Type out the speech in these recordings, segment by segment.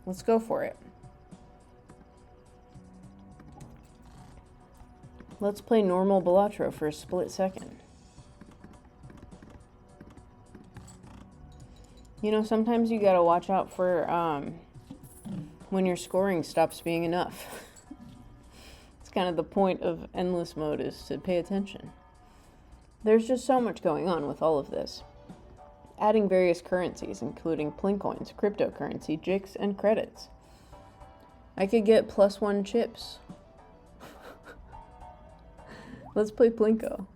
Let's go for it. Let's play normal balatro for a split second. You know, sometimes you gotta watch out for when your scoring stops being enough. It's kind of the point of endless mode, is to pay attention. There's just so much going on with all of this. Adding various currencies, including Plincoins, cryptocurrency, jigs, and credits. I could get +1 chips. Let's play Plinko.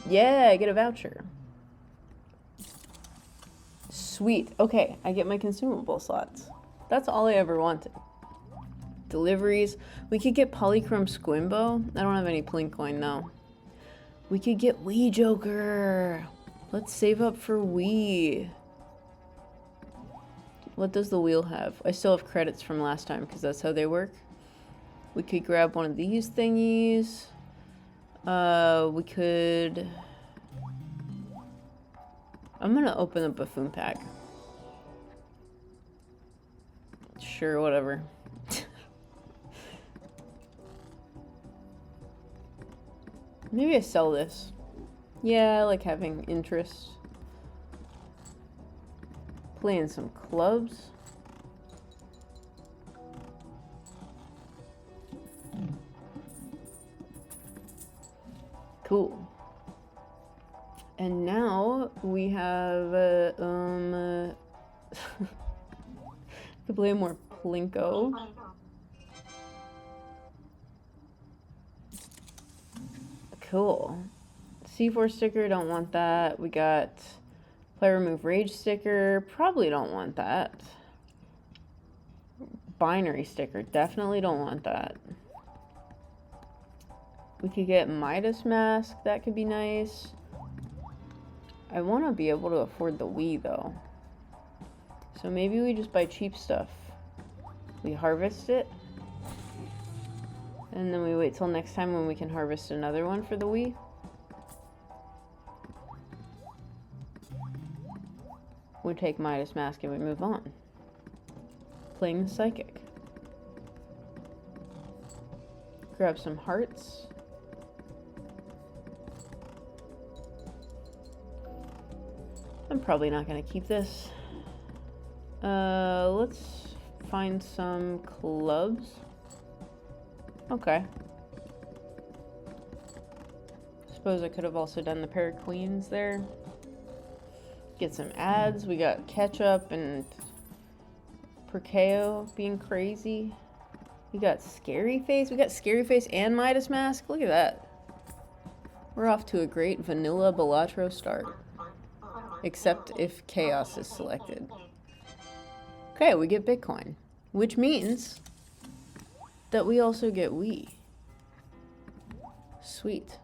Yeah, I get a voucher. Sweet. Okay, I get my consumable slots. That's all I ever wanted. Deliveries. We could get Polychrome Squimbo. I don't have any Plincoin though. We could get Wii Joker. Let's save up for Wii. What does the wheel have? I still have credits from last time because that's how they work. We could grab one of these thingies. We could... I'm gonna open a buffoon pack. Sure, whatever. Maybe I sell this. Yeah, I like having interest. Playing some clubs. Cool. And now we have to play more Plinko. Cool. C4 sticker, don't want that. We got play remove rage sticker, probably don't want that. Binary sticker, definitely don't want that. We could get Midas mask, that could be nice. I want to be able to afford the Wii though. So maybe we just buy cheap stuff. We harvest it. And then we wait till next time when we can harvest another one for the Wii. We take Midas Mask and we move on. Playing the Psychic. Grab some hearts. I'm probably not going to keep this. Let's find some clubs. Okay. Suppose I could have also done the pair of queens there. Get some ads. We got Ketchup and Perkeo being crazy. We got Scary Face. We got Scary Face and Midas Mask. Look at that. We're off to a great vanilla balatro start. Except if Chaos is selected. Okay, we get Bitcoin. Which means that we also get Wii. Sweet.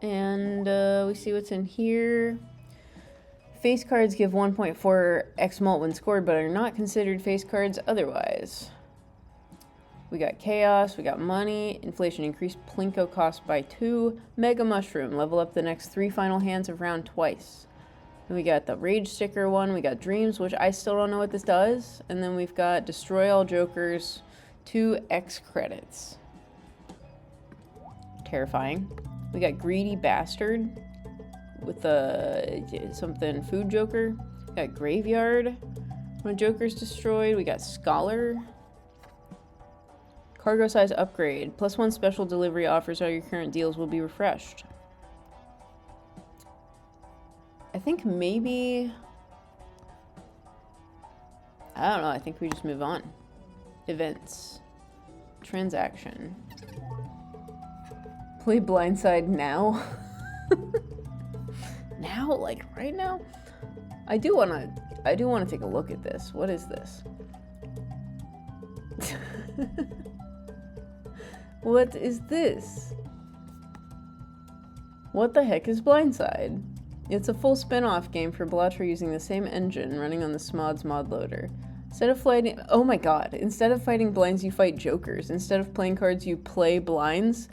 And we see what's in here. Face cards give 1.4x mult when scored, but are not considered face cards otherwise. We got Chaos, we got Money, Inflation increased Plinko cost by 2, Mega Mushroom, level up the next 3 final hands of round twice. Then we got the Rage sticker one, we got Dreams, which I still don't know what this does. And then we've got Destroy All Jokers, 2 X credits. Terrifying. We got Greedy Bastard with something Food Joker. We got Graveyard when a Joker's destroyed. We got Scholar. Cargo size upgrade. +1 special delivery offers all your current deals will be refreshed. I think maybe... I don't know. I think we just move on. Events. Transaction. Play Blindside now. Now? Like right now? I do want to take a look at this. What is this? What is this? What the heck is Blindside? It's a full spin-off game for balatro using the same engine running on the Smods mod loader. Instead of fighting, oh my god, instead of fighting blinds, you fight jokers. Instead of playing cards, you play blinds.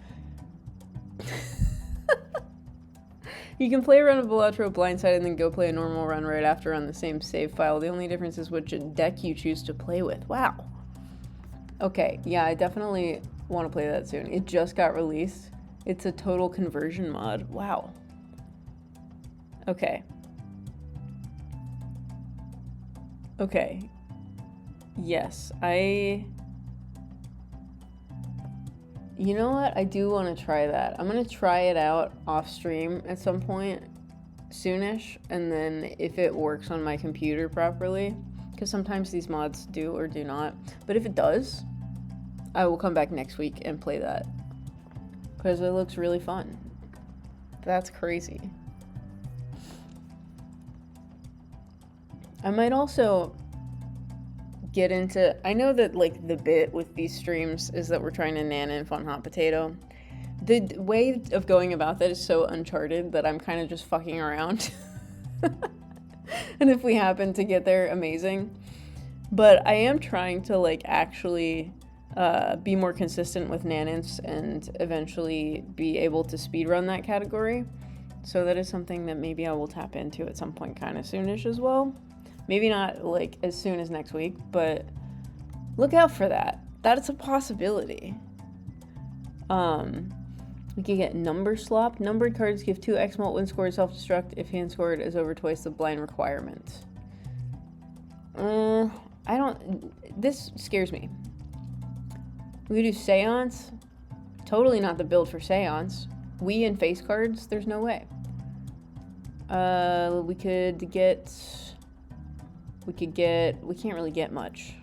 You can play a run of Balatro blindside and then go play a normal run right after on the same save file. The only difference is which deck you choose to play with. Wow. Okay, yeah, I definitely want to play that soon. It just got released. It's a total conversion mod. Wow. Okay. Okay. Yes, you know what? I do want to try that. I'm going to try it out off stream at some point soonish, and then if it works on my computer properly, because sometimes these mods do or do not, but if it does, I will come back next week and play that, because it looks really fun. That's crazy. I might also get into, I know that like the bit with these streams is that we're trying to NANEINF on Hot Potato. The way of going about that is so uncharted that I'm kind of just fucking around. And if we happen to get there, amazing. But I am trying to like actually be more consistent with NANEINFs and eventually be able to speedrun that category. So that is something that maybe I will tap into at some point kind of soonish as well. Maybe not like as soon as next week, but look out for that. That is a possibility. We can get number slop. Numbered cards give 2 X mult when scored self-destruct if hand scored is over twice the blind requirement. This scares me. We could do Seance. Totally not the build for Seance. We and face cards, there's no way. We can't really get much.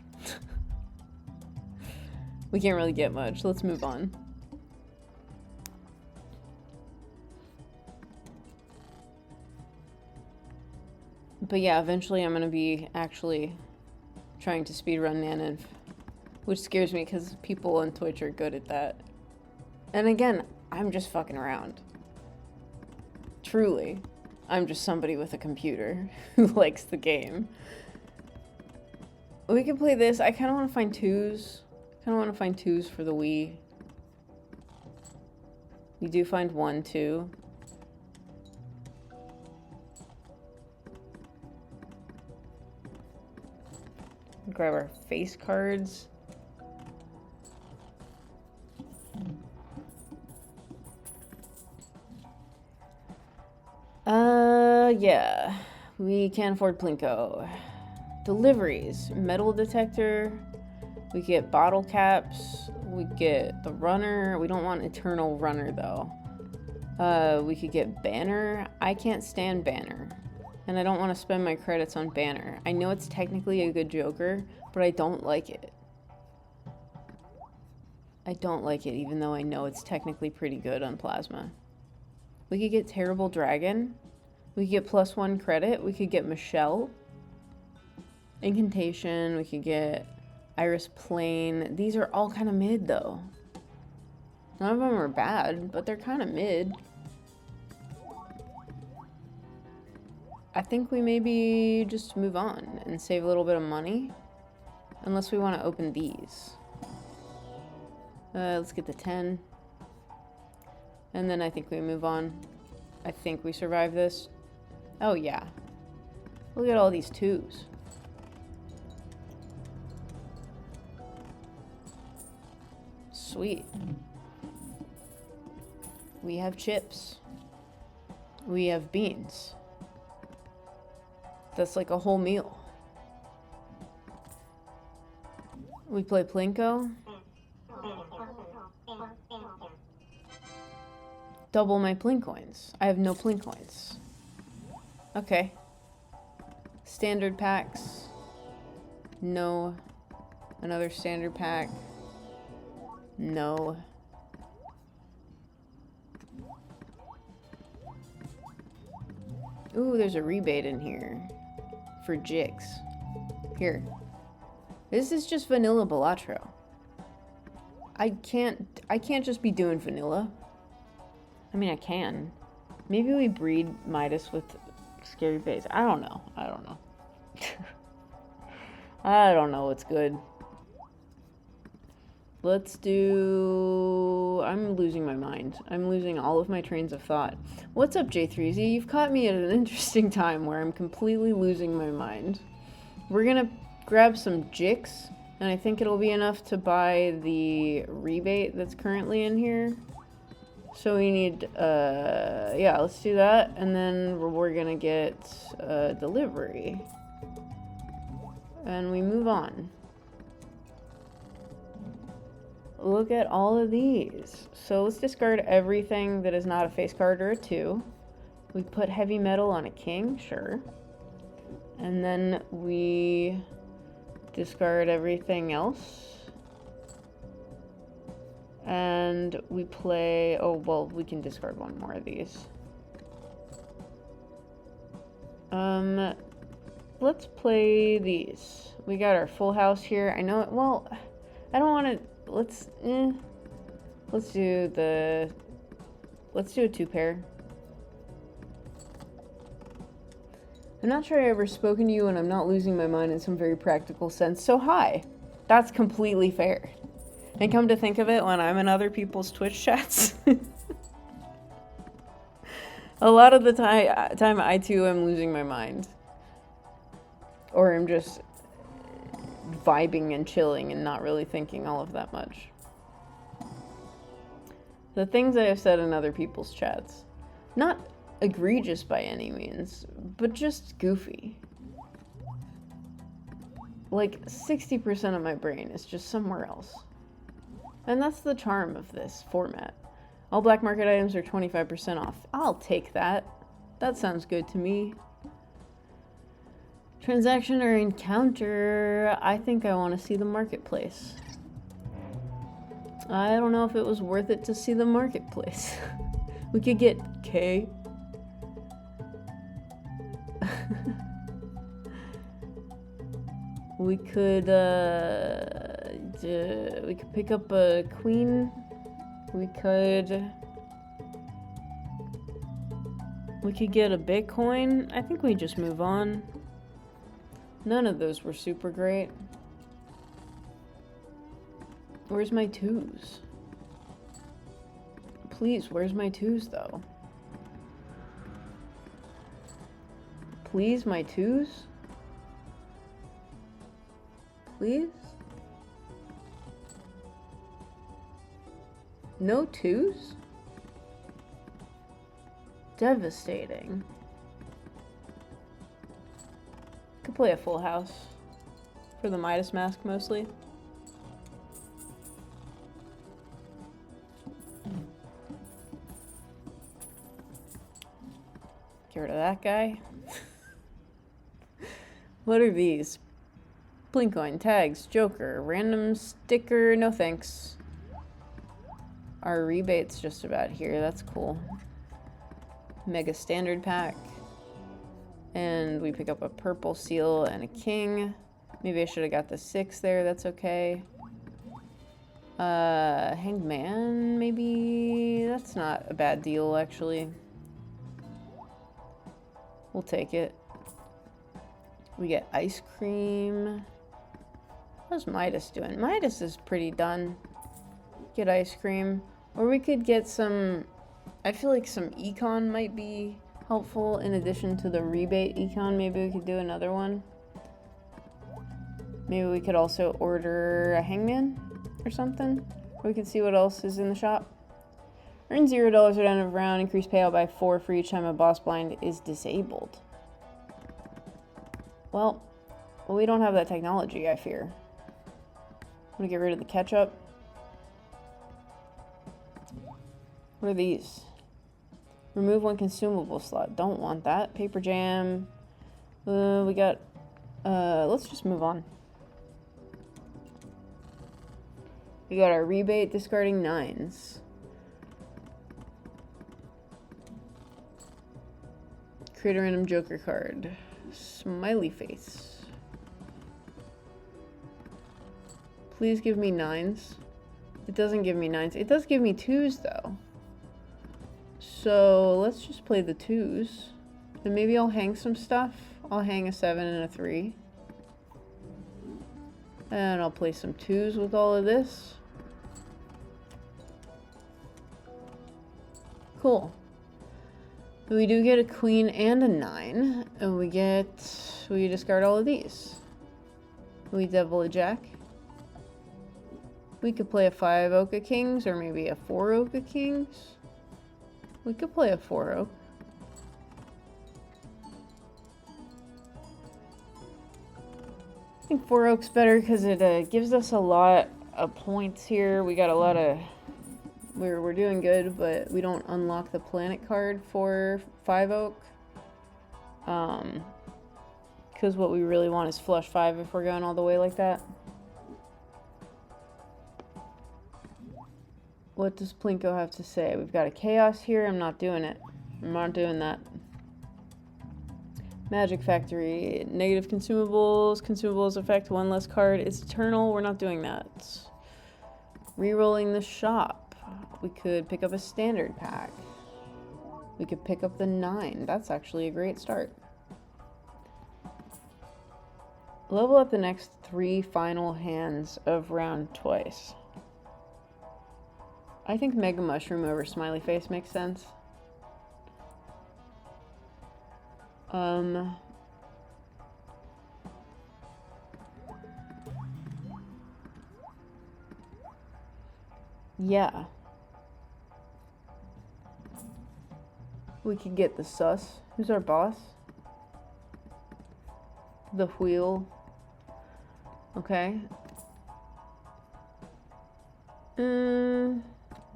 We can't really get much. Let's move on. But yeah, eventually I'm going to be actually trying to speedrun NANEINF, which scares me because people on Twitch are good at that. And again, I'm just fucking around. Truly. I'm just somebody with a computer who likes the game. We can play this. I kind of want to find twos. For the Wii. We do find 1, 2. Grab our face cards. Yeah. We can't afford Plinko. Deliveries. Metal detector. We get bottle caps. We get the runner. We don't want eternal runner, though. We could get banner. I can't stand banner. And I don't want to spend my credits on banner. I know it's technically a good Joker, but I don't like it. I don't like it, even though I know it's technically pretty good on Plasma. We could get Terrible Dragon. We could get +1 credit. We could get Michelle. Incantation. We could get Iris Plane. These are all kind of mid, though. None of them are bad, but they're kind of mid. I think we maybe just move on and save a little bit of money. Unless we want to open these. Let's get the 10. And then I think we move on. I think we survive this. Oh, yeah. Look at all these 2s. Sweet. We have chips. We have beans. That's like a whole meal. We play Plinko. Double my Plink coins. I have no Plink coins. Okay. Standard packs. No. Another standard pack. No. Ooh, there's a rebate in here. For Jix. Here. This is just vanilla Balatro. I can't just be doing vanilla. I mean, I can. Maybe we breed Midas with Scary Face. I don't know. I don't know what's good. Let's do... I'm losing my mind. I'm losing all of my trains of thought. What's up, J3Z? You've caught me at an interesting time where I'm completely losing my mind. We're gonna grab some Jicks, and I think it'll be enough to buy the rebate that's currently in here. So we need, yeah, let's do that, and then we're gonna get delivery. And we move on. Look at all of these. So let's discard everything that is not a face card or a 2. We put heavy metal on a king, sure. And then we discard everything else. And we play, oh, well, we can discard one more of these. Let's play these. We got our full house here. I know, well, I don't want to, let's do a 2-pair. I'm not sure I've ever spoken to you and I'm not losing my mind in some very practical sense, so hi. That's completely fair. And come to think of it, when I'm in other people's Twitch chats, a lot of the time I too am losing my mind. Or I'm just vibing and chilling and not really thinking all of that much. The things I have said in other people's chats, not egregious by any means, but just goofy. Like 60% of my brain is just somewhere else. And that's the charm of this format. All black market items are 25% off. I'll take that. That sounds good to me. Transaction or encounter. I think I want to see the marketplace. I don't know if it was worth it to see the marketplace. We could get K. We could pick up a queen. We could get a Bitcoin. I think we just move on. None of those were super great. Where's my 2s? Please, where's my 2s though? Please, my 2s? Please? No 2s? Devastating. Could play a full house. For the Midas Mask, mostly. Get rid of that guy. What are these? Blinkcoin, tags, Joker, random sticker, no thanks. Our rebate's just about here, that's cool. Mega standard pack. And we pick up a purple seal and a king. Maybe I should have got the 6 there, that's okay. Hanged Man, maybe? That's not a bad deal, actually. We'll take it. We get ice cream. How's Midas doing? Midas is pretty done. Get ice cream. Or we could get some... I feel like some econ might be helpful in addition to the rebate econ. Maybe we could do another one. Maybe we could also order a hangman or something. We can see what else is in the shop. Earn $0 at end of round. Increase payout by 4 for each time a boss blind is disabled. Well, we don't have that technology, I fear. I'm gonna get rid of the ketchup. What are these? Remove 1 consumable slot. Don't want that. Paper jam. We got... let's just move on. We got our rebate, discarding 9s. Create a random Joker card. Smiley face. Please give me 9s. It doesn't give me 9s. It does give me 2s though. So let's just play the 2s. And maybe I'll hang some stuff. I'll hang a 7 and a 3. And I'll play some 2s with all of this. Cool. We do get a queen and a 9, and we discard all of these. We double a jack. We could play a 5 oak of kings, or maybe a 4 oak of kings. We could play a 4 oak. I think 4 oak's better because it gives us a lot of points here. We got a lot of... We're doing good, but we don't unlock the planet card for 5 oak. Because what we really want is flush 5 if we're going all the way like that. What does Plinko have to say? We've got a chaos here. I'm not doing it. I'm not doing that. Magic Factory. Negative consumables. Consumables effect 1 less card. It's eternal. We're not doing that. Rerolling the shop. We could pick up a standard pack. We could pick up the 9. That's actually a great start. Level up the next 3 final hands of round twice. I think Mega Mushroom over Smiley Face makes sense. Yeah. We could get the sus. Who's our boss? The wheel. Okay.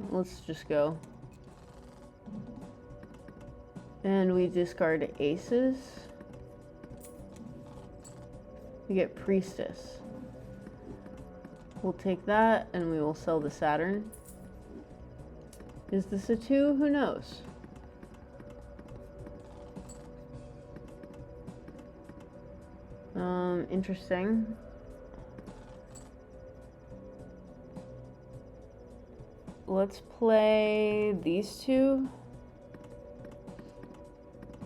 Let's just go. And we discard aces. We get priestess. We'll take that and we will sell the Saturn. Is this a 2? Who knows? Interesting. Let's play these 2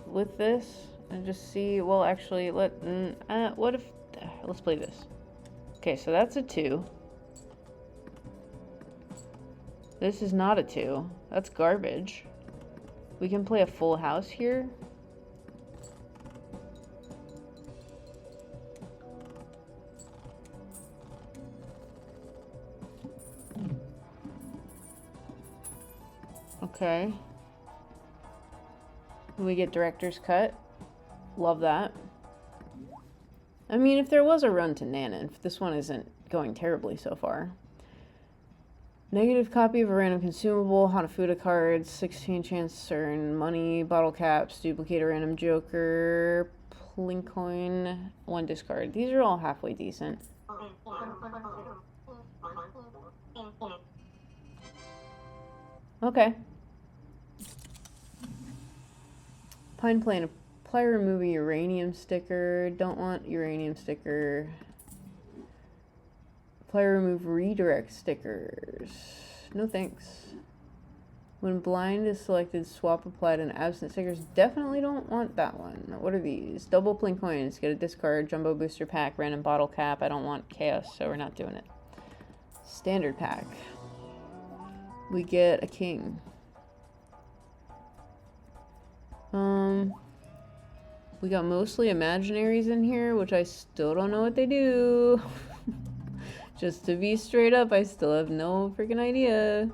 with this and just see. Well, actually, what if let's play this. Okay, so that's a 2. This is not a 2. That's garbage. We can play a full house here. Okay. We get director's cut. Love that. I mean, if there was a run to NANEINF, this one isn't going terribly so far. Negative copy of a random consumable, Hanafuda cards, 16 chance to earn money, bottle caps, duplicate a random joker, Plincoin, 1 discard. These are all halfway decent. Okay. Pine Plane. Apply remove a uranium sticker. Don't want uranium sticker. Apply remove redirect stickers. No thanks. When blind is selected, swap applied and absent stickers. Definitely don't want that one. What are these? Double Plink coins. Get a discard. Jumbo booster pack. Random bottle cap. I don't want chaos, so we're not doing it. Standard pack. We get a king. We got mostly imaginaries in here, which I still don't know what they do. Just to be straight up, I still have no freaking idea.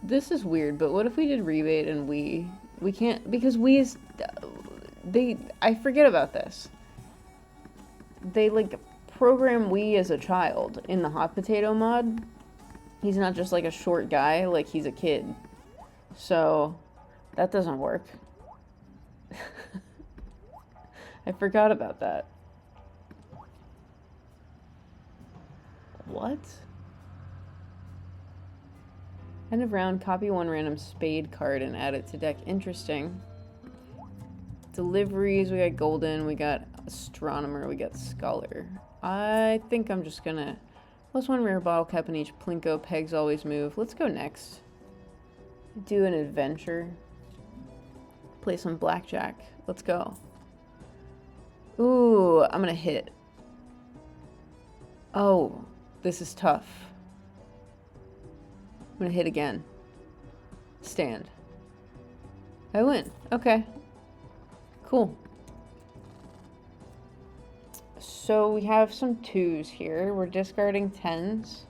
This is weird, but what if we did rebate and we can't, because I forget about this. They like program we as a child in the hot potato mod. He's not just like a short guy, like he's a kid. So that doesn't work. I forgot about that. What? End of round, copy 1 random spade card and add it to deck. Interesting. Deliveries, we got golden, we got astronomer, we got scholar. I think I'm just gonna... +1 rare bottle cap in each Plinko, pegs always move. Let's go next. Do an adventure. Play some blackjack. Let's go. Ooh, I'm gonna hit. Oh, this is tough. I'm gonna hit again. Stand. I win. Okay. Cool. So we have some 2s here. We're discarding 10s.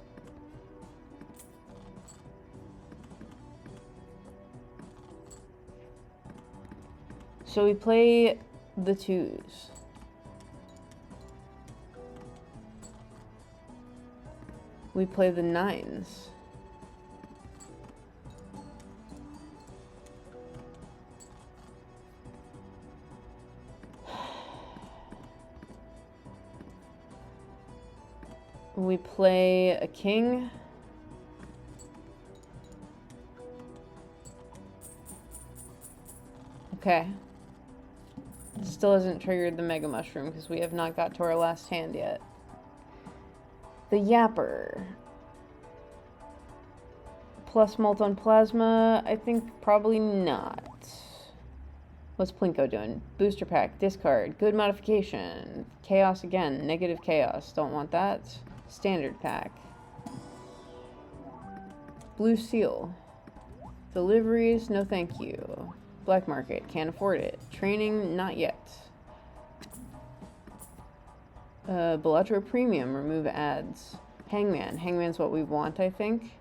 So we play the 2s. We play the 9s. We play a king. Okay. Still hasn't triggered the Mega Mushroom because we have not got to our last hand yet. The Yapper. Plus Mult on Plasma? I think probably not. What's Plinko doing? Booster pack, discard, good modification. Chaos again, negative chaos. Don't want that. Standard pack. Blue Seal. Deliveries, no thank you. Black market, can't afford it. Training, not yet. Balatro Premium, remove ads. Hangman. Hangman's what we want, I think.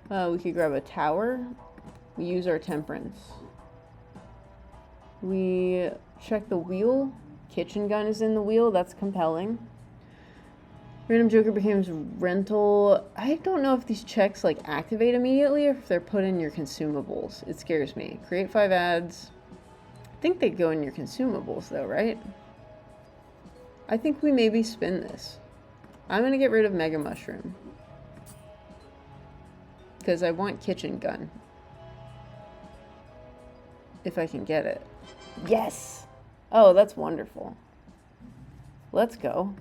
We could grab a tower. We use our temperance. We check the wheel. Kitchen gun is in the wheel. That's compelling. Random Joker becomes rental. I don't know if these checks like activate immediately or if they're put in your consumables. It scares me. Create 5 ads. I think they go in your consumables though, right? I think we maybe spin this. I'm going to get rid of Mega Mushroom. Because I want Kitchen Gun. If I can get it. Yes! Oh, that's wonderful. Let's go.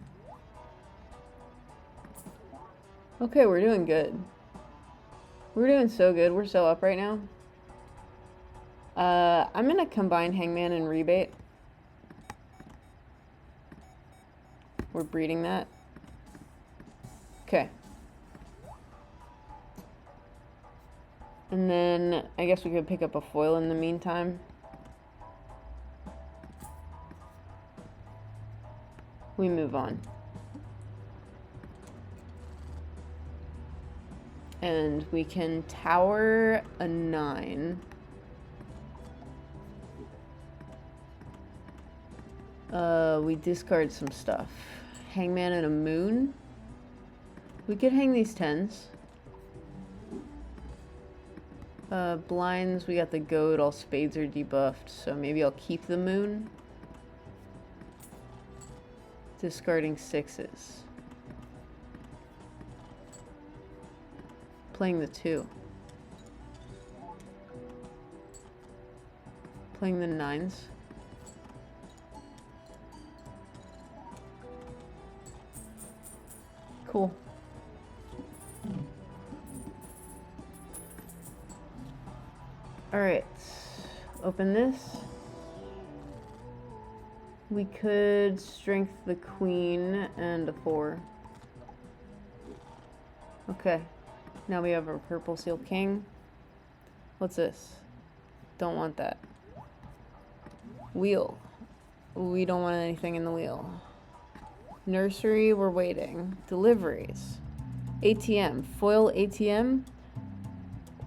Okay, we're doing good. We're doing so good. We're so up right now. I'm going to combine Hangman and Rebate. We're breeding that. Okay. And then I guess we could pick up a foil in the meantime. We move on. And we can tower a 9. We discard some stuff. Hangman and a moon. We could hang these 10s. Blinds, we got the goat. All spades are debuffed, so maybe I'll keep the moon. Discarding 6s. Playing the 2. Playing the 9s. Cool. Alright. Open this. We could strength the queen and a 4. Okay. Now we have our purple seal king. What's this? Don't want that. Wheel. We don't want anything in the wheel. Nursery, we're waiting. Deliveries. ATM. Foil ATM.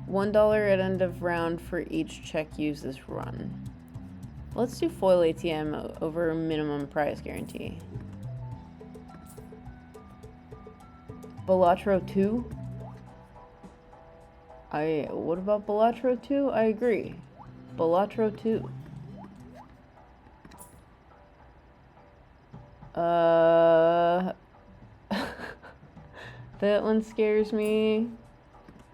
$1 at end of round for each check used this run. Let's do foil ATM over minimum prize guarantee. Balatro 2. What about Balatro 2? I agree. Balatro 2. That one scares me.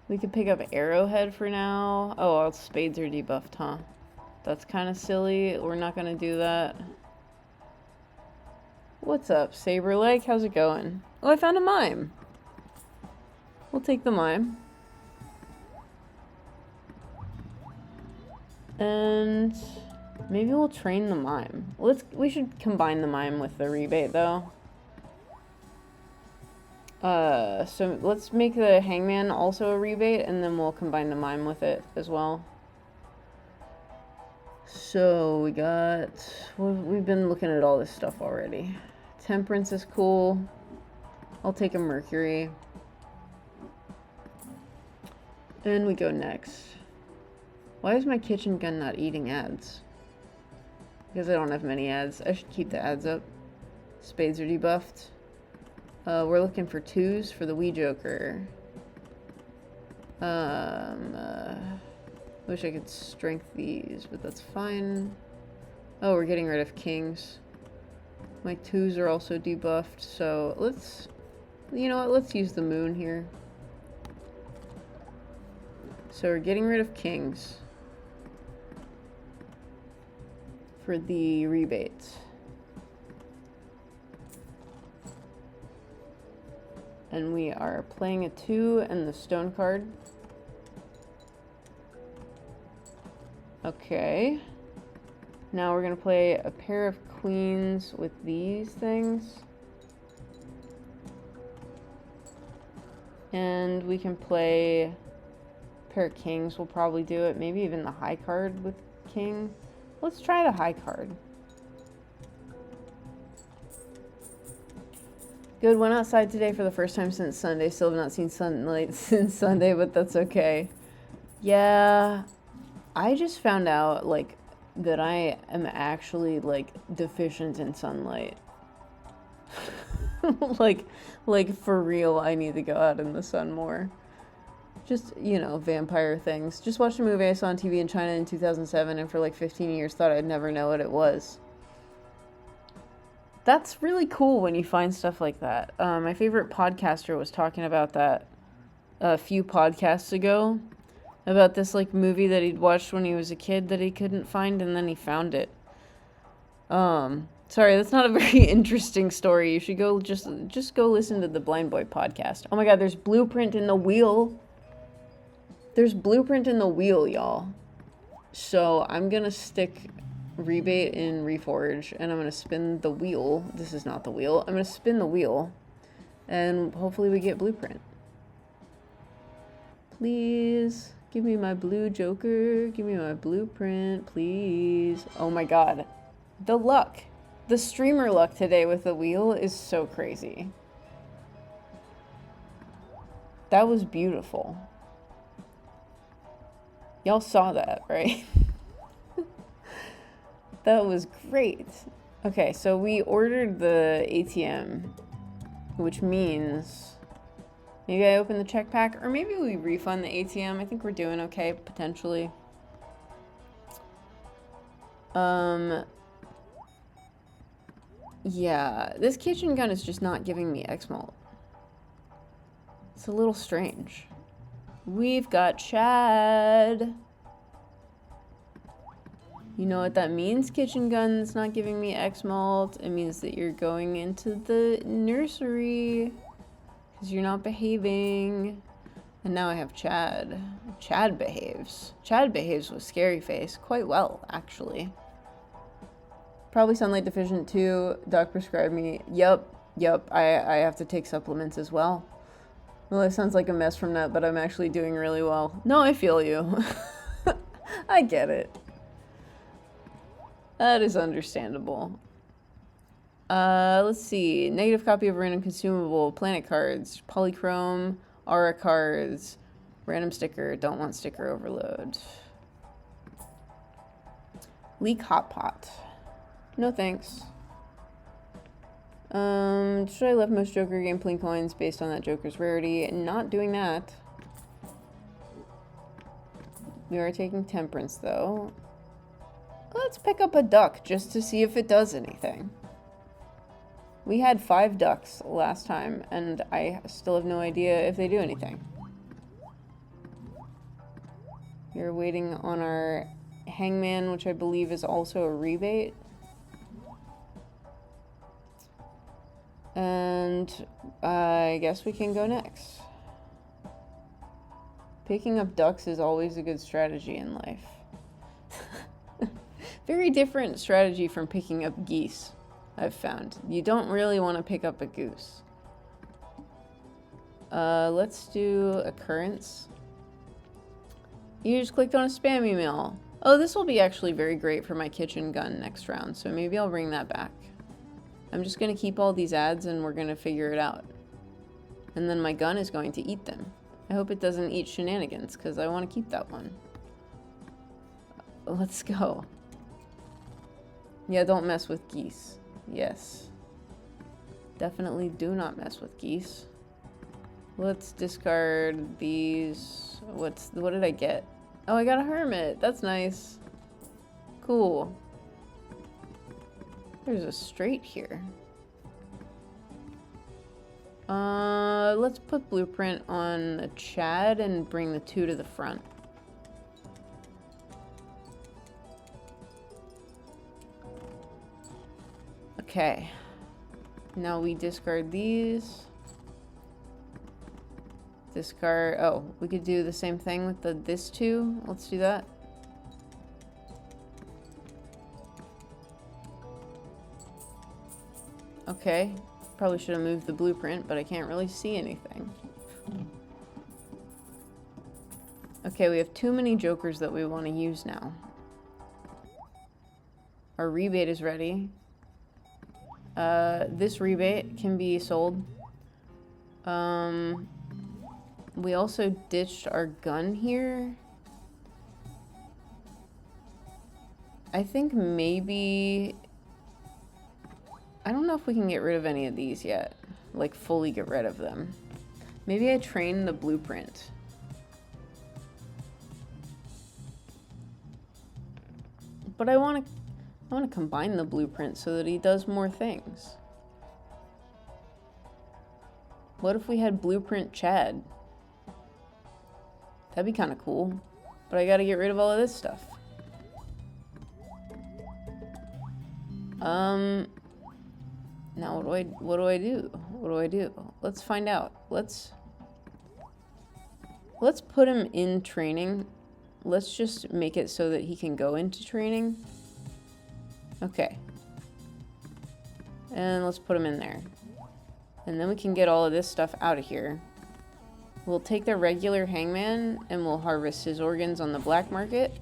We could pick up Arrowhead for now. Oh, all spades are debuffed, huh? That's kind of silly. We're not going to do that. What's up, Saber Lake? How's it going? Oh, I found a mime. We'll take the mime. And maybe we'll train the mime. We should combine the mime with the rebate, though. So let's make the hangman also a rebate, and then we'll combine the mime with it as well. So we've been looking at all this stuff already. Temperance is cool. I'll take a mercury. And we go next. Why is my kitchen gun not eating ads? Because I don't have many ads. I should keep the ads up. Spades are debuffed. We're looking for 2s for the wee joker. Wish I could strength these, but that's fine. Oh, we're getting rid of kings. My 2s are also debuffed, so let's... You know what? Let's use the moon here. So we're getting rid of kings for the rebates. And we are playing a 2 and the stone card. Okay. Now we're going to play a pair of queens with these things. And we can play a pair of kings. We'll probably do it. Maybe even the high card with king. Let's try the high card. Good, went outside today for the first time since Sunday. Still have not seen sunlight since Sunday, but that's okay. Yeah, I just found out, like, that I am actually, like, deficient in sunlight. like, for real, I need to go out in the sun more. Just, you know, vampire things. Just watched a movie I saw on TV in China in 2007, and for, like, 15 years thought I'd never know what it was. That's really cool when you find stuff like that. My favorite podcaster was talking about that a few podcasts ago. About this, like, movie that he'd watched when he was a kid that he couldn't find, and then he found it. Sorry, that's not a very interesting story. You should go, just go listen to the Blind Boy podcast. Oh my god, there's blueprint in the wheel. There's blueprint in the wheel, y'all. So, I'm gonna stick rebate in reforge, and I'm gonna spin the wheel. This is not the wheel. I'm gonna spin the wheel, and hopefully we get blueprint. Please give me my blue joker. Give me my blueprint, please. Oh my god, the luck, the streamer luck today with the wheel is so crazy. That was beautiful. Y'all saw that, right? That was great. Okay, so we ordered the ATM, which means maybe I open the check pack, or maybe we refund the ATM. I think we're doing okay, potentially. Yeah, this kitchen gun is just not giving me X-Malt. It's a little strange. We've got Chad. You know what that means, kitchen gun's not giving me X-Malt? It means that you're going into the nursery because you're not behaving. And now I have Chad. Chad behaves. Chad behaves with Scary Face quite well, actually. Probably sunlight deficient too. Doc prescribed me. Yep. I have to take supplements as well. Well, it sounds like a mess from that, but I'm actually doing really well. No, I feel you. I get it. That is understandable. Let's see. Negative copy of random consumable, planet cards, polychrome, aura cards, random sticker, don't want sticker overload. Leak hot pot. No thanks. Should I left most Joker game playing coins based on that Joker's rarity? Not doing that. We are taking temperance though. Let's pick up a duck just to see if it does anything. We had 5 ducks last time, and I still have no idea if they do anything. We're waiting on our hangman, which I believe is also a rebate. And I guess we can go next. Picking up ducks is always a good strategy in life. Very different strategy from picking up geese, I've found. You don't really want to pick up a goose. Let's do occurrence. You just clicked on a spam email. Oh, this will be actually very great for my kitchen gun next round, so maybe I'll bring that back. I'm just gonna keep all these ads and we're gonna figure it out. And then my gun is going to eat them. I hope it doesn't eat shenanigans, because I want to keep that one. Let's go. Yeah, don't mess with geese. Yes. Definitely do not mess with geese. Let's discard these. What did I get? Oh, I got a hermit. That's nice. Cool. There's a straight here. Let's put blueprint on a Chad and bring the 2 to the front. Okay. Now we discard these. Discard, oh, we could do the same thing with this 2. Let's do that. Okay. Probably should have moved the blueprint, but I can't really see anything. Okay, we have too many jokers that we want to use now. Our rebate is ready. This rebate can be sold. We also ditched our gun here. I think maybe... I don't know if we can get rid of any of these yet. Like, fully get rid of them. Maybe I train the blueprint. But I want to combine the blueprint so that he does more things. What if we had blueprint Chad? That'd be kind of cool. But I gotta get rid of all of this stuff. Now what do I do? What do I do? Let's find out. Let's put him in training. Let's just make it so that he can go into training. Okay. And let's put him in there. And then we can get all of this stuff out of here. We'll take the regular hangman and we'll harvest his organs on the black market.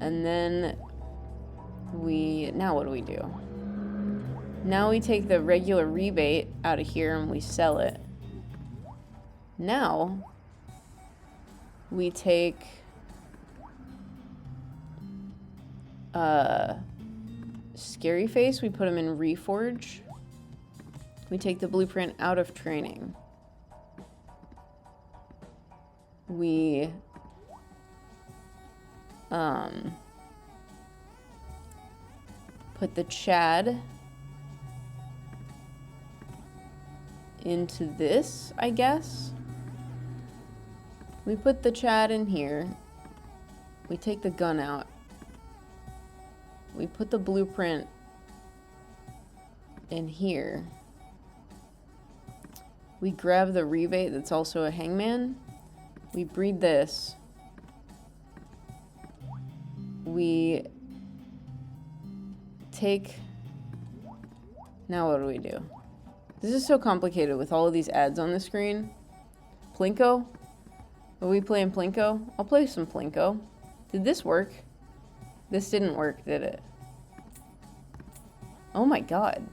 And then now what do we do? Now we take the regular rebate out of here and we sell it. Now we take Scary Face, we put him in Reforge. We take the blueprint out of training. We put the Chad into this, I guess. We put the Chad in here. We take the gun out. We put the blueprint in here. We grab the rebate that's also a hangman. We breed this. We take... Now what do we do? This is so complicated with all of these ads on the screen. Plinko? Are we playing Plinko? I'll play some Plinko. Did this work? This didn't work, did it? Oh my god.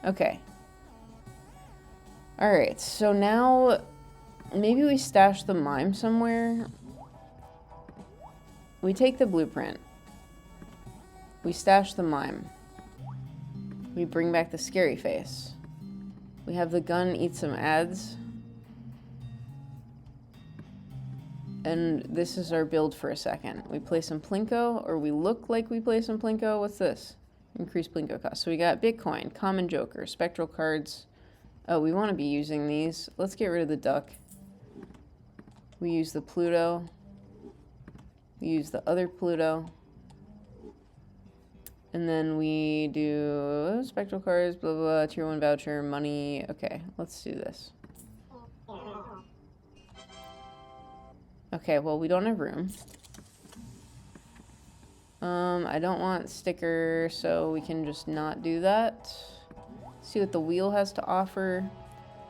Okay. Alright, so now maybe we stash the mime somewhere. We take the blueprint. We stash the mime. We bring back the Scary Face. We have the gun eat some ads. And this is our build for a second. We play some Plinko, or we look like we play some Plinko. What's this? Increase Plinko cost. So we got Bitcoin, Common Joker, Spectral Cards. Oh, we want to be using these. Let's get rid of the duck. We use the Pluto. We use the other Pluto. And then we do Spectral Cards, blah, blah, blah, Tier 1 voucher, money. Okay, let's do this. Okay, well, we don't have room. I don't want sticker, so we can just not do that. See what the wheel has to offer.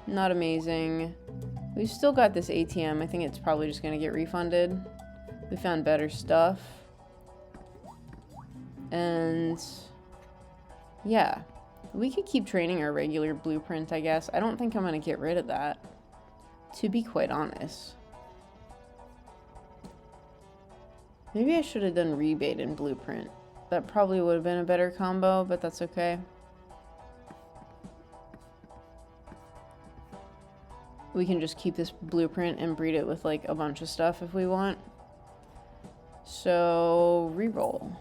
Not amazing. We've still got this ATM. I think it's probably just going to get refunded. We found better stuff. And yeah, we could keep training our regular blueprint, I guess. I don't think I'm going to get rid of that, to be quite honest. Maybe I should have done rebate and blueprint. That probably would have been a better combo, but that's okay. We can just keep this blueprint and breed it with like a bunch of stuff if we want. So, reroll.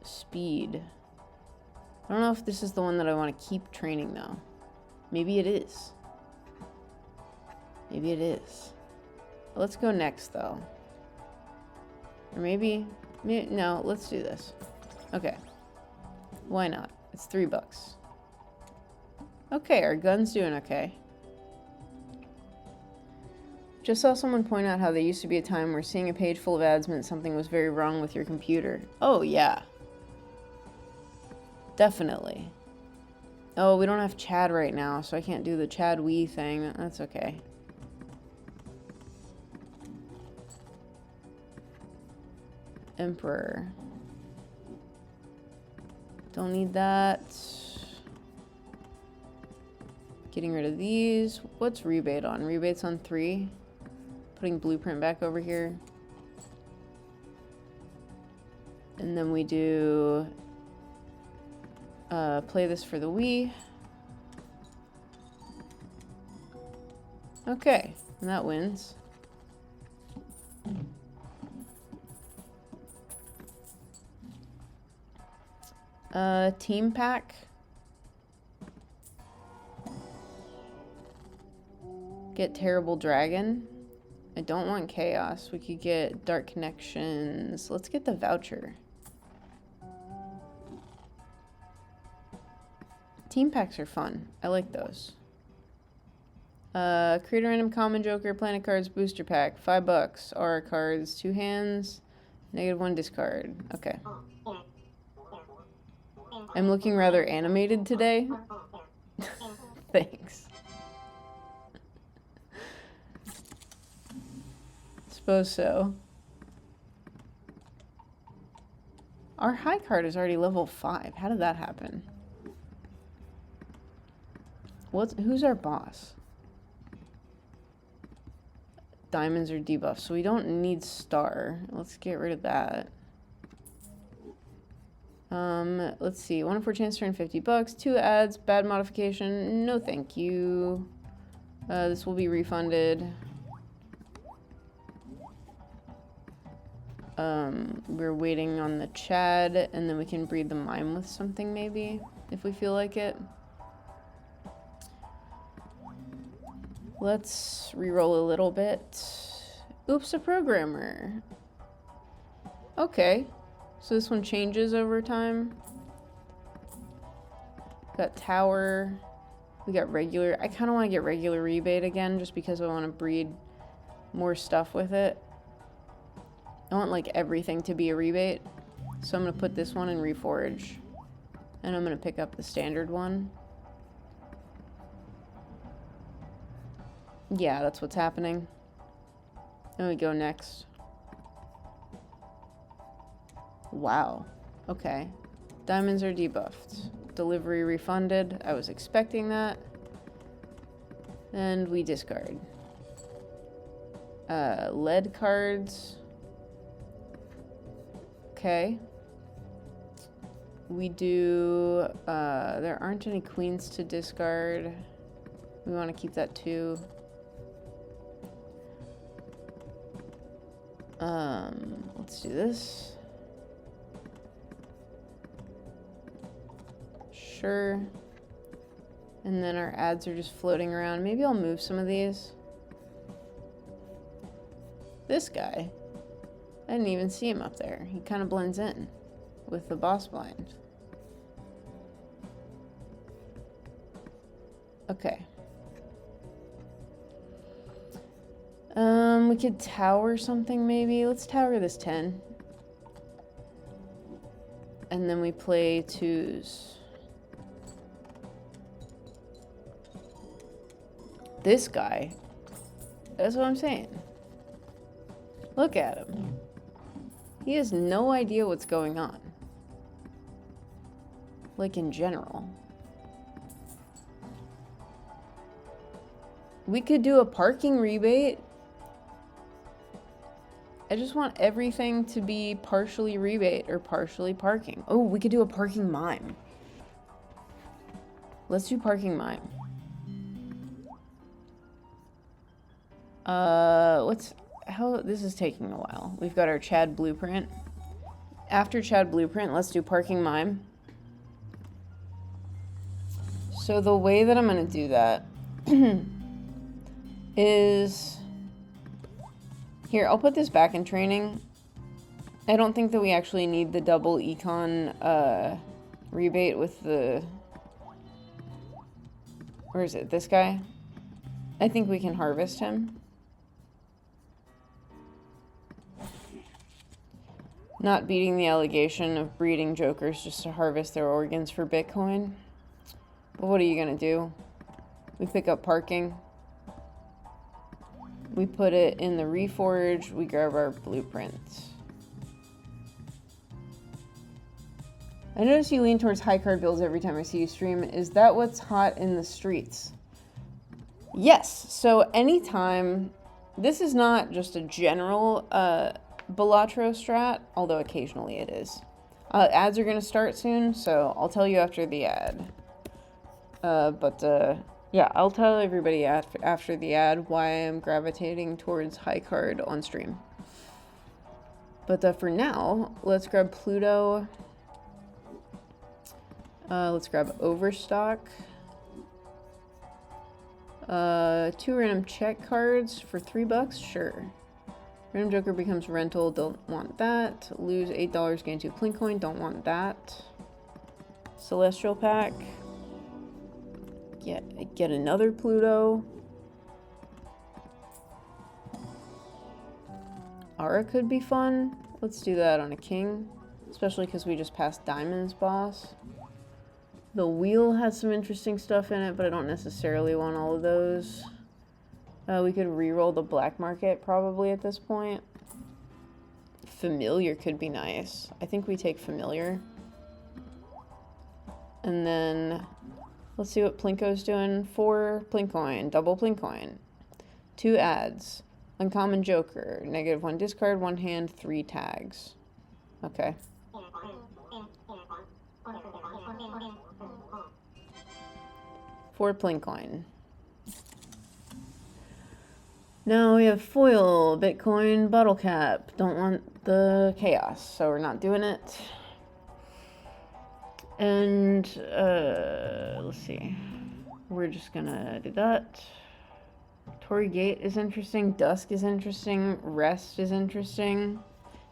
Speed. I don't know if this is the one that I want to keep training though. Maybe it is. Maybe it is. Let's go next though. Or maybe no, let's do this. Okay. Why not? It's $3. Okay, our gun's doing okay. Just saw someone point out how there used to be a time where seeing a page full of ads meant something was very wrong with your computer. Oh, yeah. Definitely. Oh, we don't have Chad right now, so I can't do the Chad Wii thing. That's okay. Emperor. Don't need that. Getting rid of these. What's rebate on? Rebate's on 3. Putting blueprint back over here. And then we do play this for the Wii. Okay, and that wins. Team pack. Get Terrible Dragon. I don't want Chaos. We could get Dark Connections. Let's get the voucher. Team packs are fun. I like those. Create a random common joker, planet cards, booster pack. $5. Aura cards, 2 hands, -1 discard. Okay. I'm looking rather animated today. Thanks. Suppose so. Our high card is already level 5. How did that happen? Who's our boss? Diamonds are debuffs, so we don't need star. Let's get rid of that. Let's see. 1 in 4 chance to earn $50. 2 ads. Bad modification. No, thank you. This will be refunded. We're waiting on the Chad, and then we can breed the mime with something maybe, if we feel like it. Let's reroll a little bit. Oops, a programmer. Okay. So this one changes over time. Got tower. We got regular. I kind of want to get regular rebate again just because I want to breed more stuff with it. I want like everything to be a rebate. So I'm going to put this one in reforge. And I'm going to pick up the standard one. Yeah, that's what's happening. Then we go next. Wow. Okay. Diamonds are debuffed. Delivery refunded. I was expecting that. And we discard. Lead cards. Okay. We do... there aren't any queens to discard. We want to keep that too. Let's do this. Sure. And then our ads are just floating around. Maybe I'll move some of these. This guy. I didn't even see him up there. He kind of blends in with the boss blind. Okay. We could tower something maybe. Let's tower this 10. And then we play 2s. This guy. That's what I'm saying. Look at him. He has no idea what's going on. Like, in general. We could do a parking rebate. I just want everything to be partially rebate or partially parking. Oh, we could do a parking mime. Let's do parking mime. This is taking a while. We've got our Chad blueprint. After Chad blueprint, let's do parking mime. So the way that I'm gonna do that is, here, I'll put this back in training. I don't think that we actually need the double econ rebate with the, where is it, this guy? I think we can harvest him. Not beating the allegation of breeding jokers just to harvest their organs for Bitcoin. But what are you gonna do? We pick up parking. We put it in the reforge. We grab our blueprints. I notice you lean towards high card builds every time I see you stream. Is that what's hot in the streets? Yes. So anytime, this is not just a general balatro strat, although occasionally it is. Ads are going to start soon, so I'll tell you after the ad. Yeah, I'll tell everybody after the ad why I'm gravitating towards high card on stream. But for now, let's grab Pluto. Let's grab Overstock. 2 random check cards for $3, sure. Random Joker becomes rental, don't want that. Lose $8, gain 2 Plink coin, don't want that. Celestial pack. Get another Pluto. Aura could be fun. Let's do that on a king. Especially because we just passed Diamond's boss. The wheel has some interesting stuff in it, but I don't necessarily want all of those. We could re-roll the black market probably at this point. Familiar could be nice. I think we take Familiar. And then let's see what Plinko's doing. 4 Plink coin, double Plink coin. 2 ads. Uncommon Joker. -1 discard, 1 hand, 3 tags. Okay. 4 Plink coin. Now we have foil, Bitcoin, bottle cap. Don't want the chaos, so we're not doing it. And let's see. We're just gonna do that. Tory Gate is interesting. Dusk is interesting. Rest is interesting.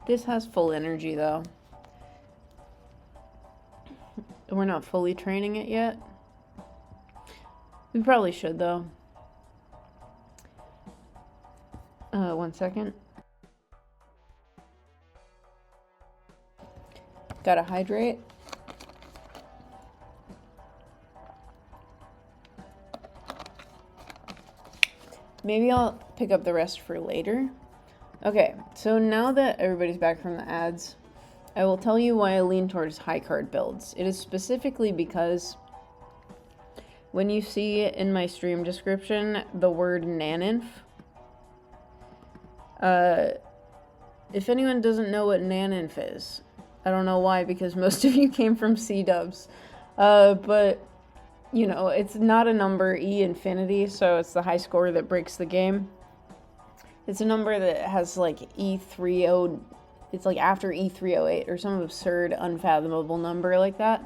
This has full energy though. We're not fully training it yet. We probably should though. 1 second. Gotta hydrate. Maybe I'll pick up the rest for later. Okay, so now that everybody's back from the ads, I will tell you why I lean towards high card builds. It is specifically because when you see in my stream description the word NANEINF, if anyone doesn't know what NANEINF is, I don't know why, because most of you came from C-dubs, but you know, it's not a number E infinity, so it's the high score that breaks the game. It's a number that has like E30, it's like after E308 or some absurd unfathomable number like that.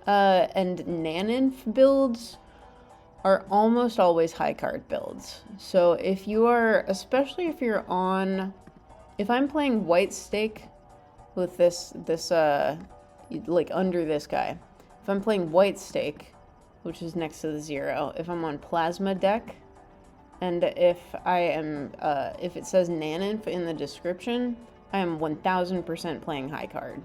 And NANEINF builds are almost always high card builds. So if you are, especially if you're on, if I'm playing white stake with this like under this guy, if I'm playing white stake, which is next to the 0, if I'm on plasma deck, and if I am, if it says NANEINF in the description, I am 1000% playing high card.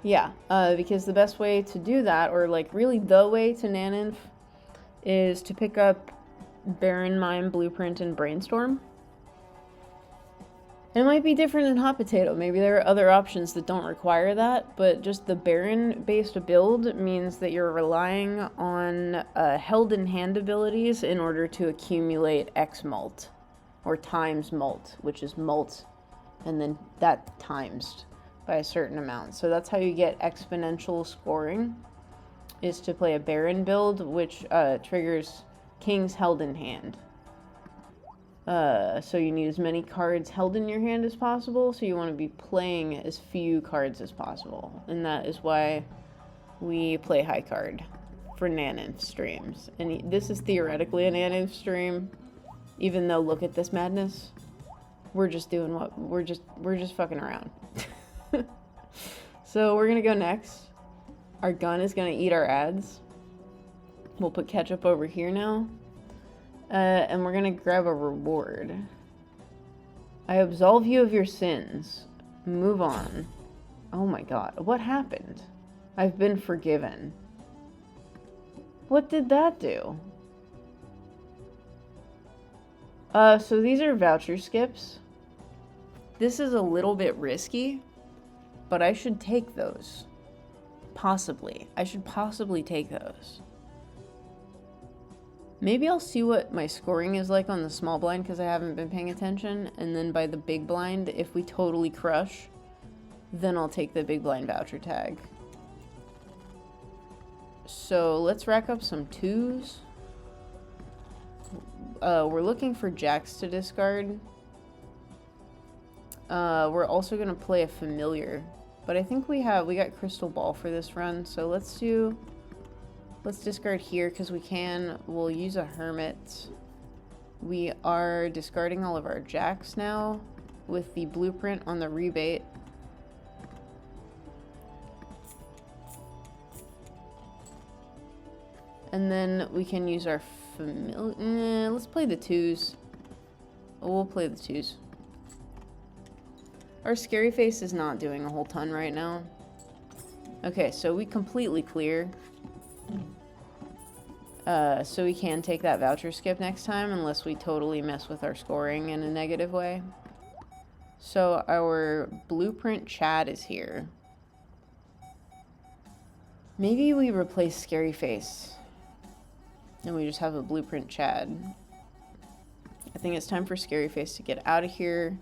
Yeah, because the best way to do that, or like really the way to NANEINF, is to pick up Baron, Mime, Blueprint, and Brainstorm. It might be different in Hot Potato. Maybe there are other options that don't require that, but just the Baron-based build means that you're relying on held in hand abilities in order to accumulate X mult, or times mult, which is mult, and then that times by a certain amount. So that's how you get exponential scoring, is to play a Baron build, which triggers Kings held in hand. So you need as many cards held in your hand as possible, so you want to be playing as few cards as possible. And that is why we play high card for NANEINF streams. And this is theoretically a NANEINF stream, even though look at this madness. We're just doing what we're just fucking around. So we're gonna go next. Our gun is gonna eat our ads. We'll put ketchup over here now. And we're gonna grab a reward. I absolve you of your sins. Move on. Oh my god, what happened? I've been forgiven. What did that do? So these are voucher skips. This is a little bit risky, but I should take those. Possibly. I should possibly take those. Maybe I'll see what my scoring is like on the small blind because I haven't been paying attention. And then by the big blind, if we totally crush, then I'll take the big blind voucher tag. So let's rack up some 2s. We're looking for jacks to discard. We're also going to play a familiar. But I think we got crystal ball for this run. So let's discard here because we can. We'll use a hermit. We are discarding all of our jacks now with the blueprint on the rebate. And then we can use our familiar. Let's play the 2s. We'll play the 2s. Our scary face is not doing a whole ton right now. Okay, so we completely clear. So we can take that voucher skip next time unless we totally mess with our scoring in a negative way. So our blueprint Chad is here. Maybe we replace scary face and we just have a blueprint Chad. I think it's time for scary face to get out of here.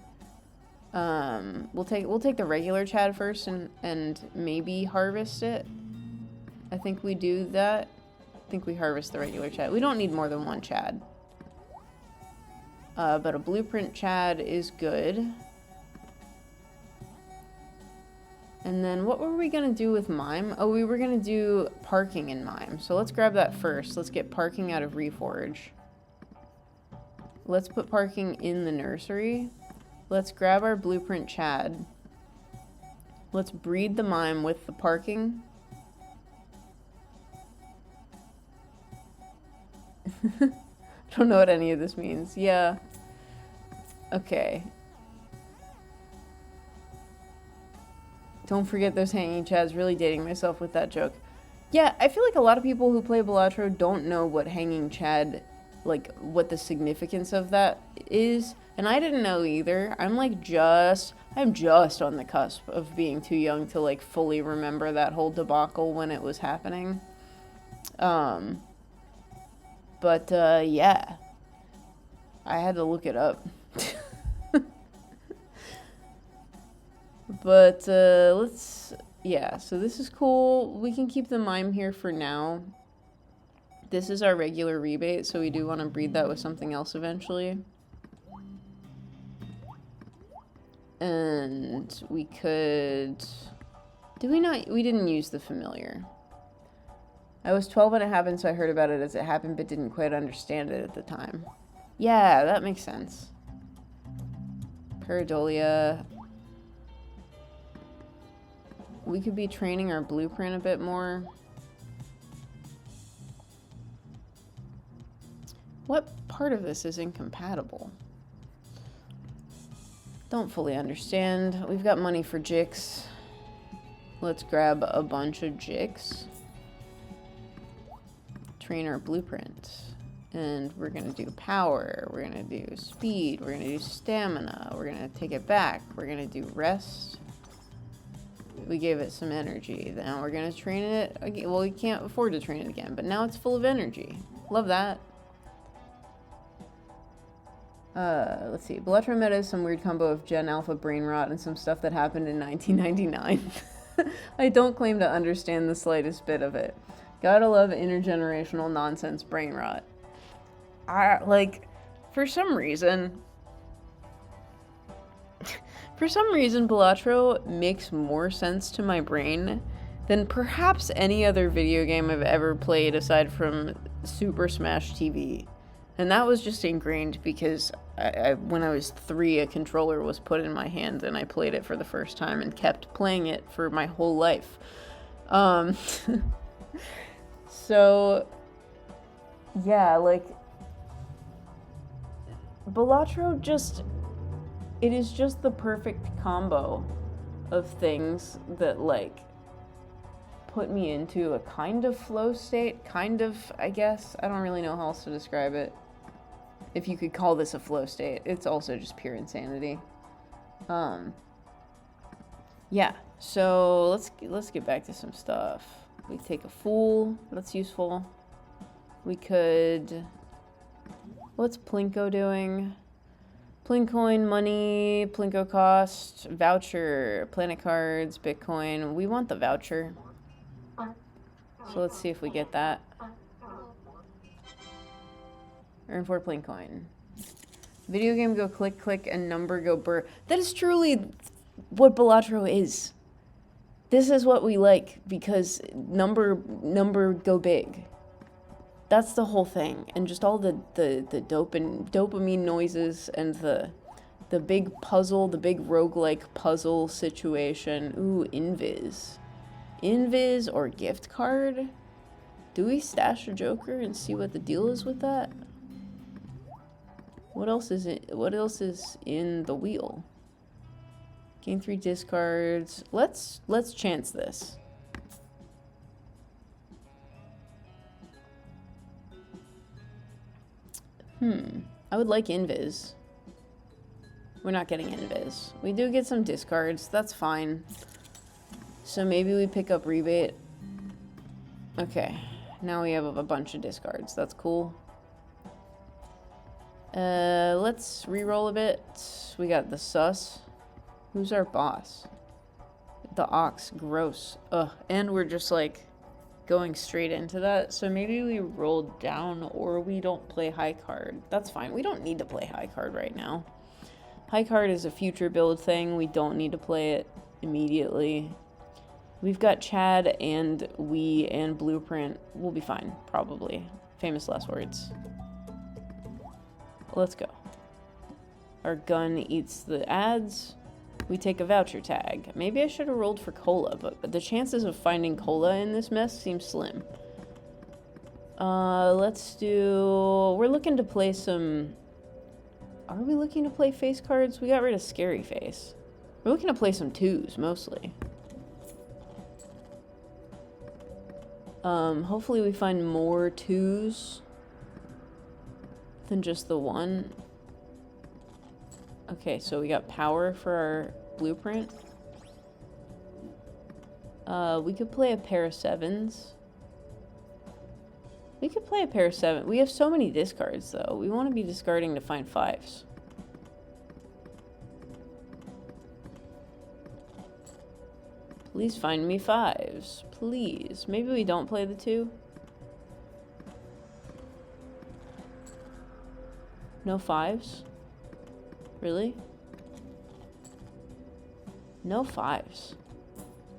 We'll take the regular Chad first and maybe harvest it. I think we do that. I think we harvest the regular Chad. We don't need more than one Chad. But a blueprint Chad is good. And then what were we going to do with Mime? Oh, we were going to do parking in Mime. So let's grab that first. Let's get parking out of Reforge. Let's put parking in the nursery. Let's grab our blueprint Chad. Let's breed the Mime with the parking. I don't know what any of this means. Yeah. Okay. Don't forget those hanging Chads. Really dating myself with that joke. Yeah, I feel like a lot of people who play Balatro don't know what hanging Chad, like, what the significance of that is. And I didn't know either. I'm just on the cusp of being too young to, like, fully remember that whole debacle when it was happening. Yeah. I had to look it up. But, yeah, so this is cool. We can keep the Mime here for now. This is our regular rebate, so we do want to breed that with something else eventually. And we could... We didn't use the familiar. I was 12 and a half, and so I heard about it as it happened, but didn't quite understand it at the time. Yeah, that makes sense. Paradolia. We could be training our blueprint a bit more. What part of this is incompatible? Don't fully understand. We've got money for Jix. Let's grab a bunch of Jix. train our blueprint. And we're going to do power, we're going to do speed, we're going to do stamina, we're going to take it back, we're going to do rest. We gave it some energy. Now we're going to train it again. Well, we can't afford to train it again, but now it's full of energy. Love that. Let's see. Balatro meta is some weird combo of Gen Alpha brain rot and some stuff that happened in 1999. I don't claim to understand the slightest bit of it. Gotta love intergenerational nonsense brain rot. For some reason, Balatro makes more sense to my brain than perhaps any other video game I've ever played aside from Super Smash TV. And that was just ingrained because when I was 3, a controller was put in my hand and I played it for the first time and kept playing it for my whole life. So, yeah, Balatro it is just the perfect combo of things that, put me into a kind of flow state, I guess. I don't really know how else to describe it. If you could call this a flow state, it's also just pure insanity. Yeah, so let's get back to some stuff. We take a fool, that's useful. We could, what's Plinko doing? Plincoin, money, Plinko cost, voucher, planet cards, Bitcoin. We want the voucher. So let's see if we get that. Earn 4 Plincoin. Video game go click, click, and number go burr. That is truly what Balatro is. This is what we like because number go big. That's the whole thing. And just all the dopamine noises and the big puzzle, the big roguelike puzzle situation. Ooh, Invis. Invis or gift card? Do we stash a Joker and see what the deal is with that? What else is in the wheel? Gain 3 discards. Let's chance this. I would like Invis. We're not getting Invis. We do get some discards. That's fine. So maybe we pick up rebate. Okay. Now we have a bunch of discards. That's cool. Let's re-roll a bit. We got the sus. Who's our boss? The ox. Gross. Ugh. And we're just going straight into that. So maybe we roll down or we don't play high card. That's fine. We don't need to play high card right now. High card is a future build thing. We don't need to play it immediately. We've got Chad and Blueprint. We'll be fine, probably. Famous last words. Let's go. Our gun eats the ads. We take a voucher tag. Maybe I should have rolled for cola, but the chances of finding cola in this mess seem slim. We're looking to play some... Are we looking to play face cards? We got rid of Scary Face. We're looking to play some 2s, mostly. Hopefully we find more 2s than just the 1. Okay, so we got power for our blueprint. We could play a pair of 7s. We could play a pair of 7. We have so many discards, though. We want to be discarding to find 5s. Please find me 5s. Please. Maybe we don't play the 2. No 5s? Really? No 5s.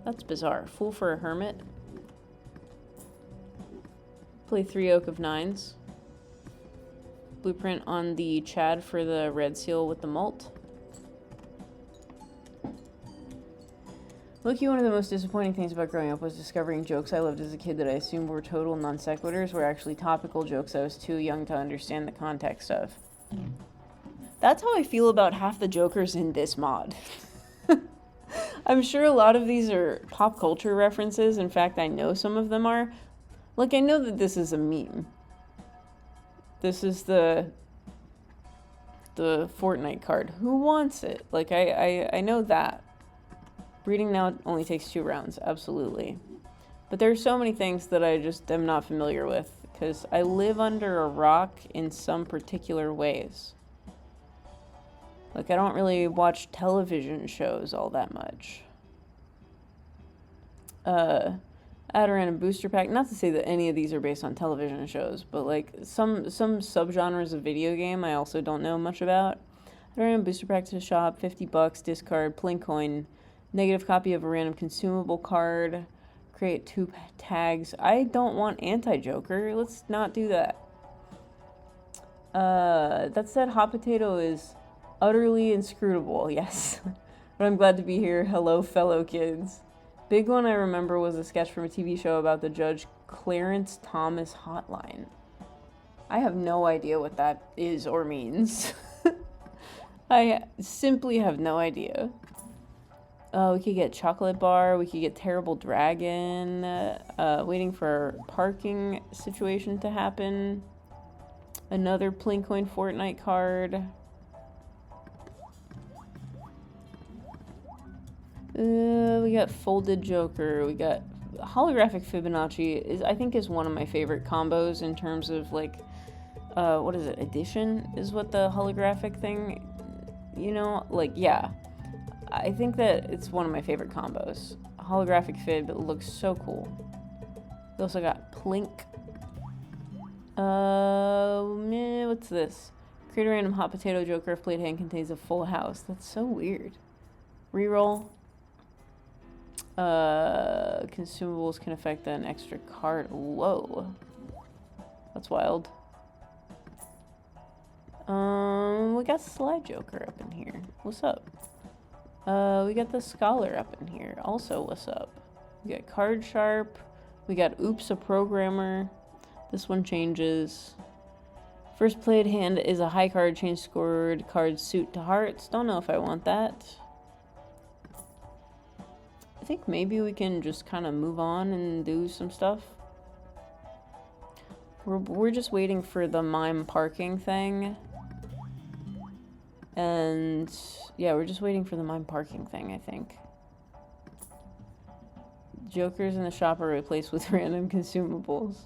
That's bizarre. Fool for a hermit. Play 3 Oak of 9s. Blueprint on the Chad for the red seal with the mult. Look, one of the most disappointing things about growing up was discovering jokes I loved as a kid that I assumed were total non sequiturs were actually topical jokes I was too young to understand the context of. That's how I feel about half the jokers in this mod. I'm sure a lot of these are pop culture references. In fact, I know some of them are. Like, I know that this is a meme. This is the Fortnite card. Who wants it? Like, I know that. Breeding now only takes 2 rounds. Absolutely. But there are so many things that I just am not familiar with, because I live under a rock in some particular ways. Like, I don't really watch television shows all that much. Add a random booster pack. Not to say that any of these are based on television shows, but like some subgenres of video game I also don't know much about. Add a random booster pack to the shop, $50, discard, plain coin, negative copy of a random consumable card, create 2 tags. I don't want anti-Joker. Let's not do that. That said, Hot Potato is utterly inscrutable, yes. But I'm glad to be here. Hello, fellow kids. Big one I remember was a sketch from a TV show about the Judge Clarence Thomas hotline. I have no idea what that is or means. I simply have no idea. We could get Chocolate Bar. We could get Terrible Dragon. Waiting for a parking situation to happen. Another Plincoin Fortnite card. We got Folded Joker. We got Holographic Fibonacci. I think is one of my favorite combos in terms of like, what is it? Addition is what the holographic thing, you know, like, yeah. I think that it's one of my favorite combos. Holographic Fib, it looks so cool. We also got Plink. What's this? Create a random Hot Potato Joker if played hand contains a full house. That's so weird. Reroll. Consumables can affect an extra card. Whoa. That's wild. We got Slide Joker up in here. What's up? We got the Scholar up in here. Also, what's up? We got Card Sharp. We got Oops, a Programmer. This one changes. First played hand is a high card. Change scored card suit to hearts. Don't know if I want that. I think maybe we can just kind of move on and do some stuff. We're just waiting for the mime parking thing. And yeah, we're just waiting for the mime parking thing, I think. Jokers in the shop are replaced with random consumables.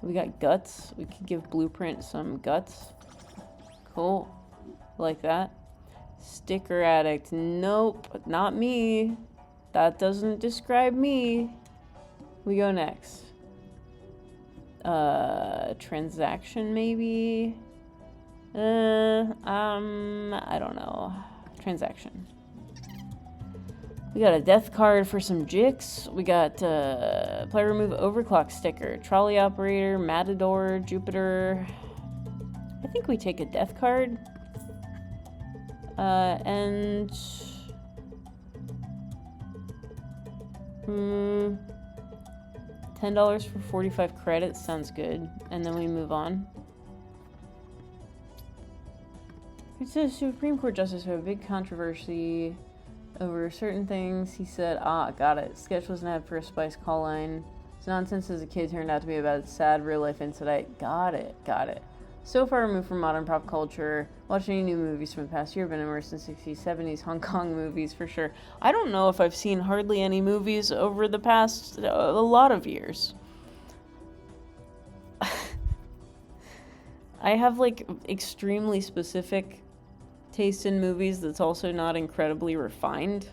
We got guts. We could give Blueprint some guts. Cool. Like that. Sticker addict. Nope, not me. That doesn't describe me. We go next. Transaction maybe? I don't know. Transaction. We got a death card for some Jix. We got play remove overclock sticker, trolley operator, matador, Jupiter. I think we take a death card. And $10 for 45 credits sounds good. And then we move on. It's a Supreme Court justice who had a big controversy over certain things. He said, got it. Sketch was an ad for a Spice call line. It's nonsense as a kid turned out to be about a sad real life incident. Got it. So far removed from modern pop culture. Watched any new movies from the past year. Been immersed in 60s, 70s, Hong Kong movies for sure. I don't know if I've seen hardly any movies over the past a lot of years. I have like extremely specific taste in movies that's also not incredibly refined.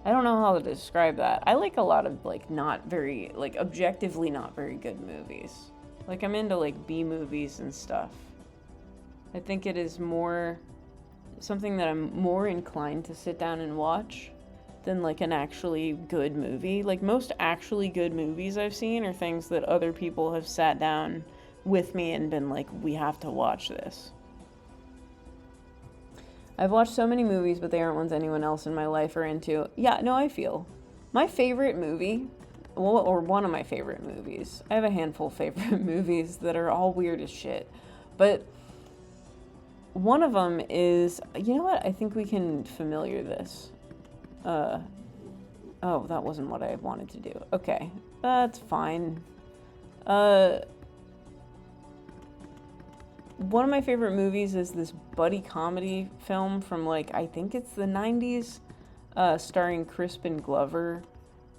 I don't know how to describe that. I like a lot of like not very, like objectively not very good movies. Like I'm into like B movies and stuff. I think it is more something that I'm more inclined to sit down and watch than like an actually good movie. Like most actually good movies I've seen are things that other people have sat down with me and been like, we have to watch this. I've watched so many movies, but they aren't ones anyone else in my life are into. Yeah, no, I feel. My favorite movie, or one of my favorite movies, I have a handful of favorite movies that are all weird as shit, but one of them is, you know what, I think we can familiar this. Oh, that wasn't what I wanted to do. Okay, that's fine. One of my favorite movies is this buddy comedy film from, like, I think it's the 90s, starring Crispin Glover,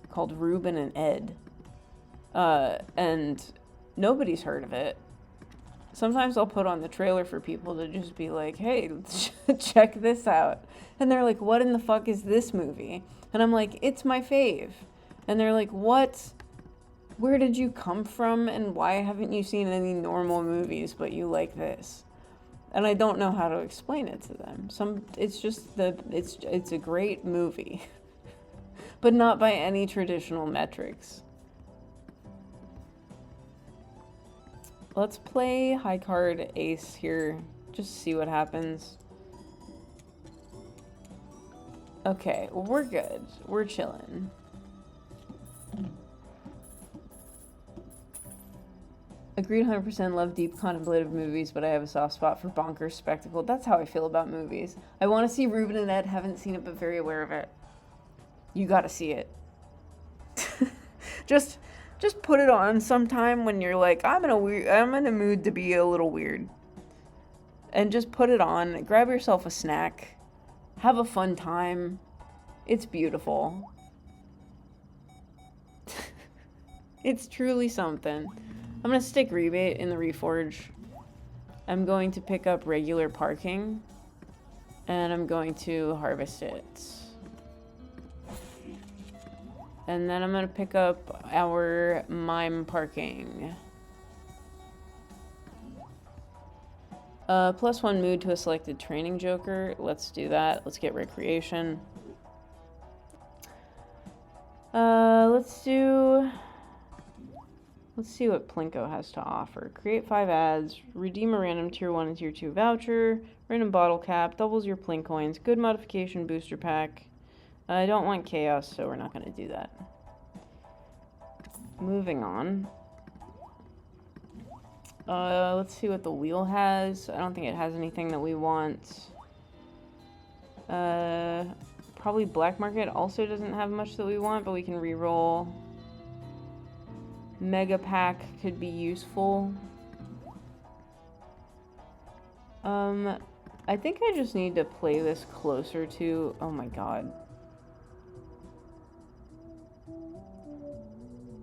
called Ruben and Ed. And nobody's heard of it. Sometimes I'll put on the trailer for people to just be like, hey, check this out. And they're like, what in the fuck is this movie? And I'm like, it's my fave. And they're like, what? Where did you come from? And why haven't you seen any normal movies but you like this? And I don't know how to explain it to them. It's just it's a great movie. But not by any traditional metrics. Let's play high card ace here, just see what happens. Okay, well, we're good. We're chilling. Agreed 100%, love deep contemplative movies, but I have a soft spot for bonkers spectacle. That's how I feel about movies. I want to see Ruben and Ed, haven't seen it, but very aware of it. You gotta see it. Just put it on sometime when you're like, I'm in a mood to be a little weird. And just put it on, grab yourself a snack, have a fun time. It's beautiful. It's truly something. I'm gonna stick rebate in the reforge. I'm going to pick up regular parking, and I'm going to harvest it. And then I'm gonna pick up our mime parking. +1 mood to a selected training joker. Let's do that. Let's get recreation. Let's see what Plinko has to offer. Create 5 ads, redeem a random tier 1 and tier 2 voucher, random bottle cap, doubles your Plink coins, good modification booster pack. I don't want chaos, so we're not going to do that. Moving on. Let's see what the wheel has. I don't think it has anything that we want. Probably Black Market also doesn't have much that we want, but we can reroll. Mega Pack could be useful. I think I just need to play this closer to... Oh my god.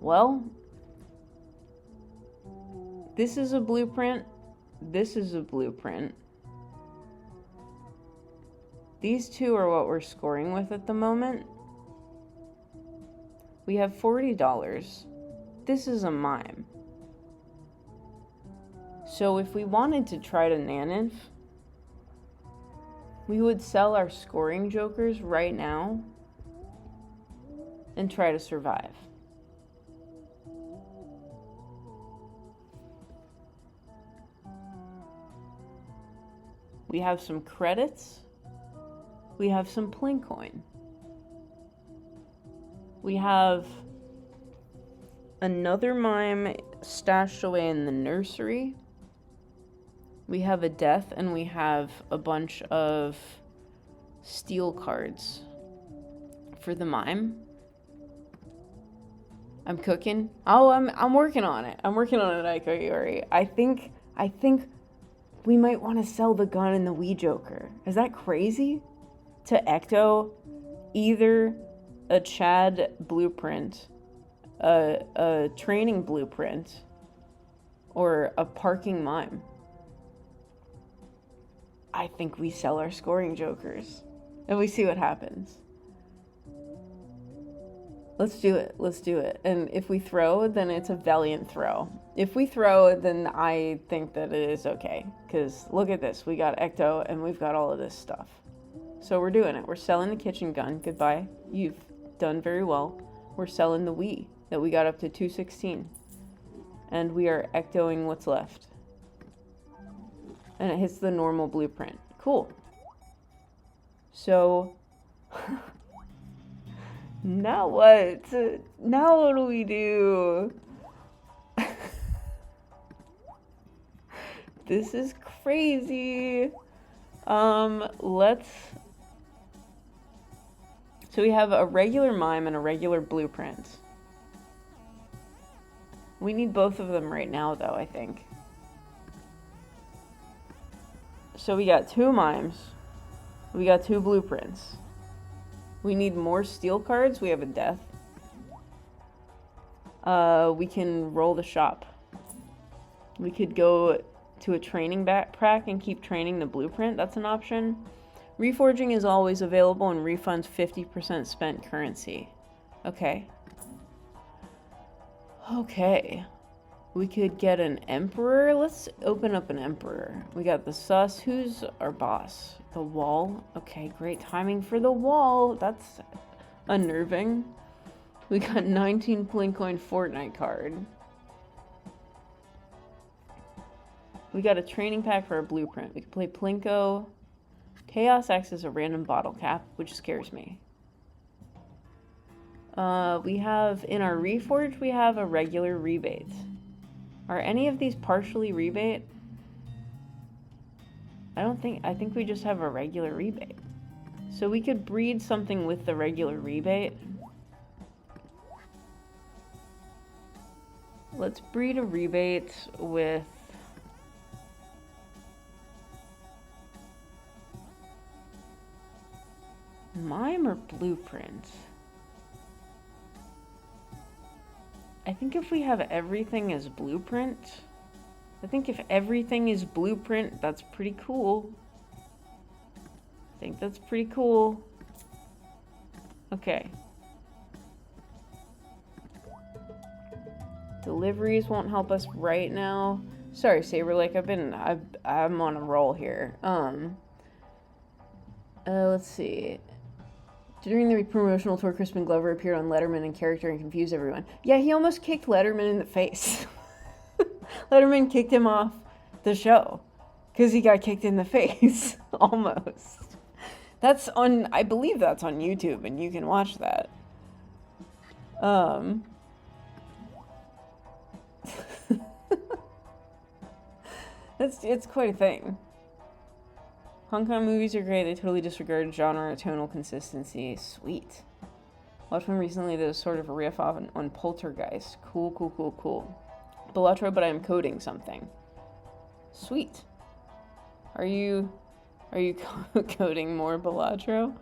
Well, this is a blueprint. This is a blueprint. These two are what we're scoring with at the moment. We have $40. This is a mime. So if we wanted to try to NANEINF, we would sell our scoring jokers right now and try to survive. We have some credits. We have some Plink coin. We have another mime stashed away in the nursery. We have a death, and we have a bunch of steel cards for the mime. I'm cooking. Oh, I'm working on it. I'm working on it, Aiko Iori. I think we might want to sell the gun and the Wii Joker. Is that crazy? To Ecto, either a Chad blueprint, a training blueprint, or a parking mime. I think we sell our scoring jokers and we see what happens. Let's do it. Let's do it. And if we throw, then it's a valiant throw. If we throw, then I think that it is okay. Because look at this. We got Ecto and we've got all of this stuff. So we're doing it. We're selling the kitchen gun. Goodbye. You've done very well. We're selling the Wii that we got up to 216. And we are Ectoing what's left. And it hits the normal blueprint. Cool. So... Now what? Now what do we do? This is crazy. Let's So we have a regular mime and a regular blueprint. We need both of them right now, though, I think. So we got 2 mimes. We got 2 blueprints. We need more steel cards. We have a death. We can roll the shop. We could go to a training backpack and keep training the blueprint. That's an option. Reforging is always available and refunds 50% spent currency. Okay. Okay. We could get an emperor. Let's open up an emperor. We got the sus. Who's our boss? The wall. Okay, great timing for the wall. That's unnerving. We got 19 Plincoin Fortnite card. We got a training pack for a blueprint. We can play Plinko. Chaos acts as a random bottle cap, which scares me. We have, in our Reforge, we have a regular rebate. Are any of these partially rebate? I think we just have a regular rebate. So we could breed something with the regular rebate. Let's breed a rebate with... mime or blueprint? I think if we have everything as blueprint, I think if everything is blueprint, that's pretty cool. I think that's pretty cool. Okay. Deliveries won't help us right now. Sorry, Saber, like I'm on a roll here. Let's see. During the promotional tour, Crispin Glover appeared on Letterman in character and confused everyone. Yeah, he almost kicked Letterman in the face. Letterman kicked him off the show because he got kicked in the face. Almost. That's on, I believe that's on YouTube, and you can watch that. It's quite a thing. Hong Kong movies are great. They totally disregard genre or tonal consistency. Sweet. Watched one recently that was sort of a riff off on Poltergeist. Cool, cool, cool, cool. Balatro, but I'm coding something. Sweet. Are you coding more Balatro?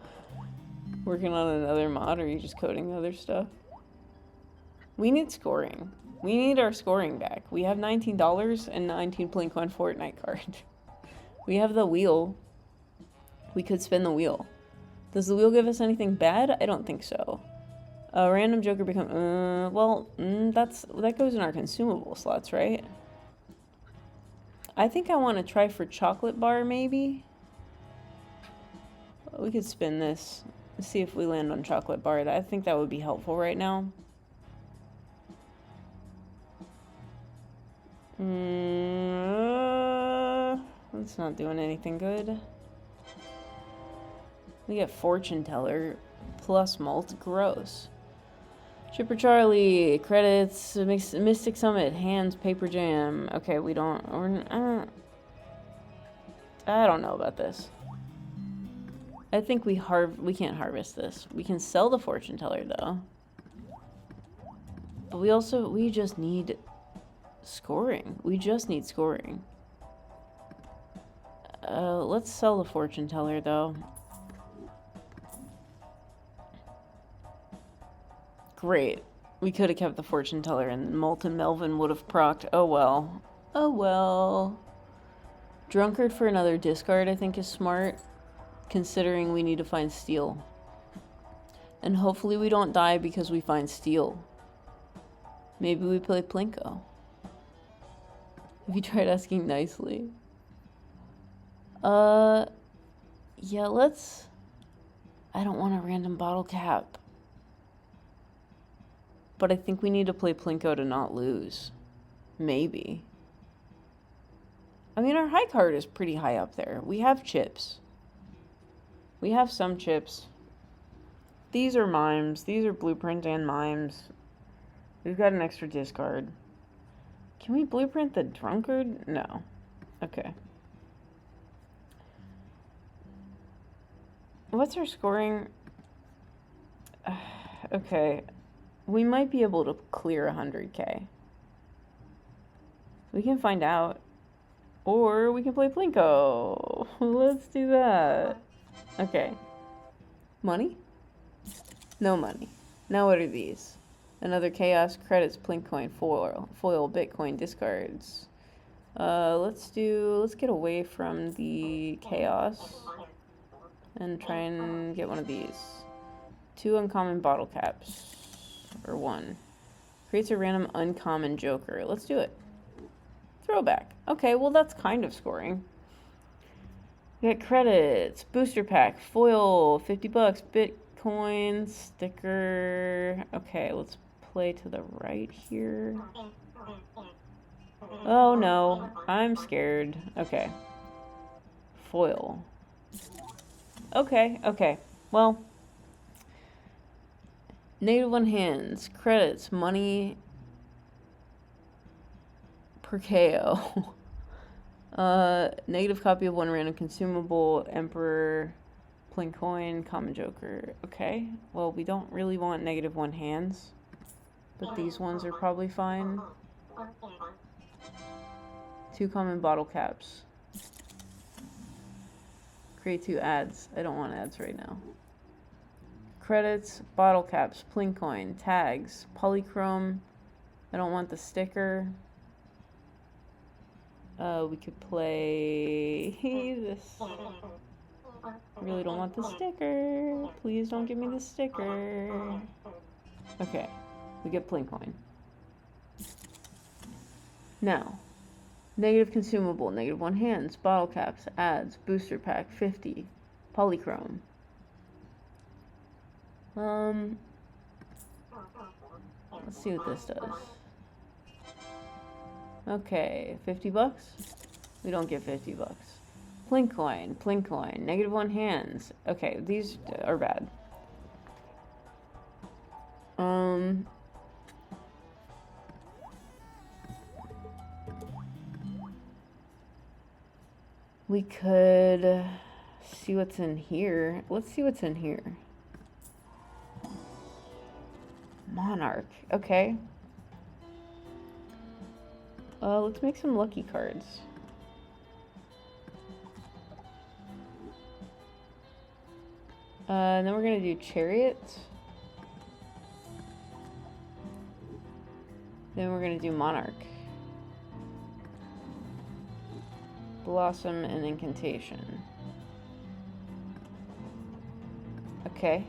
Working on another mod, or are you just coding other stuff? We need scoring. We need our scoring back. We have $19 and 19 Blink-1 Fortnite card. We have the wheel. We could spin the wheel. Does the wheel give us anything bad? I don't think so. A random joker become... that goes in our consumable slots, right? I think I want to try for chocolate bar, maybe. We could spin this. Let's see if we land on chocolate bar. I think that would be helpful right now. That's not doing anything good. We get Fortune Teller plus Malt. Gross. Chipper Charlie. Credits. Mystic Summit. Hands. Paper Jam. Okay, we don't... I don't know about this. I think we can't harvest this. We can sell the Fortune Teller, though. But we just need scoring. We just need scoring. Let's sell the Fortune Teller, though. Great. We could have kept the Fortune Teller and Molten Melvin would have procced. Oh well. Oh well. Drunkard for another discard, I think, is smart, considering we need to find steel. And hopefully we don't die because we find steel. Maybe we play Plinko. Have you tried asking nicely? Yeah, let's... I don't want a random bottle cap. But I think we need to play Plinko to not lose. Maybe. I mean, our high card is pretty high up there. We have chips. We have some chips. These are mimes. These are blueprint and mimes. We've got an extra discard. Can we blueprint the drunkard? No. Okay. What's our scoring? Okay. We might be able to clear 100k. We can find out. Or we can play Plinko. Let's do that. Okay. Money? No money. Now what are these? Another chaos, credits, Plincoin, foil, Bitcoin, discards. Let's get away from the chaos and try and get one of these. 2 uncommon bottle caps. Or 1. Creates a random uncommon joker. Let's do it. Throwback. Okay, well that's kind of scoring. We got credits, booster pack, foil, 50 bucks, Bitcoin, sticker. Okay, let's play to the right here. Oh no, I'm scared. Okay. Foil. Okay. Well, -1 hands, credits, money per KO. Negative copy of 1 random consumable, Emperor, Plincoin, Common Joker. Okay, well, we don't really want -1 hands, but these ones are probably fine. 2 common bottle caps. Create 2 ads. I don't want ads right now. Credits, bottle caps, Plincoin, tags, polychrome. I don't want the sticker. We could play this. Really don't want the sticker. Please don't give me the sticker. Okay, we get Plincoin. Now, negative consumable, -1 hands, bottle caps, ads, booster pack, 50, polychrome. Let's see what this does. Okay, 50 bucks? We don't get 50 bucks. Plincoin, -1 hands. Okay, these are bad. We could see what's in here. Let's see what's in here. Monarch. Okay. Let's make some lucky cards. And then we're gonna do Chariot. Then we're gonna do Monarch. Blossom and Incantation. Okay.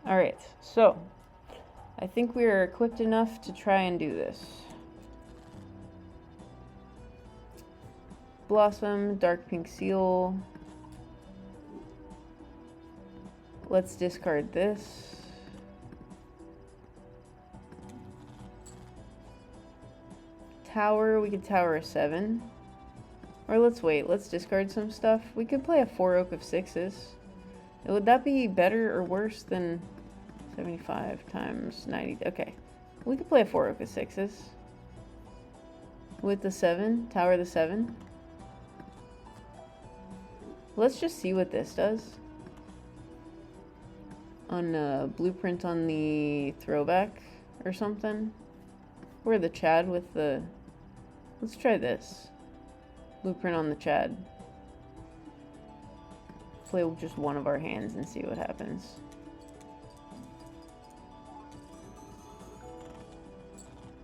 Alright, so I think we are equipped enough to try and do this. Blossom, dark pink seal. Let's discard this. Tower, we could tower a 7. Or let's wait, let's discard some stuff. We could play a 4 oak of 6s. Would that be better or worse than 75 times 90? Okay, we could play a 4 oak of 6s. With the 7, tower the 7. Let's just see what this does. On blueprint on the throwback or something. Or the Chad with the... Let's try this. Blueprint on the Chad. Play with just one of our hands and see what happens.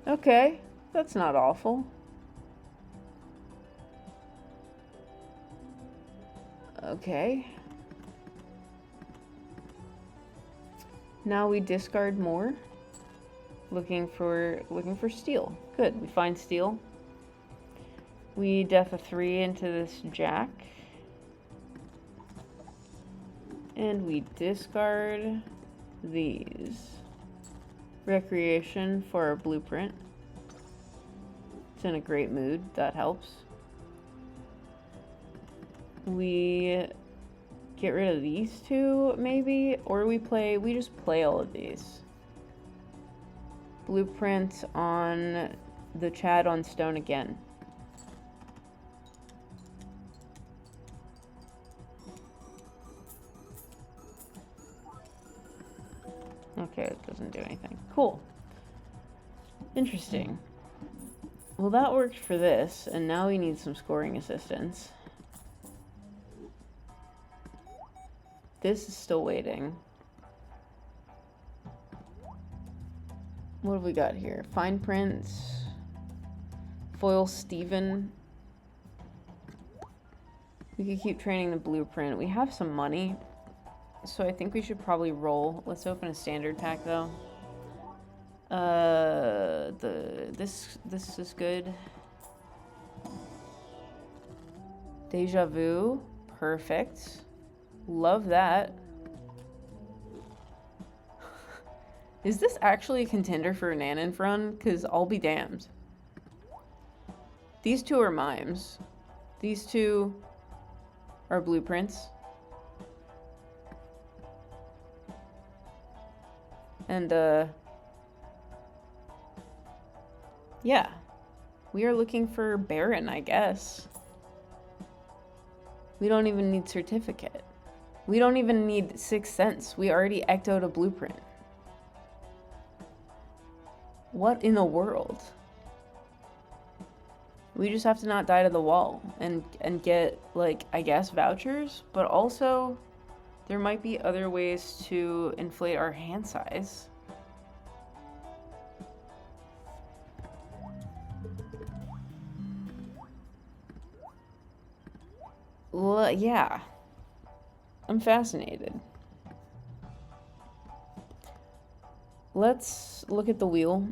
Okay, that's not awful. Okay. Now we discard more. Looking for steel. Good, we find steel. We def a 3 into this jack. And we discard these. Recreation for our blueprint. It's in a great mood, that helps. We get rid of these 2, maybe, or we just play all of these. Blueprint on the Chad on stone again. Okay, it doesn't do anything. Cool. Interesting. Well, that worked for this, and now we need some scoring assistance. This is still waiting. What have we got here? Fine prints. Foil Steven. We could keep training the blueprint. We have some money, so I think we should probably roll. Let's open a standard pack, though. This is good. Deja vu. Perfect. Love that. Is this actually a contender for a NANEINF run? Because I'll be damned. These two are mimes. These two are blueprints. And, yeah. We are looking for Baron, I guess. We don't even need certificate. We don't even need 6 cents. We already ectoed a blueprint. What in the world? We just have to not die to the wall and get, like, I guess, vouchers, but also there might be other ways to inflate our hand size. Yeah. I'm fascinated. Let's look at the wheel.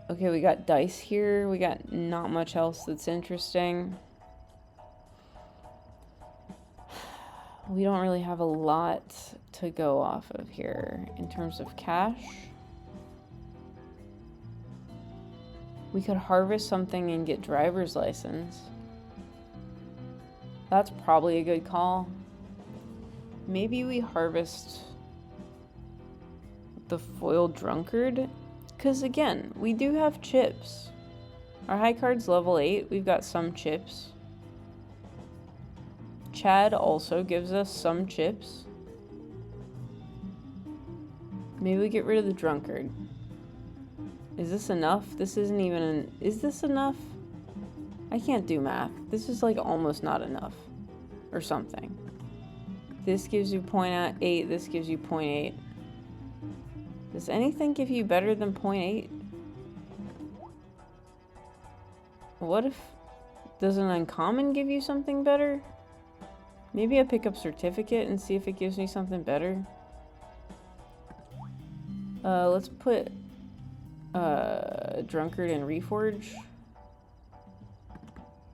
Okay, we got dice here. We got not much else that's interesting. We don't really have a lot to go off of here in terms of cash. We could harvest something and get driver's license. That's probably a good call. Maybe we harvest the foil drunkard. Because again, we do have chips. Our high card's level 8. We've got some chips. Chad also gives us some chips. Maybe we get rid of the drunkard. Is this enough? This isn't even an... Is this enough? I can't do math. This is like almost not enough. Or something. This gives you 0.8. This gives you 0.8. Does anything give you better than 0.8? What if... Does an uncommon give you something better? Maybe I pick up certificate and see if it gives me something better. Let's put drunkard and reforge.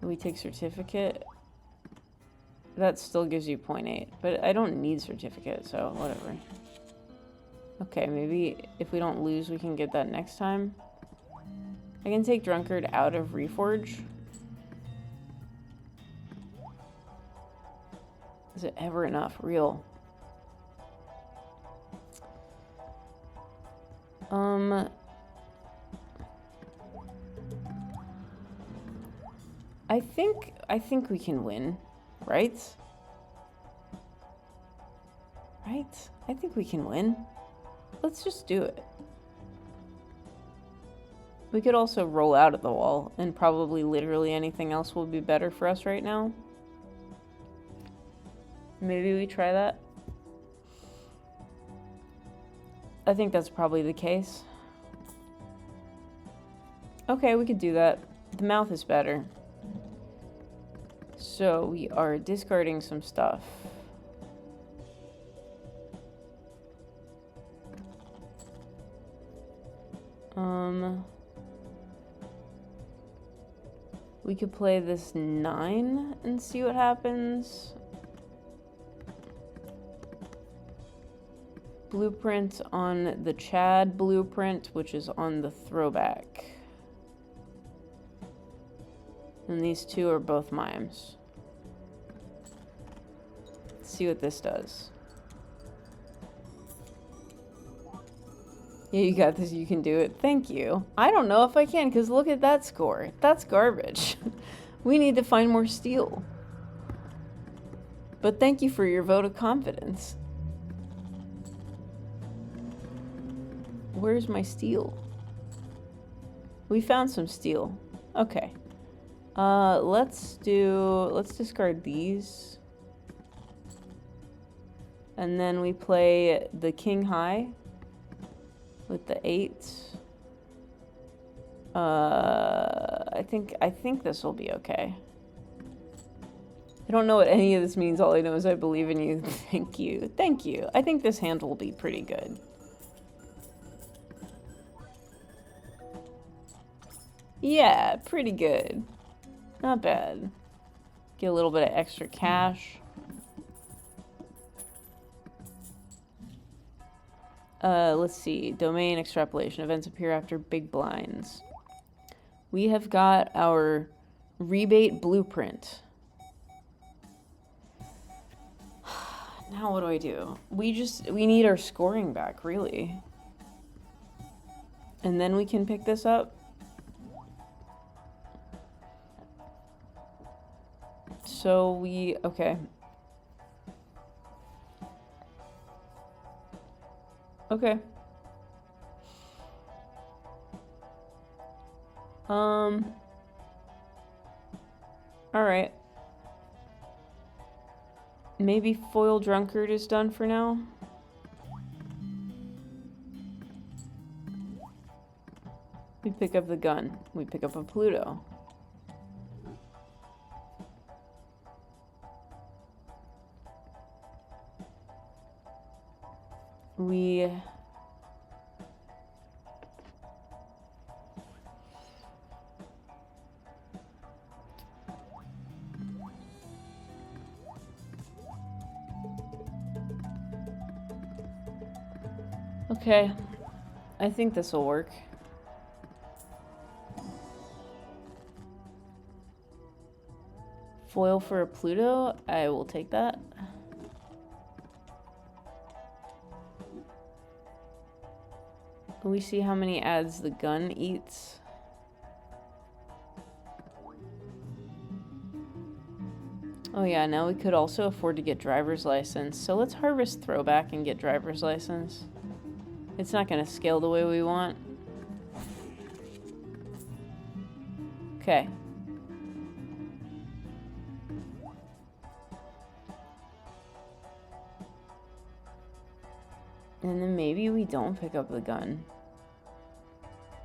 We take certificate. That still gives you 0.8, but I don't need certificate, so whatever. Okay, maybe if we don't lose, we can get that next time. I can take drunkard out of reforge. Is it ever enough? Real. I think we can win, right? Right? I think we can win. Let's just do it. We could also roll out of the wall, and probably literally anything else will be better for us right now. Maybe we try that. I think that's probably the case. Okay, we could do that. The mouth is better. So we are discarding some stuff. We could play this 9 and see what happens. Blueprint on the Chad blueprint, which is on the throwback. And these two are both mimes. Let's see what this does. Yeah, you got this, you can do it. Thank you. I don't know if I can, because look at that score. That's garbage. We need to find more steel. But thank you for your vote of confidence. Where's my steel? We found some steel. Okay. Let's discard these. And then we play the king high with the 8s. I think this will be okay. I don't know what any of this means. All I know is I believe in you. Thank you. Thank you. I think this hand will be pretty good. Yeah, pretty good. Not bad. Get a little bit of extra cash. Let's see. Domain extrapolation. Events appear after big blinds. We have got our rebate blueprint. Now what do I do? We need our scoring back, really. And then we can pick this up. So okay. Okay. All right. Maybe foil drunkard is done for now. We pick up the gun. We pick up a Pluto. Okay, I think this will work. Foil for a Pluto, I will take that. Can we see how many ads the gun eats? Oh yeah, now we could also afford to get driver's license. So let's harvest throwback and get driver's license. It's not going to scale the way we want. Okay. And then maybe we don't pick up the gun.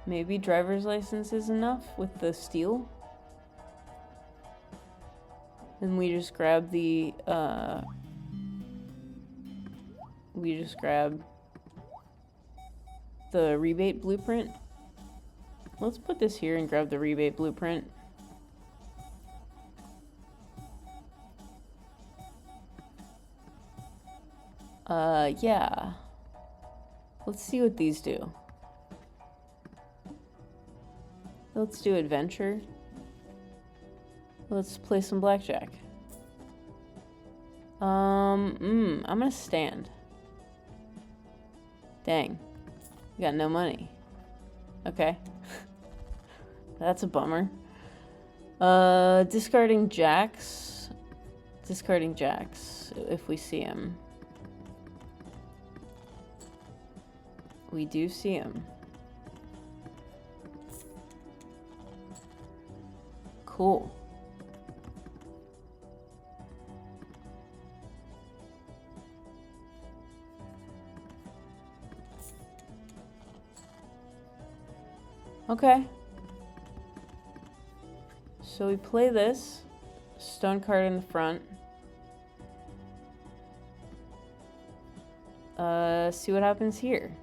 Maybe driver's license is enough with the steel. Then we just grab the, the rebate blueprint. Let's put this here and grab the rebate blueprint. Yeah. Let's see what these do. Let's do adventure. Let's play some blackjack. I'm gonna stand. Dang. We got no money. Okay. That's a bummer. Discarding jacks. Discarding jacks if we see him. We do see him. Cool. Okay. So we play this. Stone card in the front. See what happens here.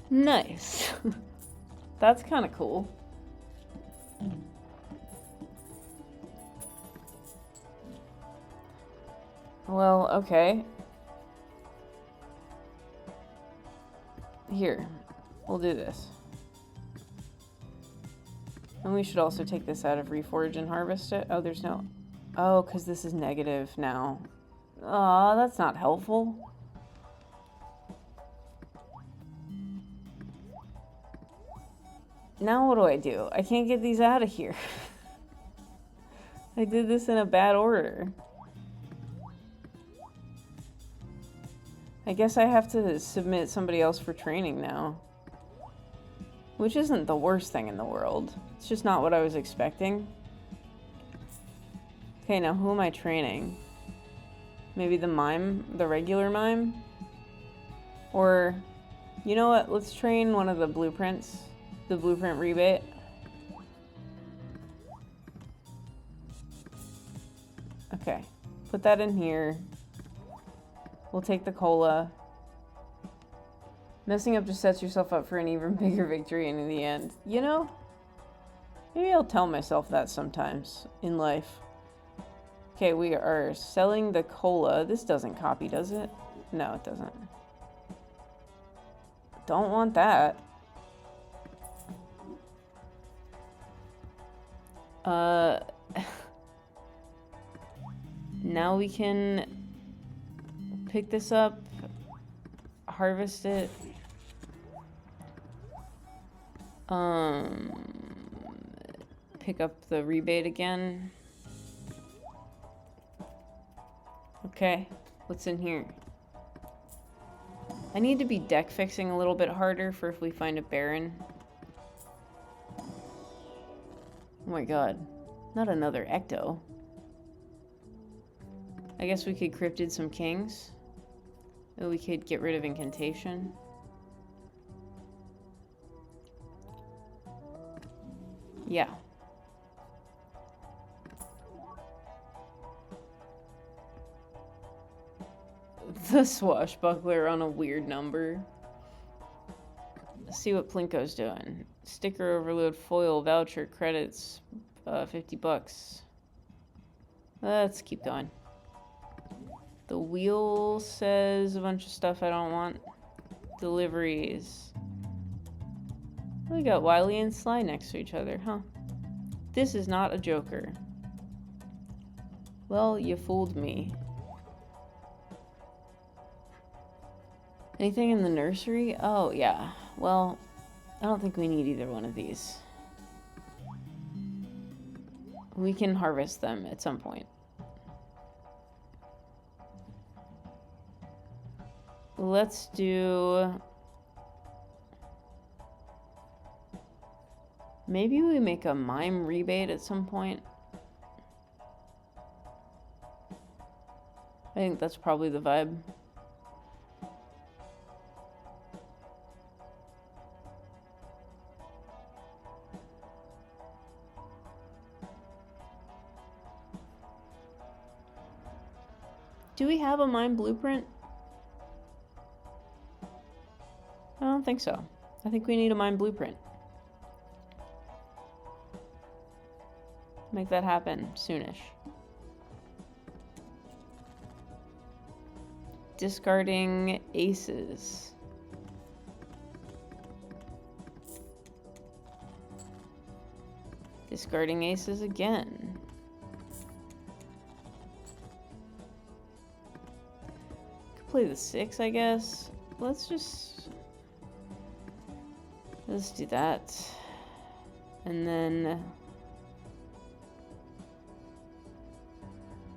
Nice. That's kind of cool. Well, okay. Here, we'll do this. And we should also take this out of Reforge and harvest it. Oh, there's no... Oh, because this is negative now. Aw, that's not helpful. Now what do? I can't get these out of here. I did this in a bad order. I guess I have to submit somebody else for training now. Which isn't the worst thing in the world. It's just not what I was expecting. Okay, now who am I training? Maybe the mime? The regular mime? Or, you know what? Let's train one of the blueprints. The blueprint rebate. Okay. Put that in here. We'll take the cola. Messing up just sets yourself up for an even bigger victory in the end. You know? Maybe I'll tell myself that sometimes in life. Okay, we are selling the cola. This doesn't copy, does it? No, it doesn't. Don't want that. Now we can pick this up, harvest it. Pick up the rebate again. Okay, what's in here? I need to be deck fixing a little bit harder for if we find a baron. Oh my god, not another ecto. I guess we could cryptid some kings. Or we could get rid of incantation. Yeah. The swashbuckler on a weird number. Let's see what Plinko's doing. Sticker overload, foil, voucher, credits, 50 bucks. Let's keep going. The wheel says a bunch of stuff I don't want. Deliveries. We got Wily and Sly next to each other, huh? This is not a Joker. Well, you fooled me. Anything in the nursery? Oh, yeah. Well, I don't think we need either one of these. We can harvest them at some point. Let's do... Maybe we make a mime rebate at some point. I think that's probably the vibe. Do we have a mime blueprint? I don't think so. I think we need a mime blueprint. Make that happen soonish. Discarding aces. Discarding aces again. Could play the 6, I guess. Let's do that. And then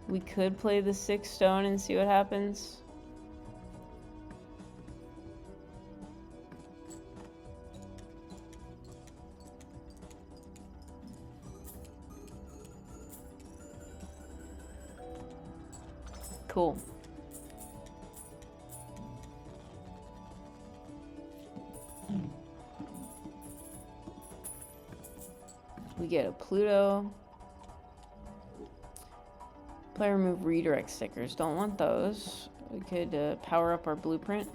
we could play the 6 stone and see what happens. Cool. We get a Pluto. Play remove redirect stickers. Don't want those. We could power up our blueprint.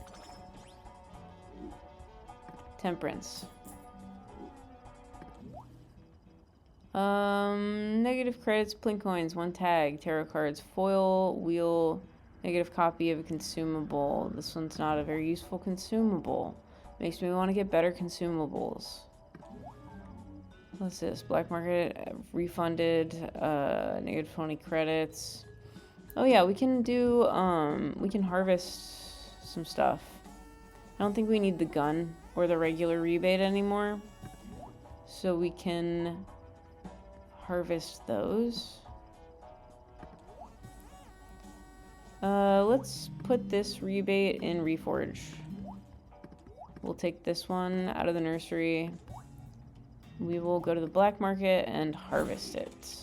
Temperance. Negative credits, plink coins, 1 tag, tarot cards, foil, wheel, negative copy of a consumable. This one's not a very useful consumable. Makes me want to get better consumables. What's this? Black market, refunded, negative 20 credits. Oh yeah, we can do, we can harvest some stuff. I don't think we need the gun or the regular rebate anymore. So we can harvest those. Let's put this rebate in Reforge. We'll take this one out of the nursery. We will go to the black market and harvest it.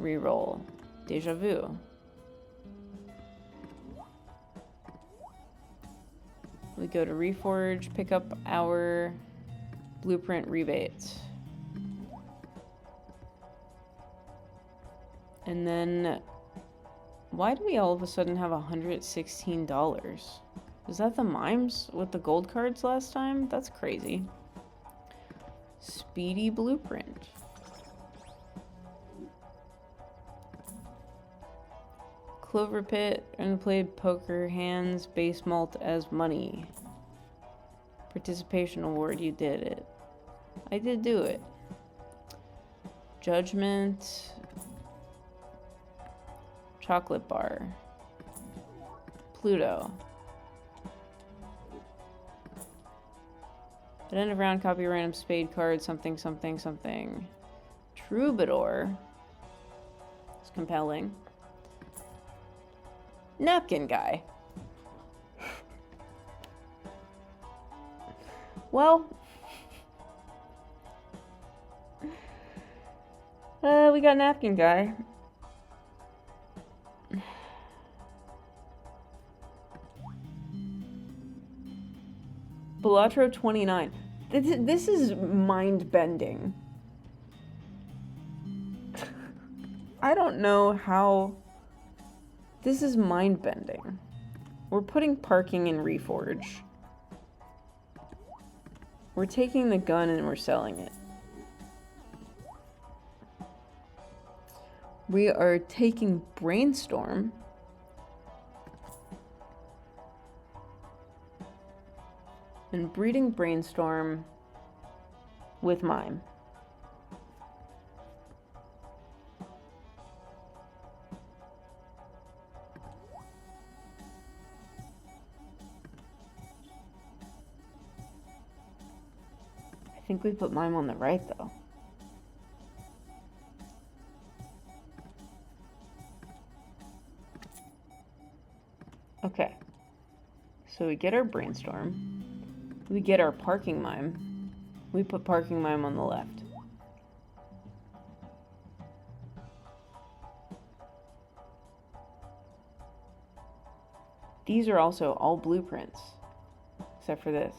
Reroll. Deja vu. We go to Reforge, pick up our blueprint rebate. And then, why do we all of a sudden have $116? Is that the mimes with the gold cards last time? That's crazy. Speedy blueprint. Clover Pit, and played poker hands, base malt as money. Participation award, you did it. I did do it. Judgment. Chocolate bar. Pluto. At end of round, copy a random spade card, something, something, something. Troubadour. It's compelling. Napkin guy. Well, we got napkin guy. Balatro 29. This is mind-bending. I don't know how... This is mind-bending. We're putting parking in Reforge. We're taking the gun and we're selling it. We are taking Brainstorm. And breeding Brainstorm with Mime. I think we put Mime on the right, though. Okay. So we get our Brainstorm. We get our Parking Mime. We put Parking Mime on the left. These are also all blueprints, except for this.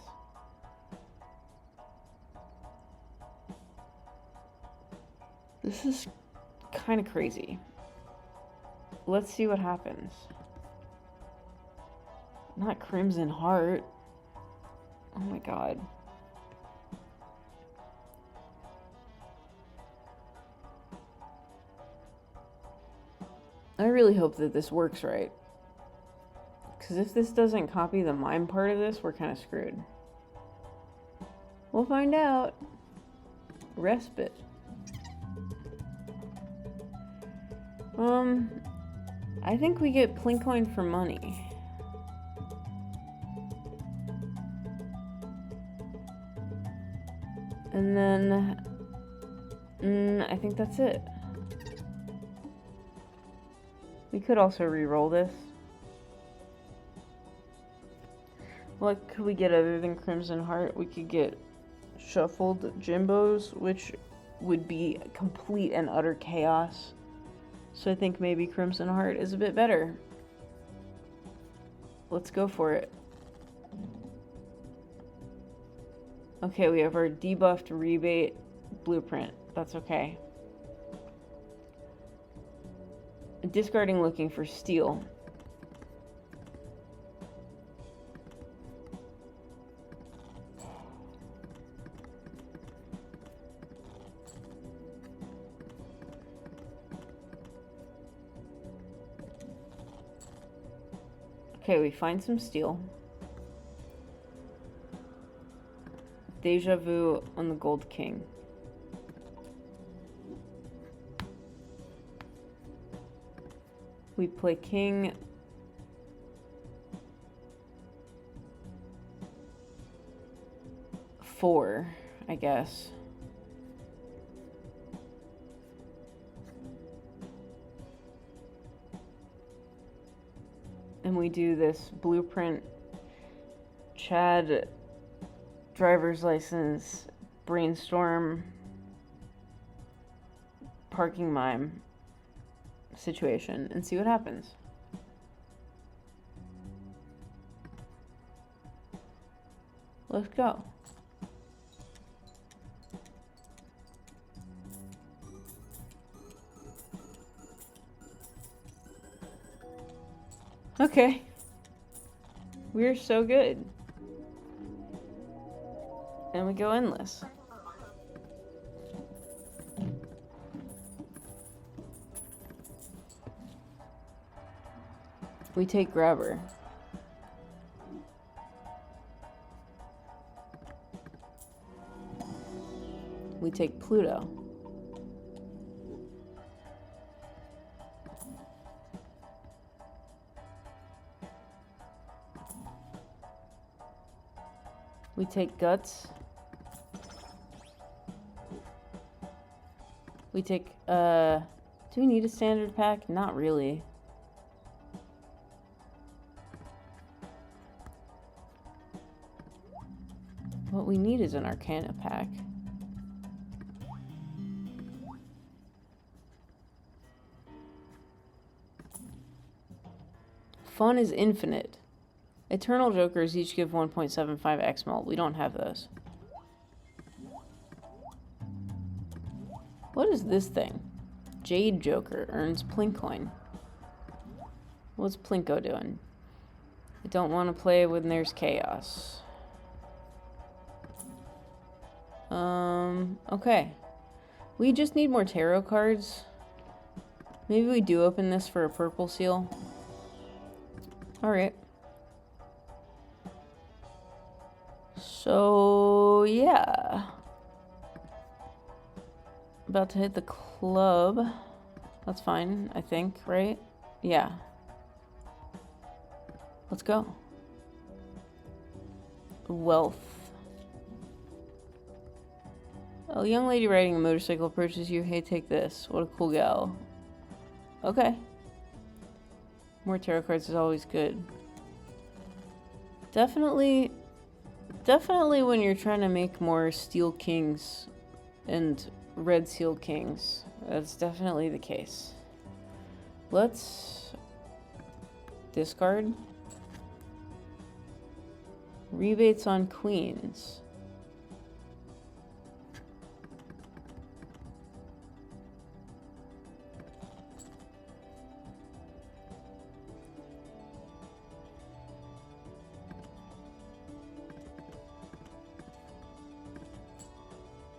This is kind of crazy. Let's see what happens. Not Crimson Heart. Oh my god. I really hope that this works right. Because if this doesn't copy the mime part of this, we're kind of screwed. We'll find out. Respite. I think we get Plinkcoin for money. And then, I think that's it. We could also re-roll this. What could we get other than Crimson Heart? We could get Shuffled Jimbos, which would be complete and utter chaos. So I think maybe Crimson Heart is a bit better. Let's go for it. Okay, we have our debuffed rebate blueprint. That's okay. Discarding, looking for steel. Okay, we find some steel. Deja vu on the Gold King. We play King. Four, I guess. we do this blueprint Chad driver's license brainstorm parking mime situation and see what happens. Let's go. Okay. We're so good. And we go endless. We take grabber. We take Pluto. We take guts. We take, do we need a standard pack? Not really. What we need is an Arcana pack. Fun is infinite. Eternal Jokers each give 1.75 X mult. We don't have those. What is this thing? Jade Joker earns Plincoin. What's Plinko doing? I don't want to play when there's chaos. Okay. We just need more tarot cards. Maybe we do open this for a purple seal. Alright. So, yeah. About to hit the club. That's fine, I think, right? Yeah. Let's go. Wealth. A young lady riding a motorcycle approaches you. Hey, take this. What a cool gal. Okay. More tarot cards is always good. Definitely when you're trying to make more steel kings and red seal kings, that's definitely the case. Let's discard. Rebates on queens.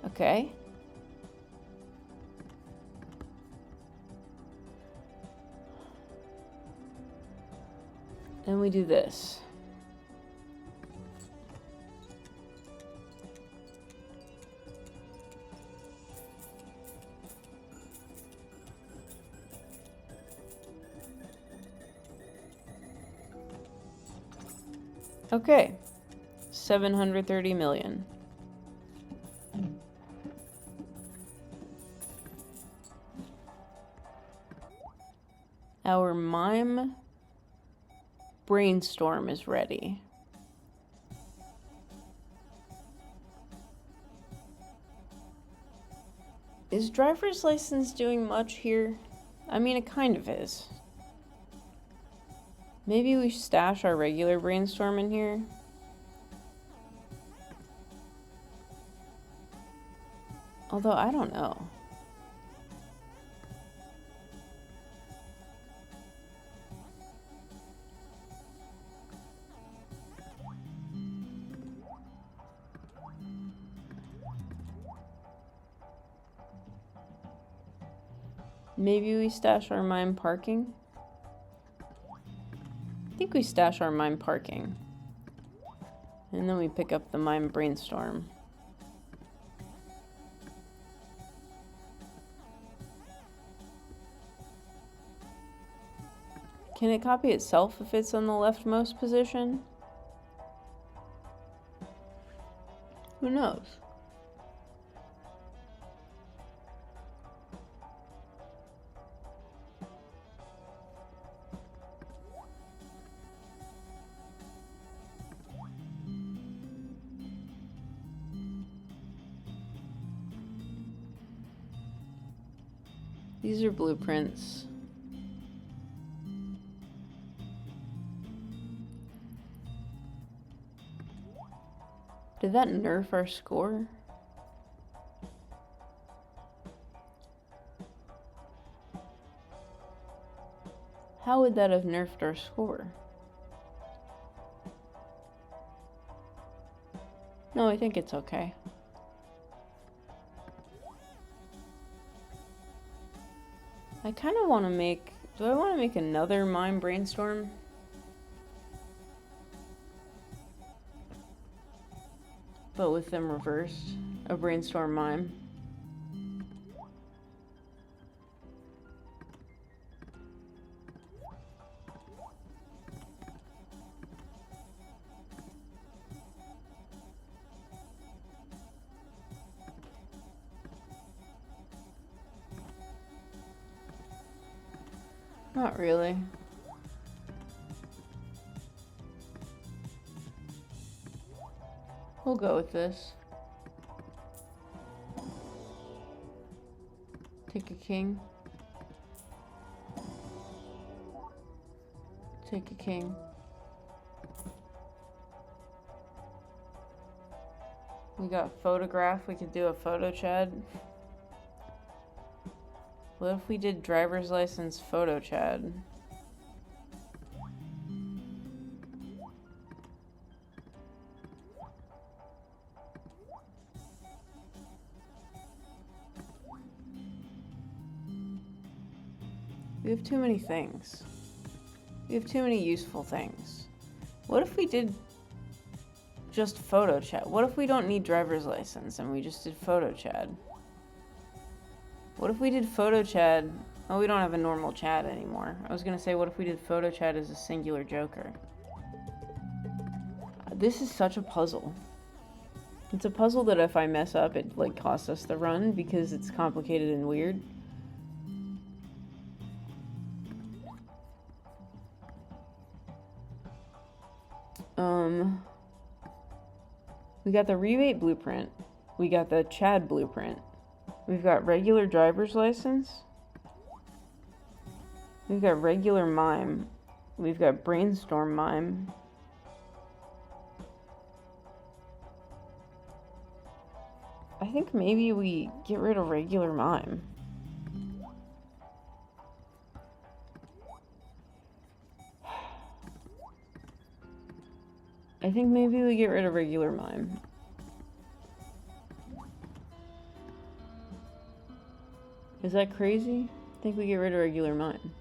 Okay. Then we do this. Okay. 730 million. Our mime brainstorm is ready. Is driver's license doing much here? I mean, it kind of is. Maybe we stash our regular brainstorm in here. Although, I don't know. Maybe we stash our mime parking? I think we stash our mime parking. And then we pick up the mime brainstorm. Can it copy itself if it's on the leftmost position? Who knows? These are blueprints. Did that nerf our score? How would that have nerfed our score? No, I think it's okay. I kind of want to make... Do I want to make another mime brainstorm? But with them reversed. A brainstorm mime. Not really. We'll go with this. Take a king. Take a king. We got photograph. We could do a photo chat. What if we did driver's license photo chat? We have too many things. We have too many useful things. What if we did just photo chat? What if we don't need driver's license and we just did photo chat? What if we did photo chat? Oh, we don't have a normal chat anymore. I was gonna say, what if we did photo chat as a singular joker? This is such a puzzle. It's a puzzle that if I mess up, it like costs us the run because it's complicated and weird. We got the rebate blueprint. We got the Chad blueprint. We've got regular driver's license. We've got regular mime. We've got brainstorm mime. I think maybe we get rid of regular mime. I think maybe we get rid of regular mime. Is that crazy? I think we get rid of regular mime.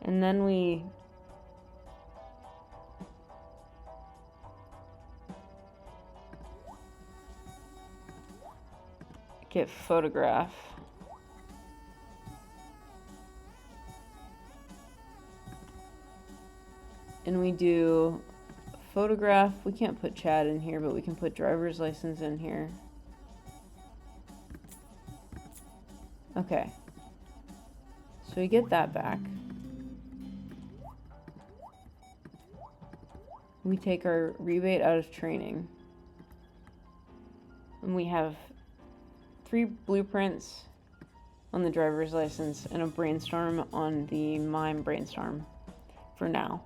And then we get photograph. And we do photograph. We can't put Chad in here, but we can put driver's license in here. Okay. So we get that back. We take our rebate out of training. And we have 3 blueprints on the driver's license and a brainstorm on the mime brainstorm for now.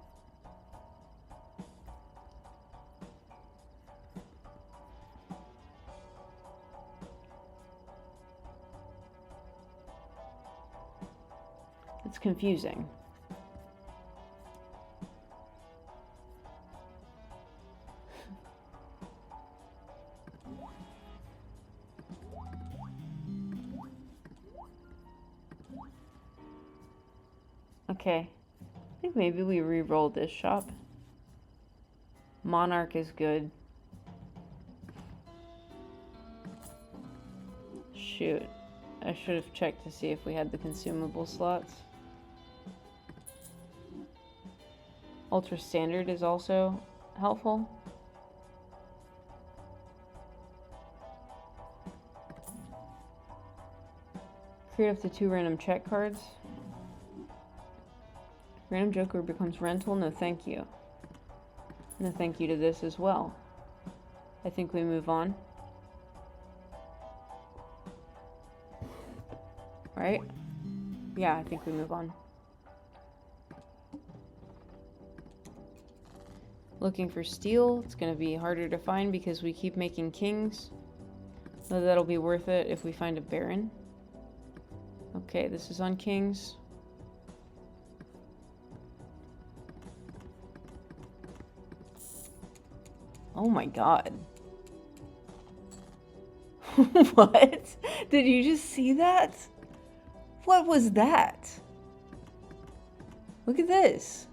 It's confusing. Okay. I think maybe we re-roll this shop. Monarch is good. Shoot. I should have checked to see if we had the consumable slots. Ultra Standard is also helpful. Create up to 2 random check cards. Random Joker becomes rental. No thank you. No thank you to this as well. I think we move on. Right? Yeah, I think we move on. Looking for steel. It's going to be harder to find because we keep making kings. So that'll be worth it if we find a baron. Okay, this is on kings. Oh my god. What? Did you just see that? What was that? Look at this.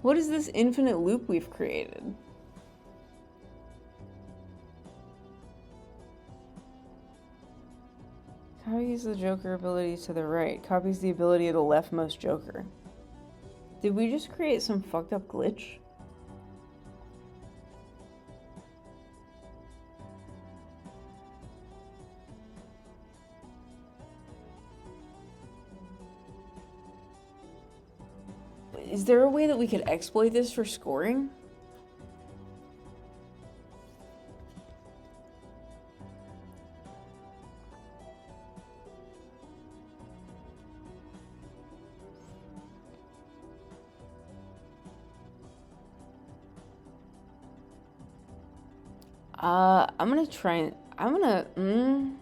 What is this infinite loop we've created? Copies the Joker ability to the right. Copies the ability of the leftmost Joker. Did we just create some fucked up glitch? Is there a way that we could exploit this for scoring? I'm gonna try and...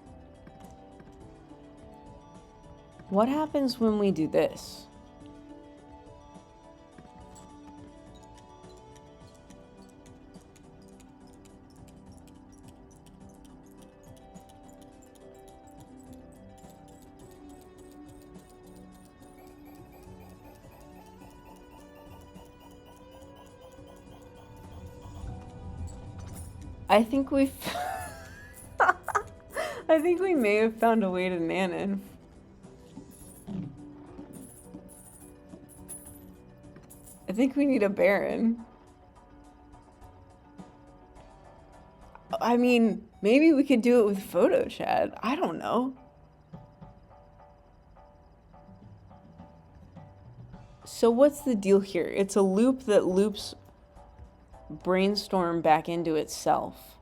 What happens when we do this? I think we've... I think we may have found a way to NANEINF. I think we need a baron. I mean, maybe we could do it with photo chat. I don't know. So what's the deal here? It's a loop that loops brainstorm back into itself.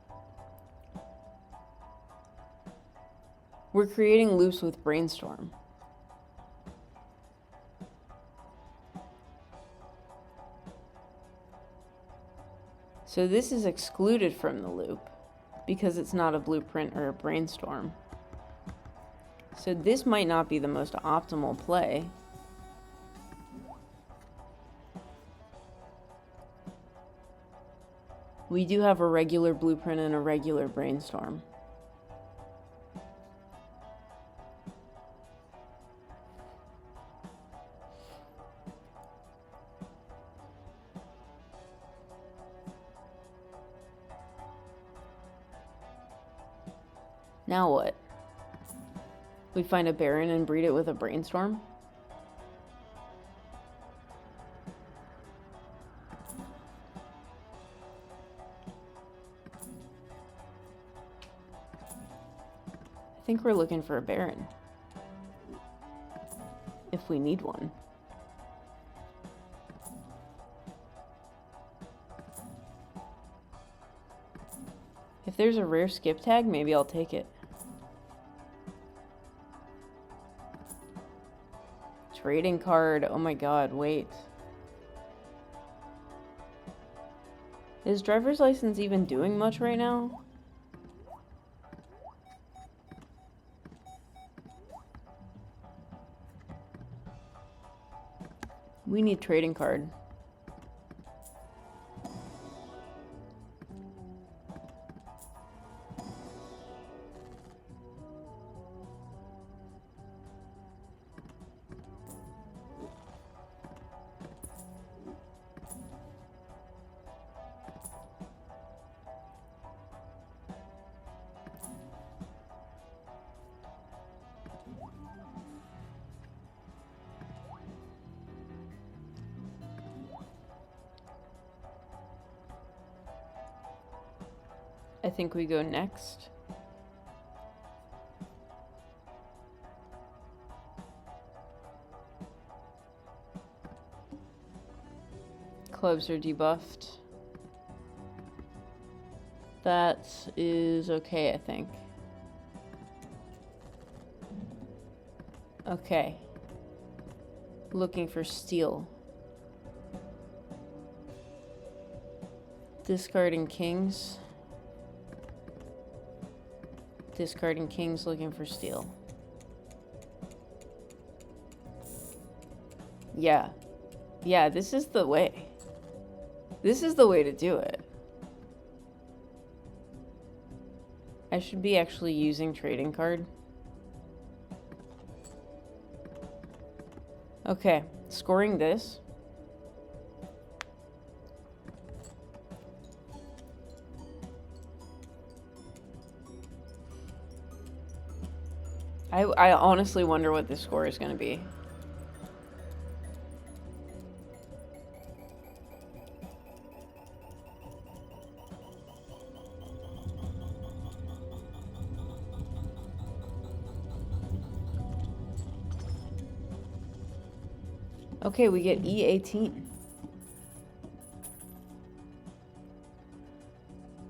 We're creating loops with brainstorm. So this is excluded from the loop because it's not a blueprint or a brainstorm. So this might not be the most optimal play. We do have a regular blueprint and a regular brainstorm. Now what? We find a baron and breed it with a brainstorm? I think we're looking for a baron. If we need one. If there's a rare skip tag, maybe I'll take it. Trading card. Oh my god, wait. Is driver's license even doing much right now? We need trading card. I think we go next. clubs are debuffed. That is okay, I think. Okay. Looking for steel. Discarding kings. Discarding kings, looking for steel. Yeah. Yeah, this is the way. This is the way to do it. I should be actually using trading card. Okay, scoring this. I honestly wonder what this score is going to be. Okay, we get E18.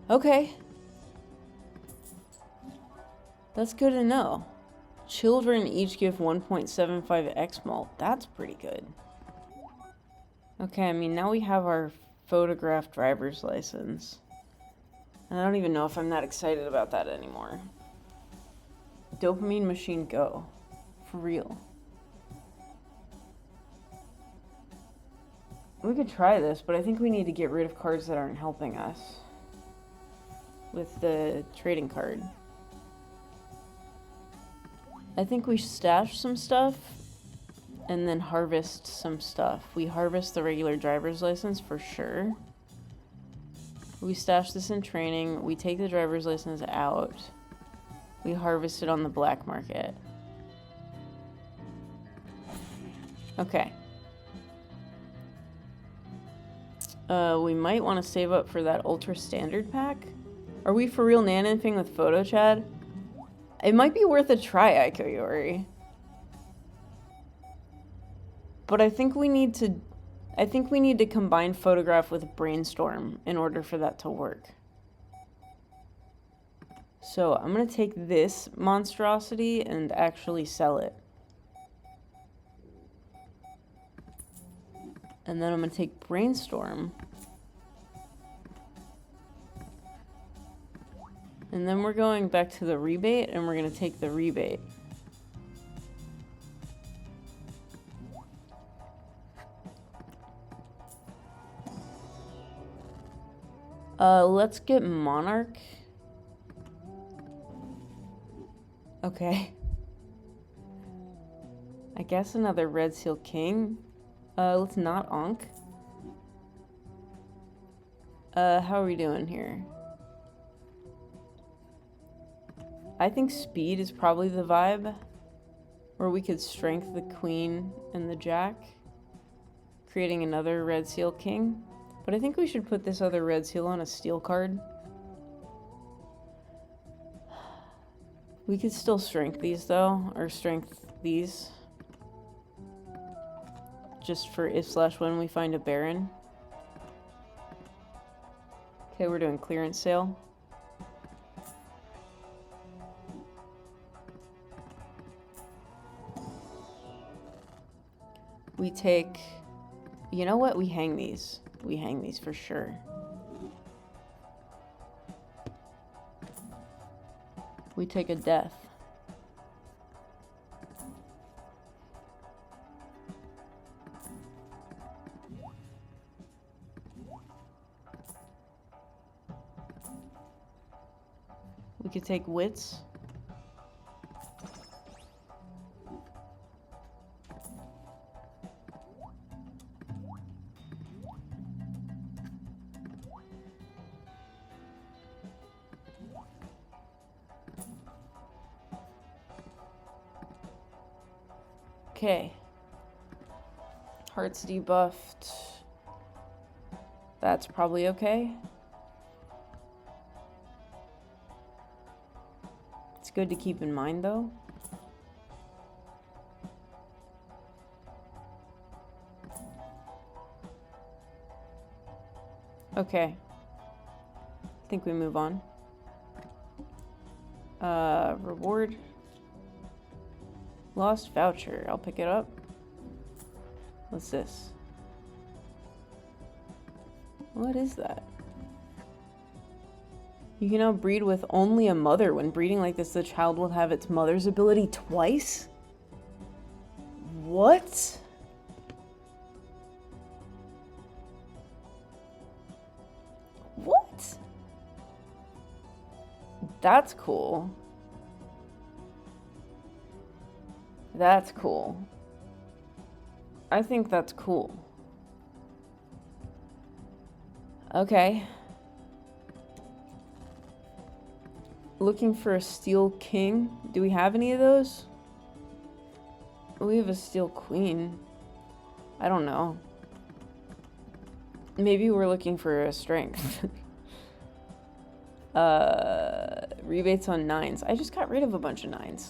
Okay. That's good to know. Children each give 1.75 X malt. That's pretty good. Okay, I mean, now we have our photograph driver's license. And I don't even know if I'm that excited about that anymore. Dopamine machine go. For real. We could try this, but I think we need to get rid of cards that aren't helping us with the trading card. I think we stash some stuff and then harvest some stuff. We harvest the regular driver's license for sure. We stash this in training. We take the driver's license out. We harvest it on the black market. Okay. We might want to save up for that ultra standard pack. Are we for real NANEINFing with photo Chad? It might be worth a try, Aikoyori. But I think we need to combine photograph with brainstorm in order for that to work. So I'm gonna take this monstrosity and actually sell it. And then I'm gonna take brainstorm. And then we're going back to the rebate and we're gonna take the rebate. Let's get Monarch. Okay. I guess another Red Seal King. Let's not Ankh. How are we doing here? I think speed is probably the vibe. Or we could strength the Queen and the Jack, creating another Red Seal King. But I think we should put this other Red Seal on a steel card. We could still strength these though, or strength these. Just for if/when we find a Baron. Okay, we're doing clearance sale. We take, you know what? We hang these. We hang these for sure. We take a death. We could take wits. Okay. Heart's debuffed. That's probably okay. It's good to keep in mind though. Okay. I think we move on. Reward. Lost voucher. I'll pick it up. What's this? What is that? You can now breed with only a mother. When breeding like this, the child will have its mother's ability twice? What? What? That's cool. That's cool. I think that's cool. Okay. Looking for a steel king. Do we have any of those? We have a steel queen. I don't know. Maybe we're looking for a strength. Rebates on 9s. I just got rid of a bunch of 9s.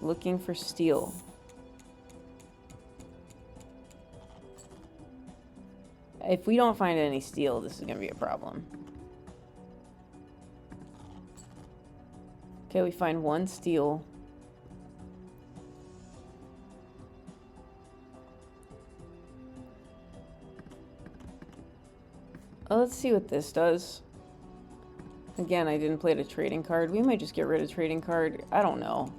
Looking for steel. If we don't find any steel, this is gonna be a problem. Okay, we find 1 steel. Oh, let's see what this does. Again, I didn't play the trading card. We might just get rid of trading card. I don't know.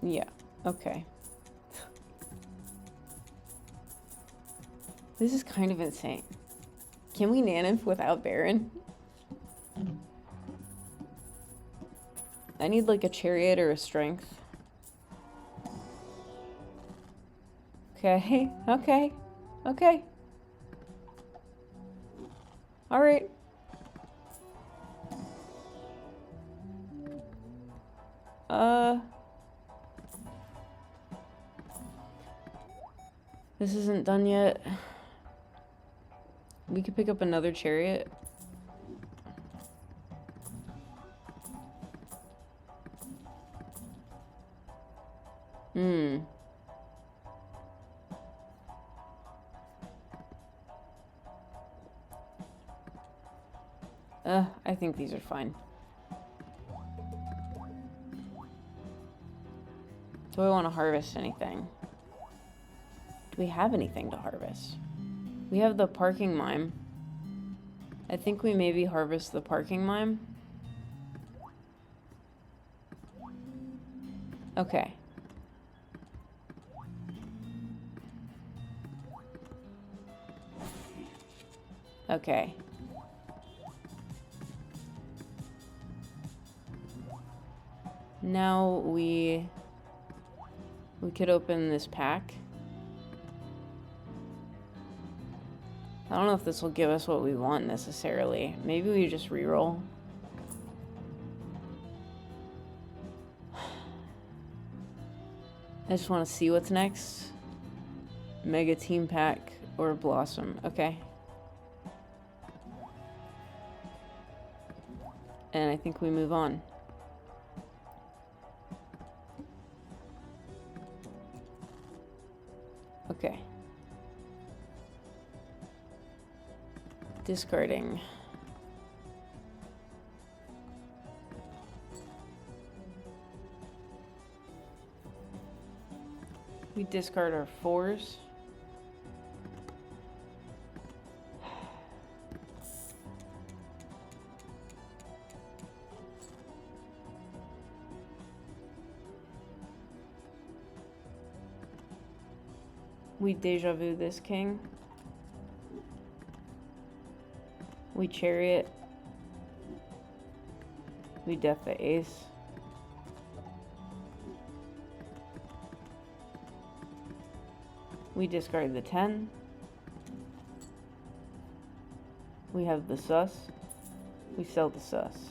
Yeah, okay. This is kind of insane. Can we NANEINF without Baron? I need like a chariot or a strength. Okay, okay, okay. Alright. This isn't done yet. We could pick up another chariot. I think these are fine. Do I want to harvest anything? Do we have anything to harvest? We have the parking mime. I think we maybe harvest the parking mime. Okay. Okay. Now we could open this pack. I don't know if this will give us what we want necessarily. Maybe we just reroll. I just want to see what's next. Mega Team Pack or Blossom. Okay. And I think we move on. Okay. Discarding. We discard our 4s. We deja vu this king. We chariot. We death the ace. We discard the 10. We have the sus. We sell the sus.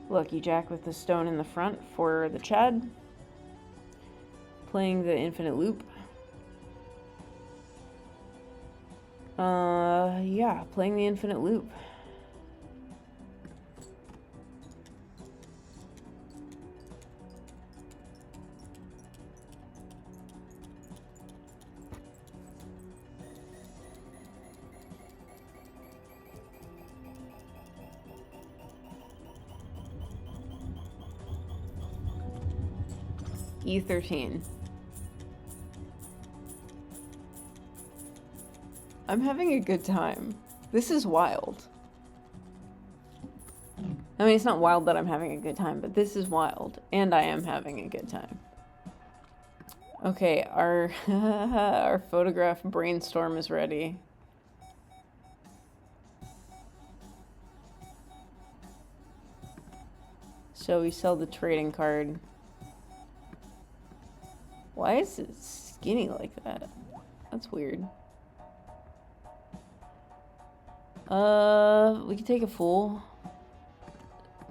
Lucky Jack with the stone in the front for the Chad. Playing the infinite loop. Yeah, playing the infinite loop. E13. I'm having a good time. This is wild. I mean, it's not wild that I'm having a good time, but this is wild. And I am having a good time. Okay, our our photograph brainstorm is ready. So we sell the trading card. Why is it skinny like that? That's weird. We can take a fool.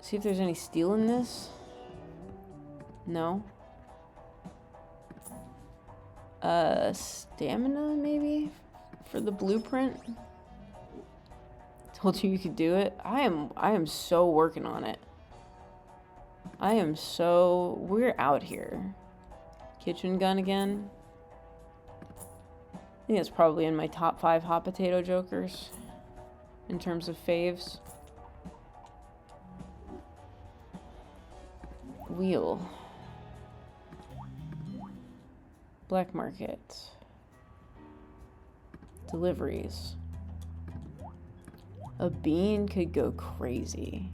See if there's any steel in this. No. Stamina maybe? For the blueprint? Told you could do it. I am so working on it. We're out here. Kitchen gun again. I think that's probably in my top 5 hot potato jokers in terms of faves. Wheel. Black market. Deliveries. A bean could go crazy.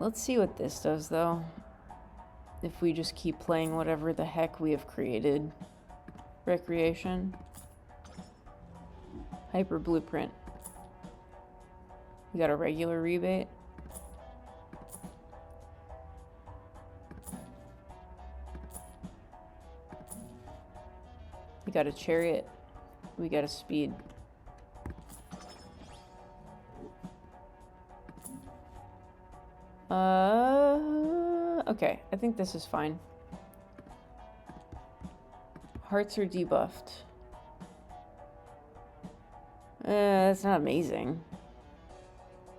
Let's see what this does, though. If we just keep playing whatever the heck we have created. Recreation. Hyper blueprint. We got a regular rebate. We got a chariot. We got a speed. Okay, I think this is fine. Hearts are debuffed. That's not amazing.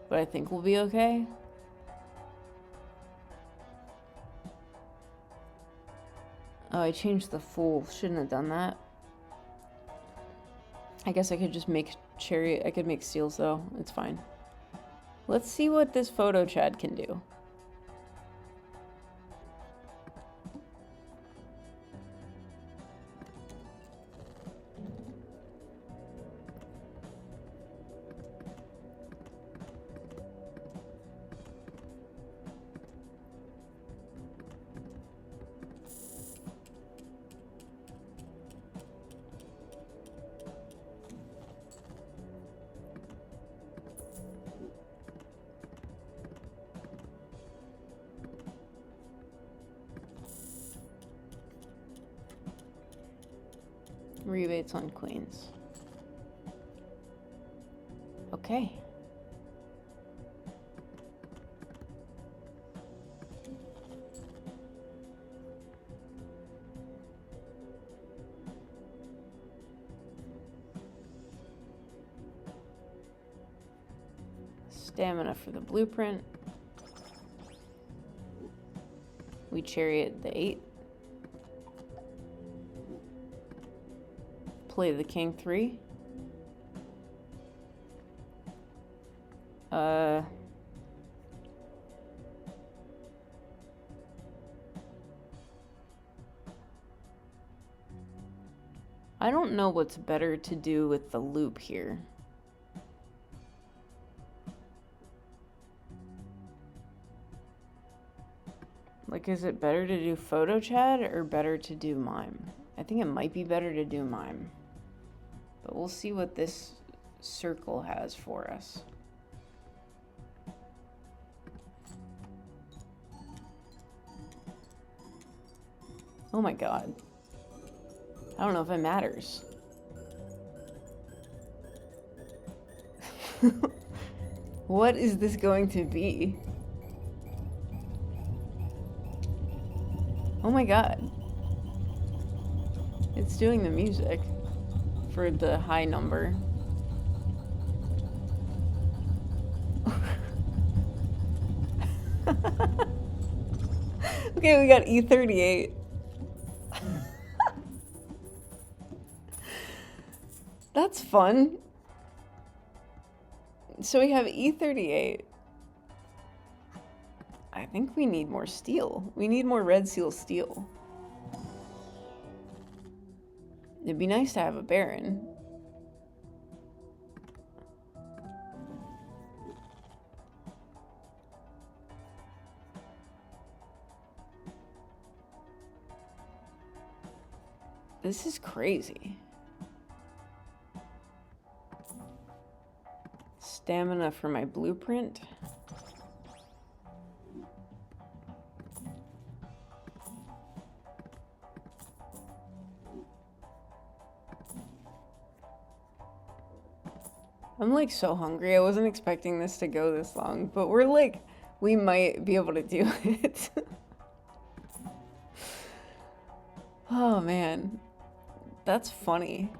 But I think we'll be okay. Oh, I changed the fool. Shouldn't have done that. I guess I could just make chariot. I could make seals though. It's fine. Let's see what this photo Chad can do. Rebates on queens. Okay. Stamina for the blueprint. We chariot the 8. Play the king 3. I don't know what's better to do with the loop here. Like, is it better to do photo chat or better to do mime? I think it might be better to do mime. But we'll see what this circle has for us. Oh my god. I don't know if it matters. What is this going to be? Oh my god. It's doing the music. for the high number. Okay, we got E38. That's fun. So we have E38. I think we need more steel. We need more red seal steel. It'd be nice to have a baron. This is crazy. Stamina for my blueprint. I'm like so hungry. I wasn't expecting this to go this long, but we're like, we might be able to do it. Oh man, that's funny.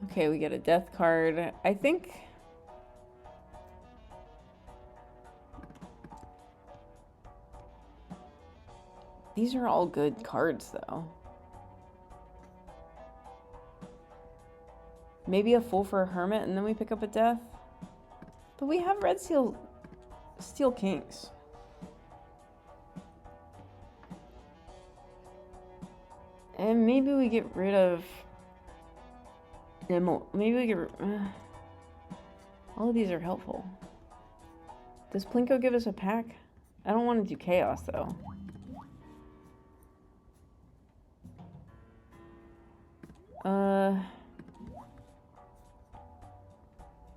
Okay, we get a death card. I think these are all good cards though. Maybe a fool for a hermit and then we pick up a death. But we have red steel kings. And maybe we get rid of maybe we get all of these are helpful. Does Plinko give us a pack? I don't want to do chaos though.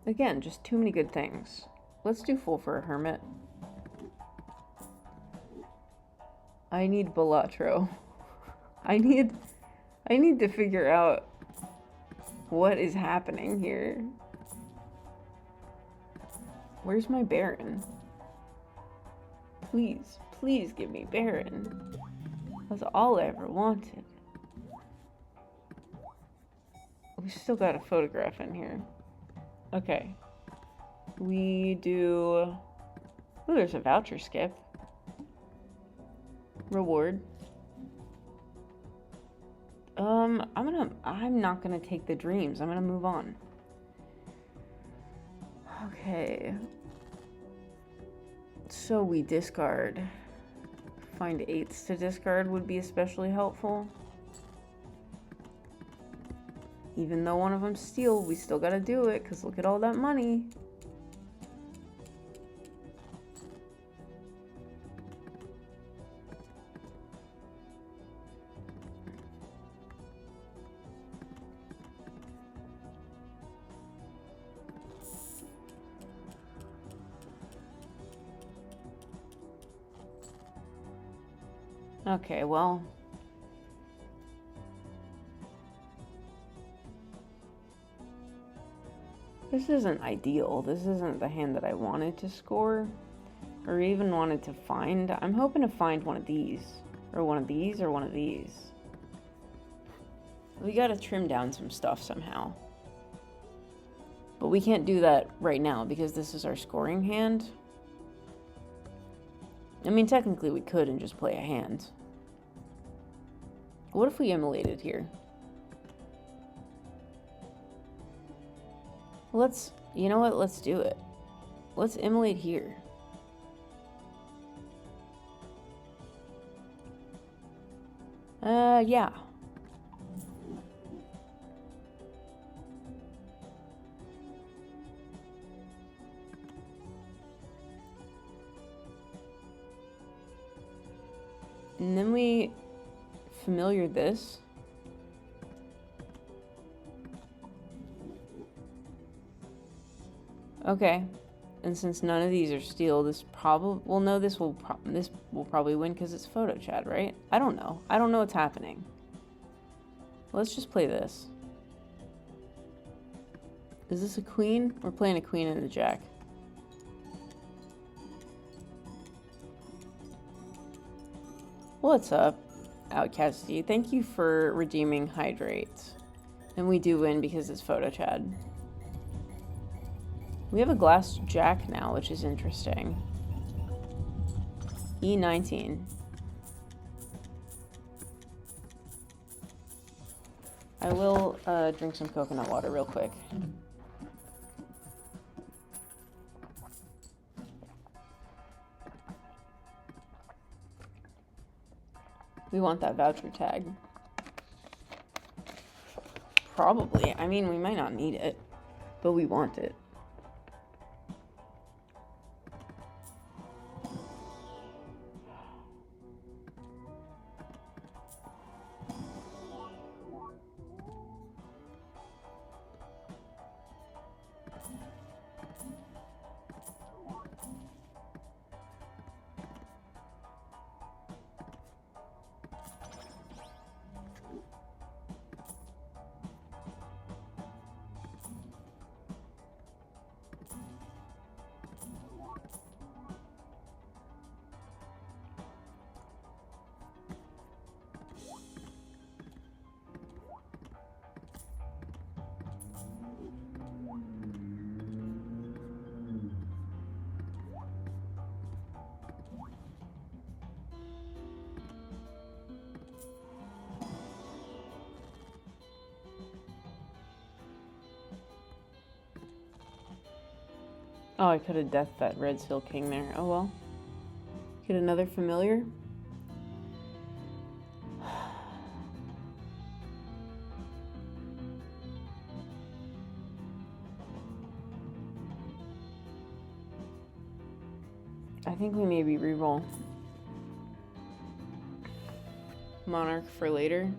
Again, just too many good things. Let's do full for a hermit. I need balatro. I need to figure out what is happening here. Where's my baron? Please, please give me baron. That's all I ever wanted. We still got a photograph in here. Okay. We do... Oh, there's a voucher skip. Reward. I'm not gonna take the dreams. I'm gonna move on. Okay. So we discard. Find 8s to discard would be especially helpful. Even though one of them's steel, we still gotta do it, because look at all that money. Okay, well... This isn't ideal. This isn't the hand that I wanted to score, or even wanted to find. I'm hoping to find one of these, or one of these, or one of these. We gotta trim down some stuff somehow. But we can't do that right now, because this is our scoring hand. I mean, technically we could and just play a hand. What if we immolated here? Let's, you know what, let's do it. Let's immolate here. Yeah. And then we familiar this. Okay, and since none of these are steel, this probably, well, no, this will probably win because it's photo chat, right? I don't know. I don't know what's happening. Let's just play this. Is this a queen? We're playing a queen and a jack. What's up? Outcasty. Thank you for redeeming Hydrate. And we do win because it's Photo Chad. We have a glass jack now, which is interesting. E19. I will drink some coconut water real quick. We want that voucher tag. Probably. I mean, we might not need it, but we want it. Oh, I could have deathed that Red Seal King there. Oh well. Get another familiar. I think we maybe reroll Monarch for later.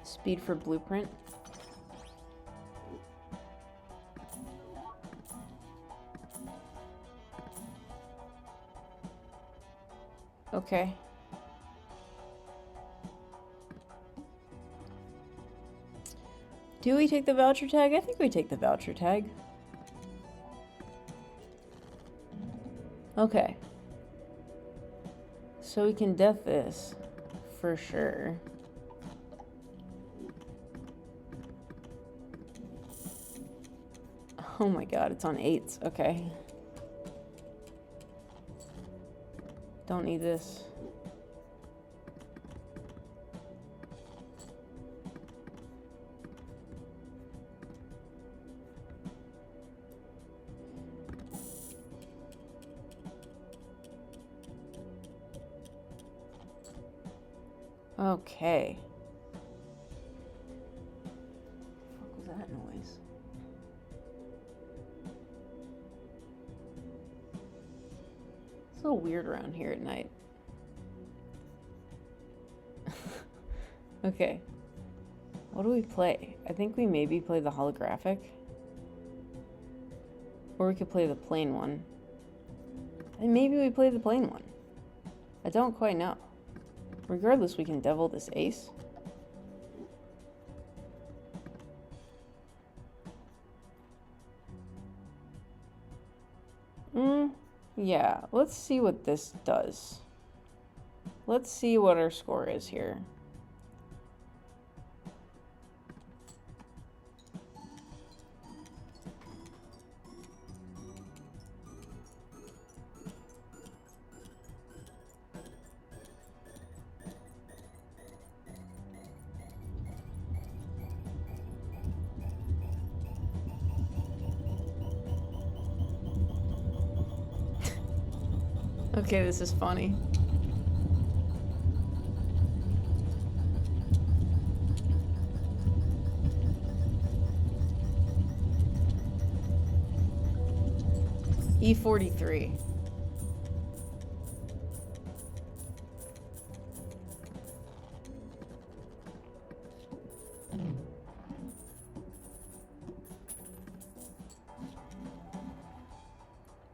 Speed for Blueprint. Okay. Do we take the voucher tag? I think we take the voucher tag. Okay. So we can death this for sure. Oh my god, it's on 8s. Okay. Don't need this. Okay. What was that noise? It's a little weird around here at night. Okay. What do we play? I think we maybe play the holographic. Or we could play the plain one. And maybe we play the plain one. I don't quite know. Regardless, we can devil this ace. Yeah, let's see what this does. Let's see what our score is here. Okay, this is funny. E43.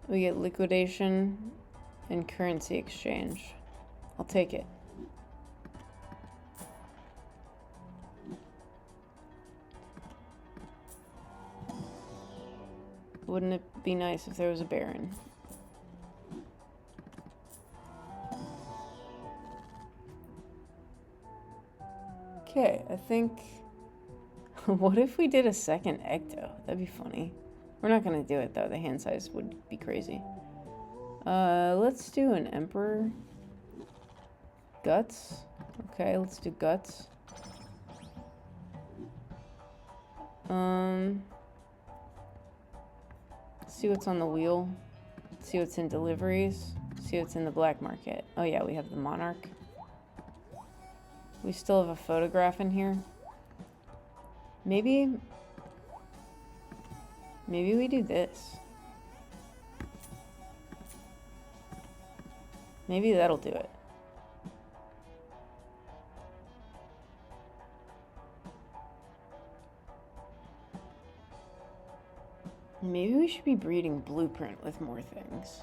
We get liquidation and currency exchange. I'll take it. Wouldn't it be nice if there was a baron? Okay, I think... What if we did a second ecto? That'd be funny. We're not gonna do it though. The hand size would be crazy. Let's do an emperor. Guts. Okay, let's do guts. See what's on the wheel. See what's in deliveries. See what's in the black market. Oh yeah, we have the monarch. We still have a photograph in here. Maybe we do this. Maybe that'll do it. Maybe we should be breeding Blueprint with more things.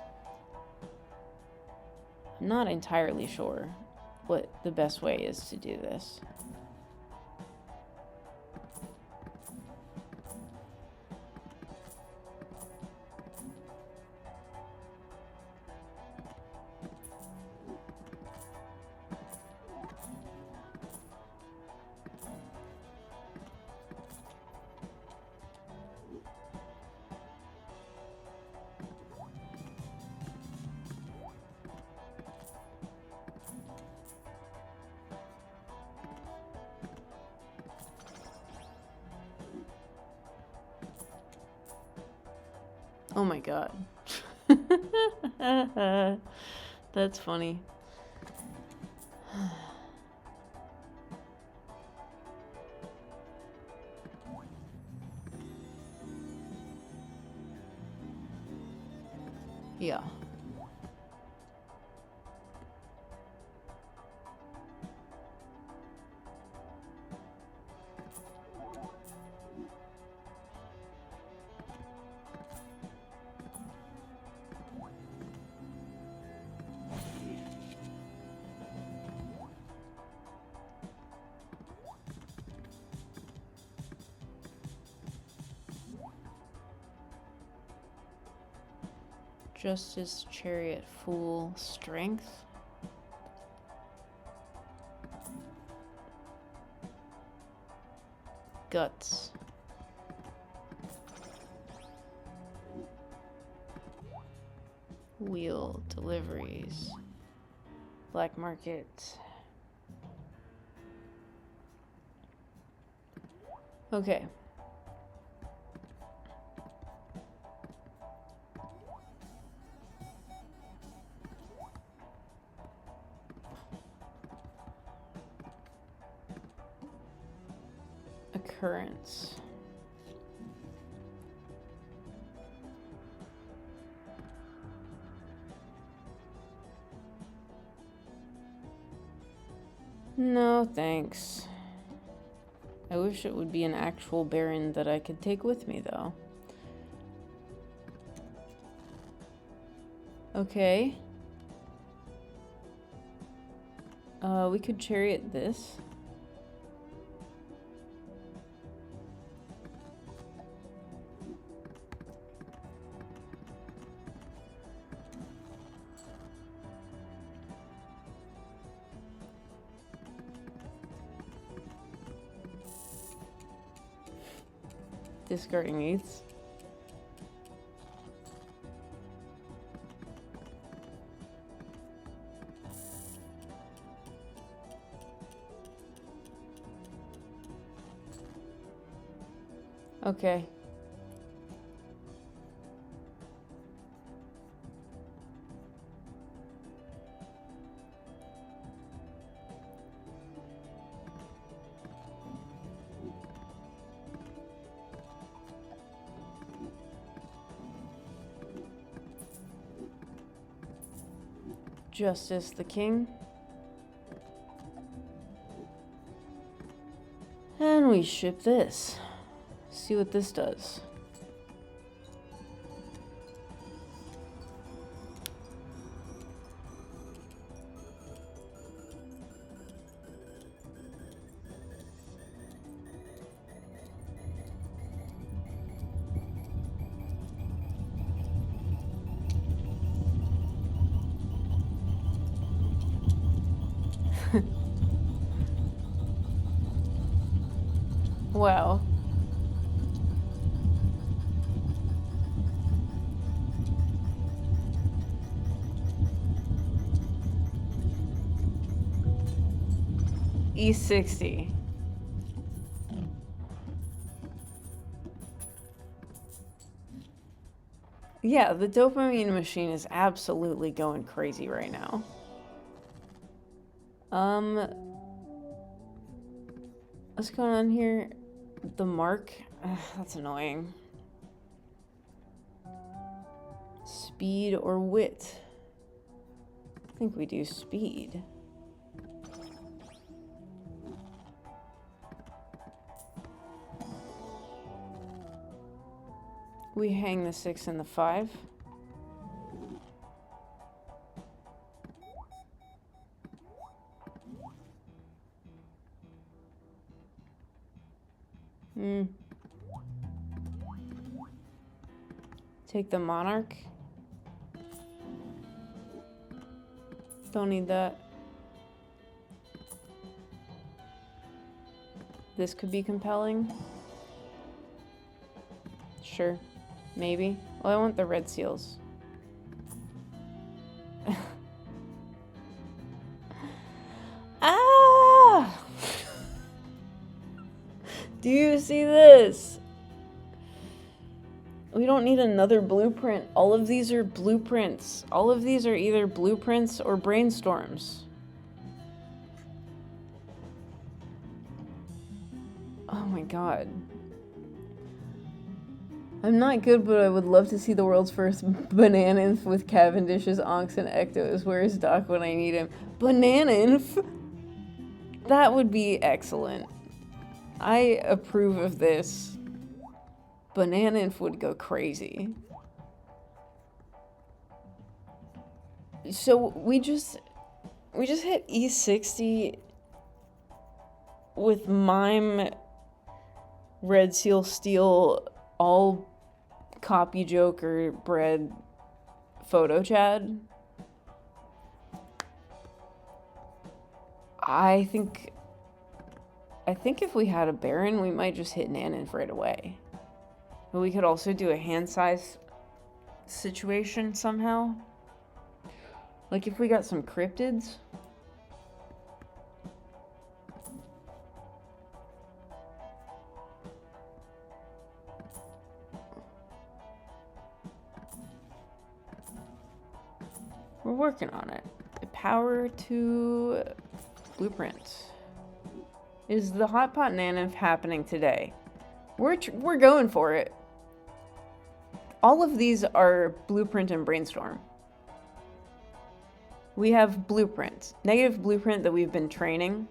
I'm not entirely sure what the best way is to do this. Oh my god. That's funny. Yeah. Justice, Chariot, Fool, Strength. Guts. Wheel, deliveries. Black market. Okay. Occurrence. No, thanks. I wish it would be an actual baron that I could take with me, though. Okay. We could chariot this. Discarding eighths. Okay. Justice the King. And we ship this. See what this does. Wow. E60. Yeah, the dopamine machine is absolutely going crazy right now. What's going on here? The mark? Ugh, that's annoying. Speed or wit? I think we do speed. We hang the 6 and the 5. Take the monarch. Don't need that. This could be compelling. Sure. Maybe. Well, I want the red seals. Ah! Do you see this? We don't need another blueprint. All of these are blueprints. All of these are either blueprints or brainstorms. Oh my god. I'm not good, but I would love to see the world's first NANEINF with Cavendish's Onks and Ectos. Where's Doc when I need him? NANEINF? That would be excellent. I approve of this. NANEINF would go crazy. So we just hit E60 with Mime, Red Seal, Steel, all copy Joker bred photo Chad. I think if we had a Baron, we might just hit NANEINF right away. But we could also do a hand size situation somehow. Like if we got some cryptids. We're working on it. The power to blueprint. Is the Hot Pot NANEINF happening today? We're going for it. All of these are blueprint and brainstorm. We have blueprint, negative blueprint that we've been training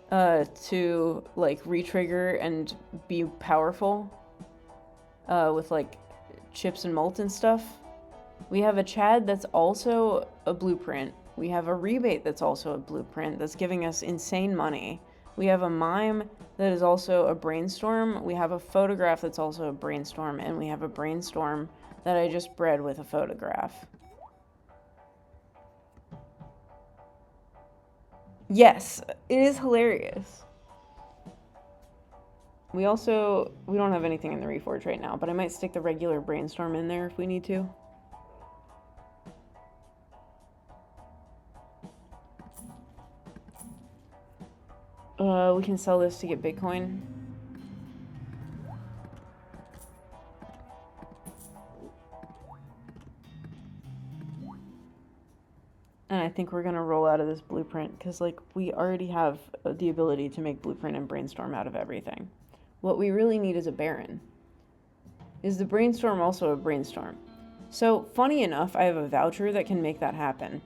to like re-trigger and be powerful with like chips and molten stuff. We have a Chad that's also a blueprint. We have a rebate that's also a blueprint that's giving us insane money. We have a Mime that is also a brainstorm. We have a photograph that's also a brainstorm. And we have a brainstorm that I just bred with a photograph. Yes, it is hilarious. We don't have anything in the Reforge right now, but I might stick the regular brainstorm in there if we need to. We can sell this to get Bitcoin. And I think we're going to roll out of this blueprint because, like, we already have the ability to make blueprint and brainstorm out of everything. What we really need is a Baron. Is the brainstorm also a brainstorm? So, funny enough, I have a voucher that can make that happen.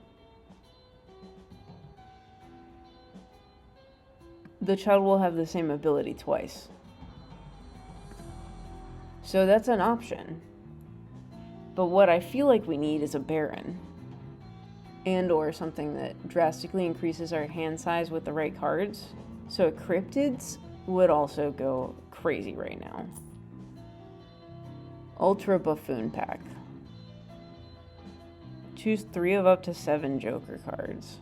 The child will have the same ability twice. So that's an option. But what I feel like we need is a Baron. And or something that drastically increases our hand size with the right cards. So cryptids would also go crazy right now. Ultra Buffoon Pack. Choose 3 of up to 7 Joker cards.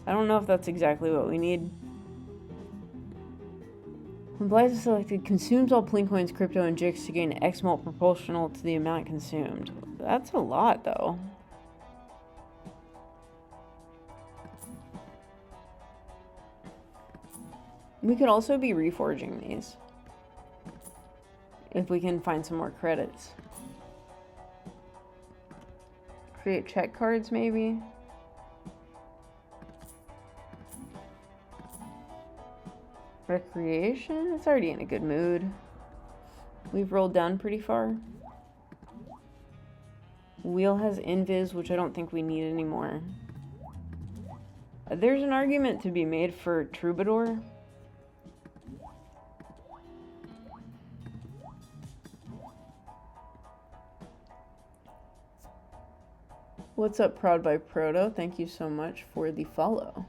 I don't know if that's exactly what we need. When Blythe is selected, consumes all plink coins, crypto, and jigs to gain X mult proportional to the amount consumed. That's a lot, though. We could also be reforging these. If we can find some more credits. Create check cards, maybe? Recreation? It's already in a good mood. We've rolled down pretty far. Wheel has invis, which I don't think we need anymore. There's an argument to be made for Troubadour. What's up, Proud by Proto? Thank you so much for the follow.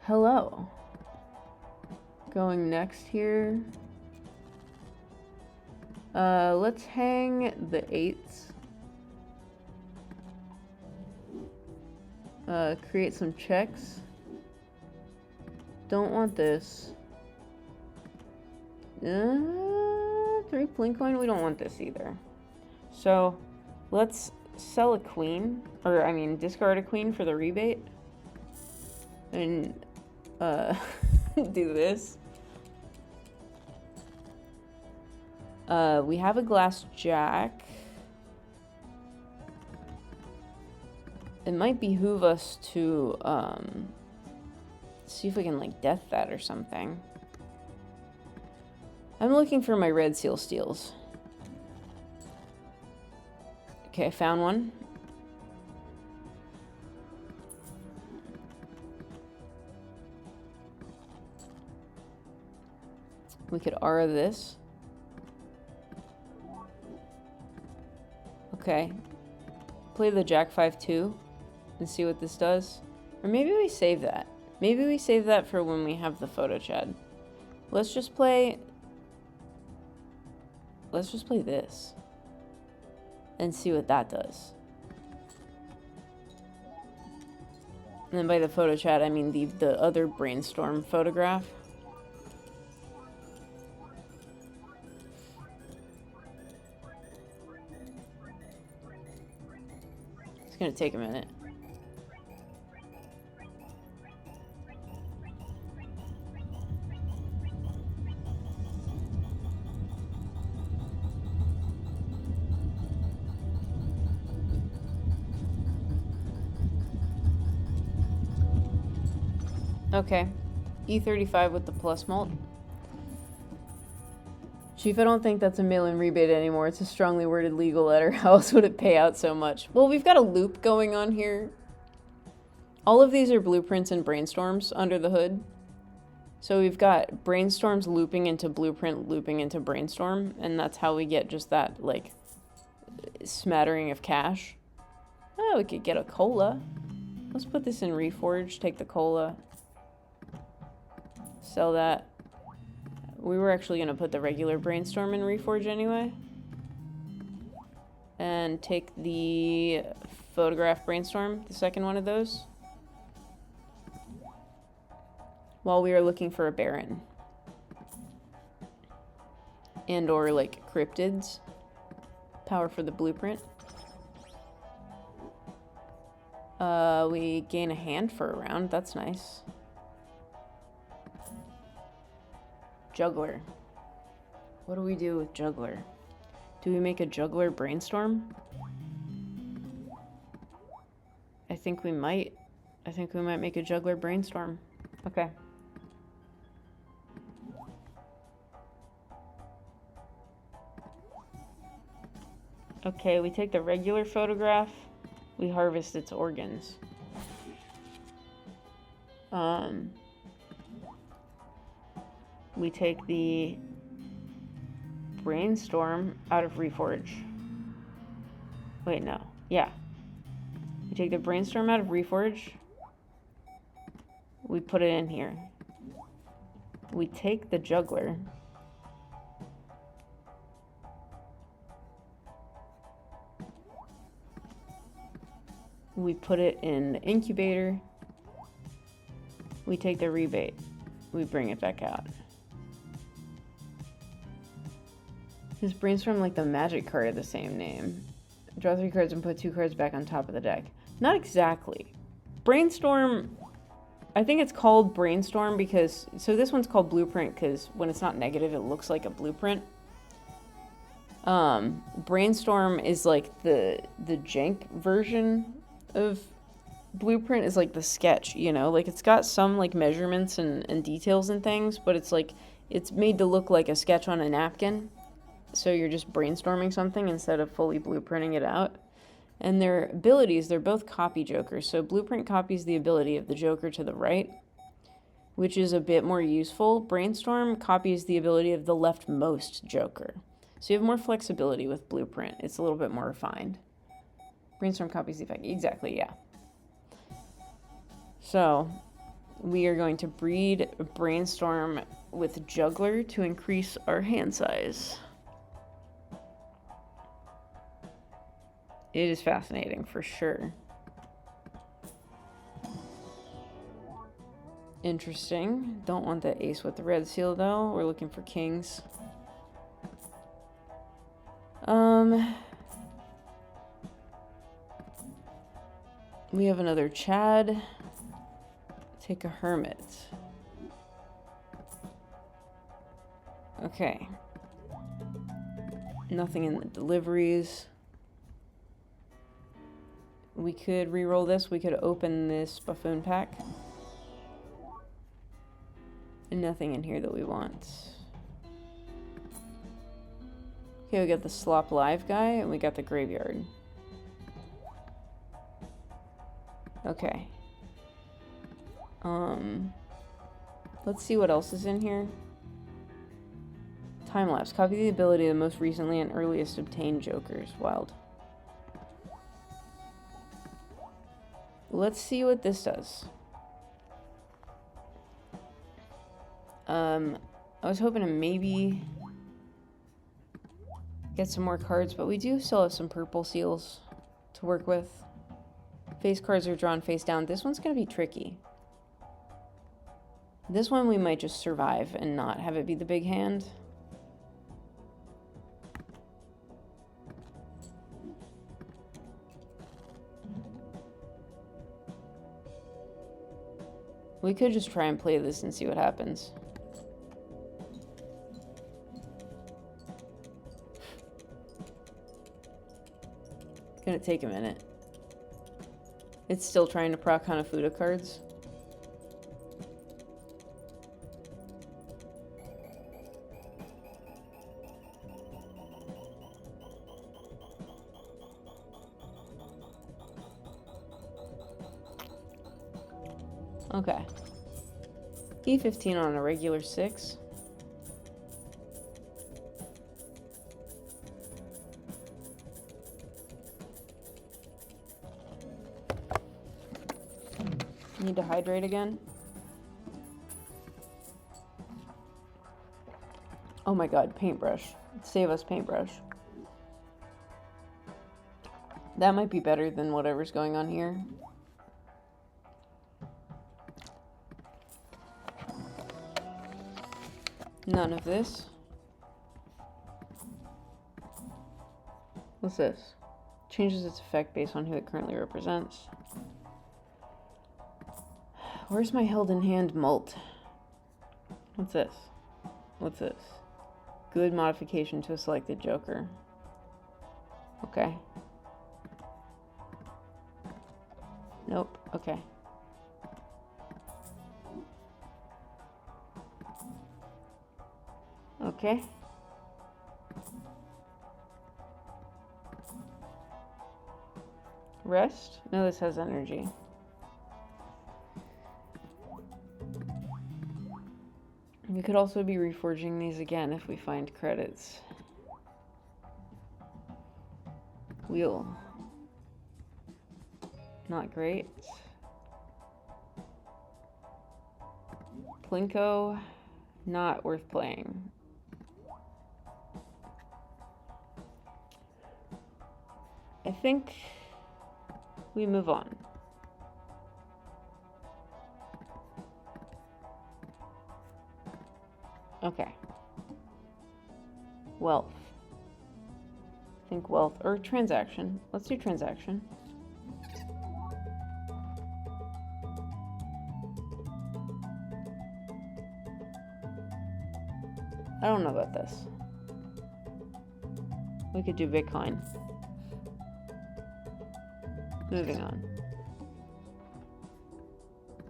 Hello. Going next here. Let's hang the 8s. Create some checks. Don't want this. 3 plink coin? We don't want this either. So, let's sell a queen. Or, I mean, discard a queen for the rebate. And, do this. We have a glass jack. It might behoove us to, see if we can, like, death that or something. I'm looking for my red seal steals. Okay, I found one. We could aura this. Okay. Play the Jack 5-2 and see what this does. Or maybe we save that. Maybe we save that for when we have the photo chat. Let's just play this. And see what that does. And then by the photo chat, I mean the other brainstorm photograph. It's gonna take a minute. Okay, E35 with the plus mult. Chief, I don't think that's a mail-in rebate anymore. It's a strongly worded legal letter. How else would it pay out so much? Well, we've got a loop going on here. All of these are blueprints and brainstorms under the hood. So we've got brainstorms looping into blueprint, looping into brainstorm, and that's how we get just that, like, smattering of cash. Oh, we could get a cola. Let's put this in Reforge, take the cola. Sell that. We were actually going to put the regular brainstorm in Reforge anyway. And take the photograph brainstorm, the second one of those. While we are looking for a baron. And or like cryptids. Power for the blueprint. We gain a hand for a round. That's nice. Juggler. What do we do with juggler? Do we make a juggler brainstorm? I think we might. I think we might make a juggler brainstorm. Okay. Okay, we take the regular photograph. We harvest its organs. We take the brainstorm out of Reforge. Wait, no. Yeah. We take the brainstorm out of Reforge. We put it in here. We take the juggler. We put it in the incubator. We take the rebate. We bring it back out. Is Brainstorm like the magic card of the same name? Draw 3 cards and put 2 cards back on top of the deck. Not exactly. Brainstorm, I think it's called Brainstorm because, so this one's called Blueprint because when it's not negative, it looks like a blueprint. Brainstorm is like the jank version of Blueprint, is like the sketch, you know? Like it's got some like measurements and details and things, but it's like, it's made to look like a sketch on a napkin. So you're just brainstorming something instead of fully blueprinting it out. And their abilities, they're both copy jokers. So Blueprint copies the ability of the joker to the right, which is a bit more useful. Brainstorm copies the ability of the leftmost joker. So you have more flexibility with Blueprint. It's a little bit more refined. Brainstorm copies the effect. Exactly, yeah. So we are going to breed Brainstorm with Juggler to increase our hand size. It is fascinating, for sure. Interesting. Don't want the ace with the red seal, though. We're looking for kings. We have another Chad. Take a hermit. Okay. Nothing in the deliveries. We could re-roll this. We could open this buffoon pack. And nothing in here that we want. Okay, we got the Slop Live guy, and we got the Graveyard. Okay. Let's see what else is in here. Time lapse. Copy the ability of the most recently and earliest obtained jokers. Wild. Let's see what this does. I was hoping to maybe get some more cards, but we do still have some purple seals to work with. Face cards are drawn face down. This one's going to be tricky. This one we might just survive and not have it be the big hand. We could just try and play this and see what happens. Gonna take a minute. It's still trying to proc Hanafuda cards. Okay. E15 on a regular 6. Need to hydrate again. Oh my god, paintbrush. Save us, paintbrush. That might be better than whatever's going on here. None of this. What's this? Changes its effect based on who it currently represents. Where's my held in hand mult? What's this? What's this? Good modification to a selected joker. Okay. Nope. Okay. Okay. Rest? No, this has energy. We could also be reforging these again if we find credits. Wheel. Not great. Plinko. Not worth playing. I think we move on. Okay. Wealth. Think wealth or transaction. Let's do transaction. I don't know about this. We could do Bitcoin. Moving on.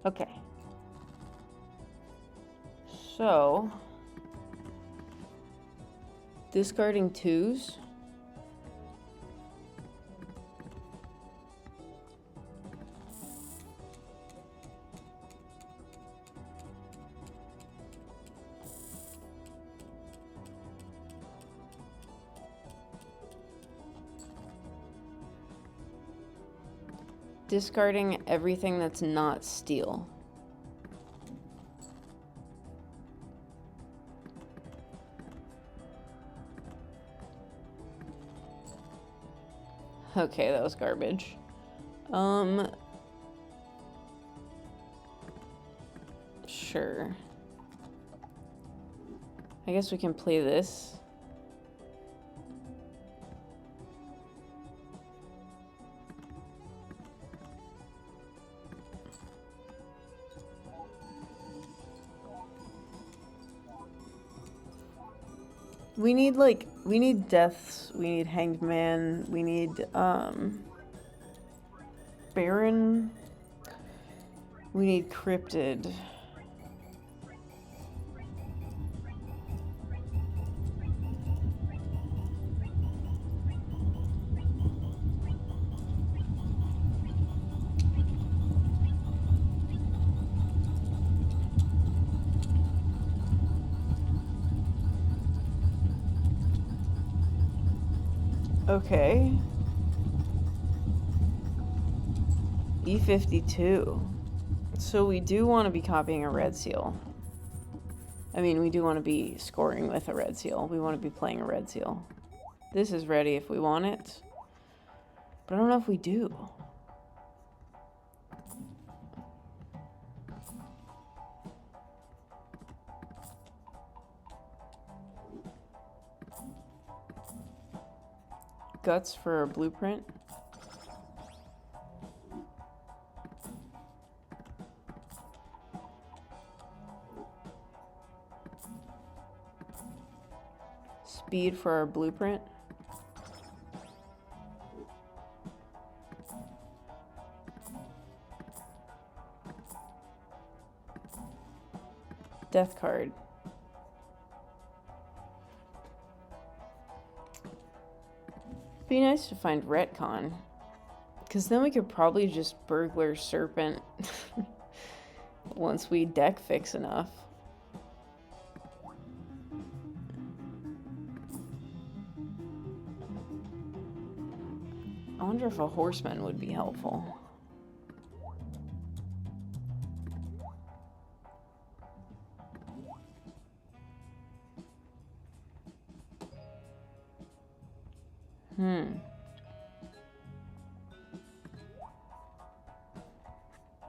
Okay. So, discarding twos. Discarding everything that's not steel. Okay, that was garbage. Sure. I guess we can play this. We need deaths, we need hanged man, we need, baron, we need cryptid. Okay. E52. So we do want to be copying a red seal. I mean, we do want to be scoring with a red seal. We want to be playing a red seal. This is ready if we want it. But I don't know if we do. Guts for a blueprint. Speed for our blueprint. Death card. Be nice to find retcon, because then we could probably just burglar serpent once we deck fix enough. I wonder if a horseman would be helpful.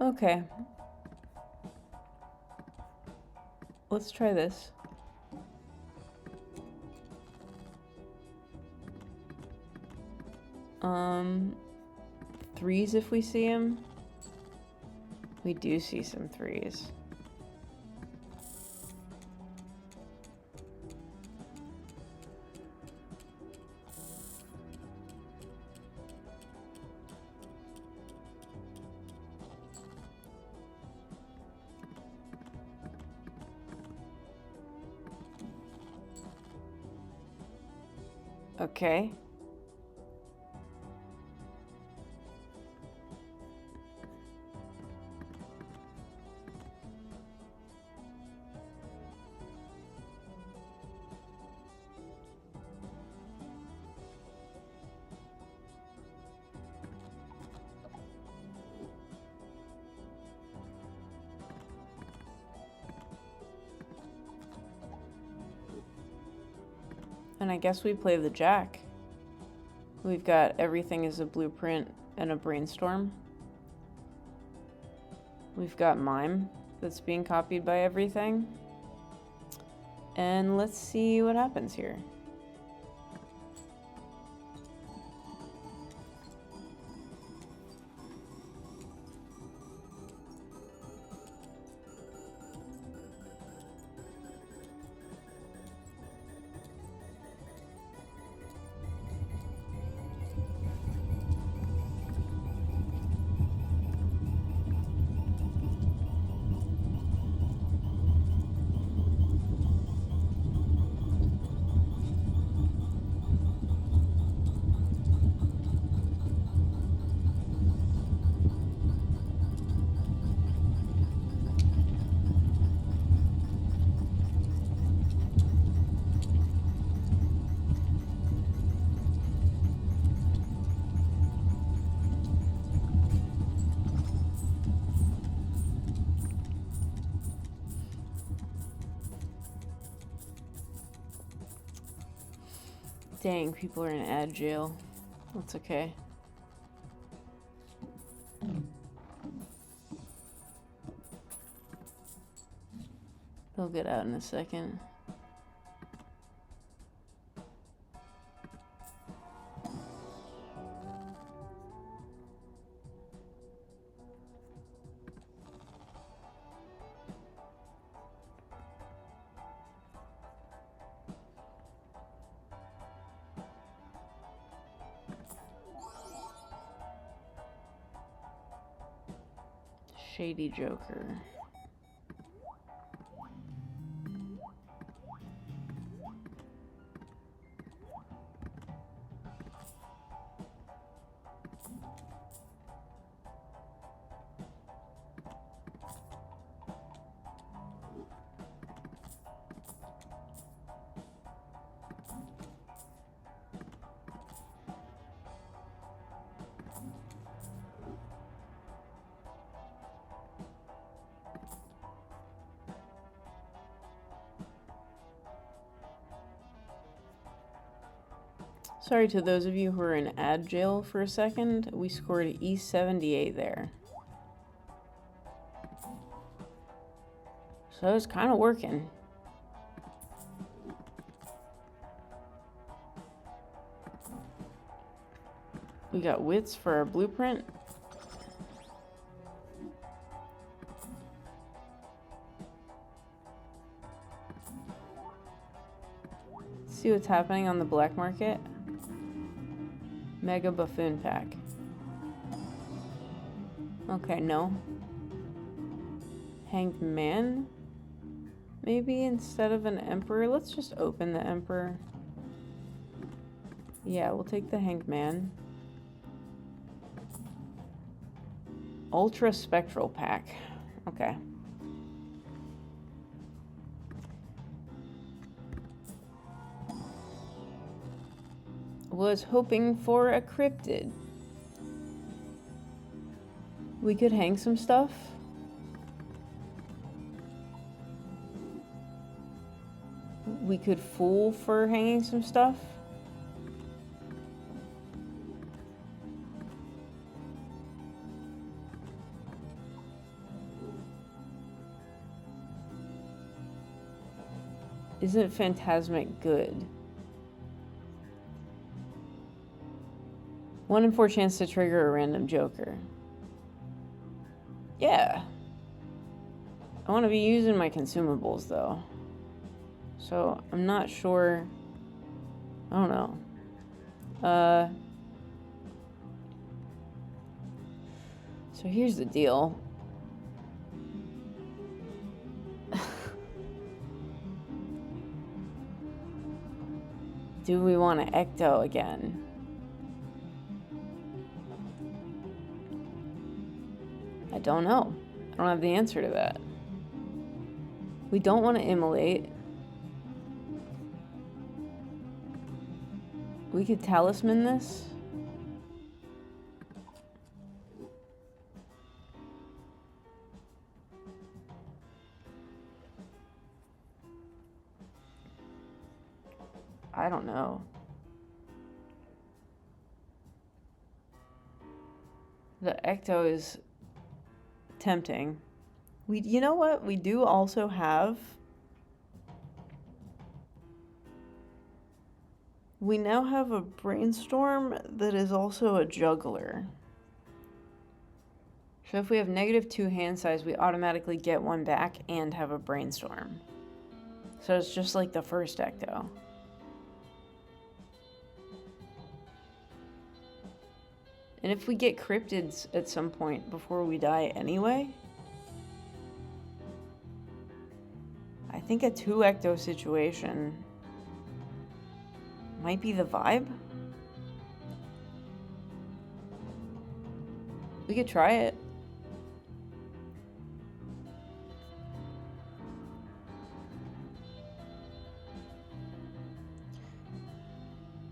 Okay. Let's try this. Threes if we see him. We do see some threes. Okay. And I guess we play the jack. We've got everything is a blueprint and a brainstorm. We've got mime that's being copied by everything. And let's see what happens here. Dang, people are in ad jail. That's okay. They'll get out in a second. Shady Joker. Sorry to those of you who are in ad jail for a second. We scored E78 there. So it's kind of working. We got wits for our blueprint. See what's happening on the black market. Mega Buffoon Pack. Okay, no. Hanged Man? Maybe instead of an Emperor? Let's just open the Emperor. Yeah, we'll take the Hanged Man. Ultra Spectral Pack. Okay. Was hoping for a cryptid. We could hang some stuff. We could fool for hanging some stuff. Isn't Phantasmic good? 1 in 4 chance to trigger a random Joker. Yeah. I want to be using my consumables though. So I'm not sure. I don't know. So here's the deal. Do we want to ecto again? I don't know. I don't have the answer to that. We don't want to immolate. We could talisman this. I don't know. The ecto is tempting. You know what? We do also have We now have a brainstorm that is also a juggler. So if we have -2 hand size, we automatically get one back and have a brainstorm. So it's just like the first deck, though. And if we get cryptids at some point before we die anyway, I think a 2 ecto situation might be the vibe. We could try it.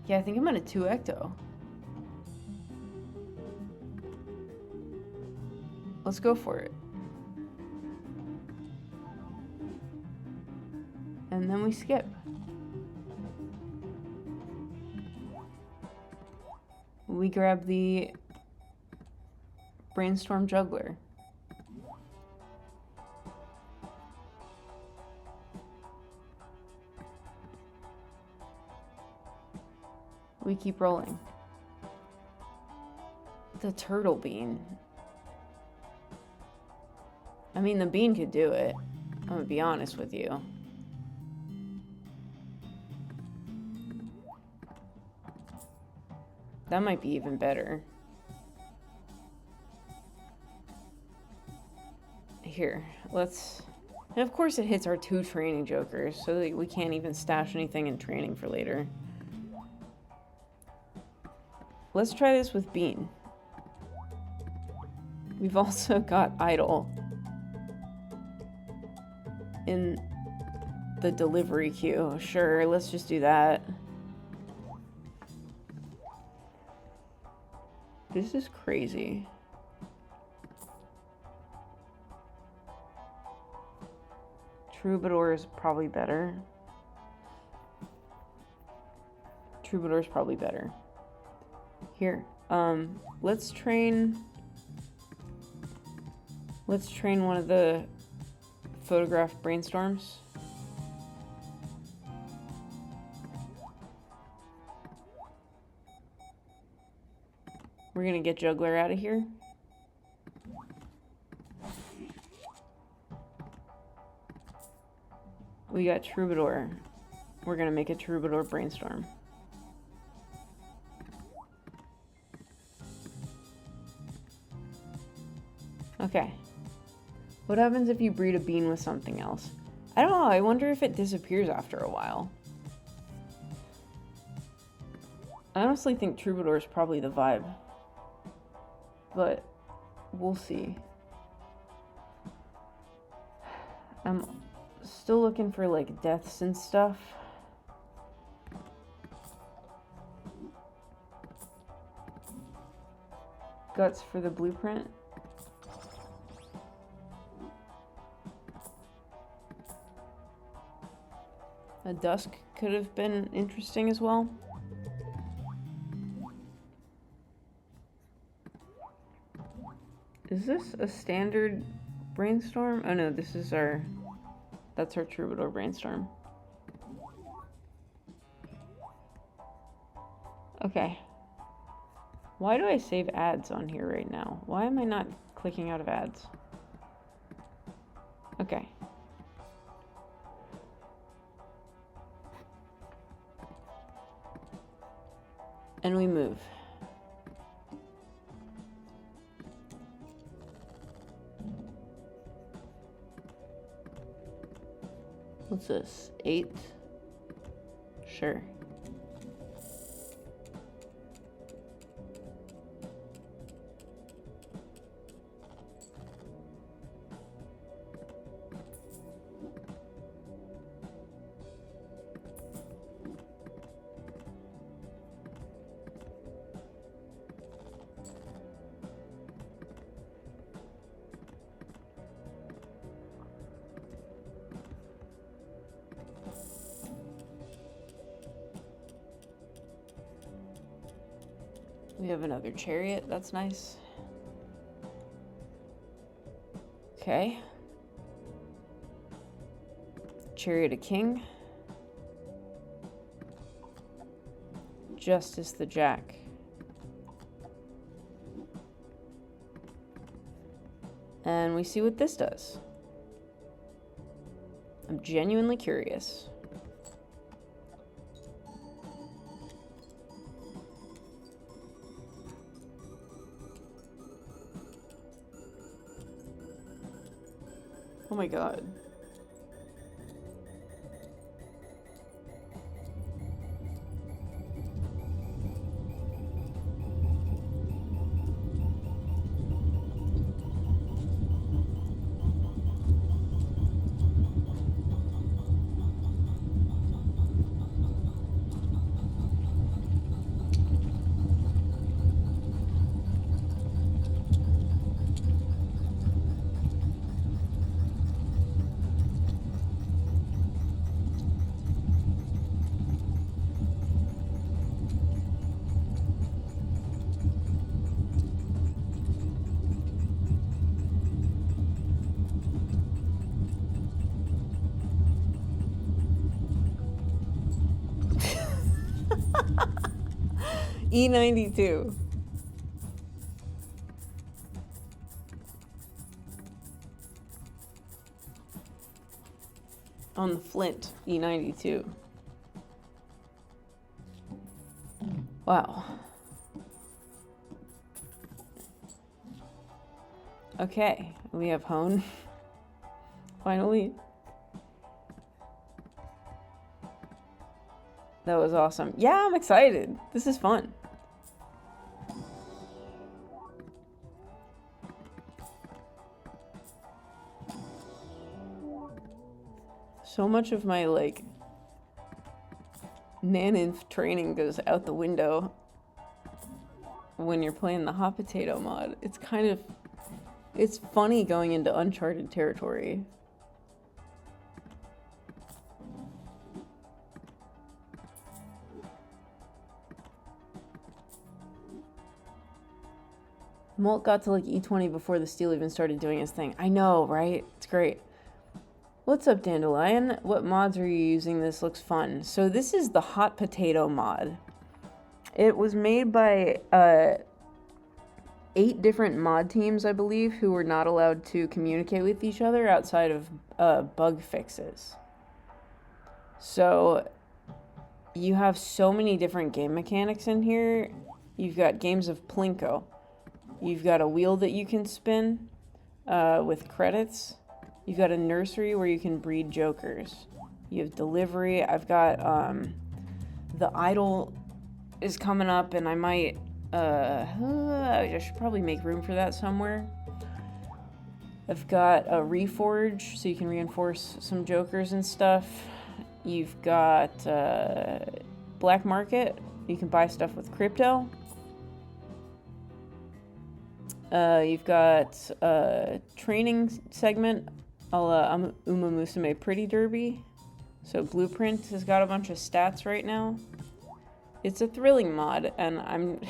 Yeah, I think I'm on a 2 ecto. Let's go for it. And then we skip. We grab the brainstorm juggler. We keep rolling. The turtle bean. I mean, the bean could do it. I'm gonna be honest with you. That might be even better. Here, let's... And of course it hits our 2 training jokers, so that we can't even stash anything in training for later. Let's try this with Bean. We've also got Idol in the delivery queue. Sure, let's just do that. This is crazy. Troubadour is probably better. Troubadour is probably better. Here, let's train one of the photograph brainstorms. We're gonna get Juggler out of here. We got Troubadour. We're gonna make a Troubadour brainstorm. Okay. What happens if you breed a bean with something else? I don't know. I wonder if it disappears after a while. I honestly think Troubadour is probably the vibe. But we'll see. I'm still looking for like deaths and stuff. Guts for the blueprint. A dusk could have been interesting as well. Is this a standard brainstorm? Oh no, this is that's our Troubadour brainstorm. Okay. Why do I save ads on here right now? Why am I not clicking out of ads? Okay. And we move. What's this? 8? Sure. We have another chariot, that's nice. Okay. Chariot of King. Justice the Jack. And we see what this does. I'm genuinely curious. Oh my god. E92. On the Flint, E92. Wow. Okay, we have Hone. Finally. That was awesome. Yeah, I'm excited. This is fun. So much of my, like, NANEINF training goes out the window when you're playing the hot potato mod. It's kind of... it's funny going into uncharted territory. Molt got to like E20 before the steel even started doing his thing. I know, right? It's great. What's up, Dandelion? What mods are you using? This looks fun. So this is the hot potato mod. It was made by 8 different mod teams, I believe, who were not allowed to communicate with each other outside of bug fixes. So you have so many different game mechanics in here. You've got games of Plinko. You've got a wheel that you can spin with credits. You've got a nursery where you can breed jokers. You have delivery. I've got the idol is coming up, and I might I should probably make room for that somewhere. I've got a reforge, so you can reinforce some jokers and stuff. You've got black market. You can buy stuff with crypto. You've got a training segment, a la Uma Musume Pretty Derby. So Blueprint has got a bunch of stats right now. It's a thrilling mod, and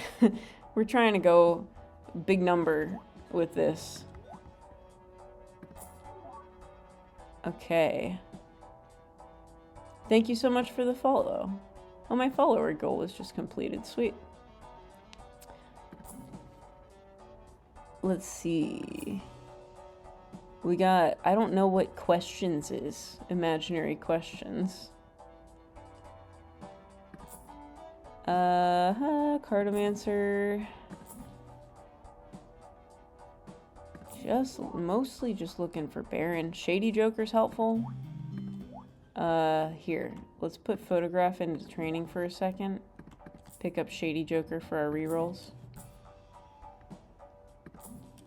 we're trying to go big number with this. Okay. Thank you so much for the follow. Oh, my follower goal was just completed. Sweet. Let's see. We got, I don't know what questions is. Imaginary questions. Cartomancer. Mostly just looking for Baron. Shady Joker's helpful. Here. Let's put Photograph into training for a second. Pick up Shady Joker for our rerolls.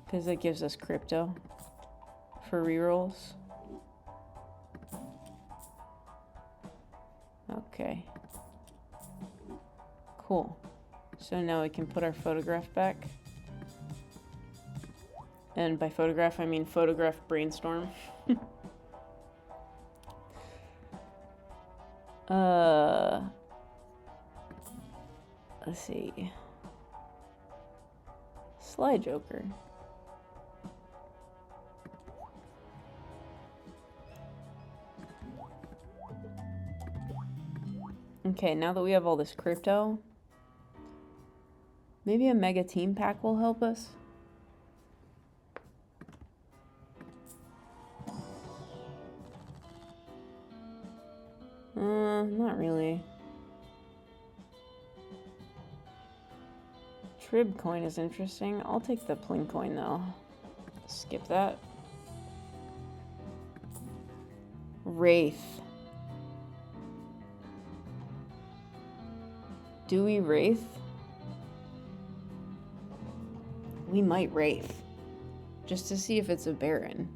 Because it gives us crypto for rerolls. Okay. Cool. So now we can put our Photograph back. And by Photograph, I mean Photograph Brainstorm. Let's see. Sly Joker. Okay, now that we have all this crypto, Maybe a mega team pack will help us. Not really. Trib coin is interesting. I'll take the pling coin though. Skip that. Wraith. Do we Wraith? We might Wraith. Just to see if it's a Baron.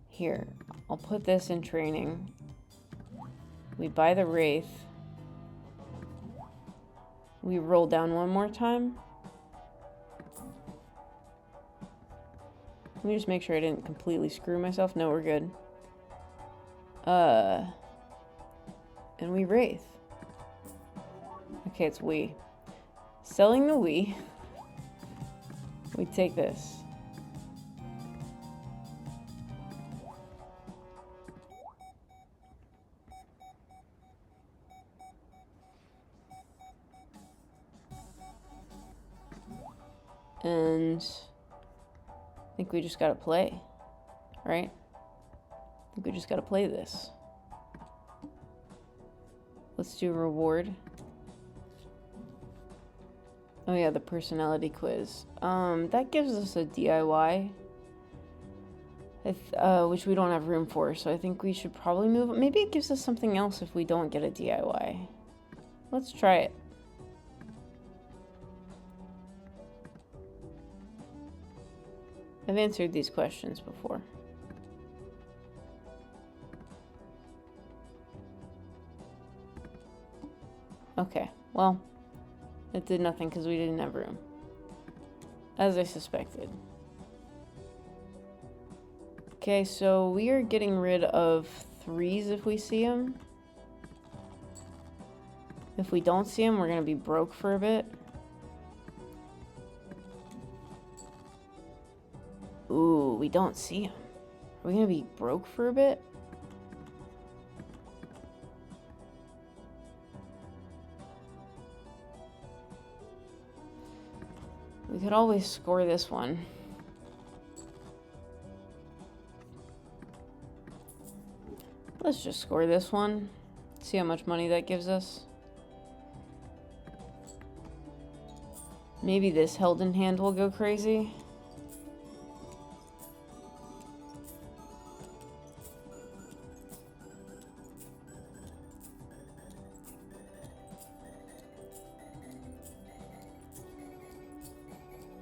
Here, I'll put this in training. We buy the Wraith. We roll down one more time. Let me just make sure I didn't completely screw myself. No, we're good. And we Wraith. Okay, it's we. Selling the we. We take this. And I think we just gotta play, right? I think we just gotta play this. Let's do reward. Oh yeah, the personality quiz. That gives us a DIY, which we don't have room for, so I think we should probably move. Maybe it gives us something else if we don't get a DIY. Let's try it. I've answered these questions before. Okay, well, it did nothing because we didn't have room. As I suspected. Okay, so we are getting rid of 3s if we see them. If we don't see them, we're going to be broke for a bit. Ooh, we don't see him. Are we gonna be broke for a bit? We could always score this one. Let's just score this one. See how much money that gives us. Maybe this held in hand will go crazy.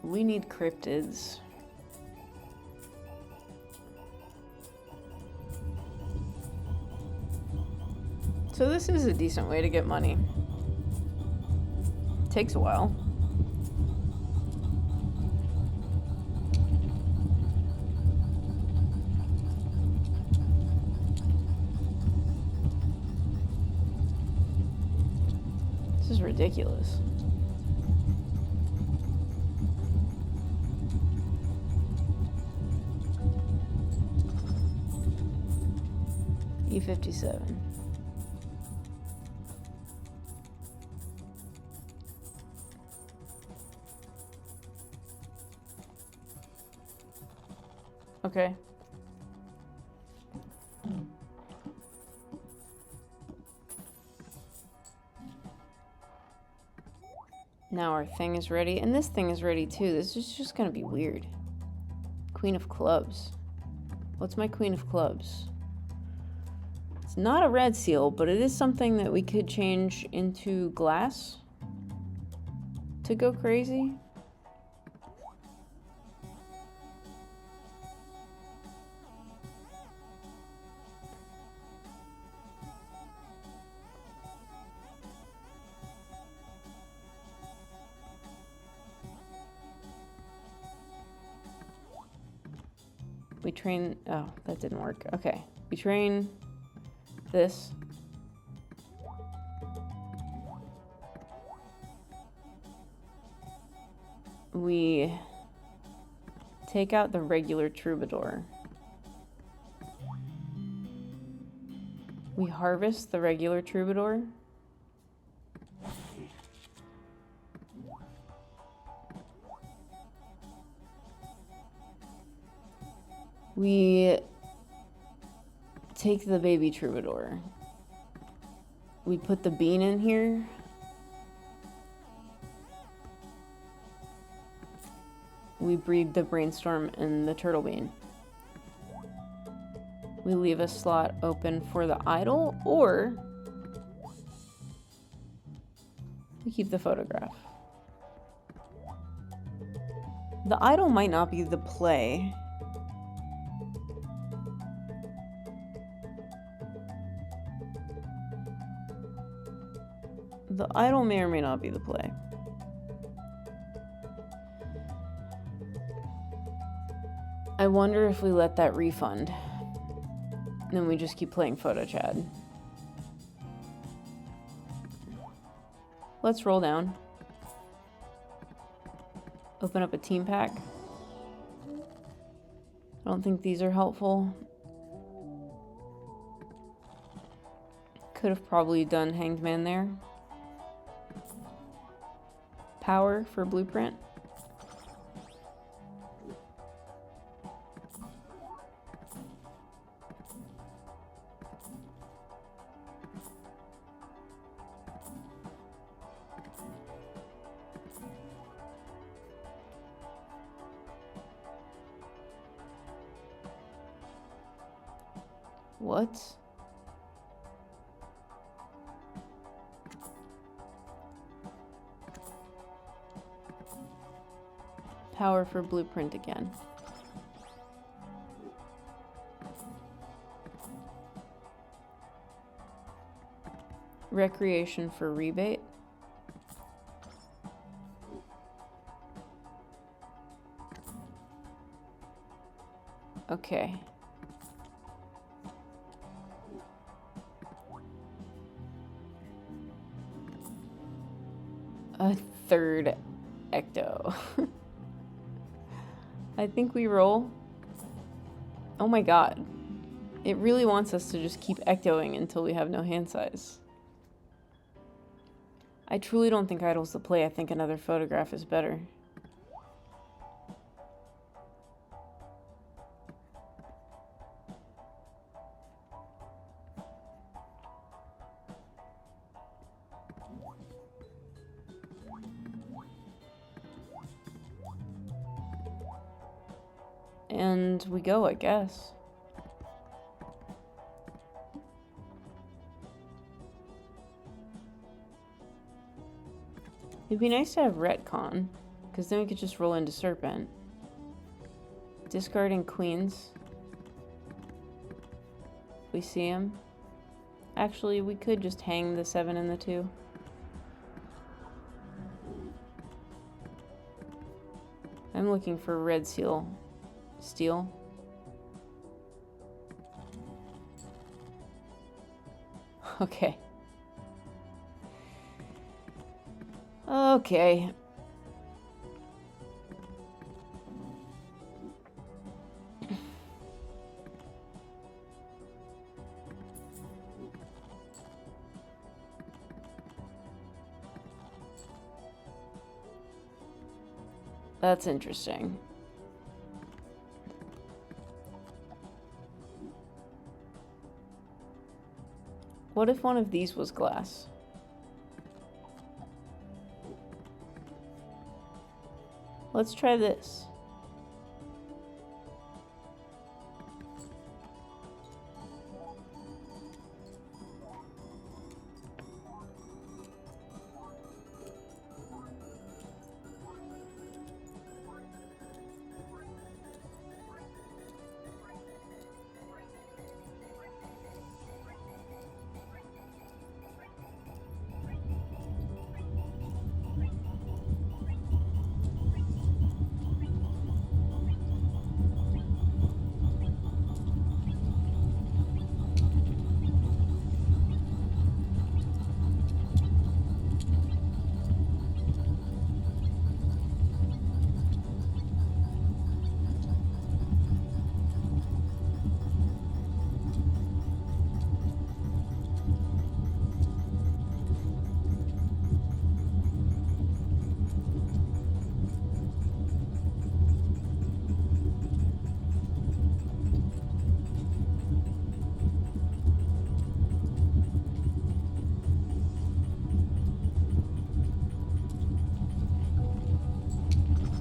We need cryptids. So this is a decent way to get money. Takes a while. This is ridiculous. E57. Okay. Now our thing is ready, and this thing is ready too. This is just gonna be weird. Queen of Clubs. What's my Queen of Clubs? It's not a red seal, but it is something that we could change into glass to go crazy. We train, oh, that didn't work. Okay, we train this. We take out the regular troubadour. We harvest the regular troubadour. We take the baby troubadour. We put the bean in here. We breed the brainstorm and the turtle bean. We leave a slot open for the idol, or we keep the photograph. The idol might not be the play. The idol may or may not be the play. I wonder if we let that refund. And then we just keep playing photo Chad. Let's roll down. Open up a team pack. I don't think these are helpful. Could have probably done Hanged Man there. Power for blueprint. What? Power for blueprint again. Recreation for rebate. Okay. A third ecto. I think we roll. Oh my god. It really wants us to just keep ectoing until we have no hand size. I truly don't think idol's the play. I think another photograph is better. And we go, I guess. It'd be nice to have retcon, because then we could just roll into Serpent. Discarding queens. We see him. Actually, we could just hang the 7 and the 2. I'm looking for red seal. Steel. Okay. Okay. That's interesting. What if one of these was glass? Let's try this.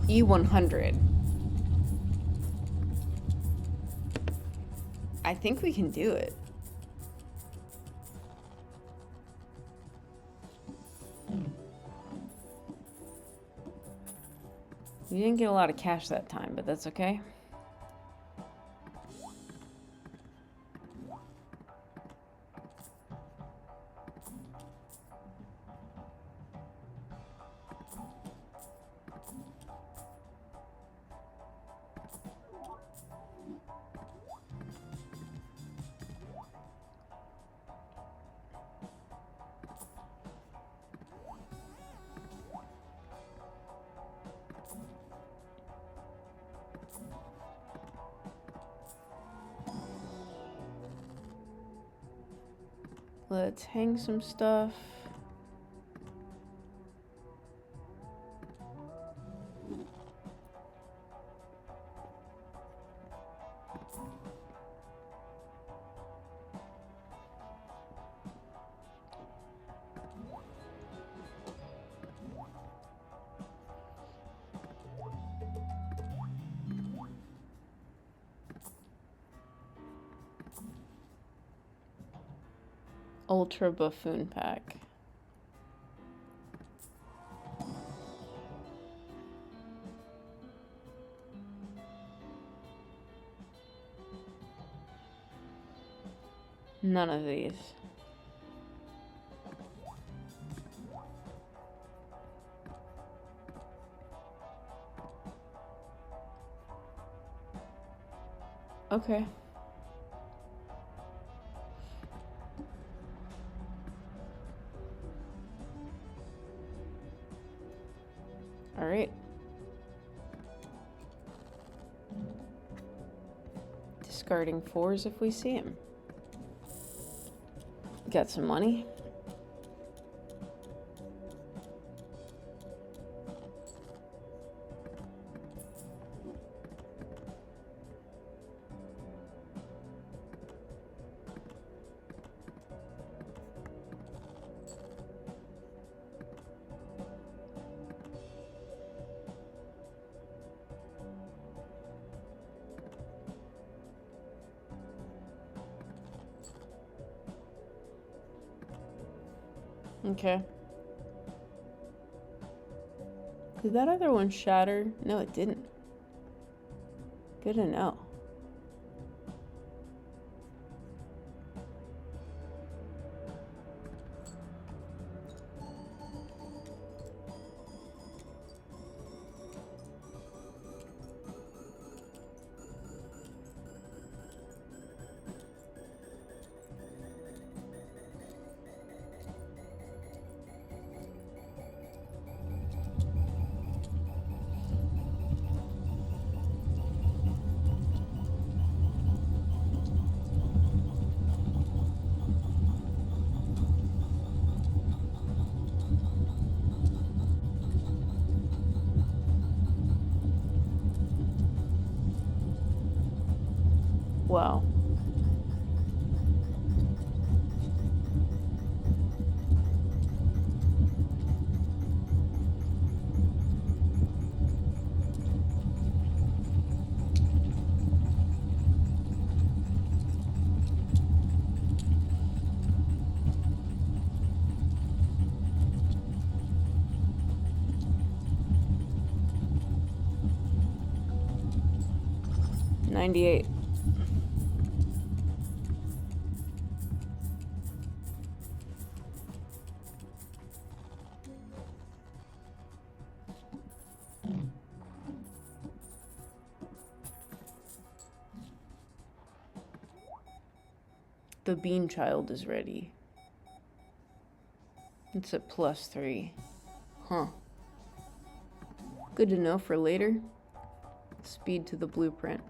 E100. I think we can do it. We didn't get a lot of cash that time, but that's okay. Let's hang some stuff. Ultra Buffoon Pack. None of these. Okay. All right. Discarding 4s if we see him. Got some money. Okay. Did that other one shatter? No, it didn't. Good to know. Wow. $98. The Bean Child is ready. It's at +3. Huh. Good to know for later. Speed to the blueprint.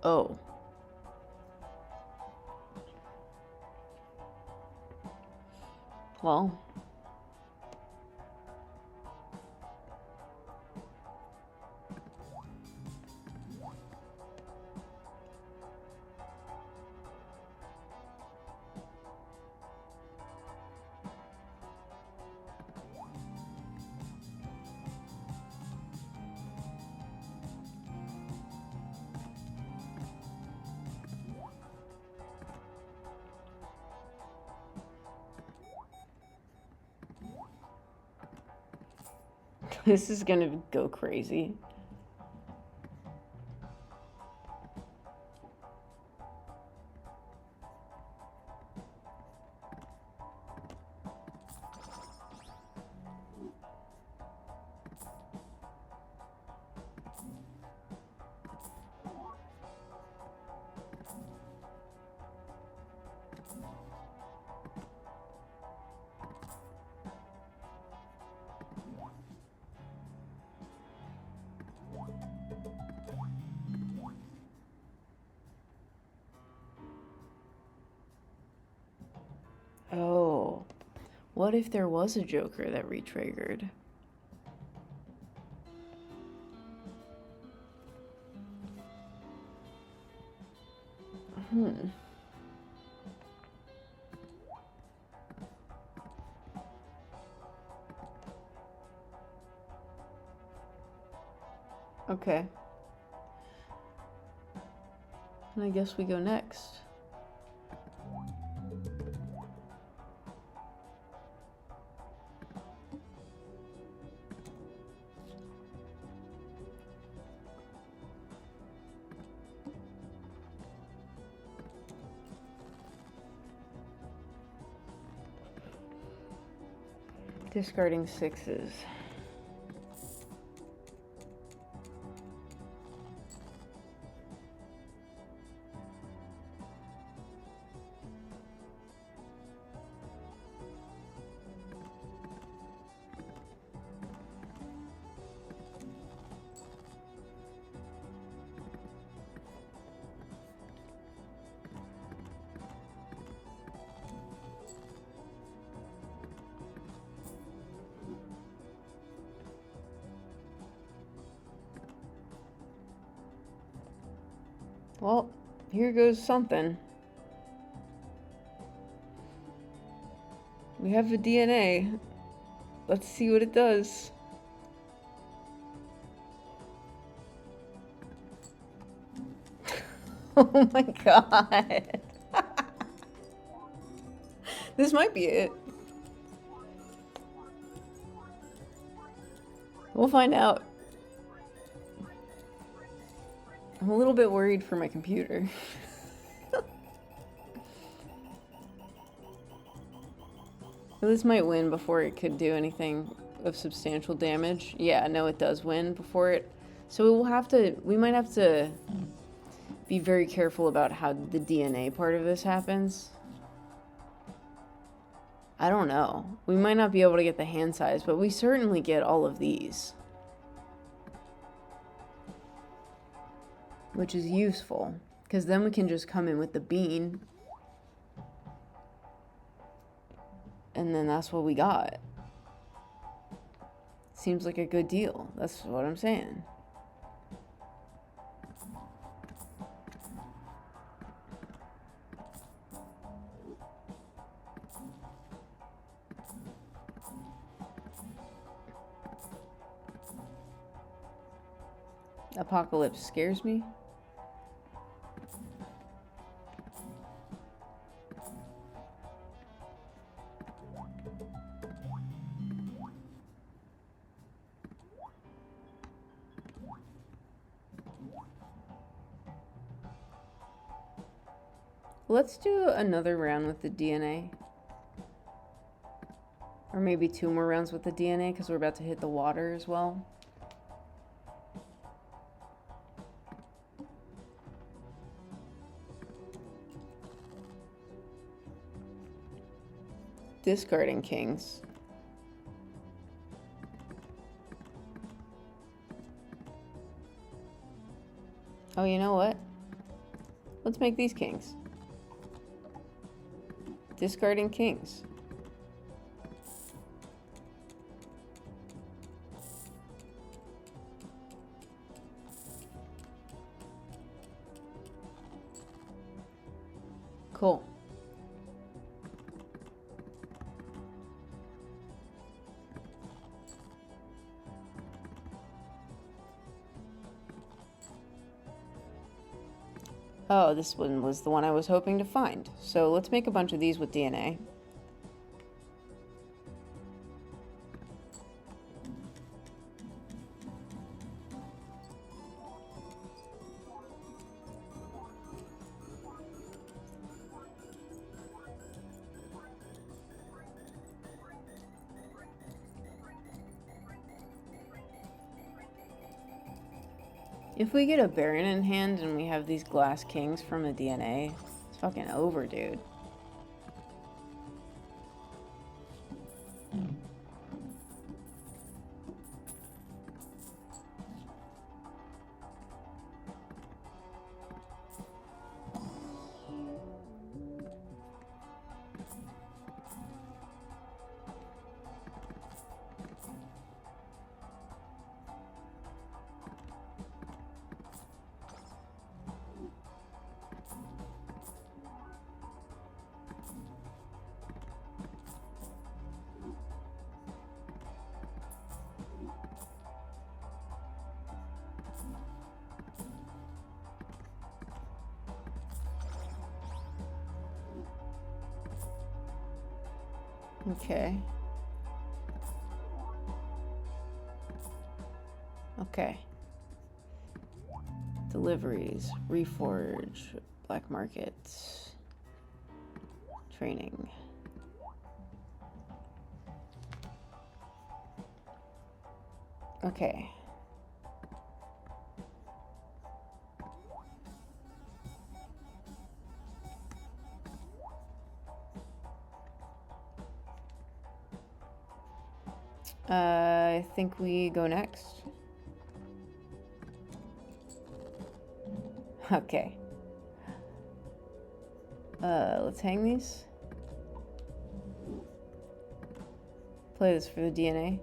Oh. Well. This is gonna go crazy. Oh, what if there was a Joker that re-triggered? Okay. And I guess we go next. Discarding 6s. Well, here goes something. We have a DNA. Let's see what it does. Oh my god. This might be it. We'll find out. I'm a little bit worried for my computer. This might win before it could do anything of substantial damage. Yeah, no, it does win before it. So we might have to be very careful about how the DNA part of this happens. I don't know. We might not be able to get the hand size, but we certainly get all of these. Which is useful, because then we can just come in with the bean. And then that's what we got. Seems like a good deal. That's what I'm saying. Apocalypse scares me. Let's do another round with the DNA. Or maybe 2 more rounds with the DNA, because we're about to hit the water as well. Discarding kings. Oh, you know what? Let's make these kings. Discarding kings. Cool. Oh, this one was the one I was hoping to find. So let's make a bunch of these with DNA. If we get a Baron in hand and we have these glass kings from the DNA, it's fucking over, dude. Okay. Okay. Deliveries, reforge, black market, training. Okay. I think we go next. Okay. Let's hang these. Play this for the DNA.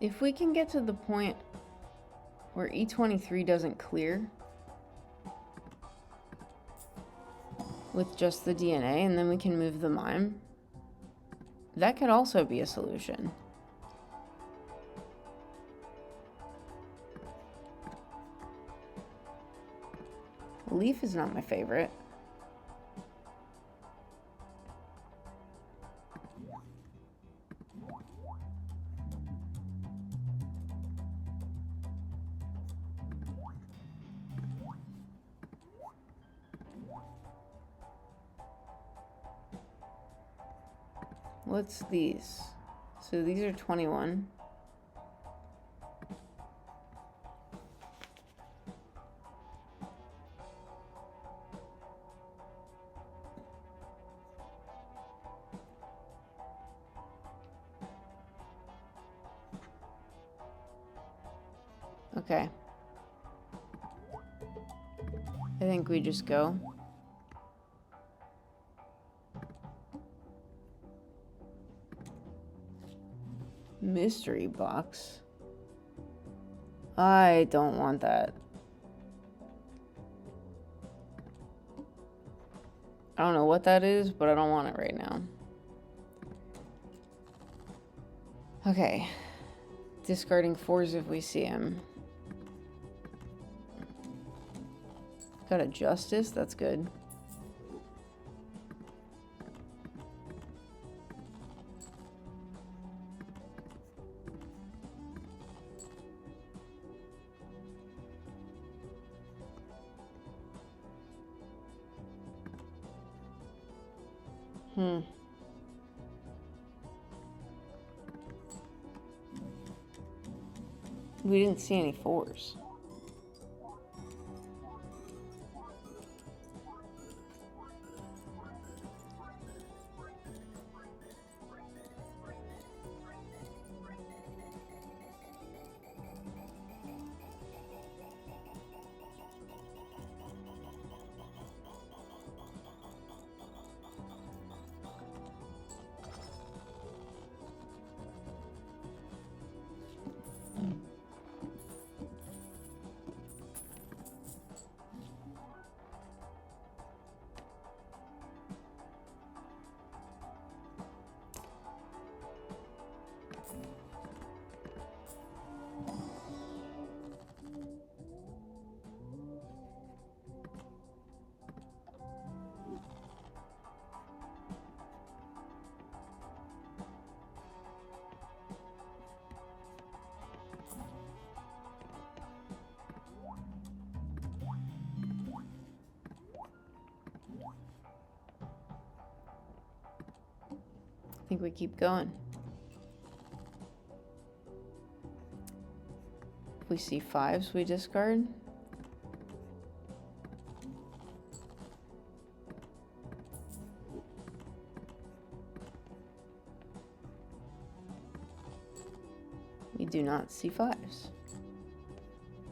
If we can get to the point where E23 doesn't clear with just the DNA, and then we can move the mime, that could also be a solution. Leaf is not my favorite. What's these? So these are 21. Okay. I think we just go. Mystery box. I don't want that. I don't know what that is, but I don't want it right now. Okay. Discarding 4s if we see him. Got a justice, that's good. We didn't see any 4s. I think we keep going. If we see 5s, we discard. We do not see 5s.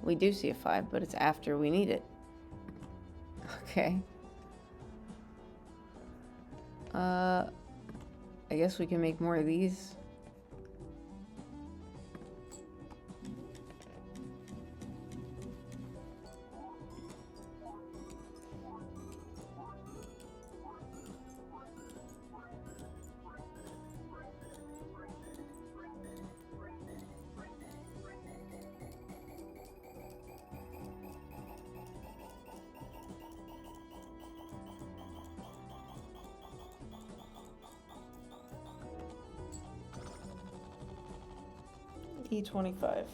We do see a 5, but it's after we need it. Okay. I guess we can make more of these. E25.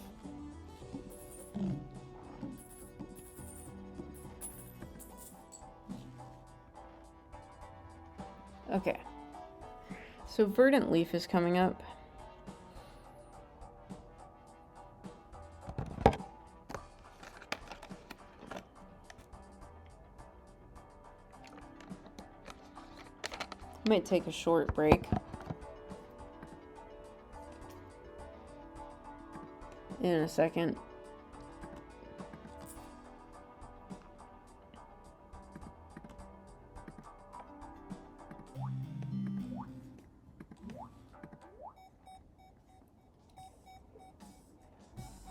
Okay. So verdant leaf is coming up. Might take a short break. In a second.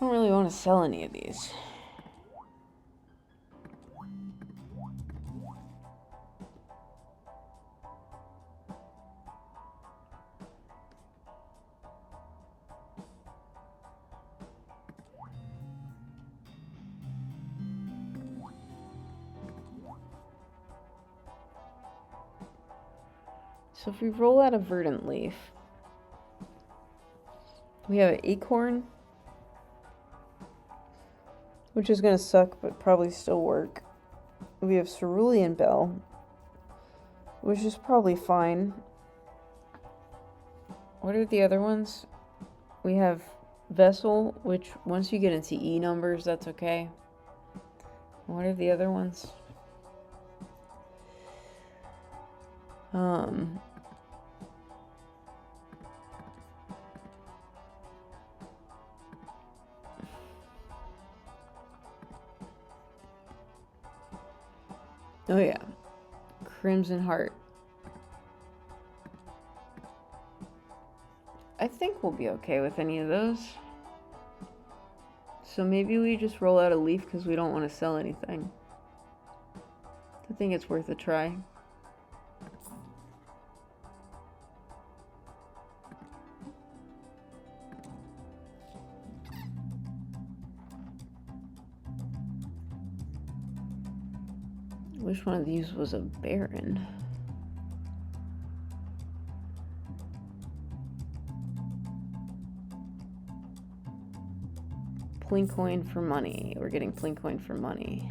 I don't really want to sell any of these. So if we roll out a verdant leaf, we have an acorn, which is going to suck, but probably still work. We have cerulean bell, which is probably fine. What are the other ones? We have vessel, which once you get into E numbers, that's okay. What are the other ones? Oh yeah, Crimson Heart. I think we'll be okay with any of those. So maybe we just roll out a leaf because we don't want to sell anything. I think it's worth a try. Which one of these was a baron? Plincoin for money. We're getting Plincoin for money.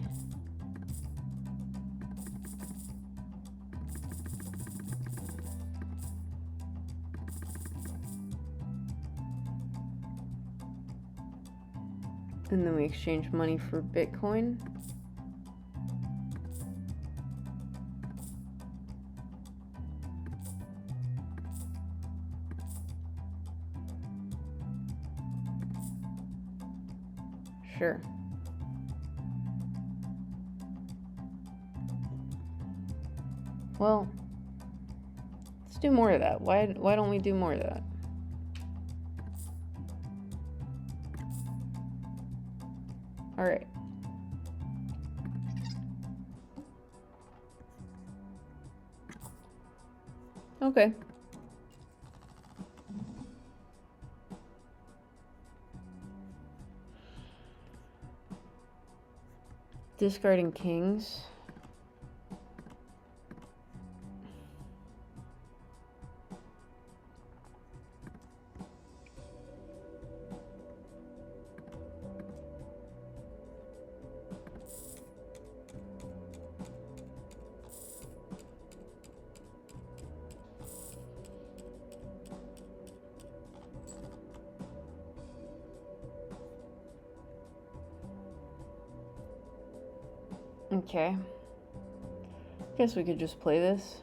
And then we exchange money for Bitcoin. Sure. Well, let's do more of that. Why don't we do more of that? All right. Okay. Discarding kings. Okay. Guess we could just play this.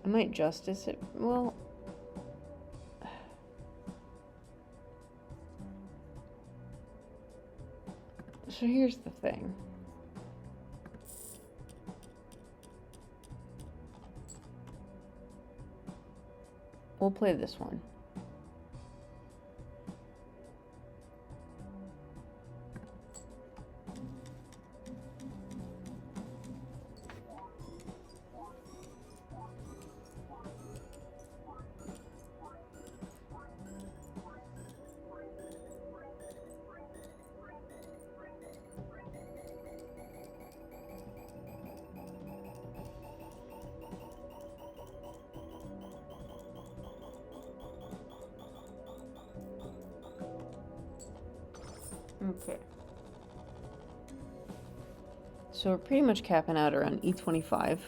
I might justice it. Well, so here's the thing. We'll play this one. Okay. So we're pretty much capping out around E25.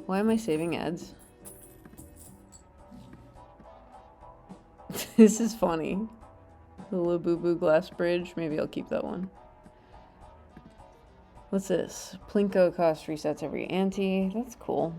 Why am I saving ads? This is funny. The Labubu glass bridge. Maybe I'll keep that one. What's this? Plinko cost resets every ante. That's cool.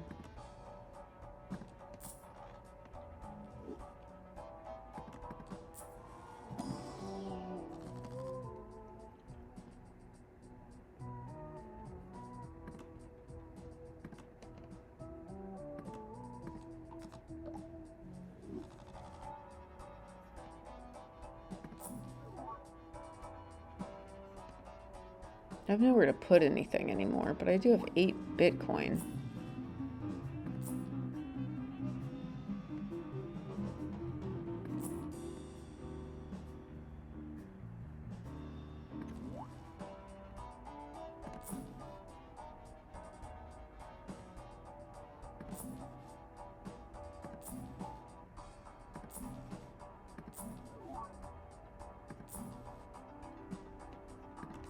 I have nowhere to put anything anymore, but I do have 8 Bitcoin.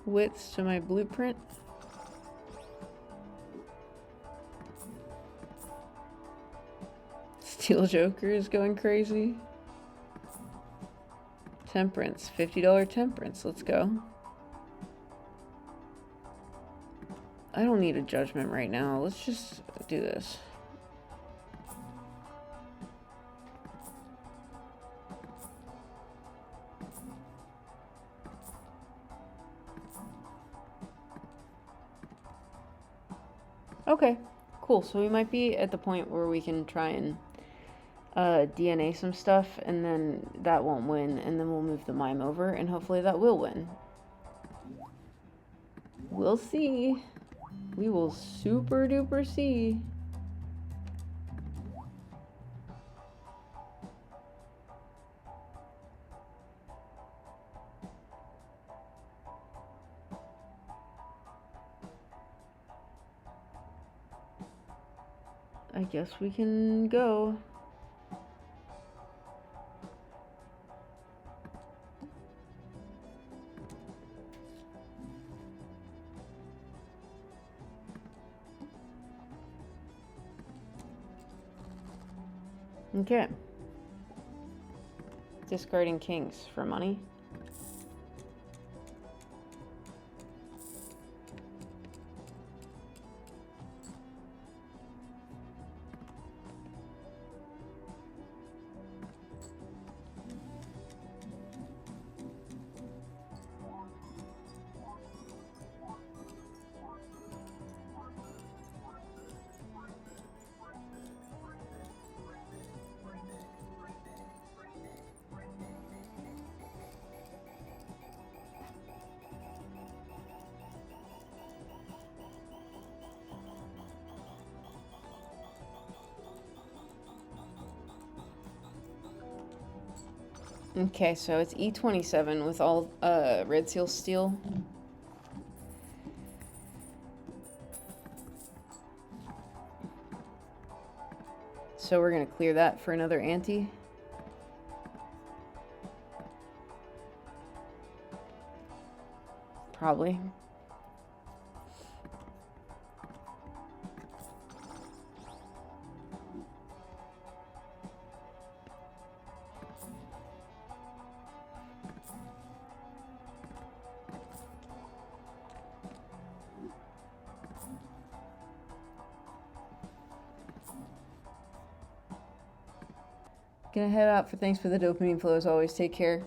Widths to my blueprint. Steel Joker is going crazy. Temperance, $50 temperance. Let's go. I don't need a judgment right now. Let's just do this. Okay, cool. So we might be at the point where we can try and DNA some stuff, and then that won't win, and then we'll move the mime over, and hopefully that will win. We'll see. We will super duper see. I guess we can go. Okay. Discarding kings for money. Okay, so it's E27 with all red seal steel. So we're gonna clear that for another ante. Probably. Gonna head out for thanks for the dopamine flow as always. Take care.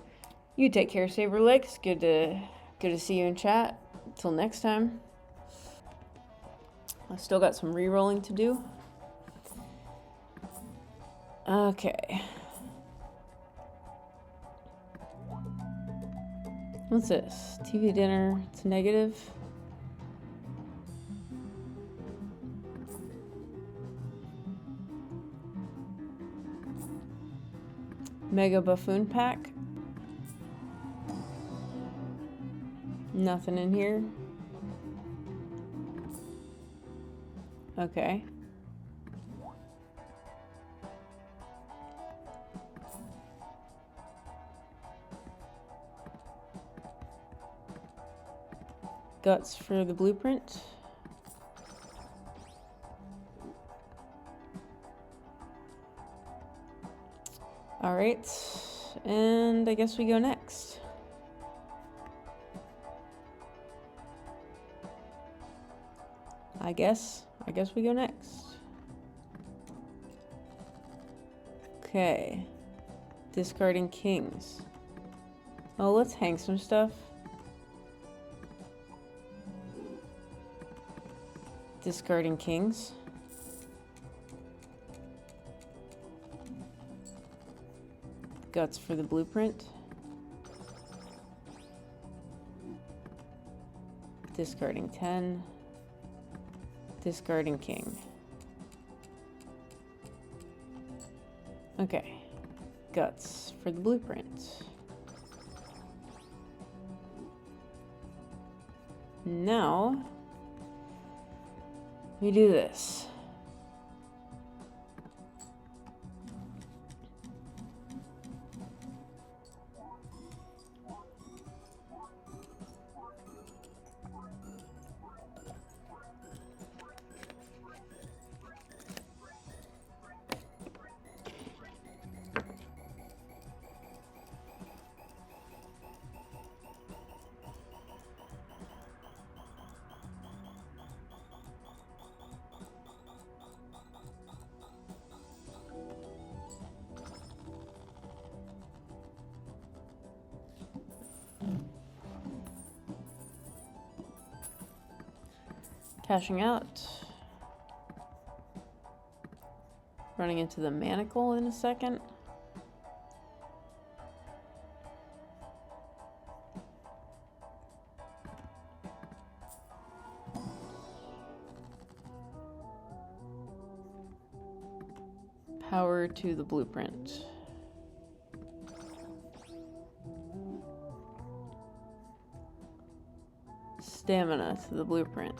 You take care, Saber Legs. Good to see you in chat. Until next time. I still got some re-rolling to do. Okay. What's this? TV dinner. It's negative. Mega Buffoon Pack. Nothing in here. Okay. Guts for the blueprint. All right, and I guess we go next. I guess we go next. Okay. Discarding kings. Oh, let's hang some stuff. Discarding kings. Guts for the blueprint. Discarding 10. Discarding king. Okay. Guts for the blueprint. Now, we do this. Cashing out. Running into the manacle in a second. Power to the blueprint. Stamina to the blueprint.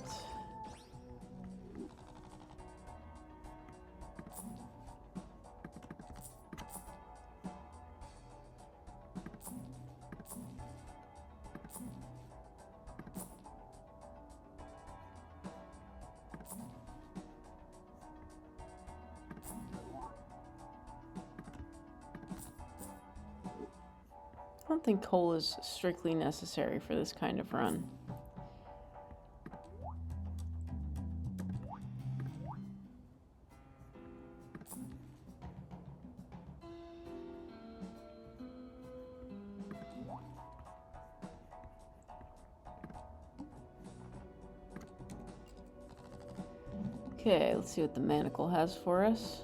don't think coal is strictly necessary for this kind of run. Okay, let's see what the manacle has for us.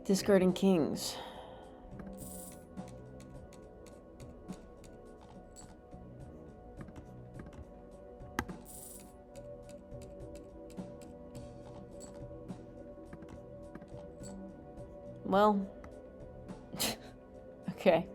Discarding kings. Well, okay.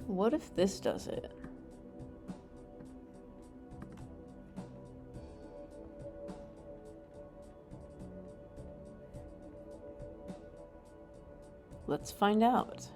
What if this does it? Let's find out.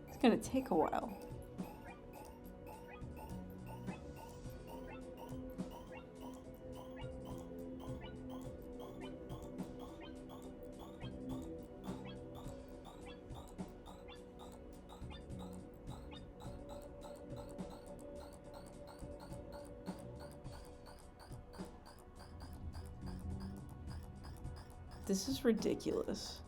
It's gonna take a while. This is ridiculous.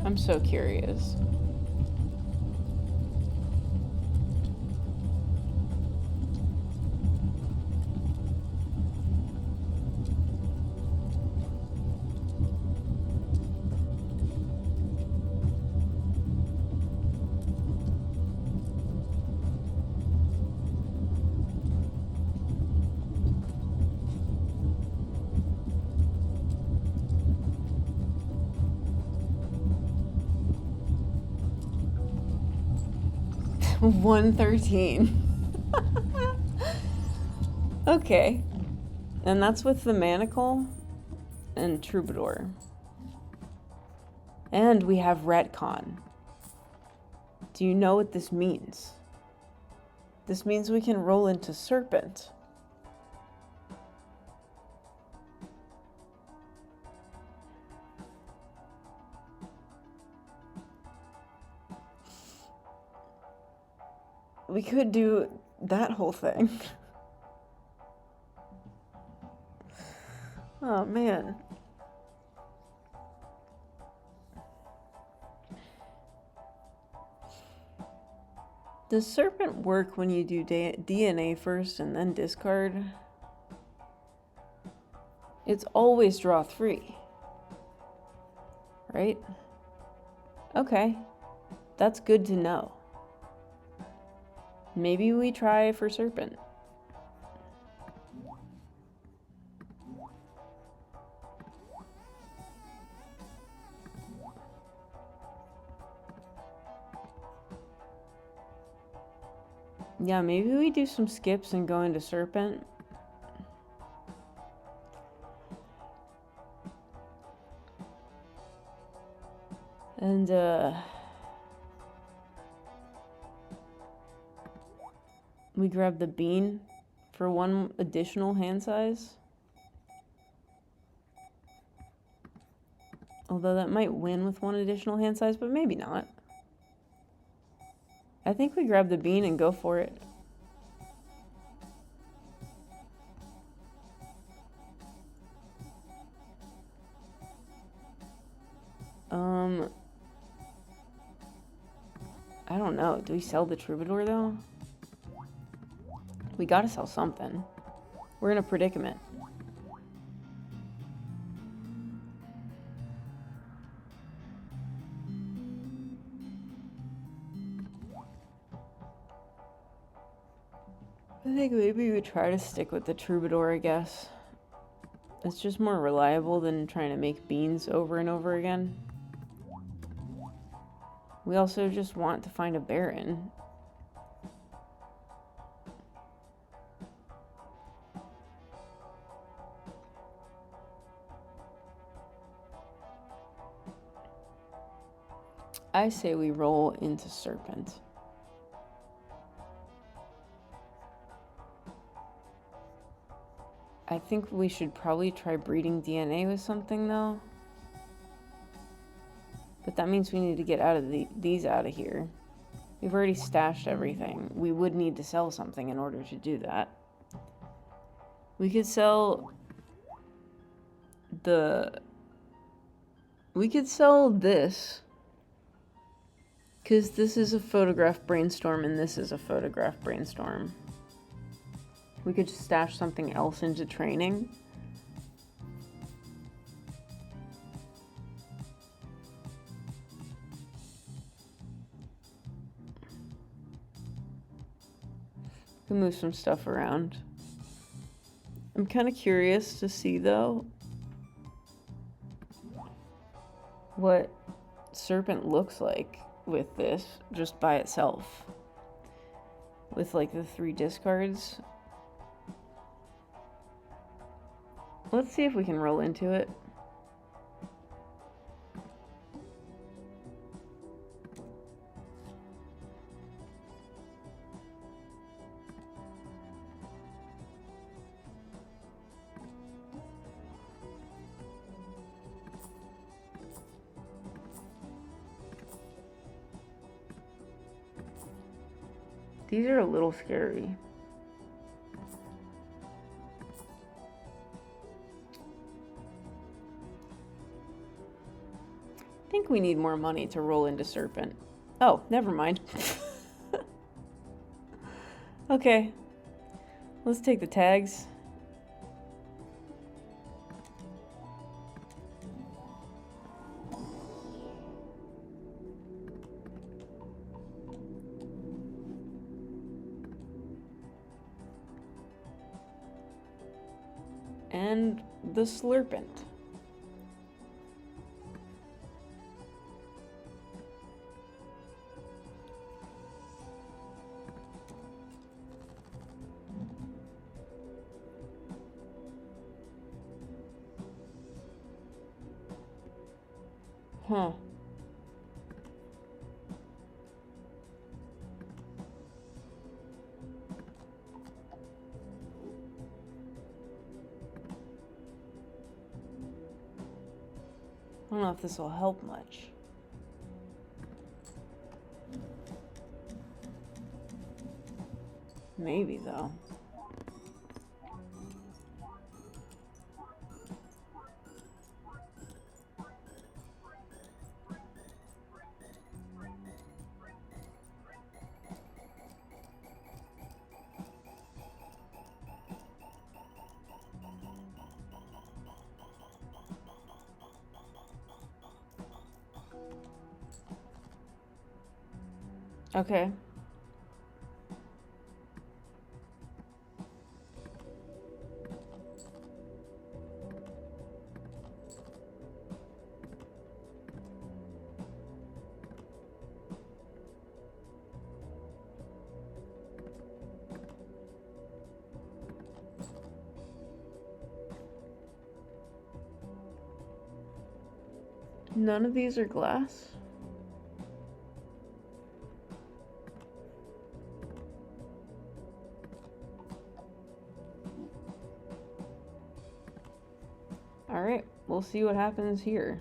I'm so curious. $113. Okay. And that's with the manacle and troubadour. And we have retcon. Do you know what this means? This means we can roll into serpent. We could do that whole thing. Oh, man. Does serpent work when you do DNA first and then discard? It's always draw 3. Right? Okay. That's good to know. Maybe we try for serpent. Yeah, maybe we do some skips and go into serpent. And, we grab the bean for 1 additional hand size. Although that might win with 1 additional hand size, but maybe not. I think we grab the bean and go for it. I don't know. Do we sell the troubadour, though? We gotta sell something. We're in a predicament. I think maybe we try to stick with the troubadour, I guess. It's just more reliable than trying to make beans over and over again. We also just want to find a baron. I say we roll into serpent. I think we should probably try breeding DNA with something, though. But that means we need to get out of these out of here. We've already stashed everything. We would need to sell something in order to do that. We could sell this. Because this is a photograph brainstorm and this is a photograph brainstorm. We could stash something else into training. We can move some stuff around. I'm kind of curious to see, though, what serpent looks like with this just by itself. With, like, the 3 discards. Let's see if we can roll into it. These are a little scary. I think we need more money to roll into serpent. Oh, never mind. Okay. Let's take the tags. And the slurpent. Huh. I don't know if this will help much. Maybe, though. Okay. None of these are glass? Alright, we'll see what happens here.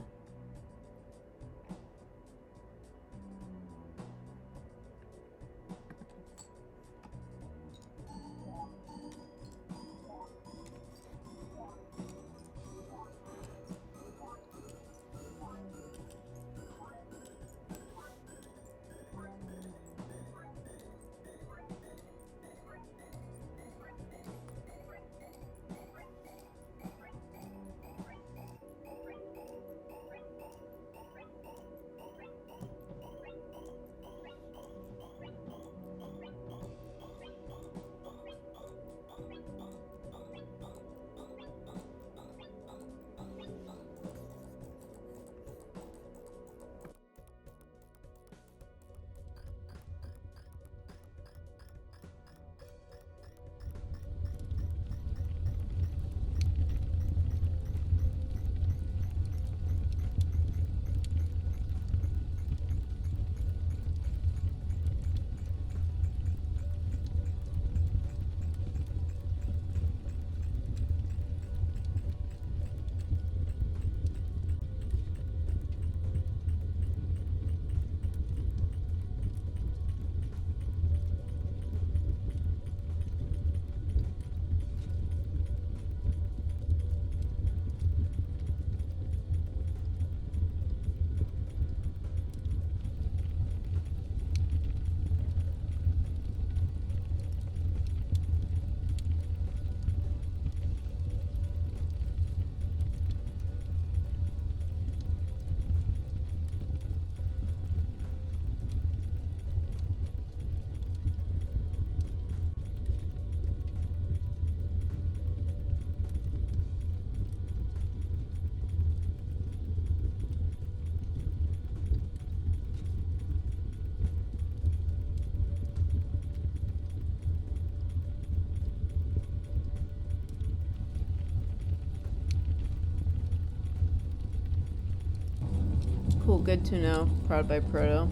Cool, good to know. Proud by Proto.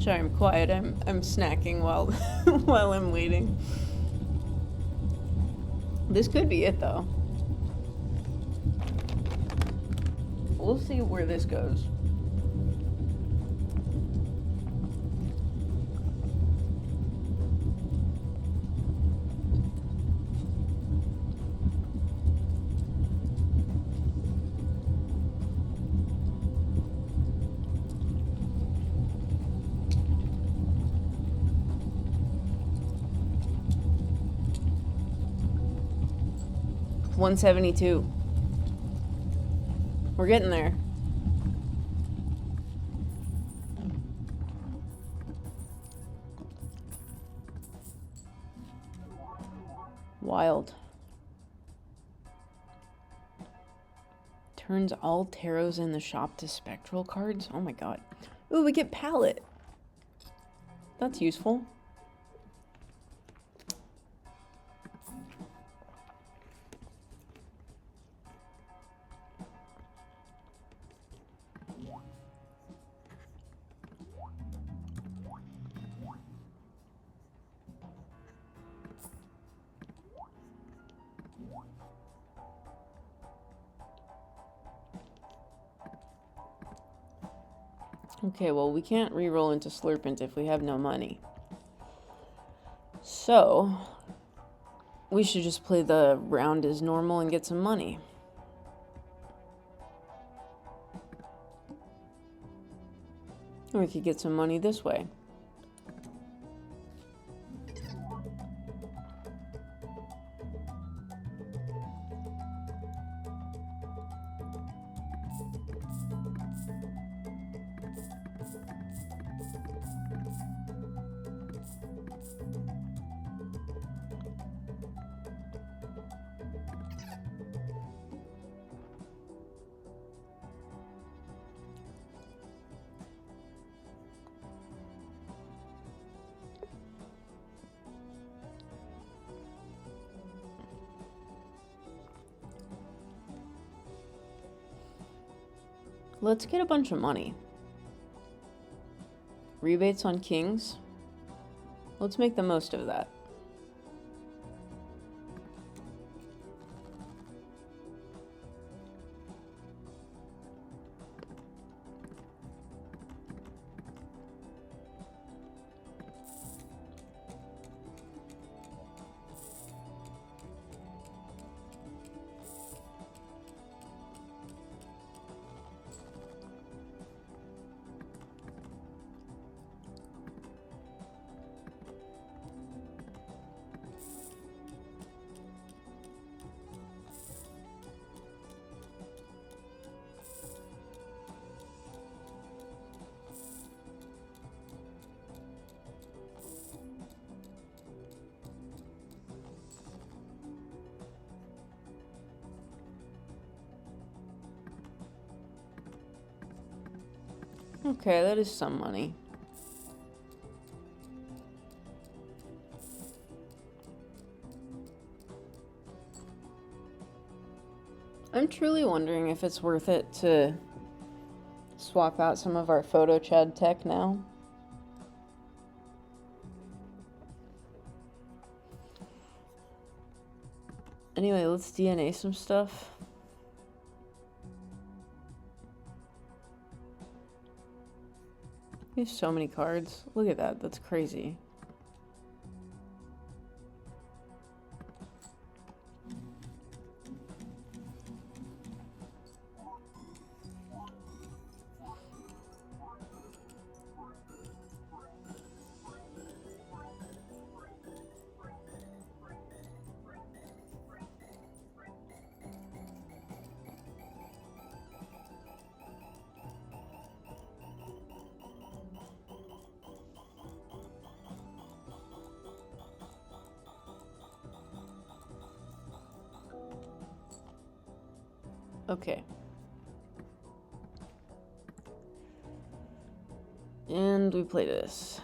Sorry, I'm quiet. I'm snacking while while I'm waiting. This could be it though. We'll see where this goes. $172. We're getting there. Wild. Turns all tarots in the shop to spectral cards? Oh my god. Ooh, we get palette. That's useful. Okay, well, we can't re-roll into Slurpent if we have no money. So, we should just play the round as normal and get some money. Or we could get some money this way. Let's get a bunch of money. Rebates on kings. Let's make the most of that. Okay, that is some money. I'm truly wondering if it's worth it to swap out some of our photo chad tech now. Anyway, let's DNA some stuff. We have so many cards. Look at that. That's crazy. Okay. And we play this.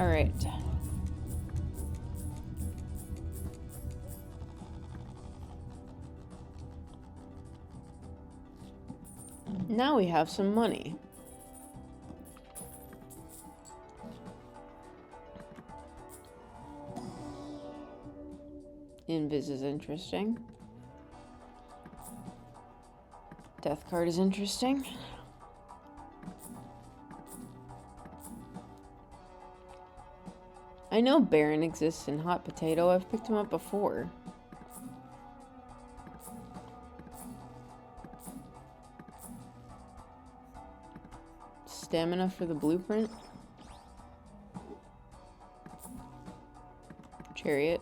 All right. Now we have some money. Invis is interesting. Death card is interesting. I know Baron exists in Hot Potato. I've picked him up before. Stamina for the blueprint. Chariot.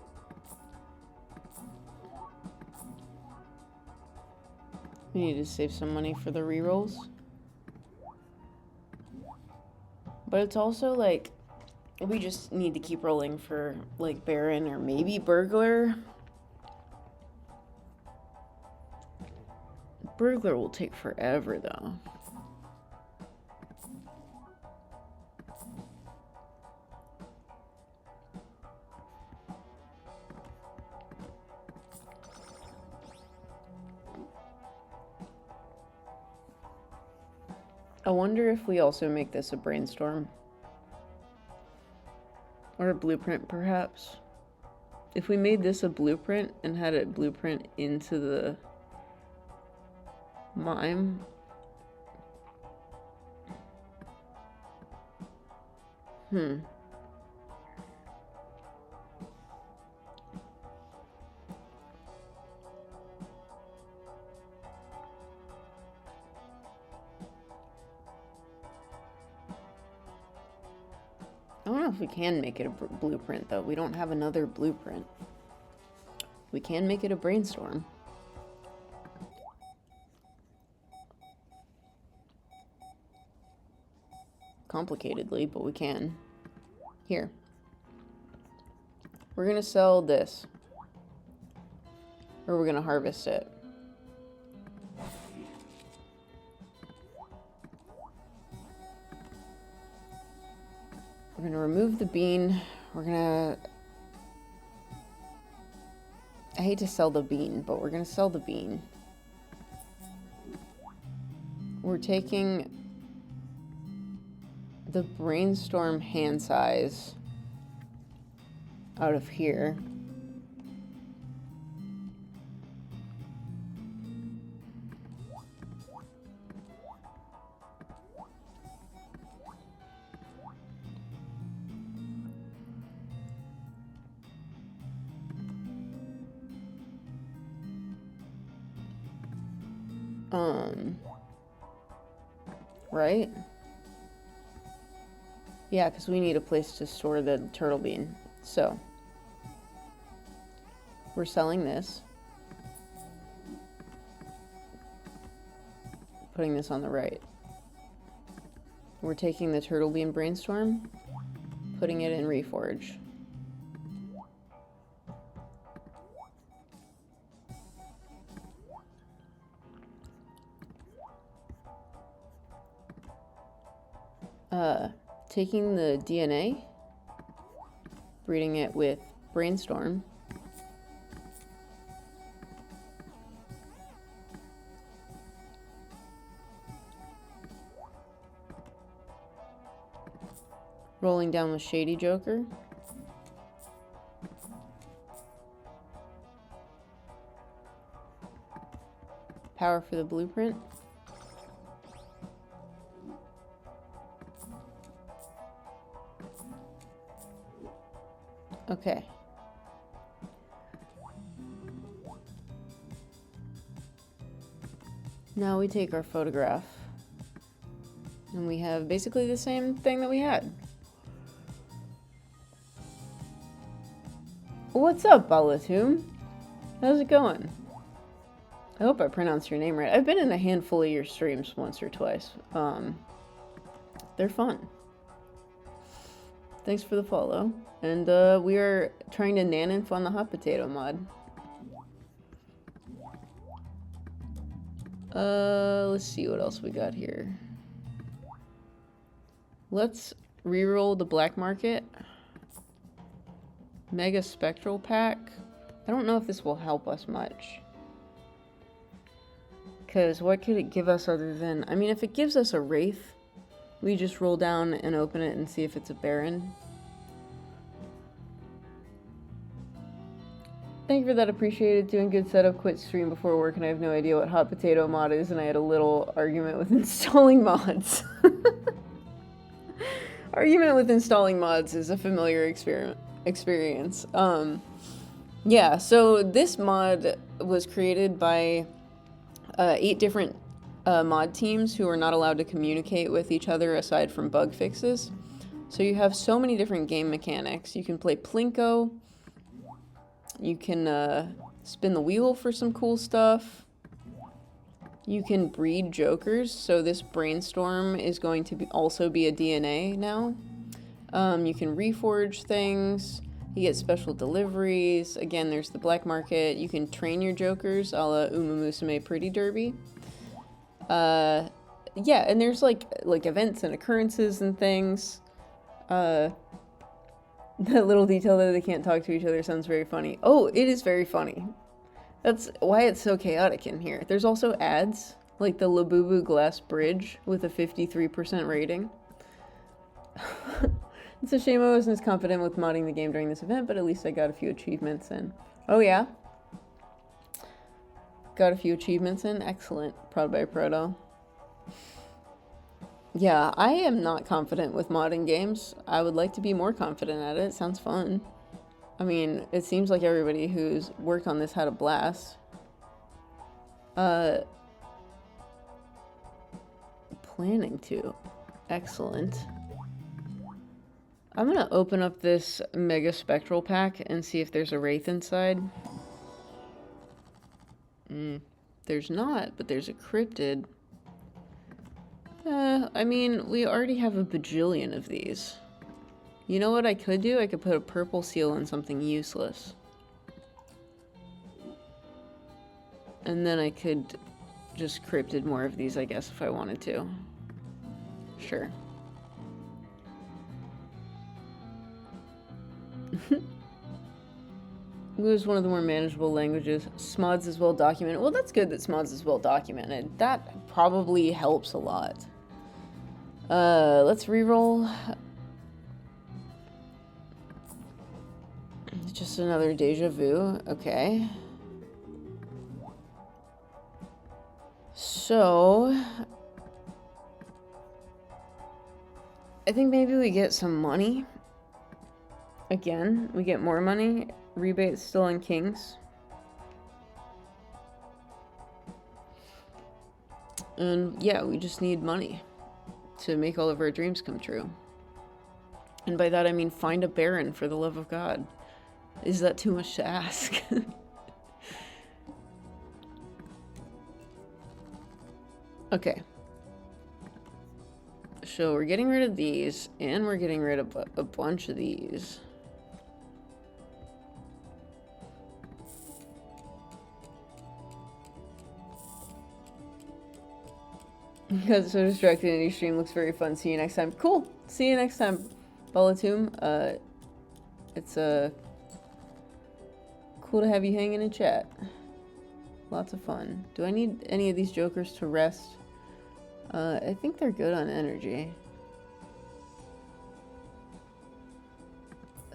We need to save some money for the rerolls. But it's also like, we just need to keep rolling for like Baron or maybe Burglar. Burglar will take forever though. I wonder if we also make this a brainstorm. Or a blueprint, perhaps. If we made this a blueprint and had a blueprint into the mime. know if we can make it a blueprint, though. We don't have another blueprint. We can make it a brainstorm. Complicatedly, but we can. Here. We're gonna sell this. Or we're gonna harvest it. We're gonna remove the bean. We're gonna... I hate to sell the bean, but we're gonna sell the bean. We're taking the brainstorm hand size out of here. Right? Yeah, because we need a place to store the turtle bean. So, we're selling this. Putting this on the right. We're taking the turtle bean brainstorm, putting it in Reforge. Taking the DNA, breeding it with brainstorm, rolling down with Shady Joker, power for the blueprint. Okay. Now we take our photograph and we have basically the same thing that we had. What's up, balatro? How's it going? I hope I pronounced your name right. I've been in a handful of your streams once or twice. They're fun. Thanks for the follow. And we are trying to NANEINF on the hot potato mod. Let's see what else we got here. Let's reroll the black market. Mega Spectral Pack. I don't know if this will help us much. Because what could it give us other than... I mean, if it gives us a Wraith, we just roll down and open it and see if it's a Baron. Thank you for that. Appreciated. Doing good setup. Quit stream before work and I have no idea what hot potato mod is and I had a little argument with installing mods. Argument with installing mods is a familiar experience. Yeah, so this mod was created by 8 different mod teams who are not allowed to communicate with each other aside from bug fixes. So you have so many different game mechanics. You can play Plinko. You can spin the wheel for some cool stuff. You can breed jokers. So this brainstorm is going to also be a DNA now. You can reforge things. You get special deliveries. Again, there's the black market. You can train your jokers a la Uma Musume Pretty Derby. Yeah, and there's like events and occurrences and things. That little detail that they can't talk to each other sounds very funny. Oh, it is very funny. That's why it's so chaotic in here. There's also ads, like the Labubu Glass Bridge with a 53% rating. It's a shame I wasn't as confident with modding the game during this event, but at least I got a few achievements in. Oh yeah? Got a few achievements in? Excellent. Proud by Proto. Yeah, I am not confident with modding games. I would like to be more confident at it. It sounds fun. I mean, it seems like everybody who's worked on this had a blast. Planning to. Excellent. I'm gonna open up this Mega Spectral pack and see if there's a Wraith inside. There's not, but there's a Cryptid. I mean, we already have a bajillion of these. You know what I could do? I could put a purple seal in something useless. And then I could just Cryptid more of these, I guess, if I wanted to. Sure. English is one of the more manageable languages. SMODS is well documented. Well, that's good that SMODS is well documented. That probably helps a lot. Let's reroll. Just another deja vu. Okay. So, I think maybe we get some money. Again, we get more money. Rebate still on kings. And yeah, we just need money to make all of our dreams come true. And by that I mean find a baron, for the love of God. Is that too much to ask? Okay. So we're getting rid of these, and we're getting rid of a bunch of these. Because so distracted in each stream looks very fun. See you next time. Cool. See you next time, Balatum. It's cool to have you hanging in chat. Lots of fun. Do I need any of these jokers to rest? I think they're good on energy.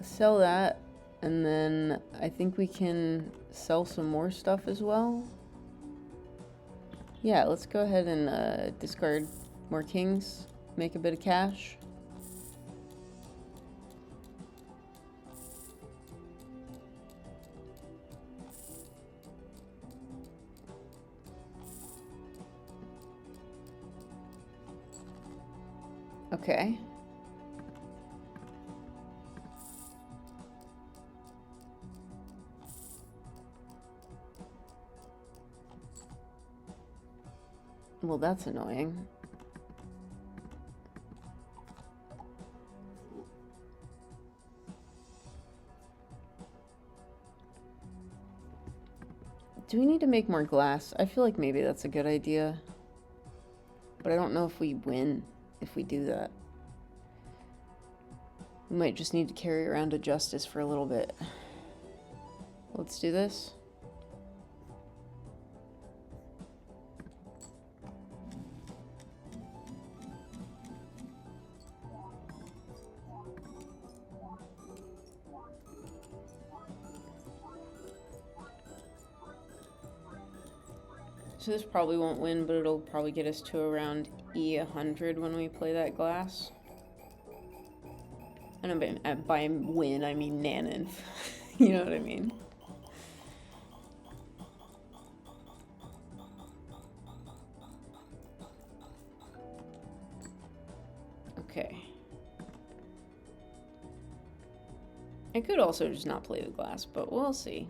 Sell that, and then I think we can sell some more stuff as well. Yeah, let's go ahead and discard more kings, make a bit of cash. Okay. Well, that's annoying. Do we need to make more glass? I feel like maybe that's a good idea. But I don't know if we win if we do that. We might just need to carry around a justice for a little bit. Let's do this. So this probably won't win, but it'll probably get us to around E100 when we play that glass. And by win, I mean NANEINF. You know what I mean? Okay. I could also just not play the glass, but we'll see.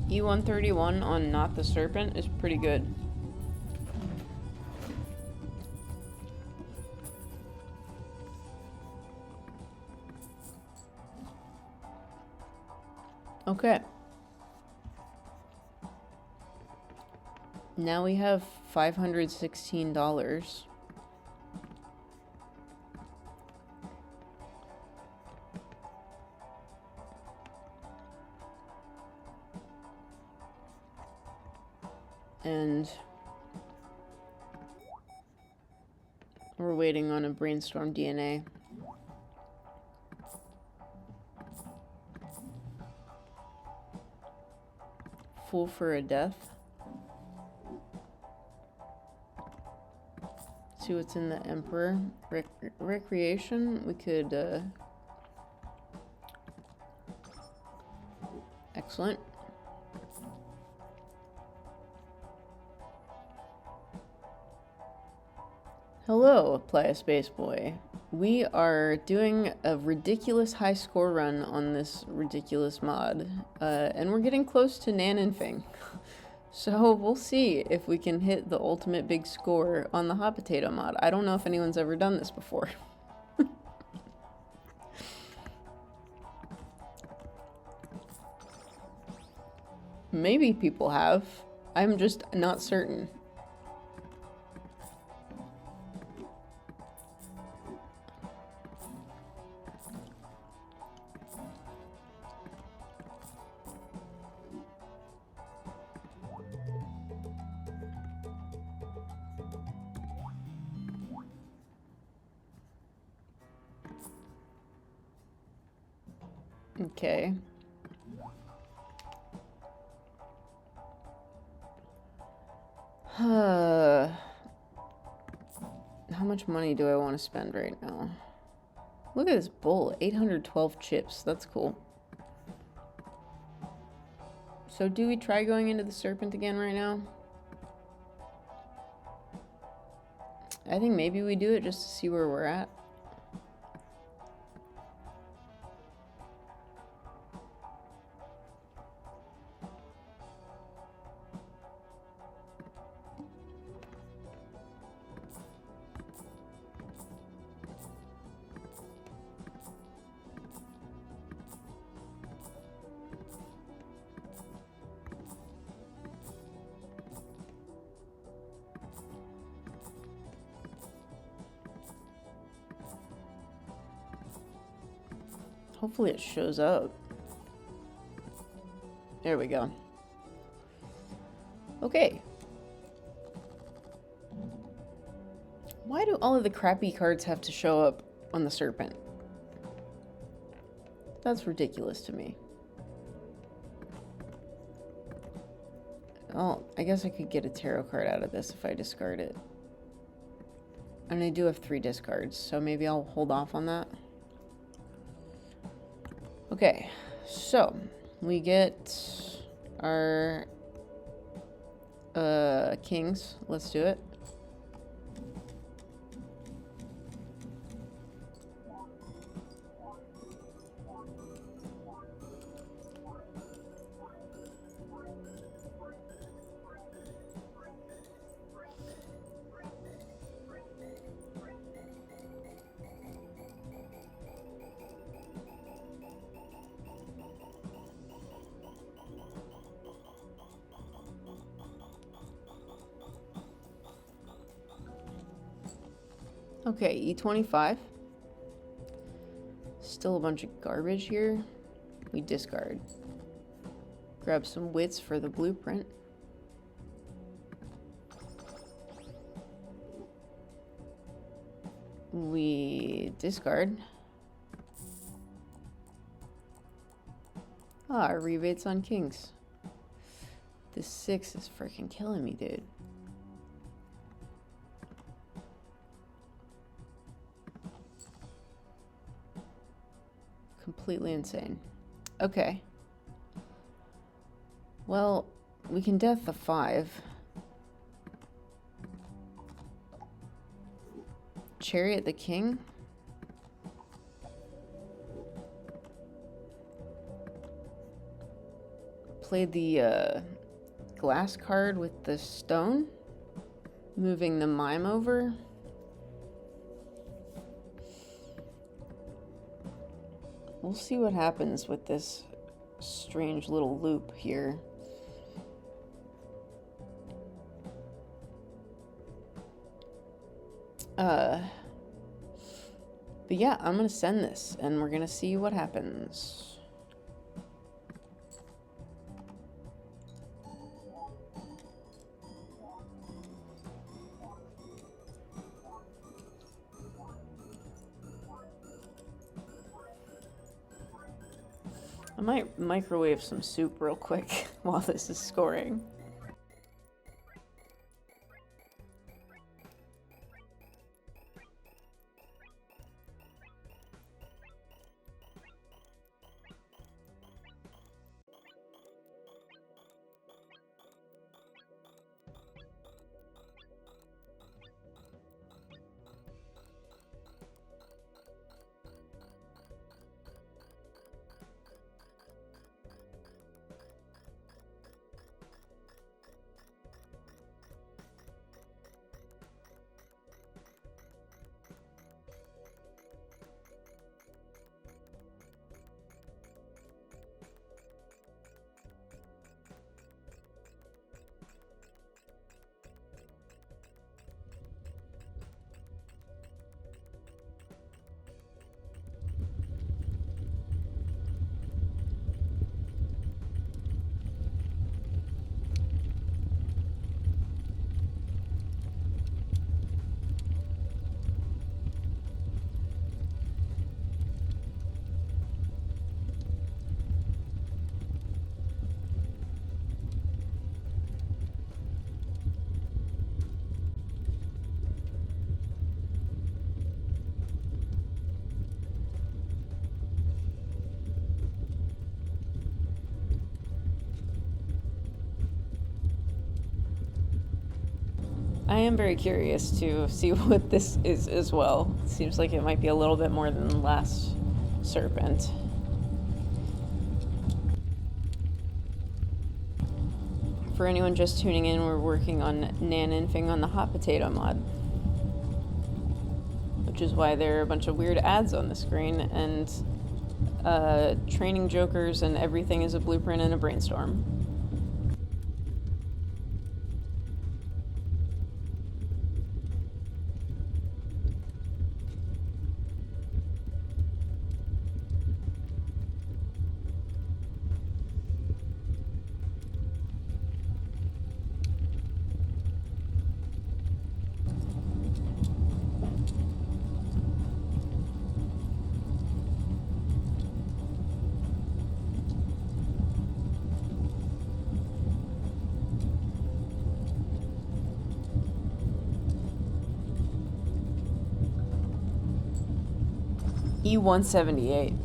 E131 on Not the Serpent is pretty good. Okay. Now we have $516. And we're waiting on a brainstorm DNA. Fool for a death. See what's in the Emperor. Recreation, we could, excellent. Hello, Playa Space Boy. We are doing a ridiculous high score run on this ridiculous mod, and we're getting close to NANEINF. So we'll see if we can hit the ultimate big score on the hot potato mod. I don't know if anyone's ever done this before. Maybe people have. I'm just not certain. Okay. How much money do I want to spend right now? Look at this bull, 812 chips. That's cool. So do we try going into the Serpent again right now? I think maybe we do it just to see where we're at. Hopefully it shows up. There we go. Okay. Why do all of the crappy cards have to show up on the Serpent? That's ridiculous to me. Oh, I guess I could get a tarot card out of this if I discard it. And I do have 3 discards, so maybe I'll hold off on that. Okay, so we get our kings. Let's do it. Okay, E25. Still a bunch of garbage here. We discard. Grab some wits for the blueprint. We discard. Ah, rebates on kings. This 6 is freaking killing me, dude. Completely insane. Okay. Well, we can death the 5. Chariot the king. play the glass card with the stone, moving the mime over. We'll see what happens with this strange little loop here. But yeah, I'm gonna send this and we're gonna see what happens. I might microwave some soup real quick while this is scoring. I am very curious to see what this is as well. It seems like it might be a little bit more than the last serpent. For anyone just tuning in, we're working on NANEINFing on the hot potato mod, which is why there are a bunch of weird ads on the screen and training jokers and everything is a blueprint and a brainstorm. E178.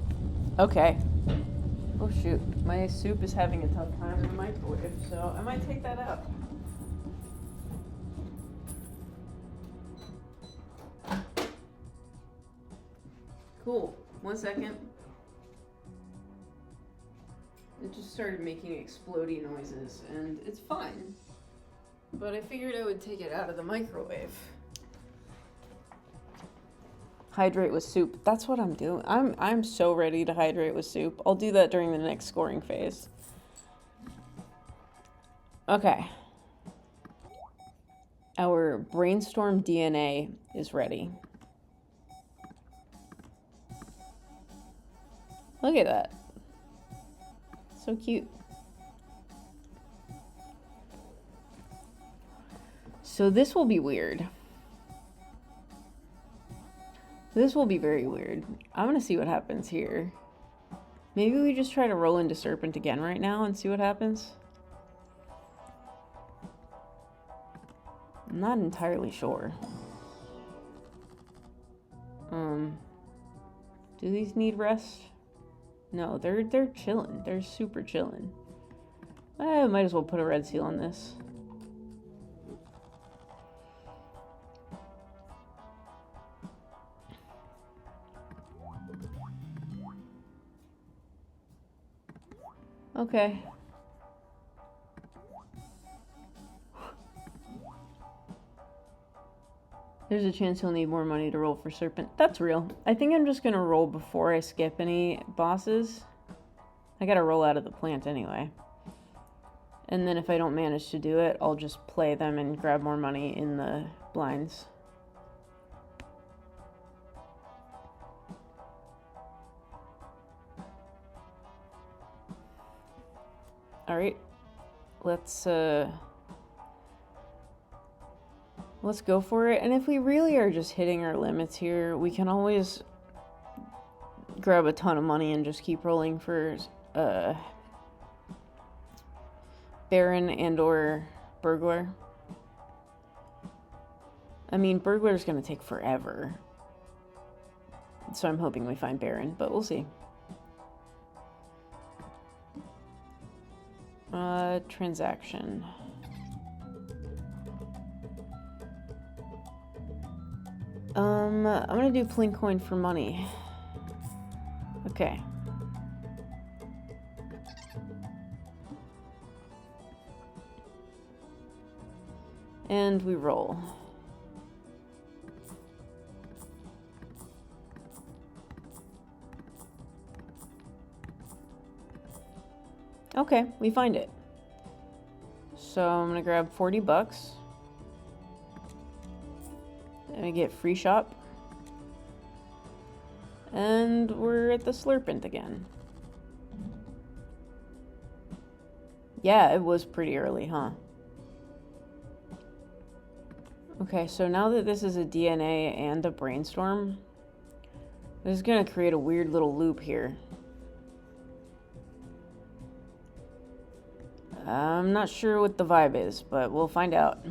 Okay. Oh shoot, my soup is having a tough time in the microwave, so I might take that out. Cool. 1 second. It just started making explodey noises, and it's fine. But I figured I would take it out of the microwave. Hydrate with soup. That's what I'm doing. I'm so ready to hydrate with soup. I'll do that during the next scoring phase. Okay. Our brainstorm DNA is ready. Look at that. So cute. So this will be weird. This will be very weird. I'm gonna see what happens here. Maybe we just try to roll into serpent again right now and see what happens. I'm not entirely sure. Do these need rest? No, they're chilling. They're super chilling. I might as well put a red seal on this. Okay. There's a chance he'll need more money to roll for Serpent. That's real. I think I'm just going to roll before I skip any bosses. I got to roll out of the plant anyway. And then if I don't manage to do it, I'll just play them and grab more money in the blinds. All right. Let's go for it. And if we really are just hitting our limits here, we can always grab a ton of money and just keep rolling for Baron and or Burglar. I mean, Burglar's gonna take forever. So I'm hoping we find Baron, but we'll see. Transaction. I'm gonna do Plink coin for money. Okay. And we roll. Okay, we find it. So I'm gonna grab 40 bucks. And I get free shop. And we're at the Slurpent again. Yeah, it was pretty early, huh? Okay, so now that this is a DNA and a brainstorm, this is gonna create a weird little loop here. I'm not sure what the vibe is, but we'll find out.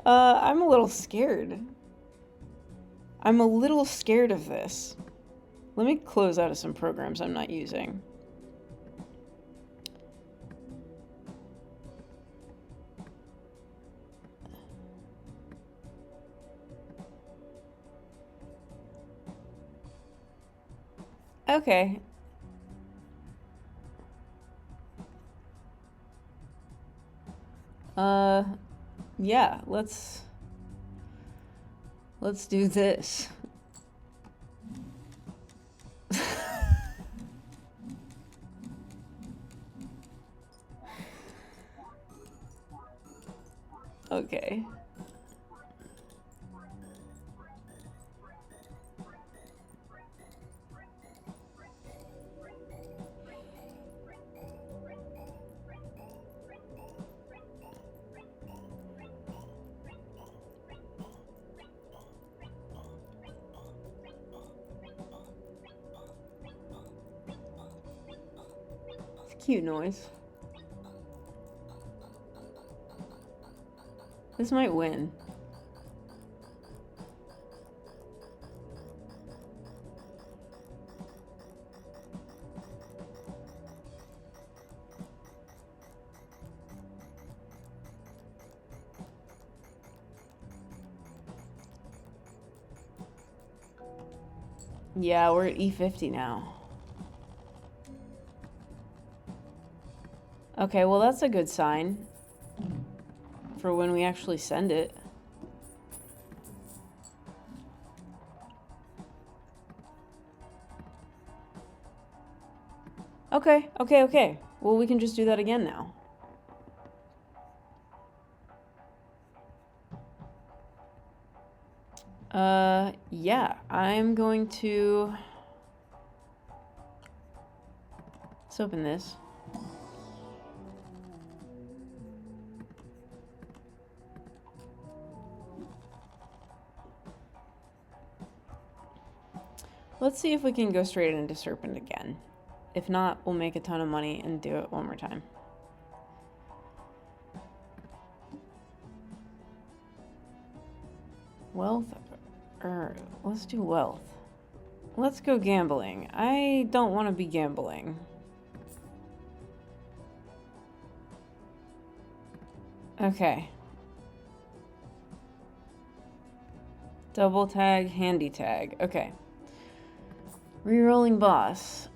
I'm a little scared. I'm a little scared of this. Let me close out of some programs I'm not using. Okay. Yeah, let's do this. Okay. Cute noise. This might win. Yeah, we're at E50 now. Okay, well that's a good sign for when we actually send it. Okay. Well, we can just do that again now. Yeah, I'm going to... Let's open this. Let's see if we can go straight into Serpent again. If not, we'll make a ton of money and do it one more time. Wealth, or let's do wealth. Let's go gambling. I don't want to be gambling. Okay. Double tag, handy tag. Okay. Rerolling boss.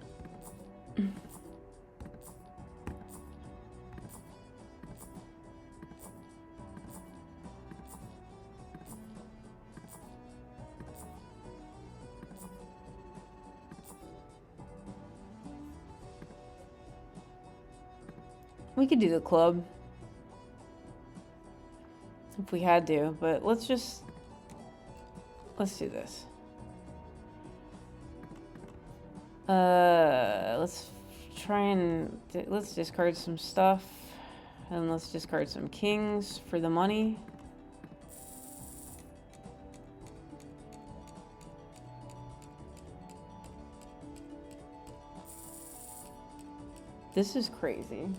We could do the club. If we had to, but let's do this. Let's try and let's discard some stuff, and let's discard some kings for the money. This is crazy.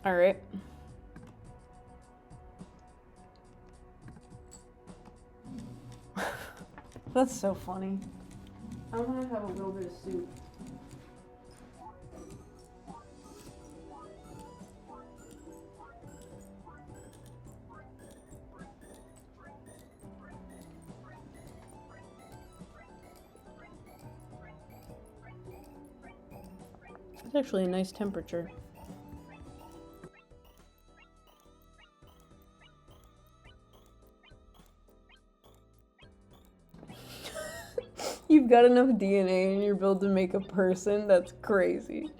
All right. That's so funny. I'm gonna have a little bit of soup. It's actually a nice temperature. You've got enough DNA in your build to make a person? That's crazy.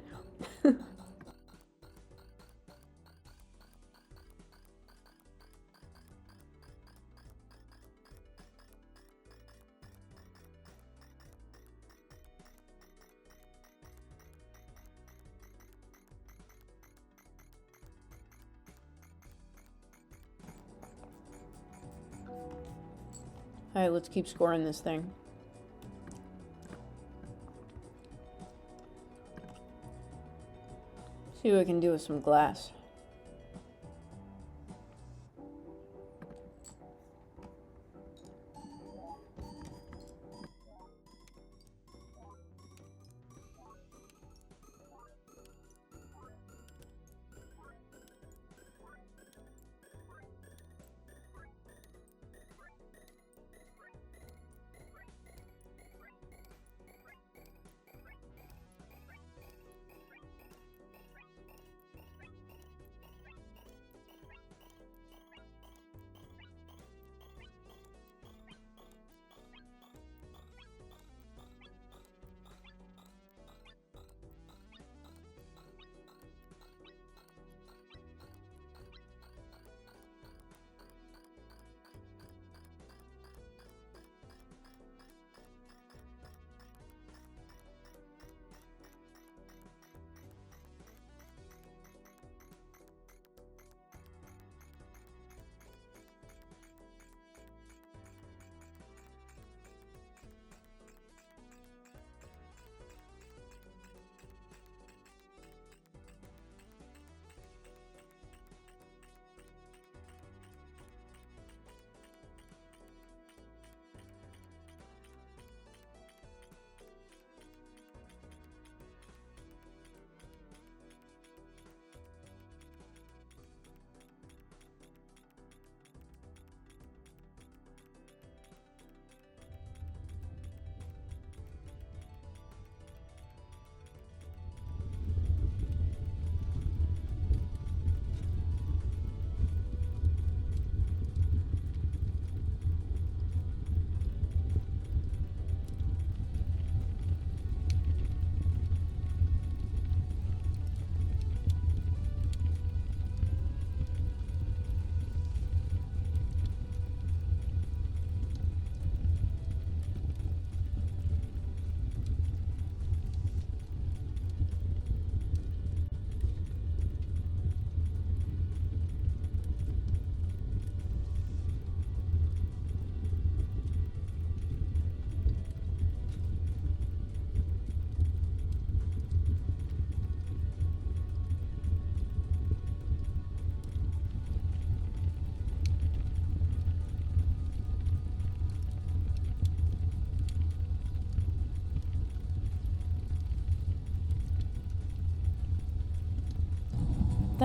Alright, let's keep scoring this thing. See what I can do with some glass.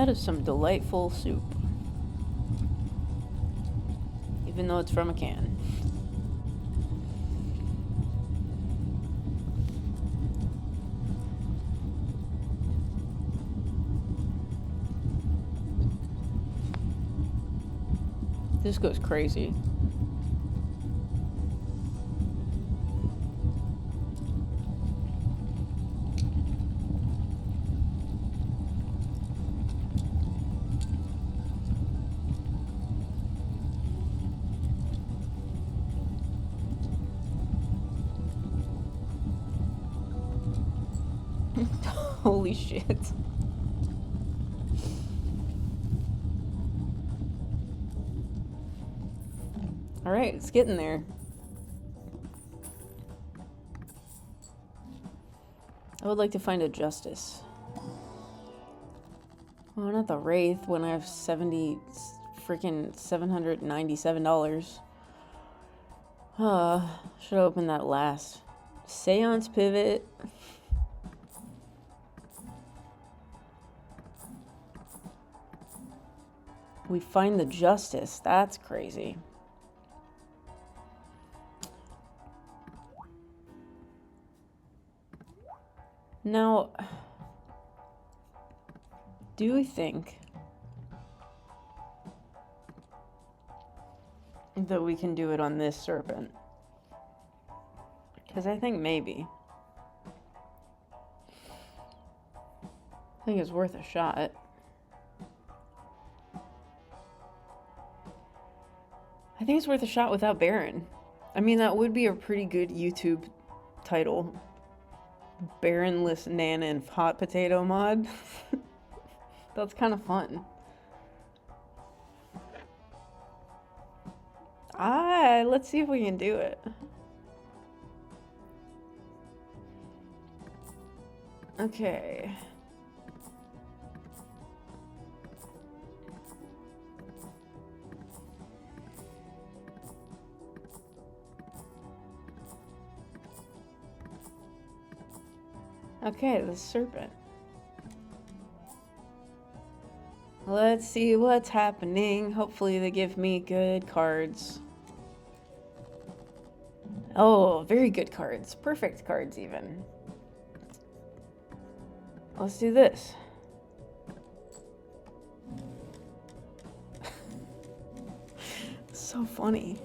That is some delightful soup. Even though it's from a can. This goes crazy. Holy shit. Alright, it's getting there. I would like to find a justice. Oh, not the Wraith when I have $797. Should open that last. Seance pivot. We find the justice. That's crazy. Now, do we think that we can do it on this serpent? Because I think maybe. I think it's worth a shot. I think it's worth a shot without Baron. I mean, that would be a pretty good YouTube title. Baronless NANEINF hot potato mod. That's kind of fun. Let's see if we can do it. Okay. Okay, the serpent. Let's see what's happening. Hopefully they give me good cards. Oh, very good cards. Perfect cards even. Let's do this. So funny.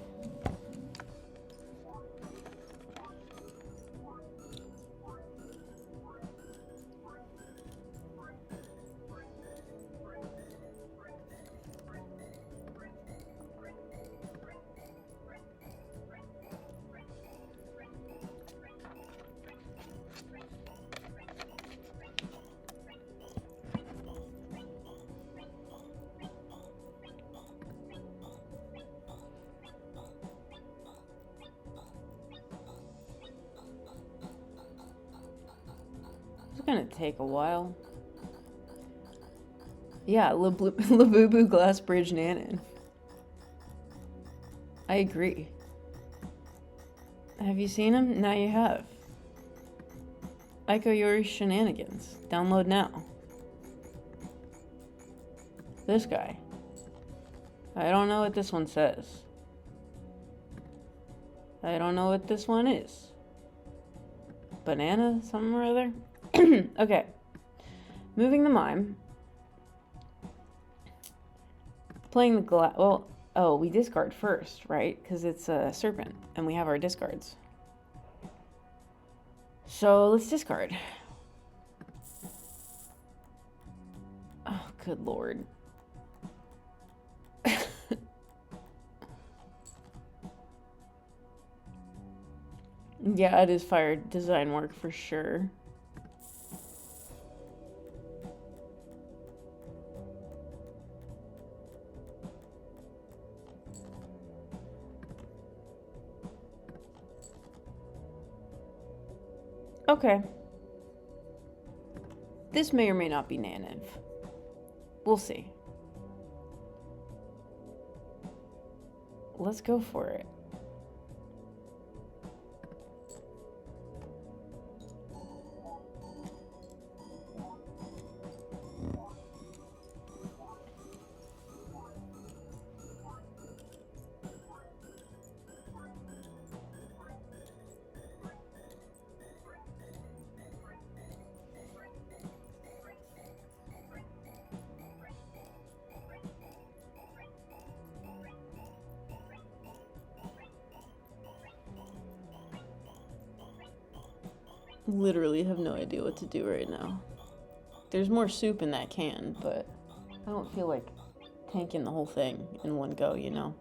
It's gonna take a while. Yeah, Labubu Glass Bridge NANEINF. I agree. Have you seen him? Now you have. Aiko Yori's Shenanigans. Download now. This guy. I don't know what this one says. I don't know what this one is. Banana something or other? Okay. Moving the mime. Playing the glass. Well, oh, we discard first, right? Because it's a serpent, and we have our discards. So let's discard. Oh, good lord. Yeah, it is fire design work for sure. Okay. This may or may not be NANEINF. We'll see. Let's go for it. Literally have no idea what to do right now. There's more soup in that can, but I don't feel like tanking the whole thing in one go, you know?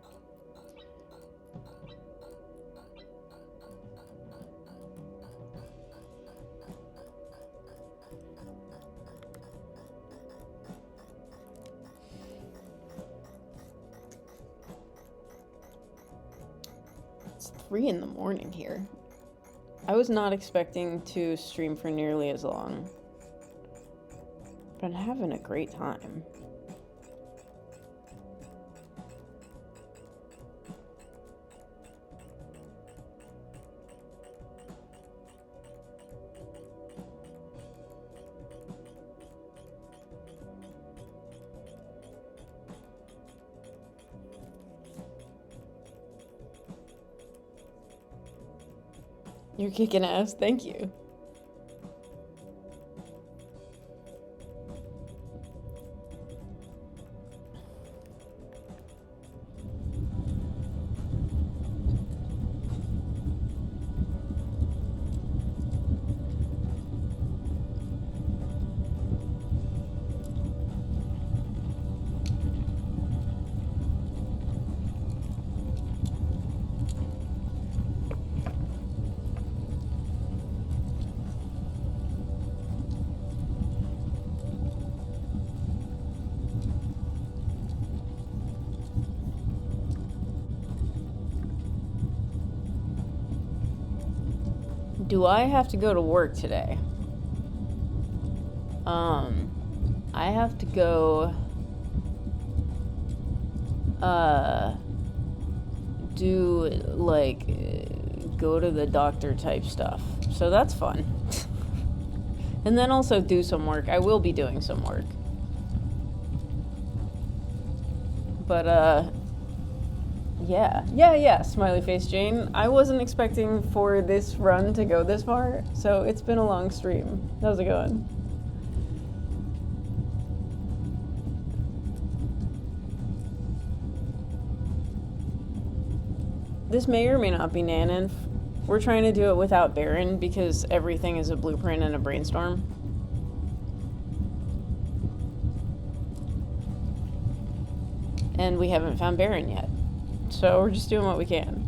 It's 3 in the morning here. I was not expecting to stream for nearly as long, but I'm having a great time. You're kicking ass, thank you. Do I have to go to work today? I have to go, do, like, go to the doctor type stuff. So that's fun. And then also do some work. I will be doing some work. But, yeah, smiley face Jane. I wasn't expecting for this run to go this far, so it's been a long stream. How's it going? This may or may not be NANEINF. We're trying to do it without Baron because everything is a blueprint and a brainstorm. And we haven't found Baron yet. So we're just doing what we can.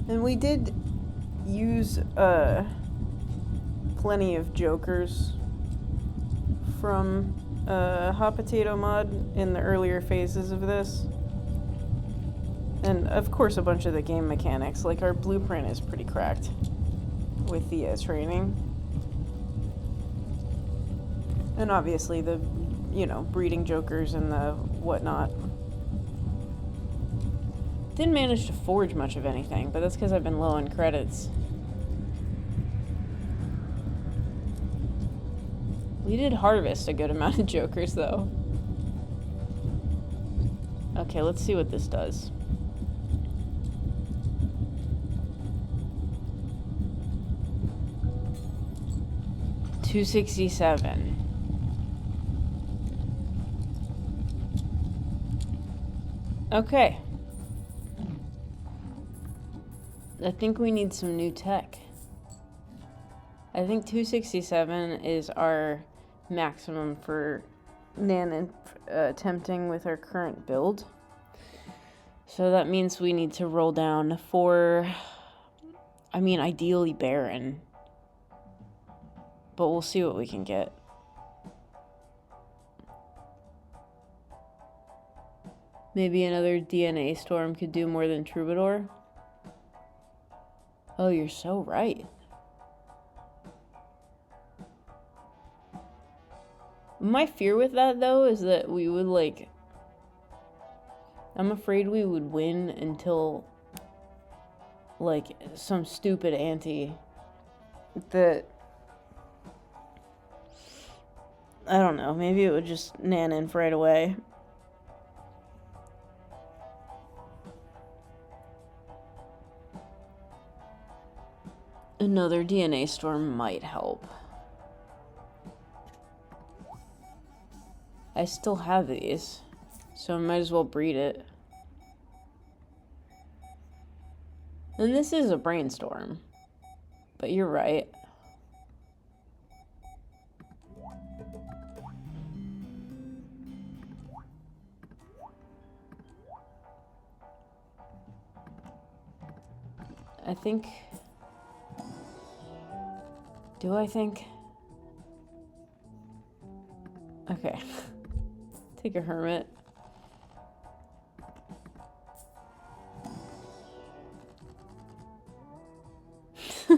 And we did use plenty of jokers from Hot Potato Mod in the earlier phases of this. And of course a bunch of the game mechanics, like our blueprint is pretty cracked with the training. And obviously the, breeding jokers and the whatnot. Didn't manage to forge much of anything, but that's because I've been low on credits. We did harvest a good amount of jokers, though. Okay, let's see what this does. $267. Okay. I think we need some new tech. I think 267 is our maximum for NANEINF attempting with our current build. So that means we need to roll down for, ideally Baron. But we'll see what we can get. Maybe another DNA storm could do more than Troubadour. Oh, you're so right. My fear with that, though, is that we would, I'm afraid we would win until, some stupid ante that, I don't know, maybe it would just NANEINF right away. Another DNA storm might help. I still have these, so I might as well breed it. And this is a brainstorm, but you're right. I think... Do I think? Okay. Take a hermit. I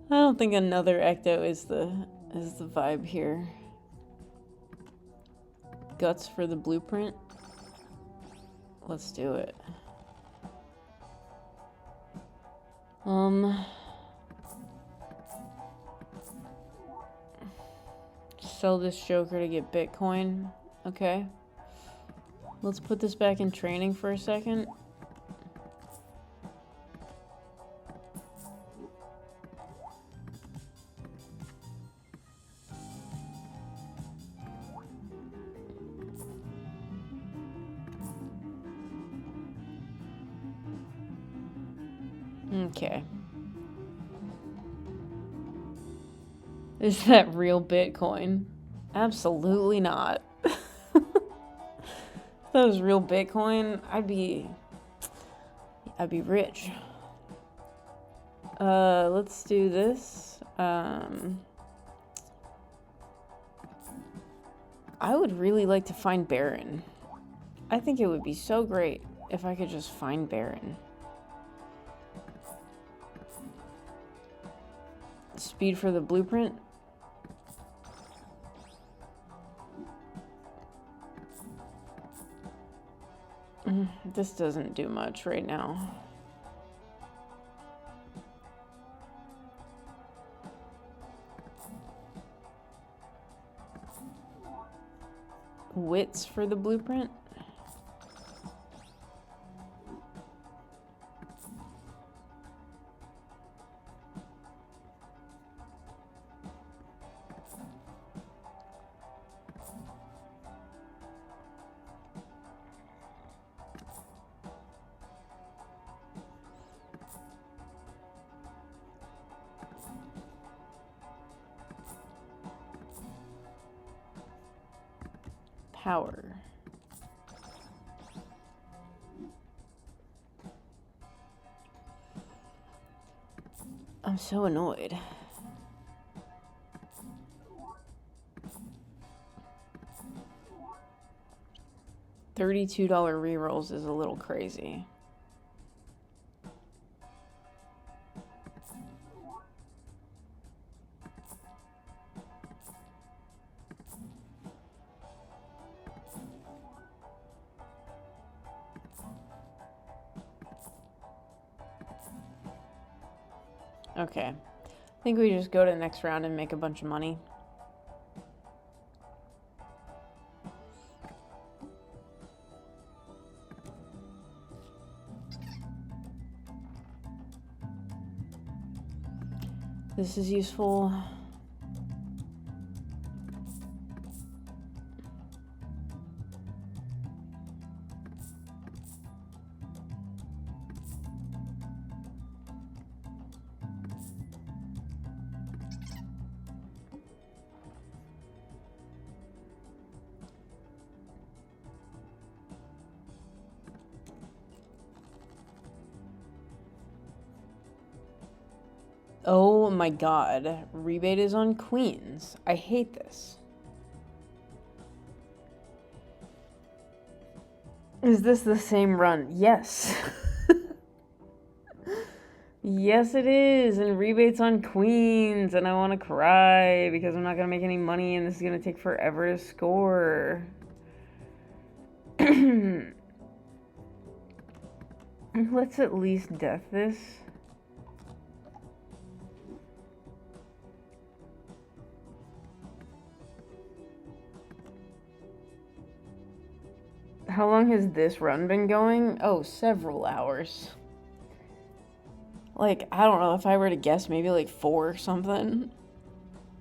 don't think another ecto is the vibe here. Guts for the blueprint. Let's do it. Sell this Joker to get Bitcoin. Okay. Let's put this back in training for a second. Okay. Is that real Bitcoin? Absolutely not. If that was real Bitcoin, I'd be rich. Let's do this. I would really like to find Baron. I think it would be so great if I could just find Baron. Speed for the blueprint. This doesn't do much right now. Wits for the blueprint. Power. I'm so annoyed. $32 rerolls is a little crazy. Okay. I think we just go to the next round and make a bunch of money. This is useful. Oh my god. Rebate is on queens. I hate this. Is this the same run? Yes. Yes, it is. And rebates on queens. And I want to cry because I'm not going to make any money and this is going to take forever to score. Let's at least death this. How long has this run been going? Oh, several hours. like, I don't know, if I were to guess, maybe like 4 or something.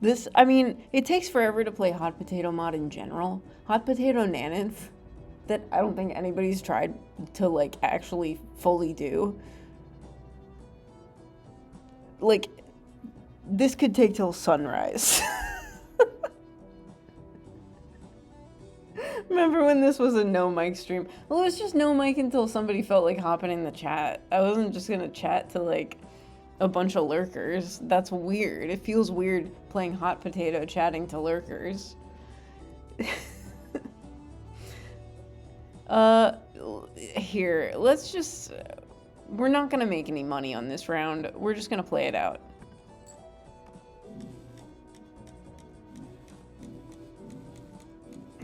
This, I mean, it takes forever to play Hot Potato mod in general. Hot Potato NANEINF, that I don't think anybody's tried to, like, actually fully do. Like, this could take till sunrise. Remember when this was a no mic stream? Well, it was just no mic until somebody felt like hopping in the chat. I wasn't just gonna chat to, like, a bunch of lurkers. That's weird. It feels weird playing Hot Potato chatting to lurkers. Here, let's just... We're not gonna make any money on this round. We're just gonna play it out.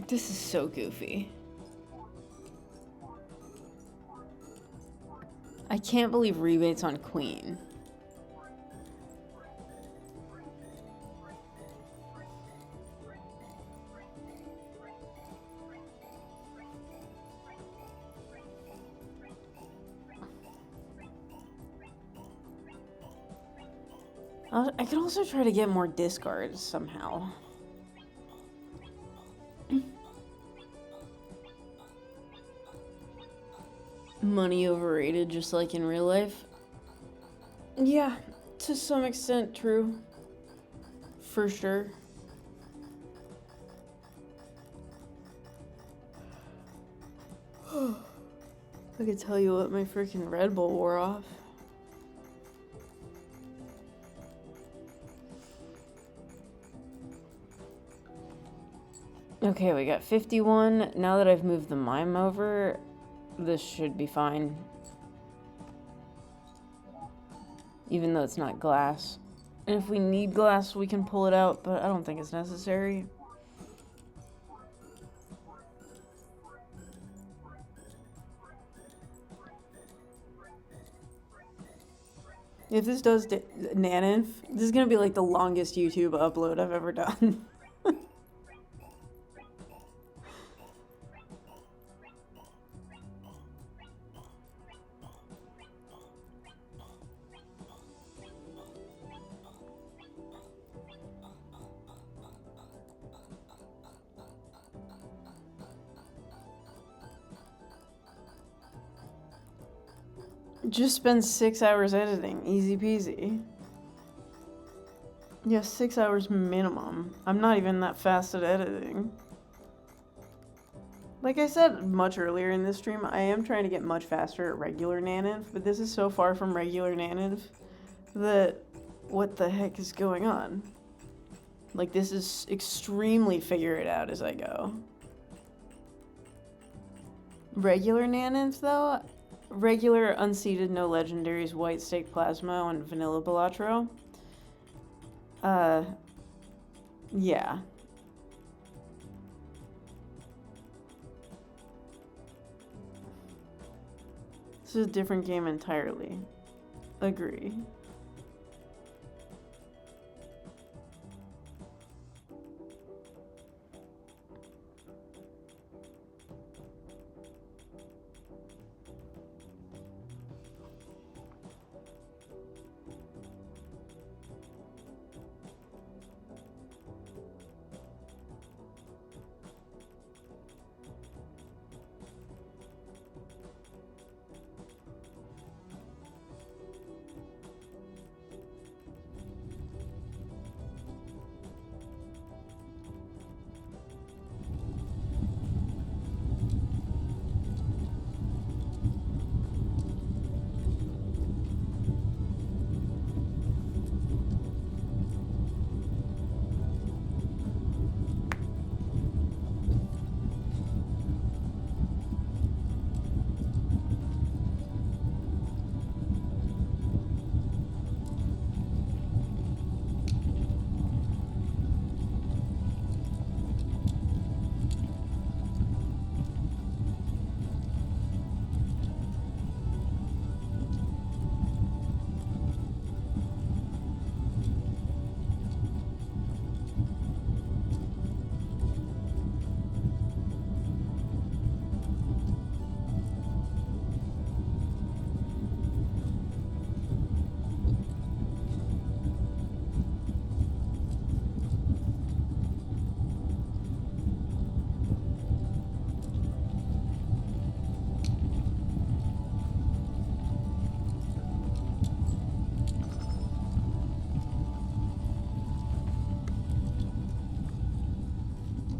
This is so goofy. I can't believe rebates on Queen. I could also try to get more discards somehow. Money overrated, just like in real life. Yeah, to some extent true. For sure. I could tell you what, my freaking Red Bull wore off. Okay, we got 51. Now that I've moved the mime over, this should be fine. Even though it's not glass. And if we need glass, we can pull it out, but I don't think it's necessary. If this does NANEINF, this is gonna be like the longest YouTube upload I've ever done. Just spend 6 hours editing. Easy peasy. Yeah, 6 hours minimum. I'm not even that fast at editing. Like I said much earlier in this stream, I am trying to get much faster at regular NANEINF, but this is so far from regular NANEINF that what the heck is going on? Like, this is extremely figure it out as I go. Regular NANEINF, though? Regular, unseeded, no legendaries, white stake plasma, and vanilla balatro. Yeah. This is a different game entirely. Agree.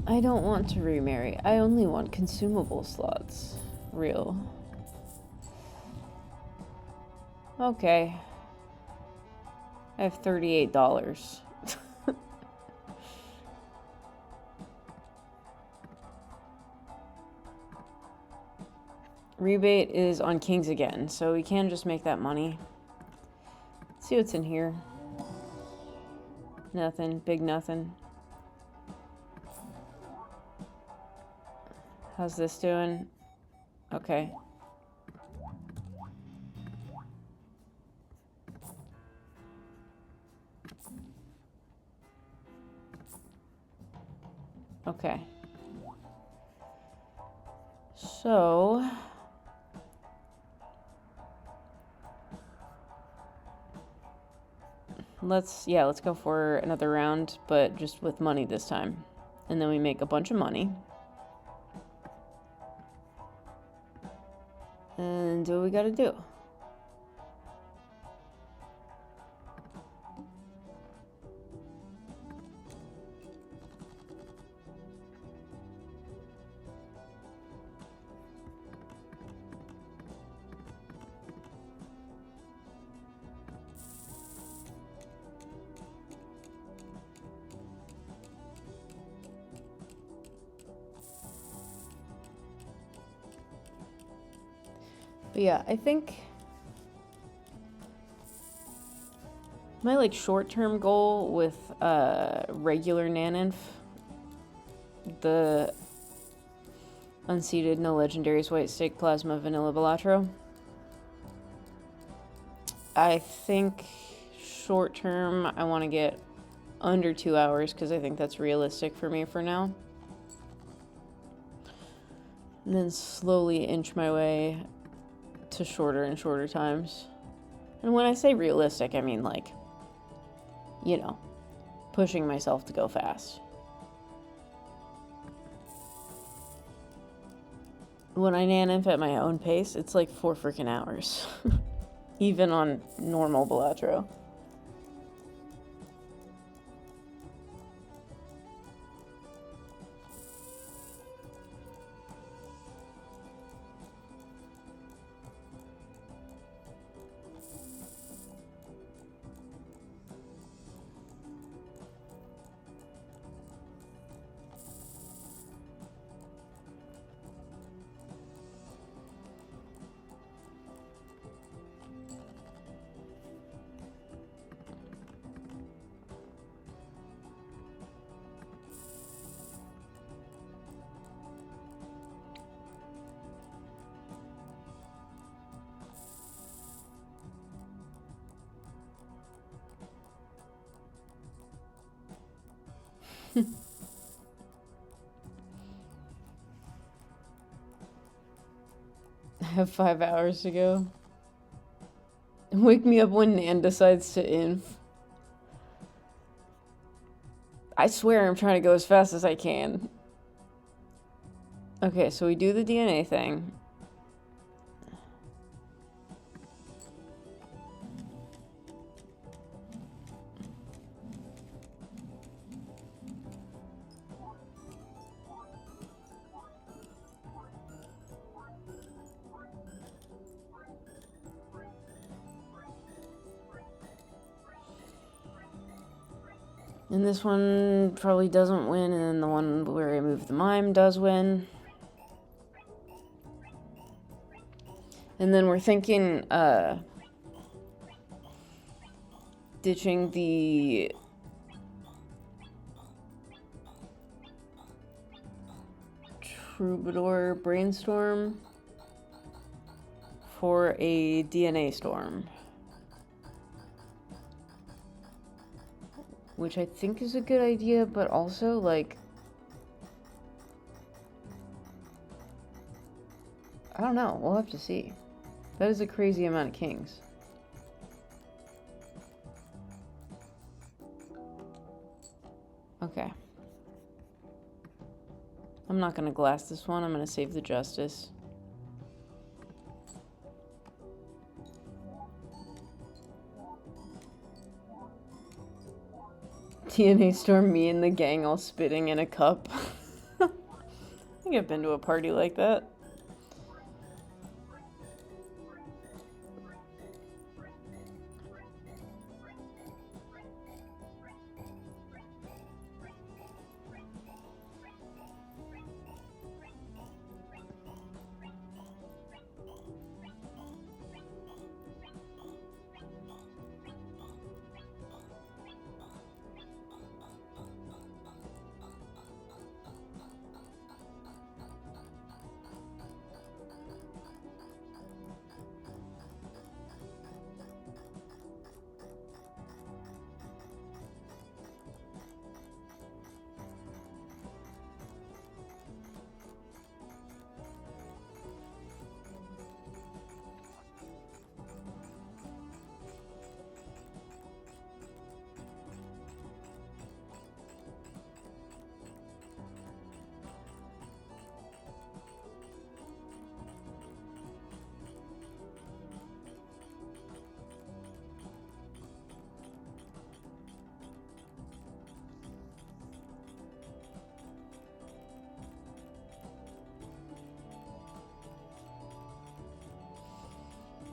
I don't want to remarry. I only want consumable slots. Real. Okay. I have $38. Rebate is on kings again, so we can just make that money. Let's see what's in here. Nothing. Big nothing. How's this doing? Okay. Okay. So... let's go for another round, but just with money this time. And then we make a bunch of money. And do what we gotta do. But yeah, I think my like short-term goal with regular NANEINF, the unseeded, no legendaries, white stick, plasma, vanilla, balatro. I think short-term I want to get under 2 hours because I think that's realistic for me for now. And then slowly inch my way to shorter and shorter times. And when I say realistic, I mean like, you know, pushing myself to go fast. When I NANEINF at my own pace, it's like 4 freaking hours. Even on normal balatro. I have 5 hours to go. Wake me up when Nan decides to inf. I swear I'm trying to go as fast as I can. Okay, so we do the DNA thing. And this one probably doesn't win, and then the one where I move the mime does win. And then we're thinking, ditching the Troubadour Brainstorm for a DNA Storm. Which I think is a good idea, but also, like, I don't know. We'll have to see. That is a crazy amount of kings. Okay. I'm not going to glass this one. I'm going to save the justice. DNA Storm, me and the gang all spitting in a cup. think I've been to a party like that.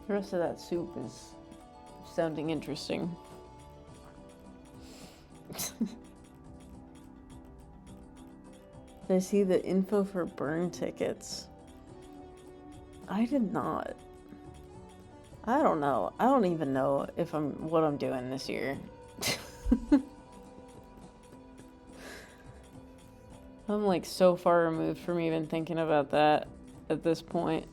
The rest of that soup is sounding interesting. Did I see the info for burn tickets? I did not. I don't know. I don't even know if what I'm doing this year. I'm like so far removed from even thinking about that at this point.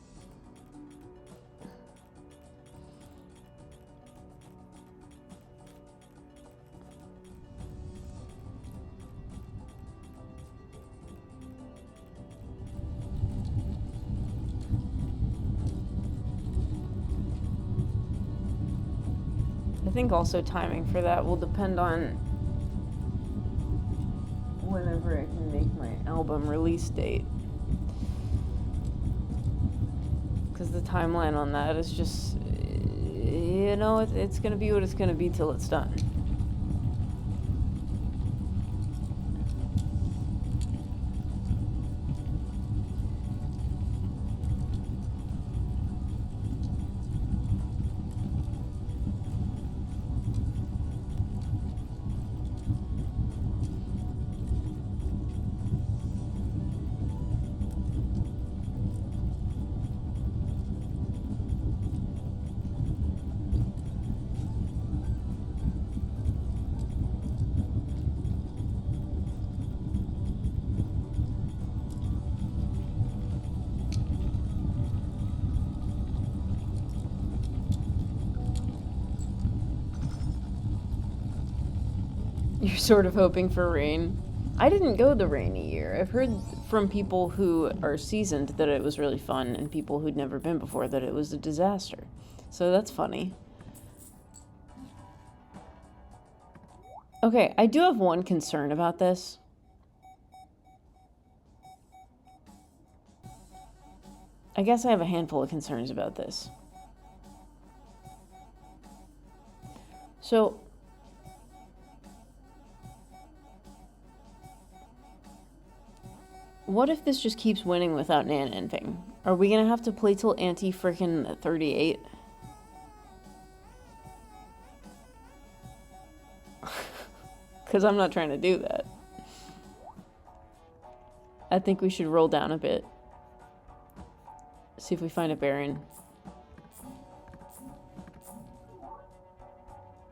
I think also timing for that will depend on whenever I can make my album release date. Because the timeline on that is just, you know, it's going to be what it's going to be till it's done. You're sort of hoping for rain. I didn't go the rainy year. I've heard from people who are seasoned that it was really fun, and people who'd never been before that it was a disaster. So that's funny. Okay, I do have one concern about this. I guess I have a handful of concerns about this. So, what if this just keeps winning without NANEINFing? Are we gonna have to play till ante frickin' 38? Because I'm not trying to do that. I think we should roll down a bit. See if we find a baron.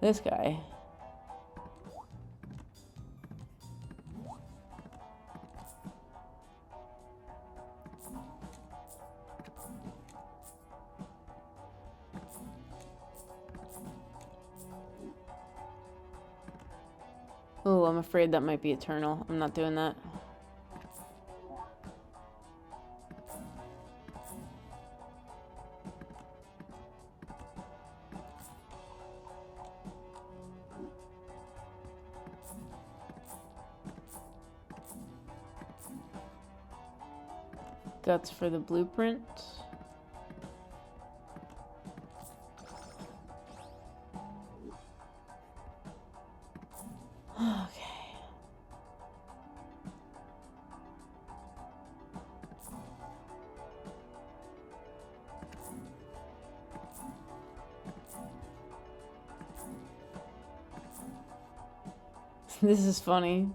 This guy. Oh, I'm afraid that might be eternal. I'm not doing that. Guts for the blueprint. Okay. This is funny.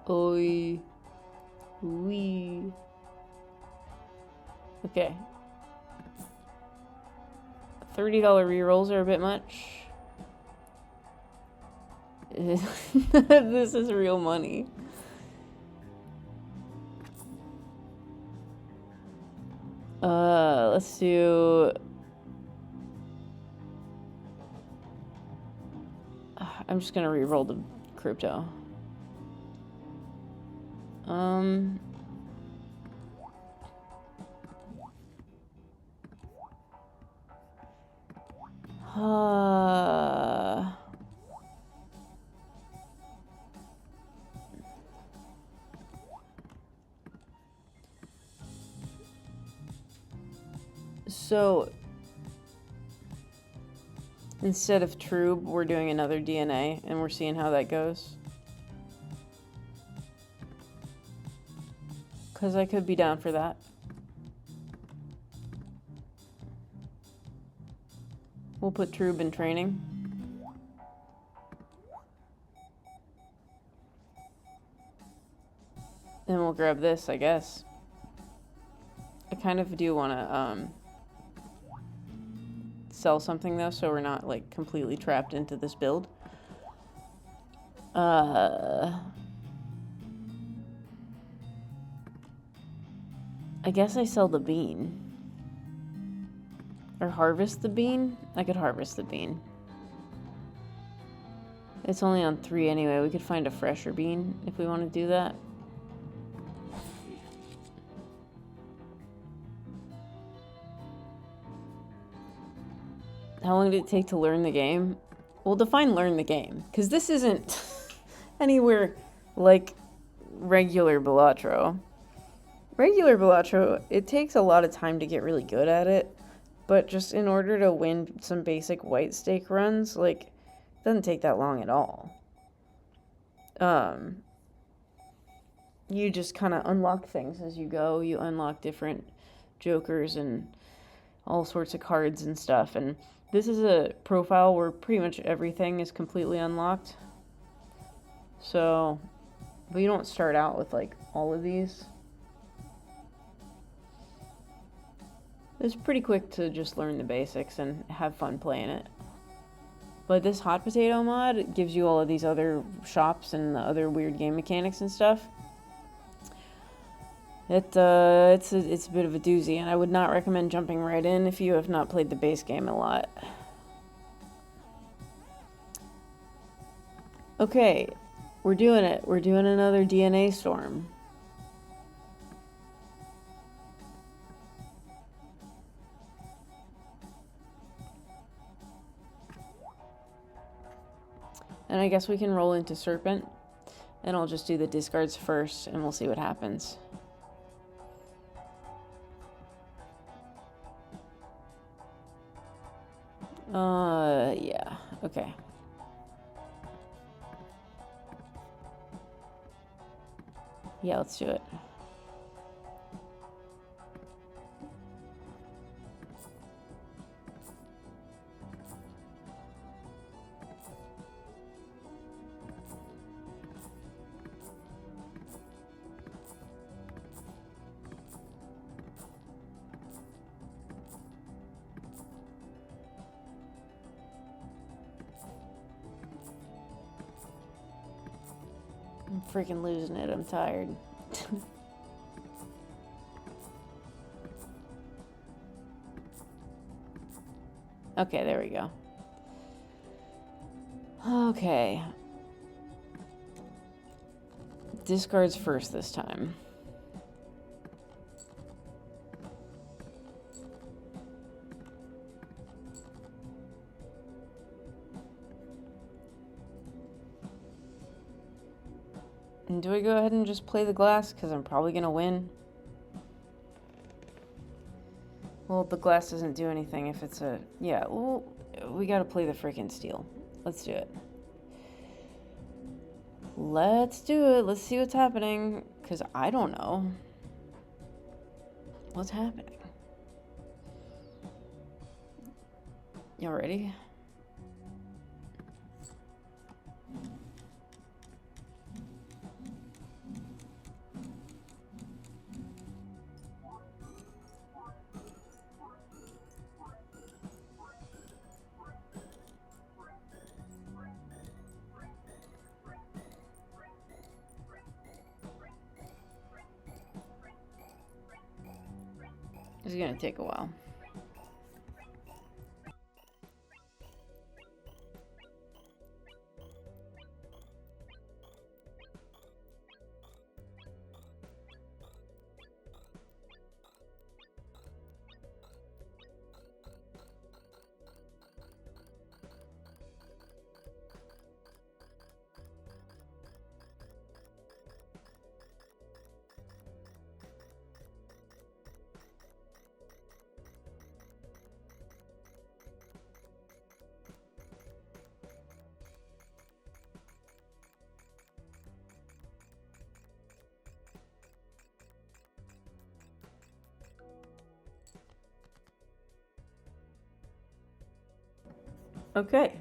Oi. Wee. Okay. $30 rerolls are a bit much. This is real money. Let's do... I'm just gonna re-roll the crypto. So instead of Trube, we're doing another DNA, and we're seeing how that goes. Because I could be down for that. We'll put Trube in training. Then we'll grab this, I guess. I kind of do want to sell something, though, so we're not, like, completely trapped into this build. I guess I sell the bean. Or harvest the bean? I could harvest the bean. It's only on 3 anyway. We could find a fresher bean if we want to do that. How long did it take to learn the game? Well, define learn the game, because this isn't anywhere like regular balatro. Regular balatro, it takes a lot of time to get really good at it, but just in order to win some basic white stake runs, like, it doesn't take that long at all. You just kind of unlock things as you go. You unlock different jokers and all sorts of cards and stuff, and this is a profile where pretty much everything is completely unlocked. So, but you don't start out with, like, all of these. It's pretty quick to just learn the basics and have fun playing it. But this hot potato mod gives you all of these other shops and the other weird game mechanics and stuff. It's a bit of a doozy, and I would not recommend jumping right in if you have not played the base game a lot. Okay, we're doing it. We're doing another DNA storm. And I guess we can roll into Serpent, and I'll just do the discards first, and we'll see what happens. Yeah, okay. Yeah, let's do it. I'm freaking losing it. I'm tired. Okay, there we go. Okay. Discards first this time. And do I go ahead and just play the glass? Because I'm probably going to win. Well, the glass doesn't do anything if it's a... Yeah, well, we got to play the freaking steel. Let's do it. Let's do it. Let's see what's happening. Because I don't know what's happening. Y'all ready? It's gonna take a while. Okay.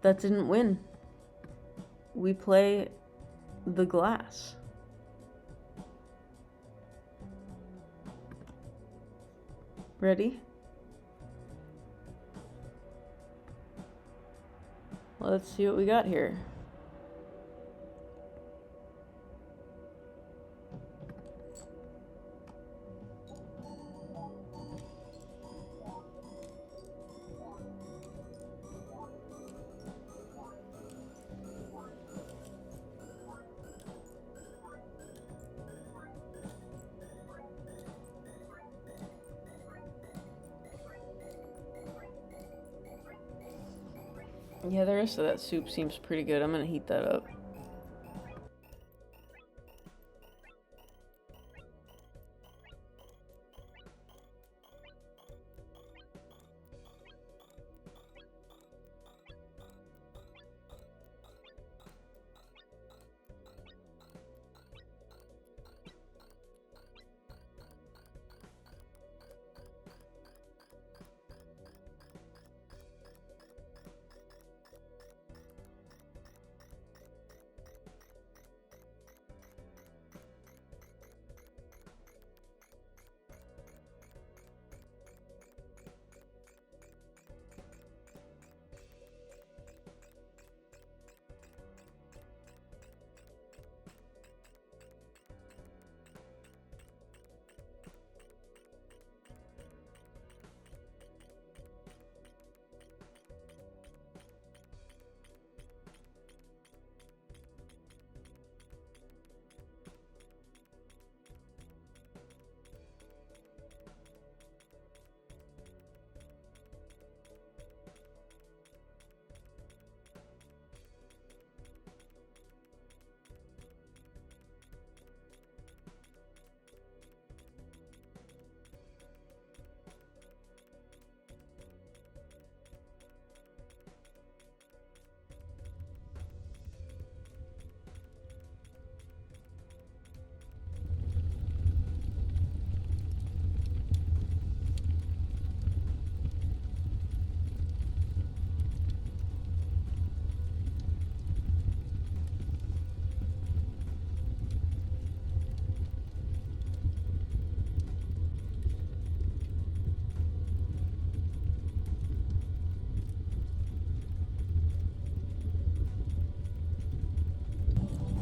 That didn't win. We play the glass. Ready? Let's see what we got here. Yeah, the rest of that soup seems pretty good. I'm gonna heat that up.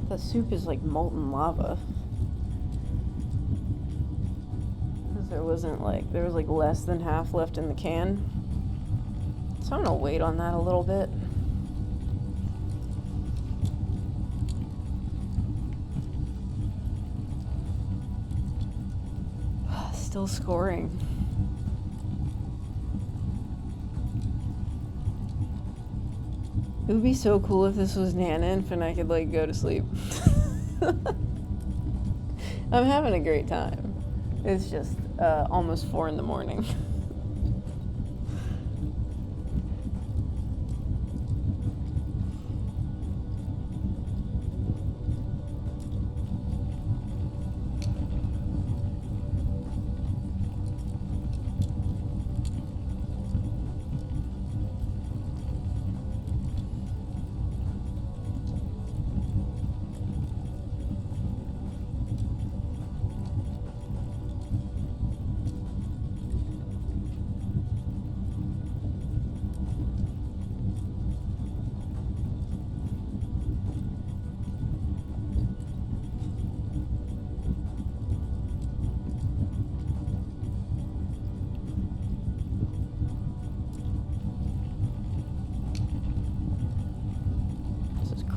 The soup is like molten lava. There was like less than half left in the can. So I'm gonna wait on that a little bit. Still scoring. It would be so cool if this was NANEINF and I could like go to sleep. I'm having a great time. It's just almost 4 in the morning.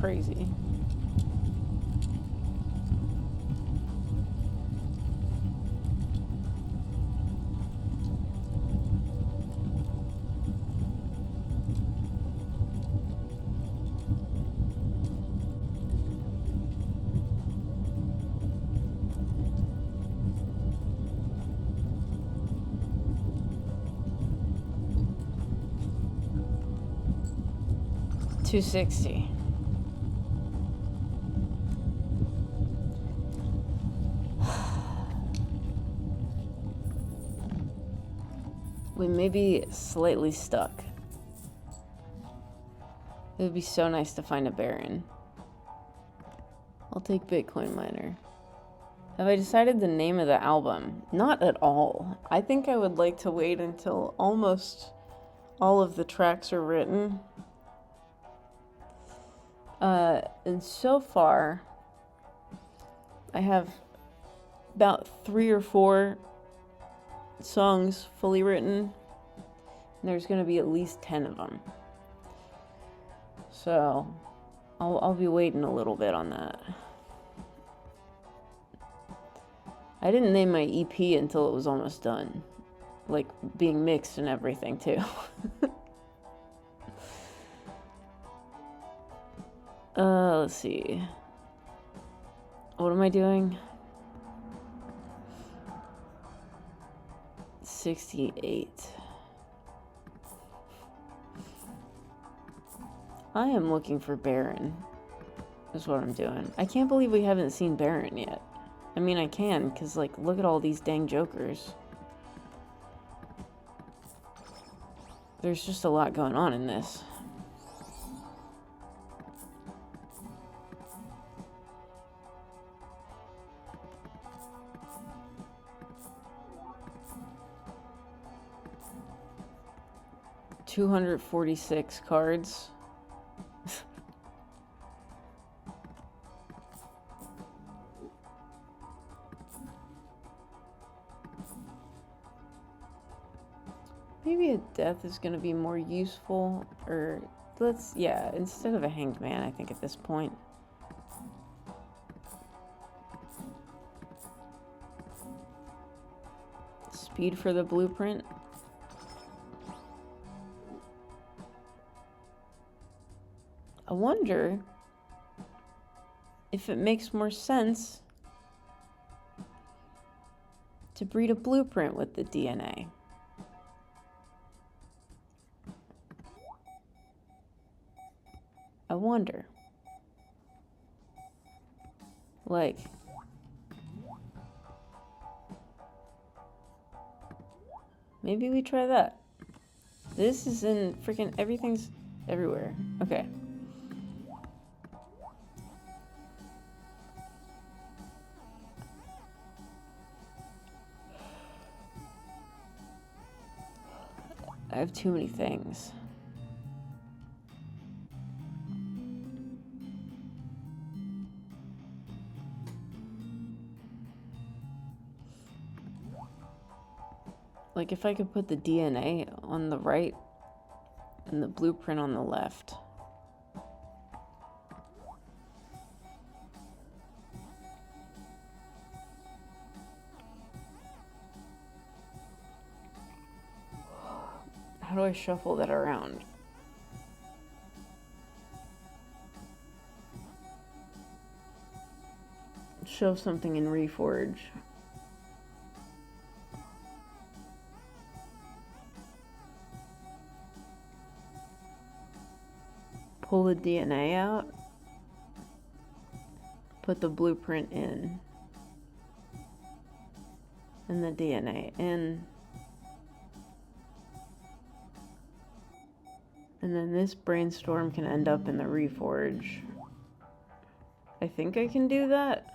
crazy. $260. We may be slightly stuck. It would be so nice to find a baron. I'll take Bitcoin miner. Have I decided the name of the album? Not at all. I think I would like to wait until almost all of the tracks are written. And so far, I have about 3 or 4 songs fully written. And there's going to be at least 10 of them. So, I'll be waiting a little bit on that. I didn't name my EP until it was almost done. Like, being mixed and everything, too. Let's see. What am I doing? 68. I am looking for Baron, is what I'm doing. I can't believe we haven't seen Baron yet. I mean, I can, because, like, look at all these dang jokers. There's just a lot going on in this. $246 cards. Maybe a death is going to be more useful, or yeah, instead of a hanged man, I think at this point. Speed for the blueprint. I wonder if it makes more sense to breed a blueprint with the DNA. I wonder. Like, maybe we try that. This is in freaking everything's everywhere. Okay. I have too many things. Like, if I could put the DNA on the right and the blueprint on the left. How do I shuffle that around? Shove something in Reforge. Pull the DNA out. Put the blueprint in. And the DNA in. And then this brainstorm can end up in the Reforge. I think I can do that.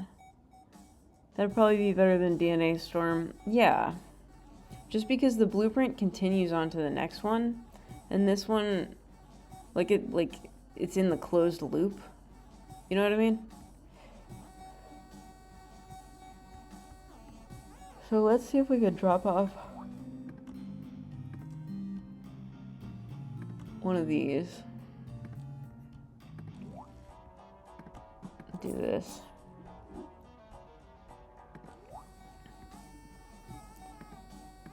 That'd probably be better than DNA Storm. Yeah. Just because the blueprint continues on to the next one. And this one, it's in the closed loop. You know what I mean? So let's see if we could drop off one of these. do this.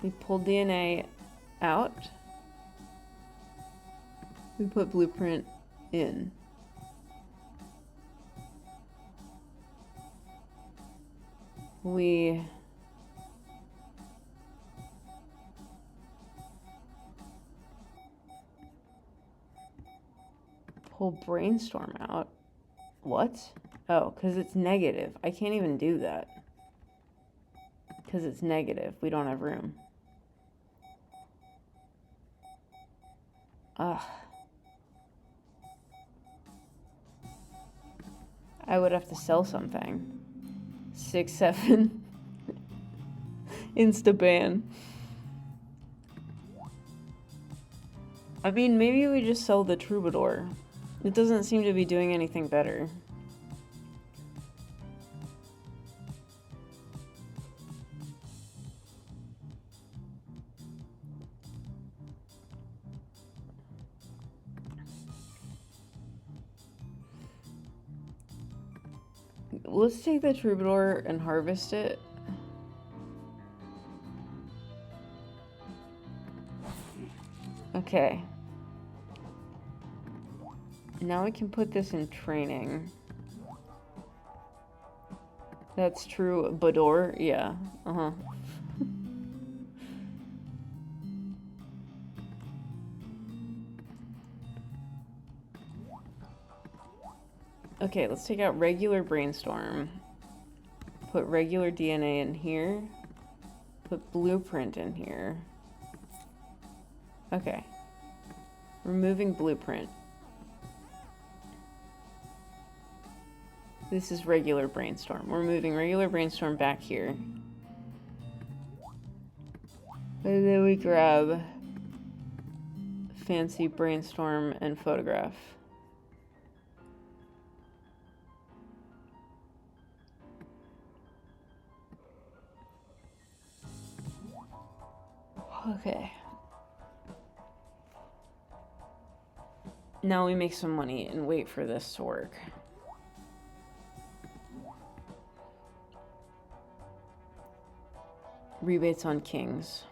We pull DNA out. We put blueprint in. We pull brainstorm out. What? Oh, because it's negative. I can't even do that. Because it's negative. We don't have room. Ugh. I would have to sell something. 6, 7. Insta-ban. I mean, maybe we just sell the troubadour. It doesn't seem to be doing anything better. Let's take the troubadour and harvest it. Okay. Now we can put this in training. That's true. Bador? Yeah. Uh-huh. Okay, let's take out regular brainstorm. Put regular DNA in here. Put blueprint in here. Okay. Removing blueprint. This is regular brainstorm. We're moving regular brainstorm back here. And then we grab fancy brainstorm and photograph. Okay. Now we make some money and wait for this to work. Rebates on kings.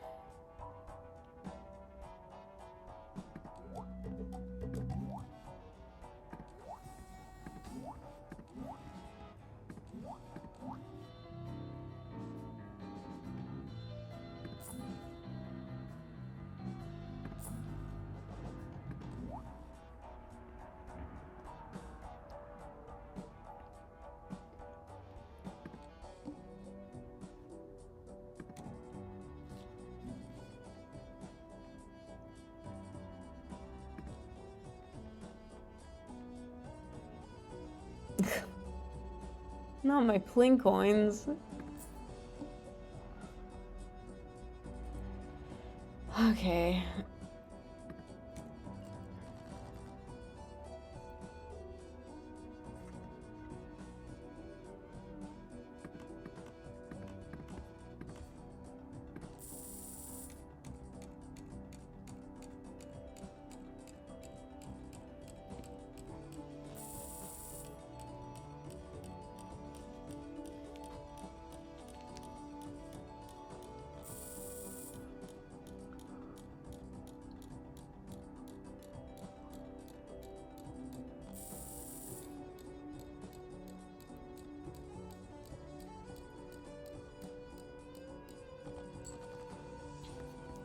Not my pling coins. Okay.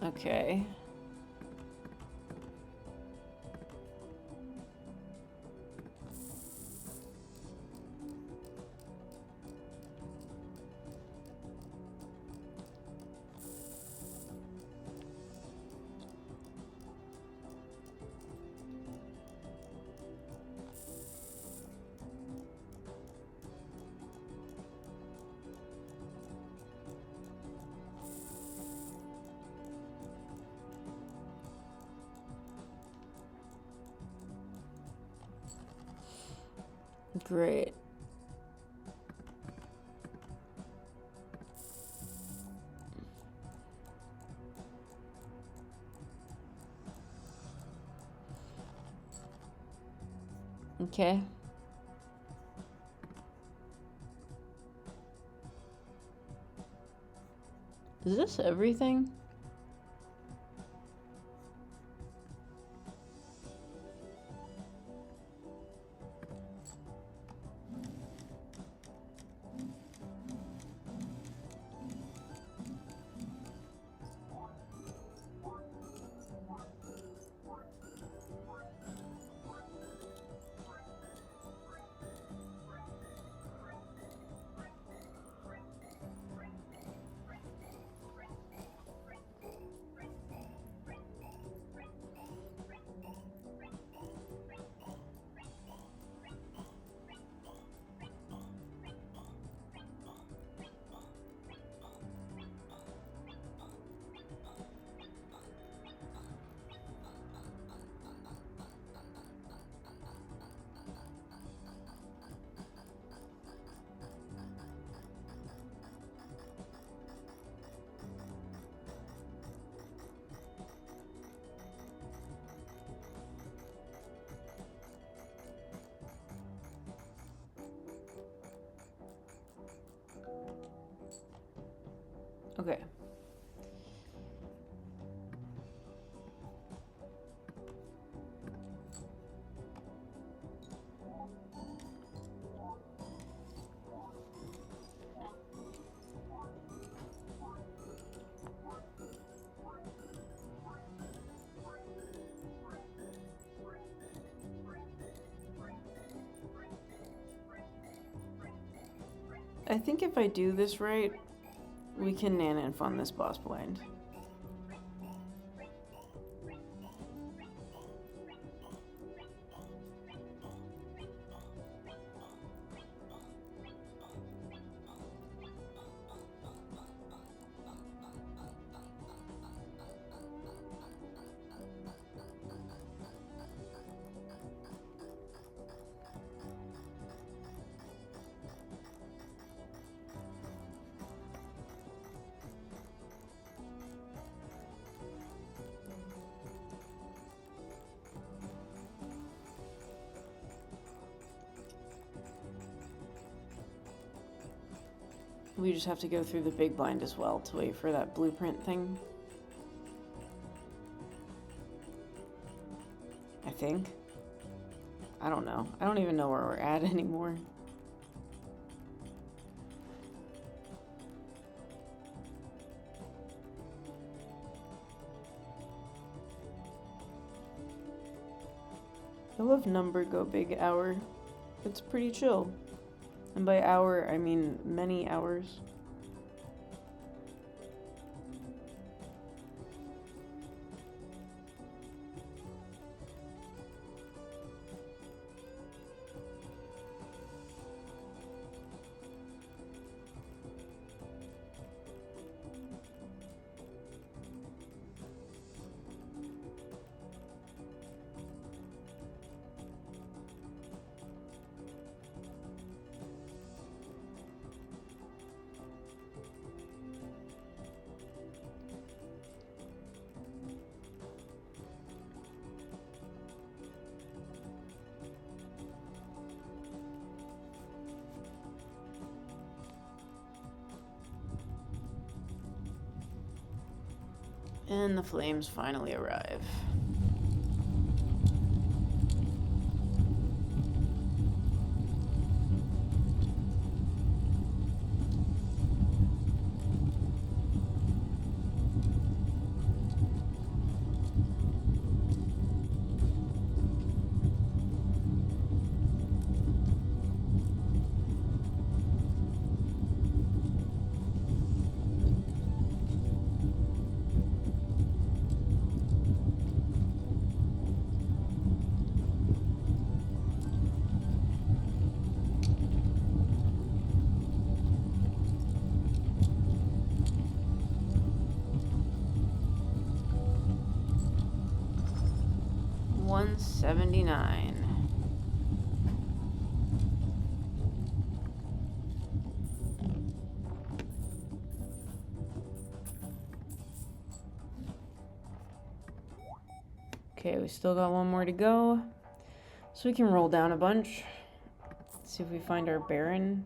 Okay. Great. Okay. Is this everything? Okay. I think if I do this right, we can NANEINF on this boss blind. We just have to go through the big blind as well to wait for that blueprint thing. I think. I don't know. I don't even know where we're at anymore. I love number go big hour. It's pretty chill. And by hour, I mean many hours. And the flames finally arrive. $179. Okay, we still got one more to go. So we can roll down a bunch. See if we find our Baron.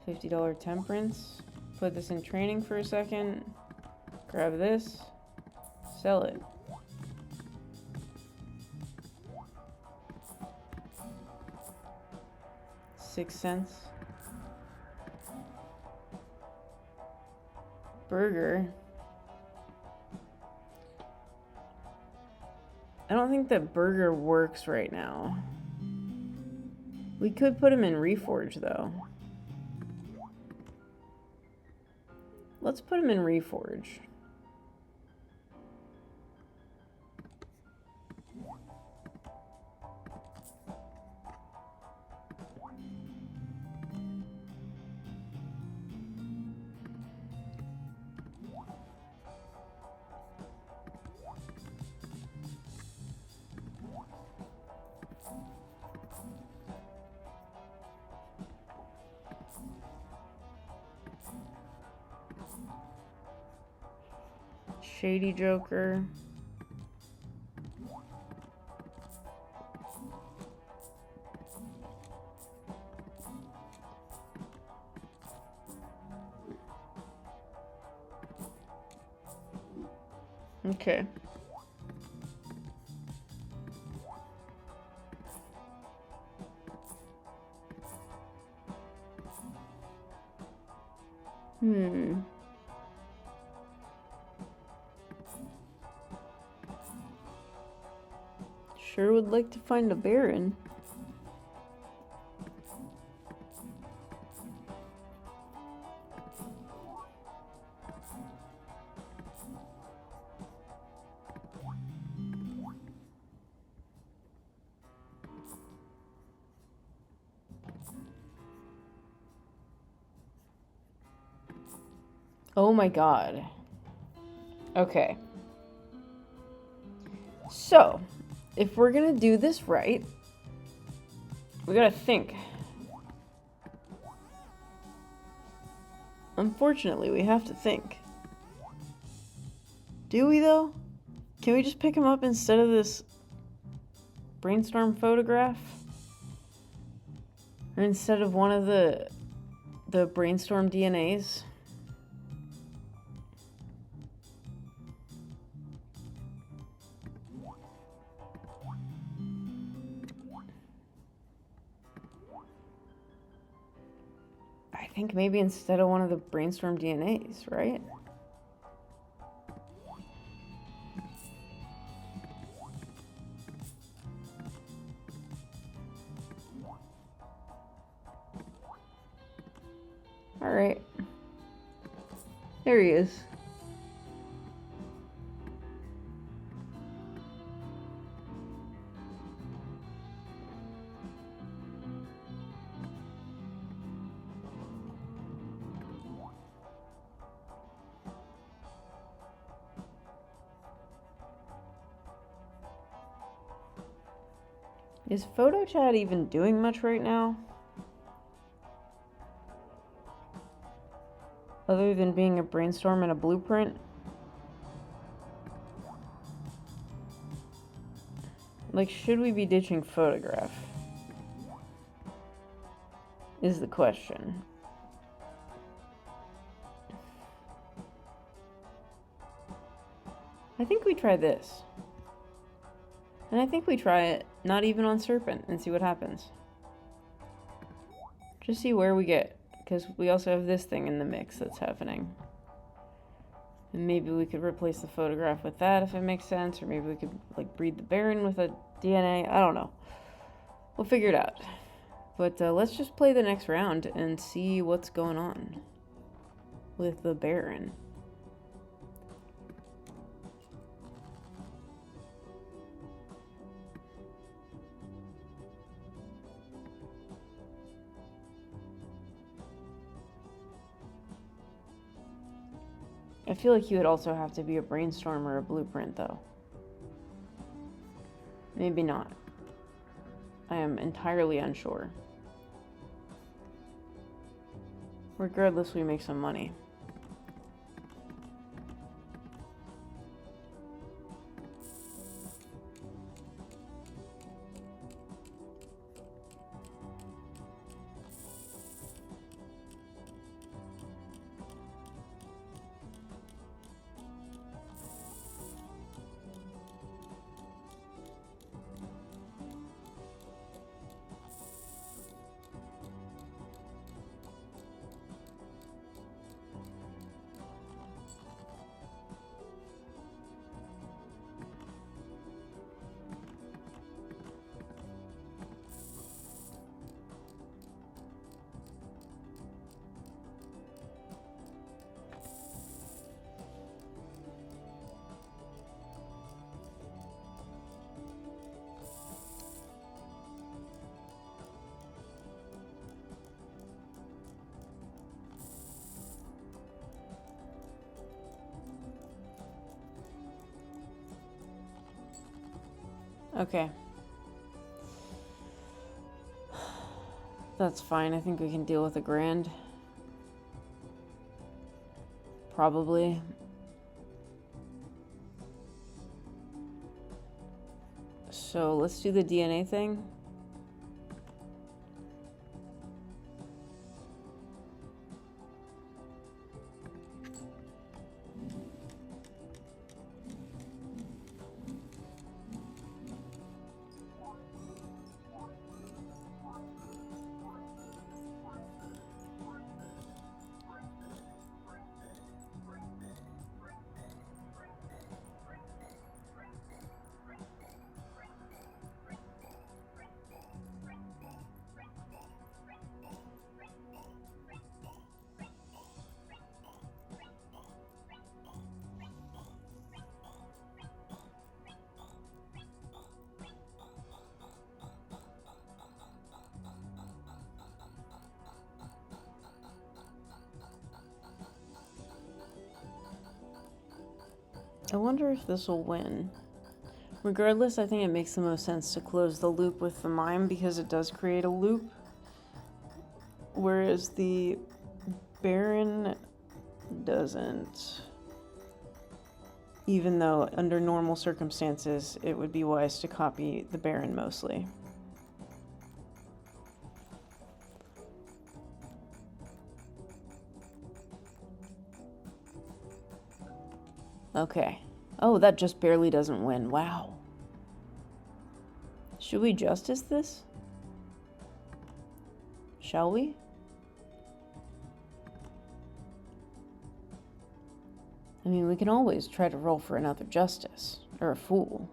$50 temperance. Put this in training for a second. Grab this. Sell it. $0.06. Burger. I don't think that burger works right now. We could put him in Reforge though. Let's put him in Reforge. Shady Joker. Okay. Sure would like to find a Baron. Oh my god. Okay. So, if we're gonna do this right, we gotta think. Unfortunately, we have to think. Do we though? Can we just pick him up instead of this brainstorm photograph? Or instead of one of the brainstorm DNAs? I think maybe instead of one of the brainstorm DNAs, right? All right. There he is. Is photo chat even doing much right now? Other than being a brainstorm and a blueprint? Like, should we be ditching photograph? Is the question. I think we try this. And I think we try it not even on Serpent and see what happens. Just see where we get. Because we also have this thing in the mix that's happening. And maybe we could replace the photograph with that if it makes sense. Or maybe we could like breed the Baron with a DNA. I don't know. We'll figure it out. But let's just play the next round and see what's going on with the Baron. I feel like he would also have to be a brainstorm or a blueprint, though. Maybe not. I am entirely unsure. Regardless, we make some money. Okay. That's fine. I think we can deal with a grand. Probably. So let's do the DNA thing. I wonder if this will win. Regardless, I think it makes the most sense to close the loop with the mime because it does create a loop. Whereas the baron doesn't. Even though under normal circumstances, it would be wise to copy the baron mostly. Okay. Oh, that just barely doesn't win. Wow. Should we justice this? Shall we? I mean, we can always try to roll for another justice. Or a fool.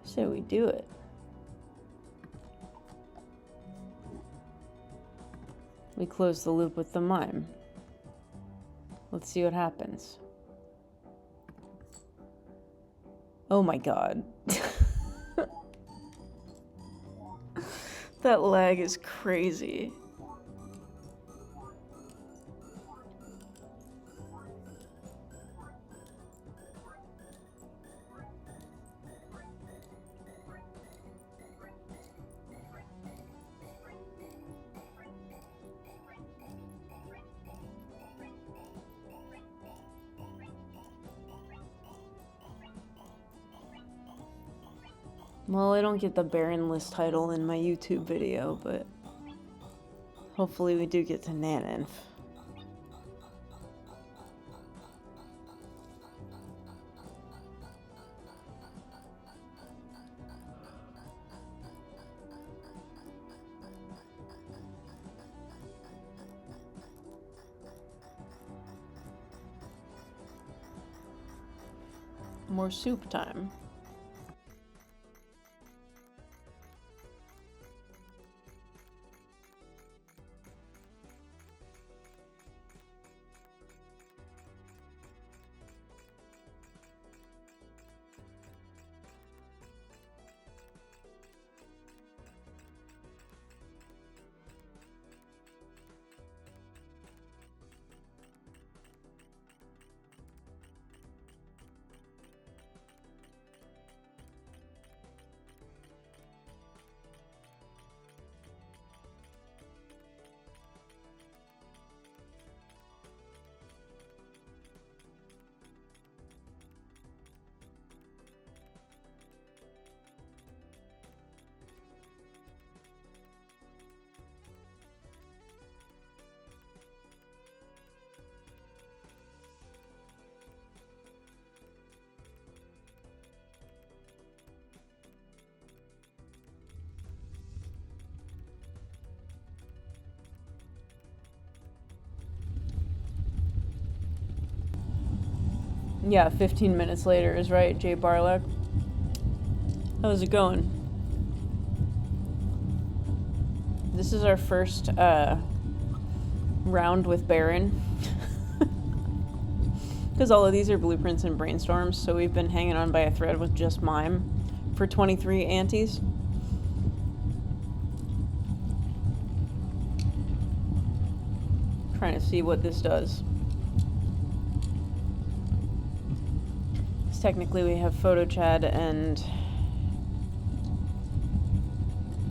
Say we do it. We close the loop with the mime. Let's see what happens. Oh my god. That lag is crazy. Well, I don't get the baronless title in my YouTube video, but hopefully we do get to NANEINF. More soup time. Yeah, 15 minutes later is right, Jay Barlock. How's it going? This is our first round with Baron. Because all of these are blueprints and brainstorms, so we've been hanging on by a thread with just mime for 23 antes. Trying to see what this does. Because technically we have photo Chad and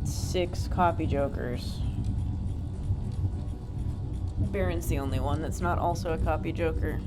6 copy jokers. Baron's the only one that's not also a copy joker.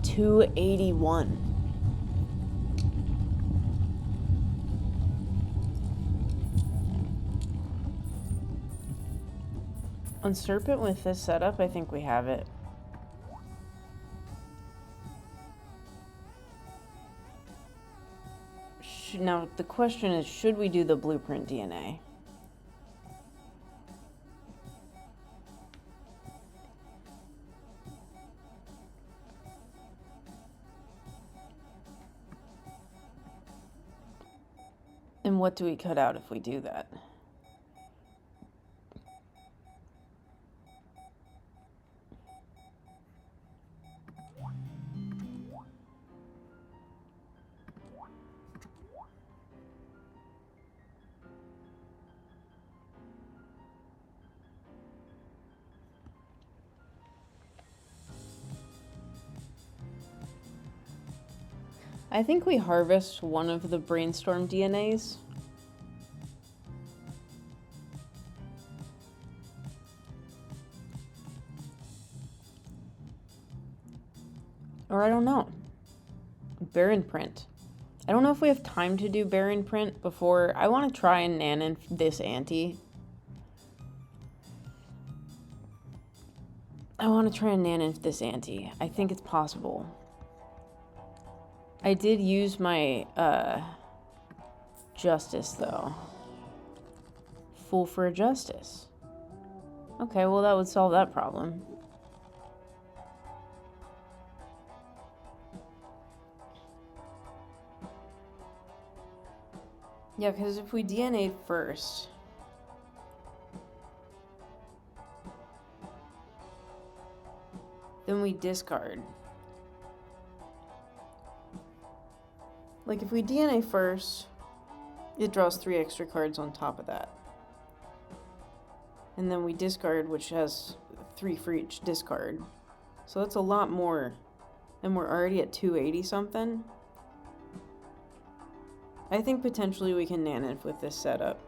$281. On Serpent with this setup, I think we have it. Now, the question is, should we do the blueprint DNA? And what do we cut out if we do that? I think we harvest one of the brainstorm DNAs. Or I don't know. Baron print. I don't know if we have time to do Baron print before. I want to try and NANEINF this ante. I want to try and NANEINF this ante. I think it's possible. I did use my justice though. Fool for a justice. Okay, well that would solve that problem. Yeah, because if we DNA first, then we discard. Like if we DNA first, it draws 3 extra cards on top of that. And then we discard, which has 3 for each discard. So that's a lot more. And we're already at 280 something. I think potentially we can NANEINF with this setup.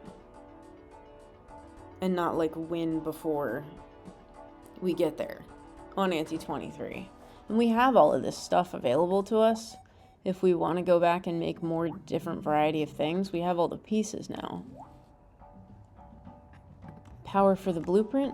And not like win before we get there on ante 23. And we have all of this stuff available to us. If we want to go back and make more different variety of things, we have all the pieces now. Power for the blueprint.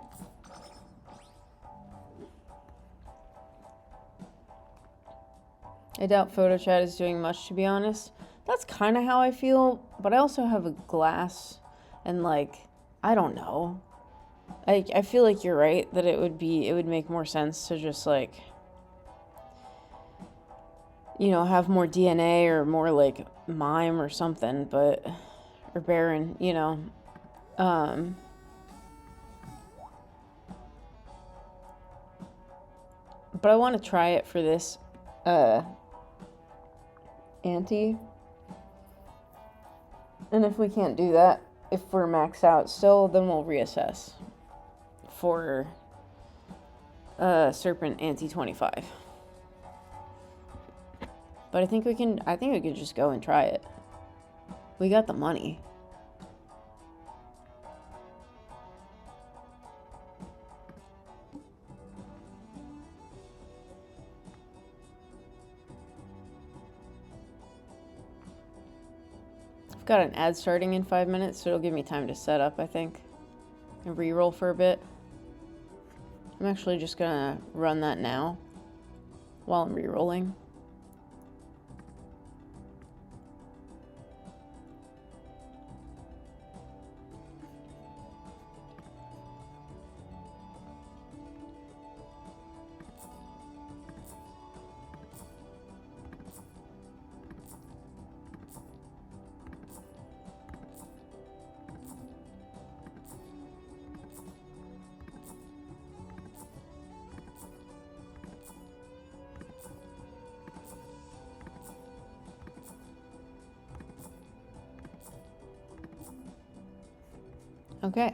I doubt PhotoChat is doing much, to be honest. That's kind of how I feel, but I also have a glass and like, I don't know. I feel like you're right that it would make more sense to just like, you know, have more DNA or more like mime or something, but, or Baron, you know. But I want to try it for this ante. And if we can't do that, if we're maxed out still, then we'll reassess for serpent ante 25. But I think we can just go and try it. We got the money. I've got an ad starting in 5 minutes, so it'll give me time to set up, I think, and re-roll for a bit. I'm actually just gonna run that now while I'm re-rolling. Okay.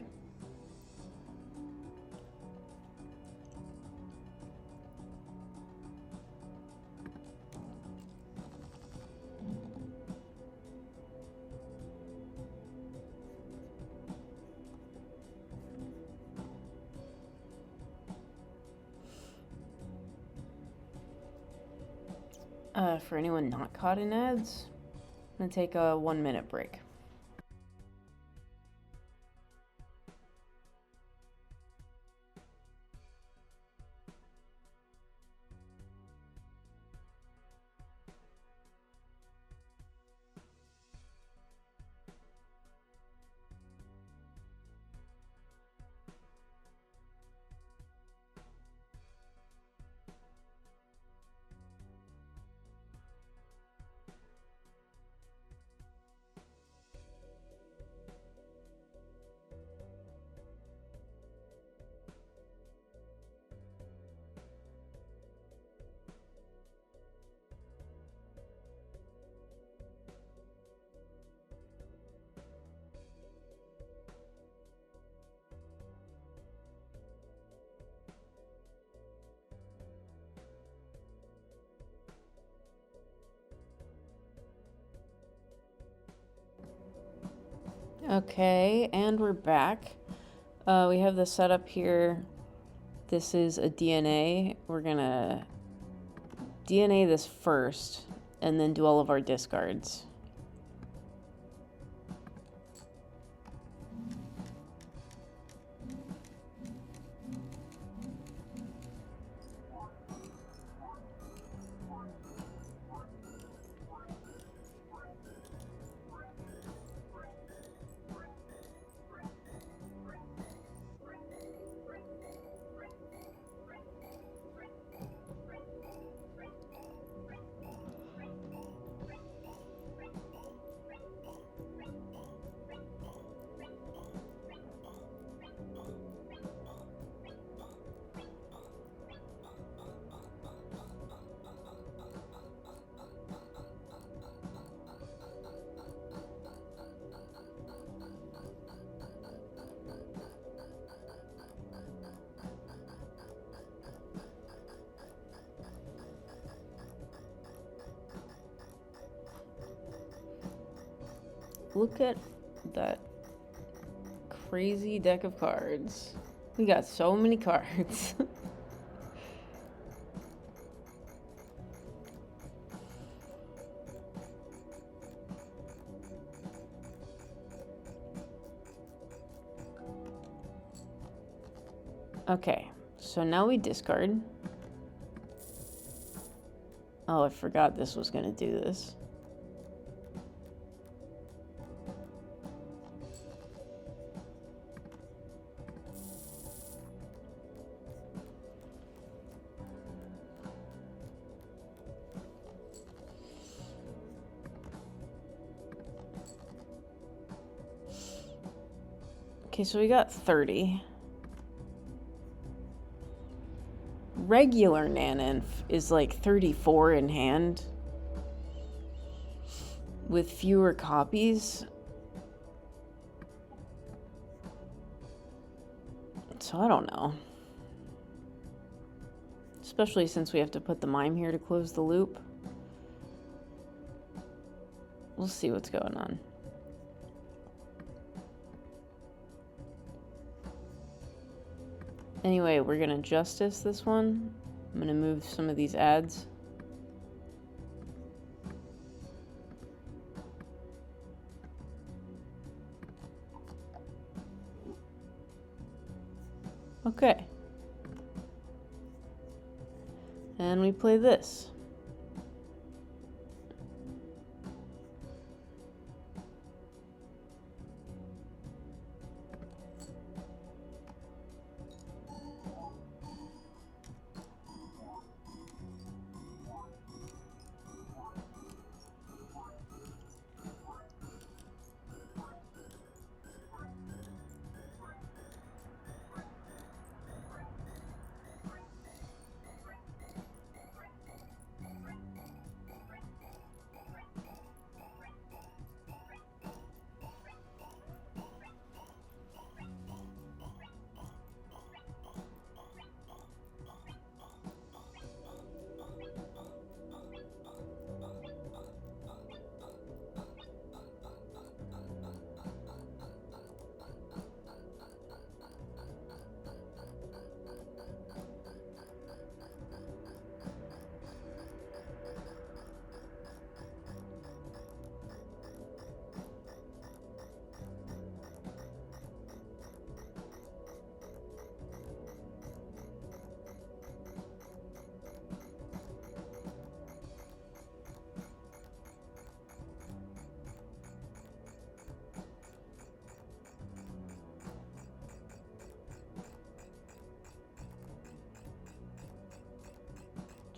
For anyone not caught in ads, I'm gonna take a 1-minute break. Okay, and we're back. We have the setup here. This is a DNA. We're gonna DNA this first, and then do all of our discards. Look at that crazy deck of cards. We got so many cards. Okay, so now we discard. Oh, I forgot this was gonna do this. Okay, so we got 30. Regular NANEINF is like 34 in hand. with fewer copies. So I don't know. Especially since we have to put the mime here to close the loop. We'll see what's going on. Anyway, we're gonna justice this one. I'm gonna move some of these ads. Okay. And we play this.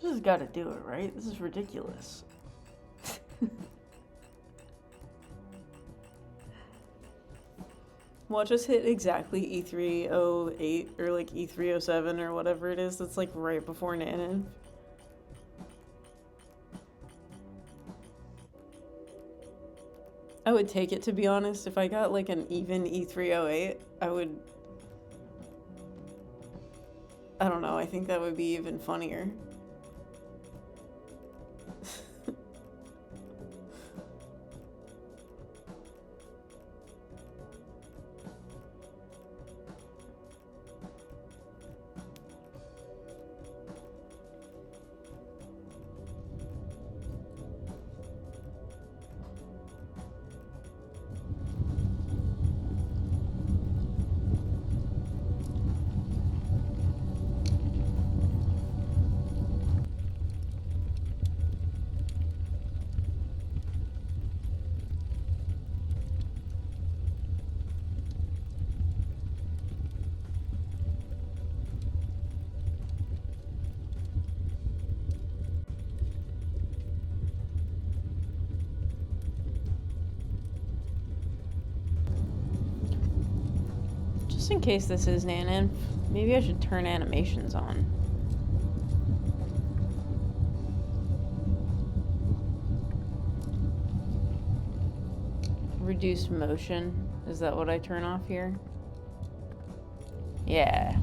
This has got to do it, right? This is ridiculous. Watch us hit exactly E308 or like E307 or whatever it is. That's like right before NANEINF. I would take it, to be honest. If I got like an even E308, I would... I don't know, I think that would be even funnier. Just in case this is NANEINF, maybe I should turn animations on. Reduce motion. Is that what I turn off here? Yeah.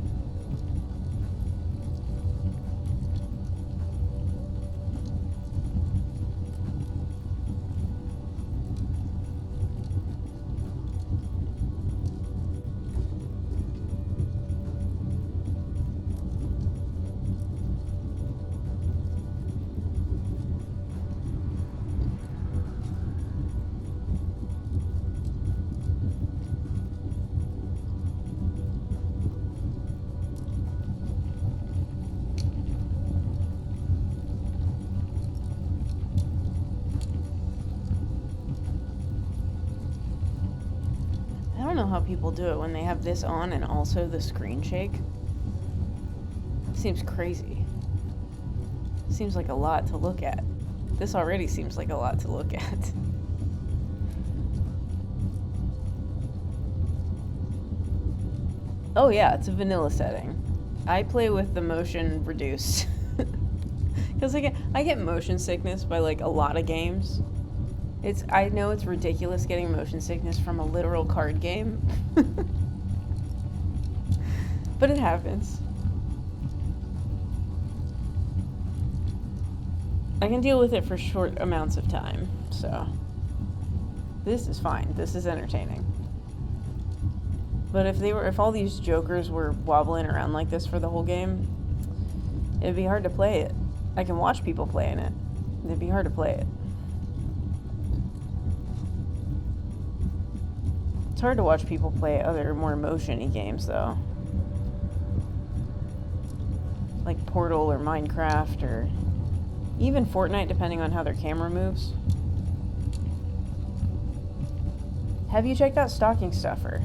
I don't know how people do it when they have this on and also the screen shake. Seems crazy. Seems like a lot to look at. This already seems like a lot to look at. Oh yeah, it's a vanilla setting. I play with the motion reduced. Because I get motion sickness by like a lot of games. I know it's ridiculous getting motion sickness from a literal card game. But it happens. I can deal with it for short amounts of time, so this is fine. This is entertaining. But if all these jokers were wobbling around like this for the whole game, it'd be hard to play it. I can watch people playing it. It'd be hard to play it. It's hard to watch people play other more motion-y games, though. Like Portal or Minecraft or even Fortnite, depending on how their camera moves. Have you checked out Stocking Stuffer?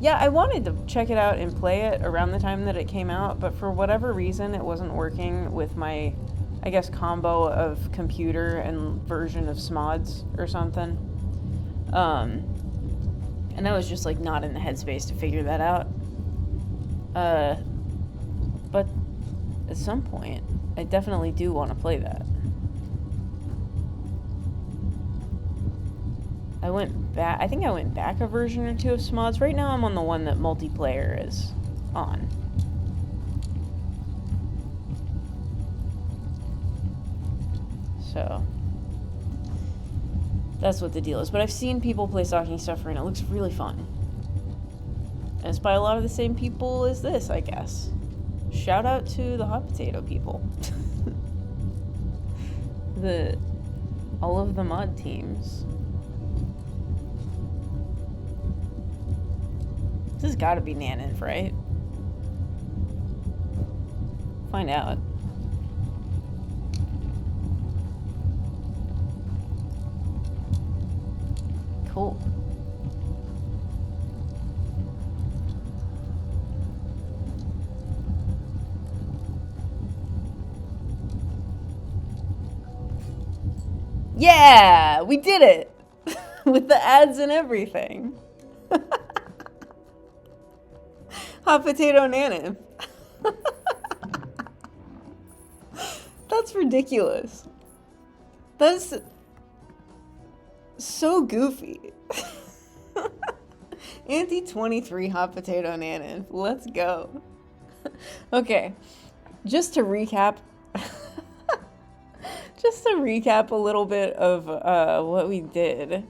Yeah, I wanted to check it out and play it around the time that it came out, but for whatever reason, it wasn't working with my, I guess, combo of computer and version of Smods or something. And I was just, like, not in the headspace to figure that out. But at some point, I definitely do want to play that. I think I went back a version or two of Smods. Right now I'm on the one that multiplayer is on. So that's what the deal is. But I've seen people play Stocking Stuffer and it looks really fun. And it's by a lot of the same people as this, I guess. Shout out to the hot potato people. All of the mod teams. This has got to be NANEINF, right? Find out. Cool. Yeah, we did it! With the ads and everything. Hot potato NANEINF. That's ridiculous. That's so goofy. Ante 23 hot potato NANEINF. Let's go. Okay, just to recap. Just to recap a little bit of what we did.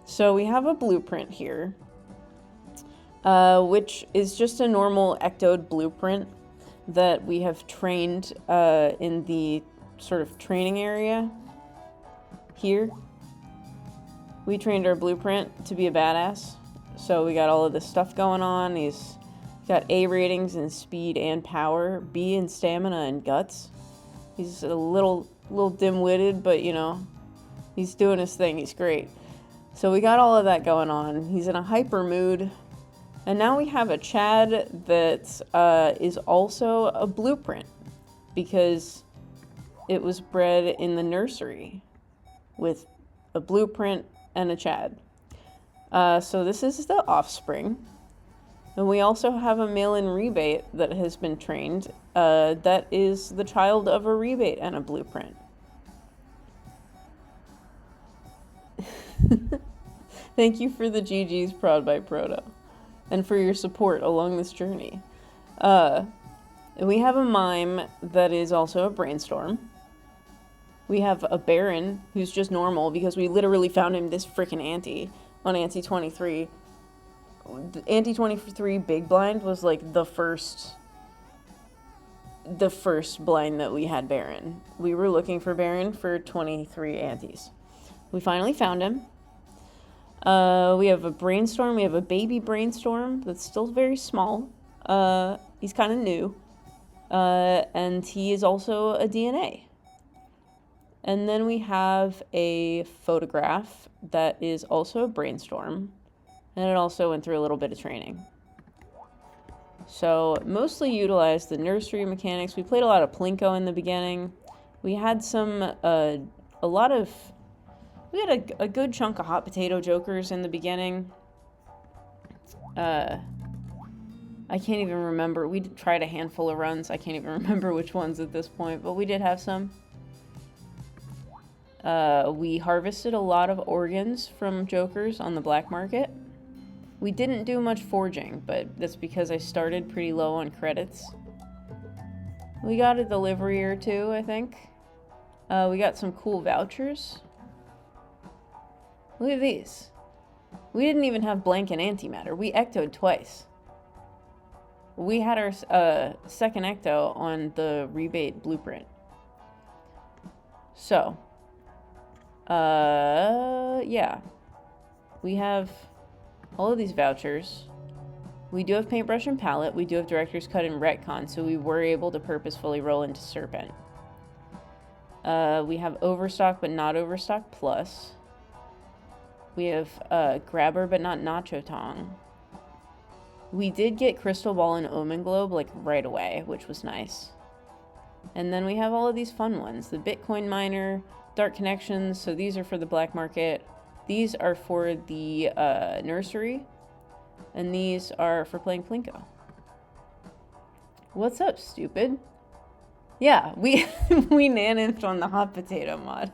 So we have a blueprint here. Which is just a normal ectode blueprint that we have trained in the sort of training area here. We trained our blueprint to be a badass. So we got all of this stuff going on. He's got A ratings in speed and power, B in stamina and guts. He's a little dim-witted, but you know, he's doing his thing. He's great. So we got all of that going on. He's in a hyper mood. And now we have a Chad that is also a blueprint because it was bred in the nursery with a blueprint and a Chad. So this is the offspring. And we also have a mail-in rebate that has been trained that is the child of a rebate and a blueprint. Thank you for the GG's Proud by Proto. And for your support along this journey. We have a mime that is also a brainstorm. We have a baron who's just normal because we literally found him this freaking ante on Ante 23. Ante 23 big blind was like the first blind that we had baron. We were looking for baron for 23 antes. We finally found him. We have a brainstorm. We have a baby brainstorm that's still very small. He's kind of new. And he is also a DNA. And then we have a photograph that is also a brainstorm. And it also went through a little bit of training. So mostly utilized the nursery mechanics. We played a lot of Plinko in the beginning. We had we had a good chunk of hot potato jokers in the beginning. I can't even remember. We tried a handful of runs. I can't even remember which ones at this point, but we did have some. We harvested a lot of organs from jokers on the black market. We didn't do much forging, but that's because I started pretty low on credits. We got a delivery or two, I think. We got some cool vouchers. Look at these. We didn't even have blank and antimatter. We ectoed twice. We had our second ecto on the rebate blueprint. So, yeah. We have all of these vouchers. We do have paintbrush and palette. We do have director's cut and retcon, so we were able to purposefully roll into serpent. We have overstock but not overstock plus. We have grabber but not nacho tong. We did get crystal ball and omen globe like right away, which was nice. And then we have all of these fun ones. The Bitcoin miner, dark connections, so these are for the black market. These are for the nursery. And these are for playing Plinko. What's up, stupid? Yeah, we NANEINF'd on the hot potato mod.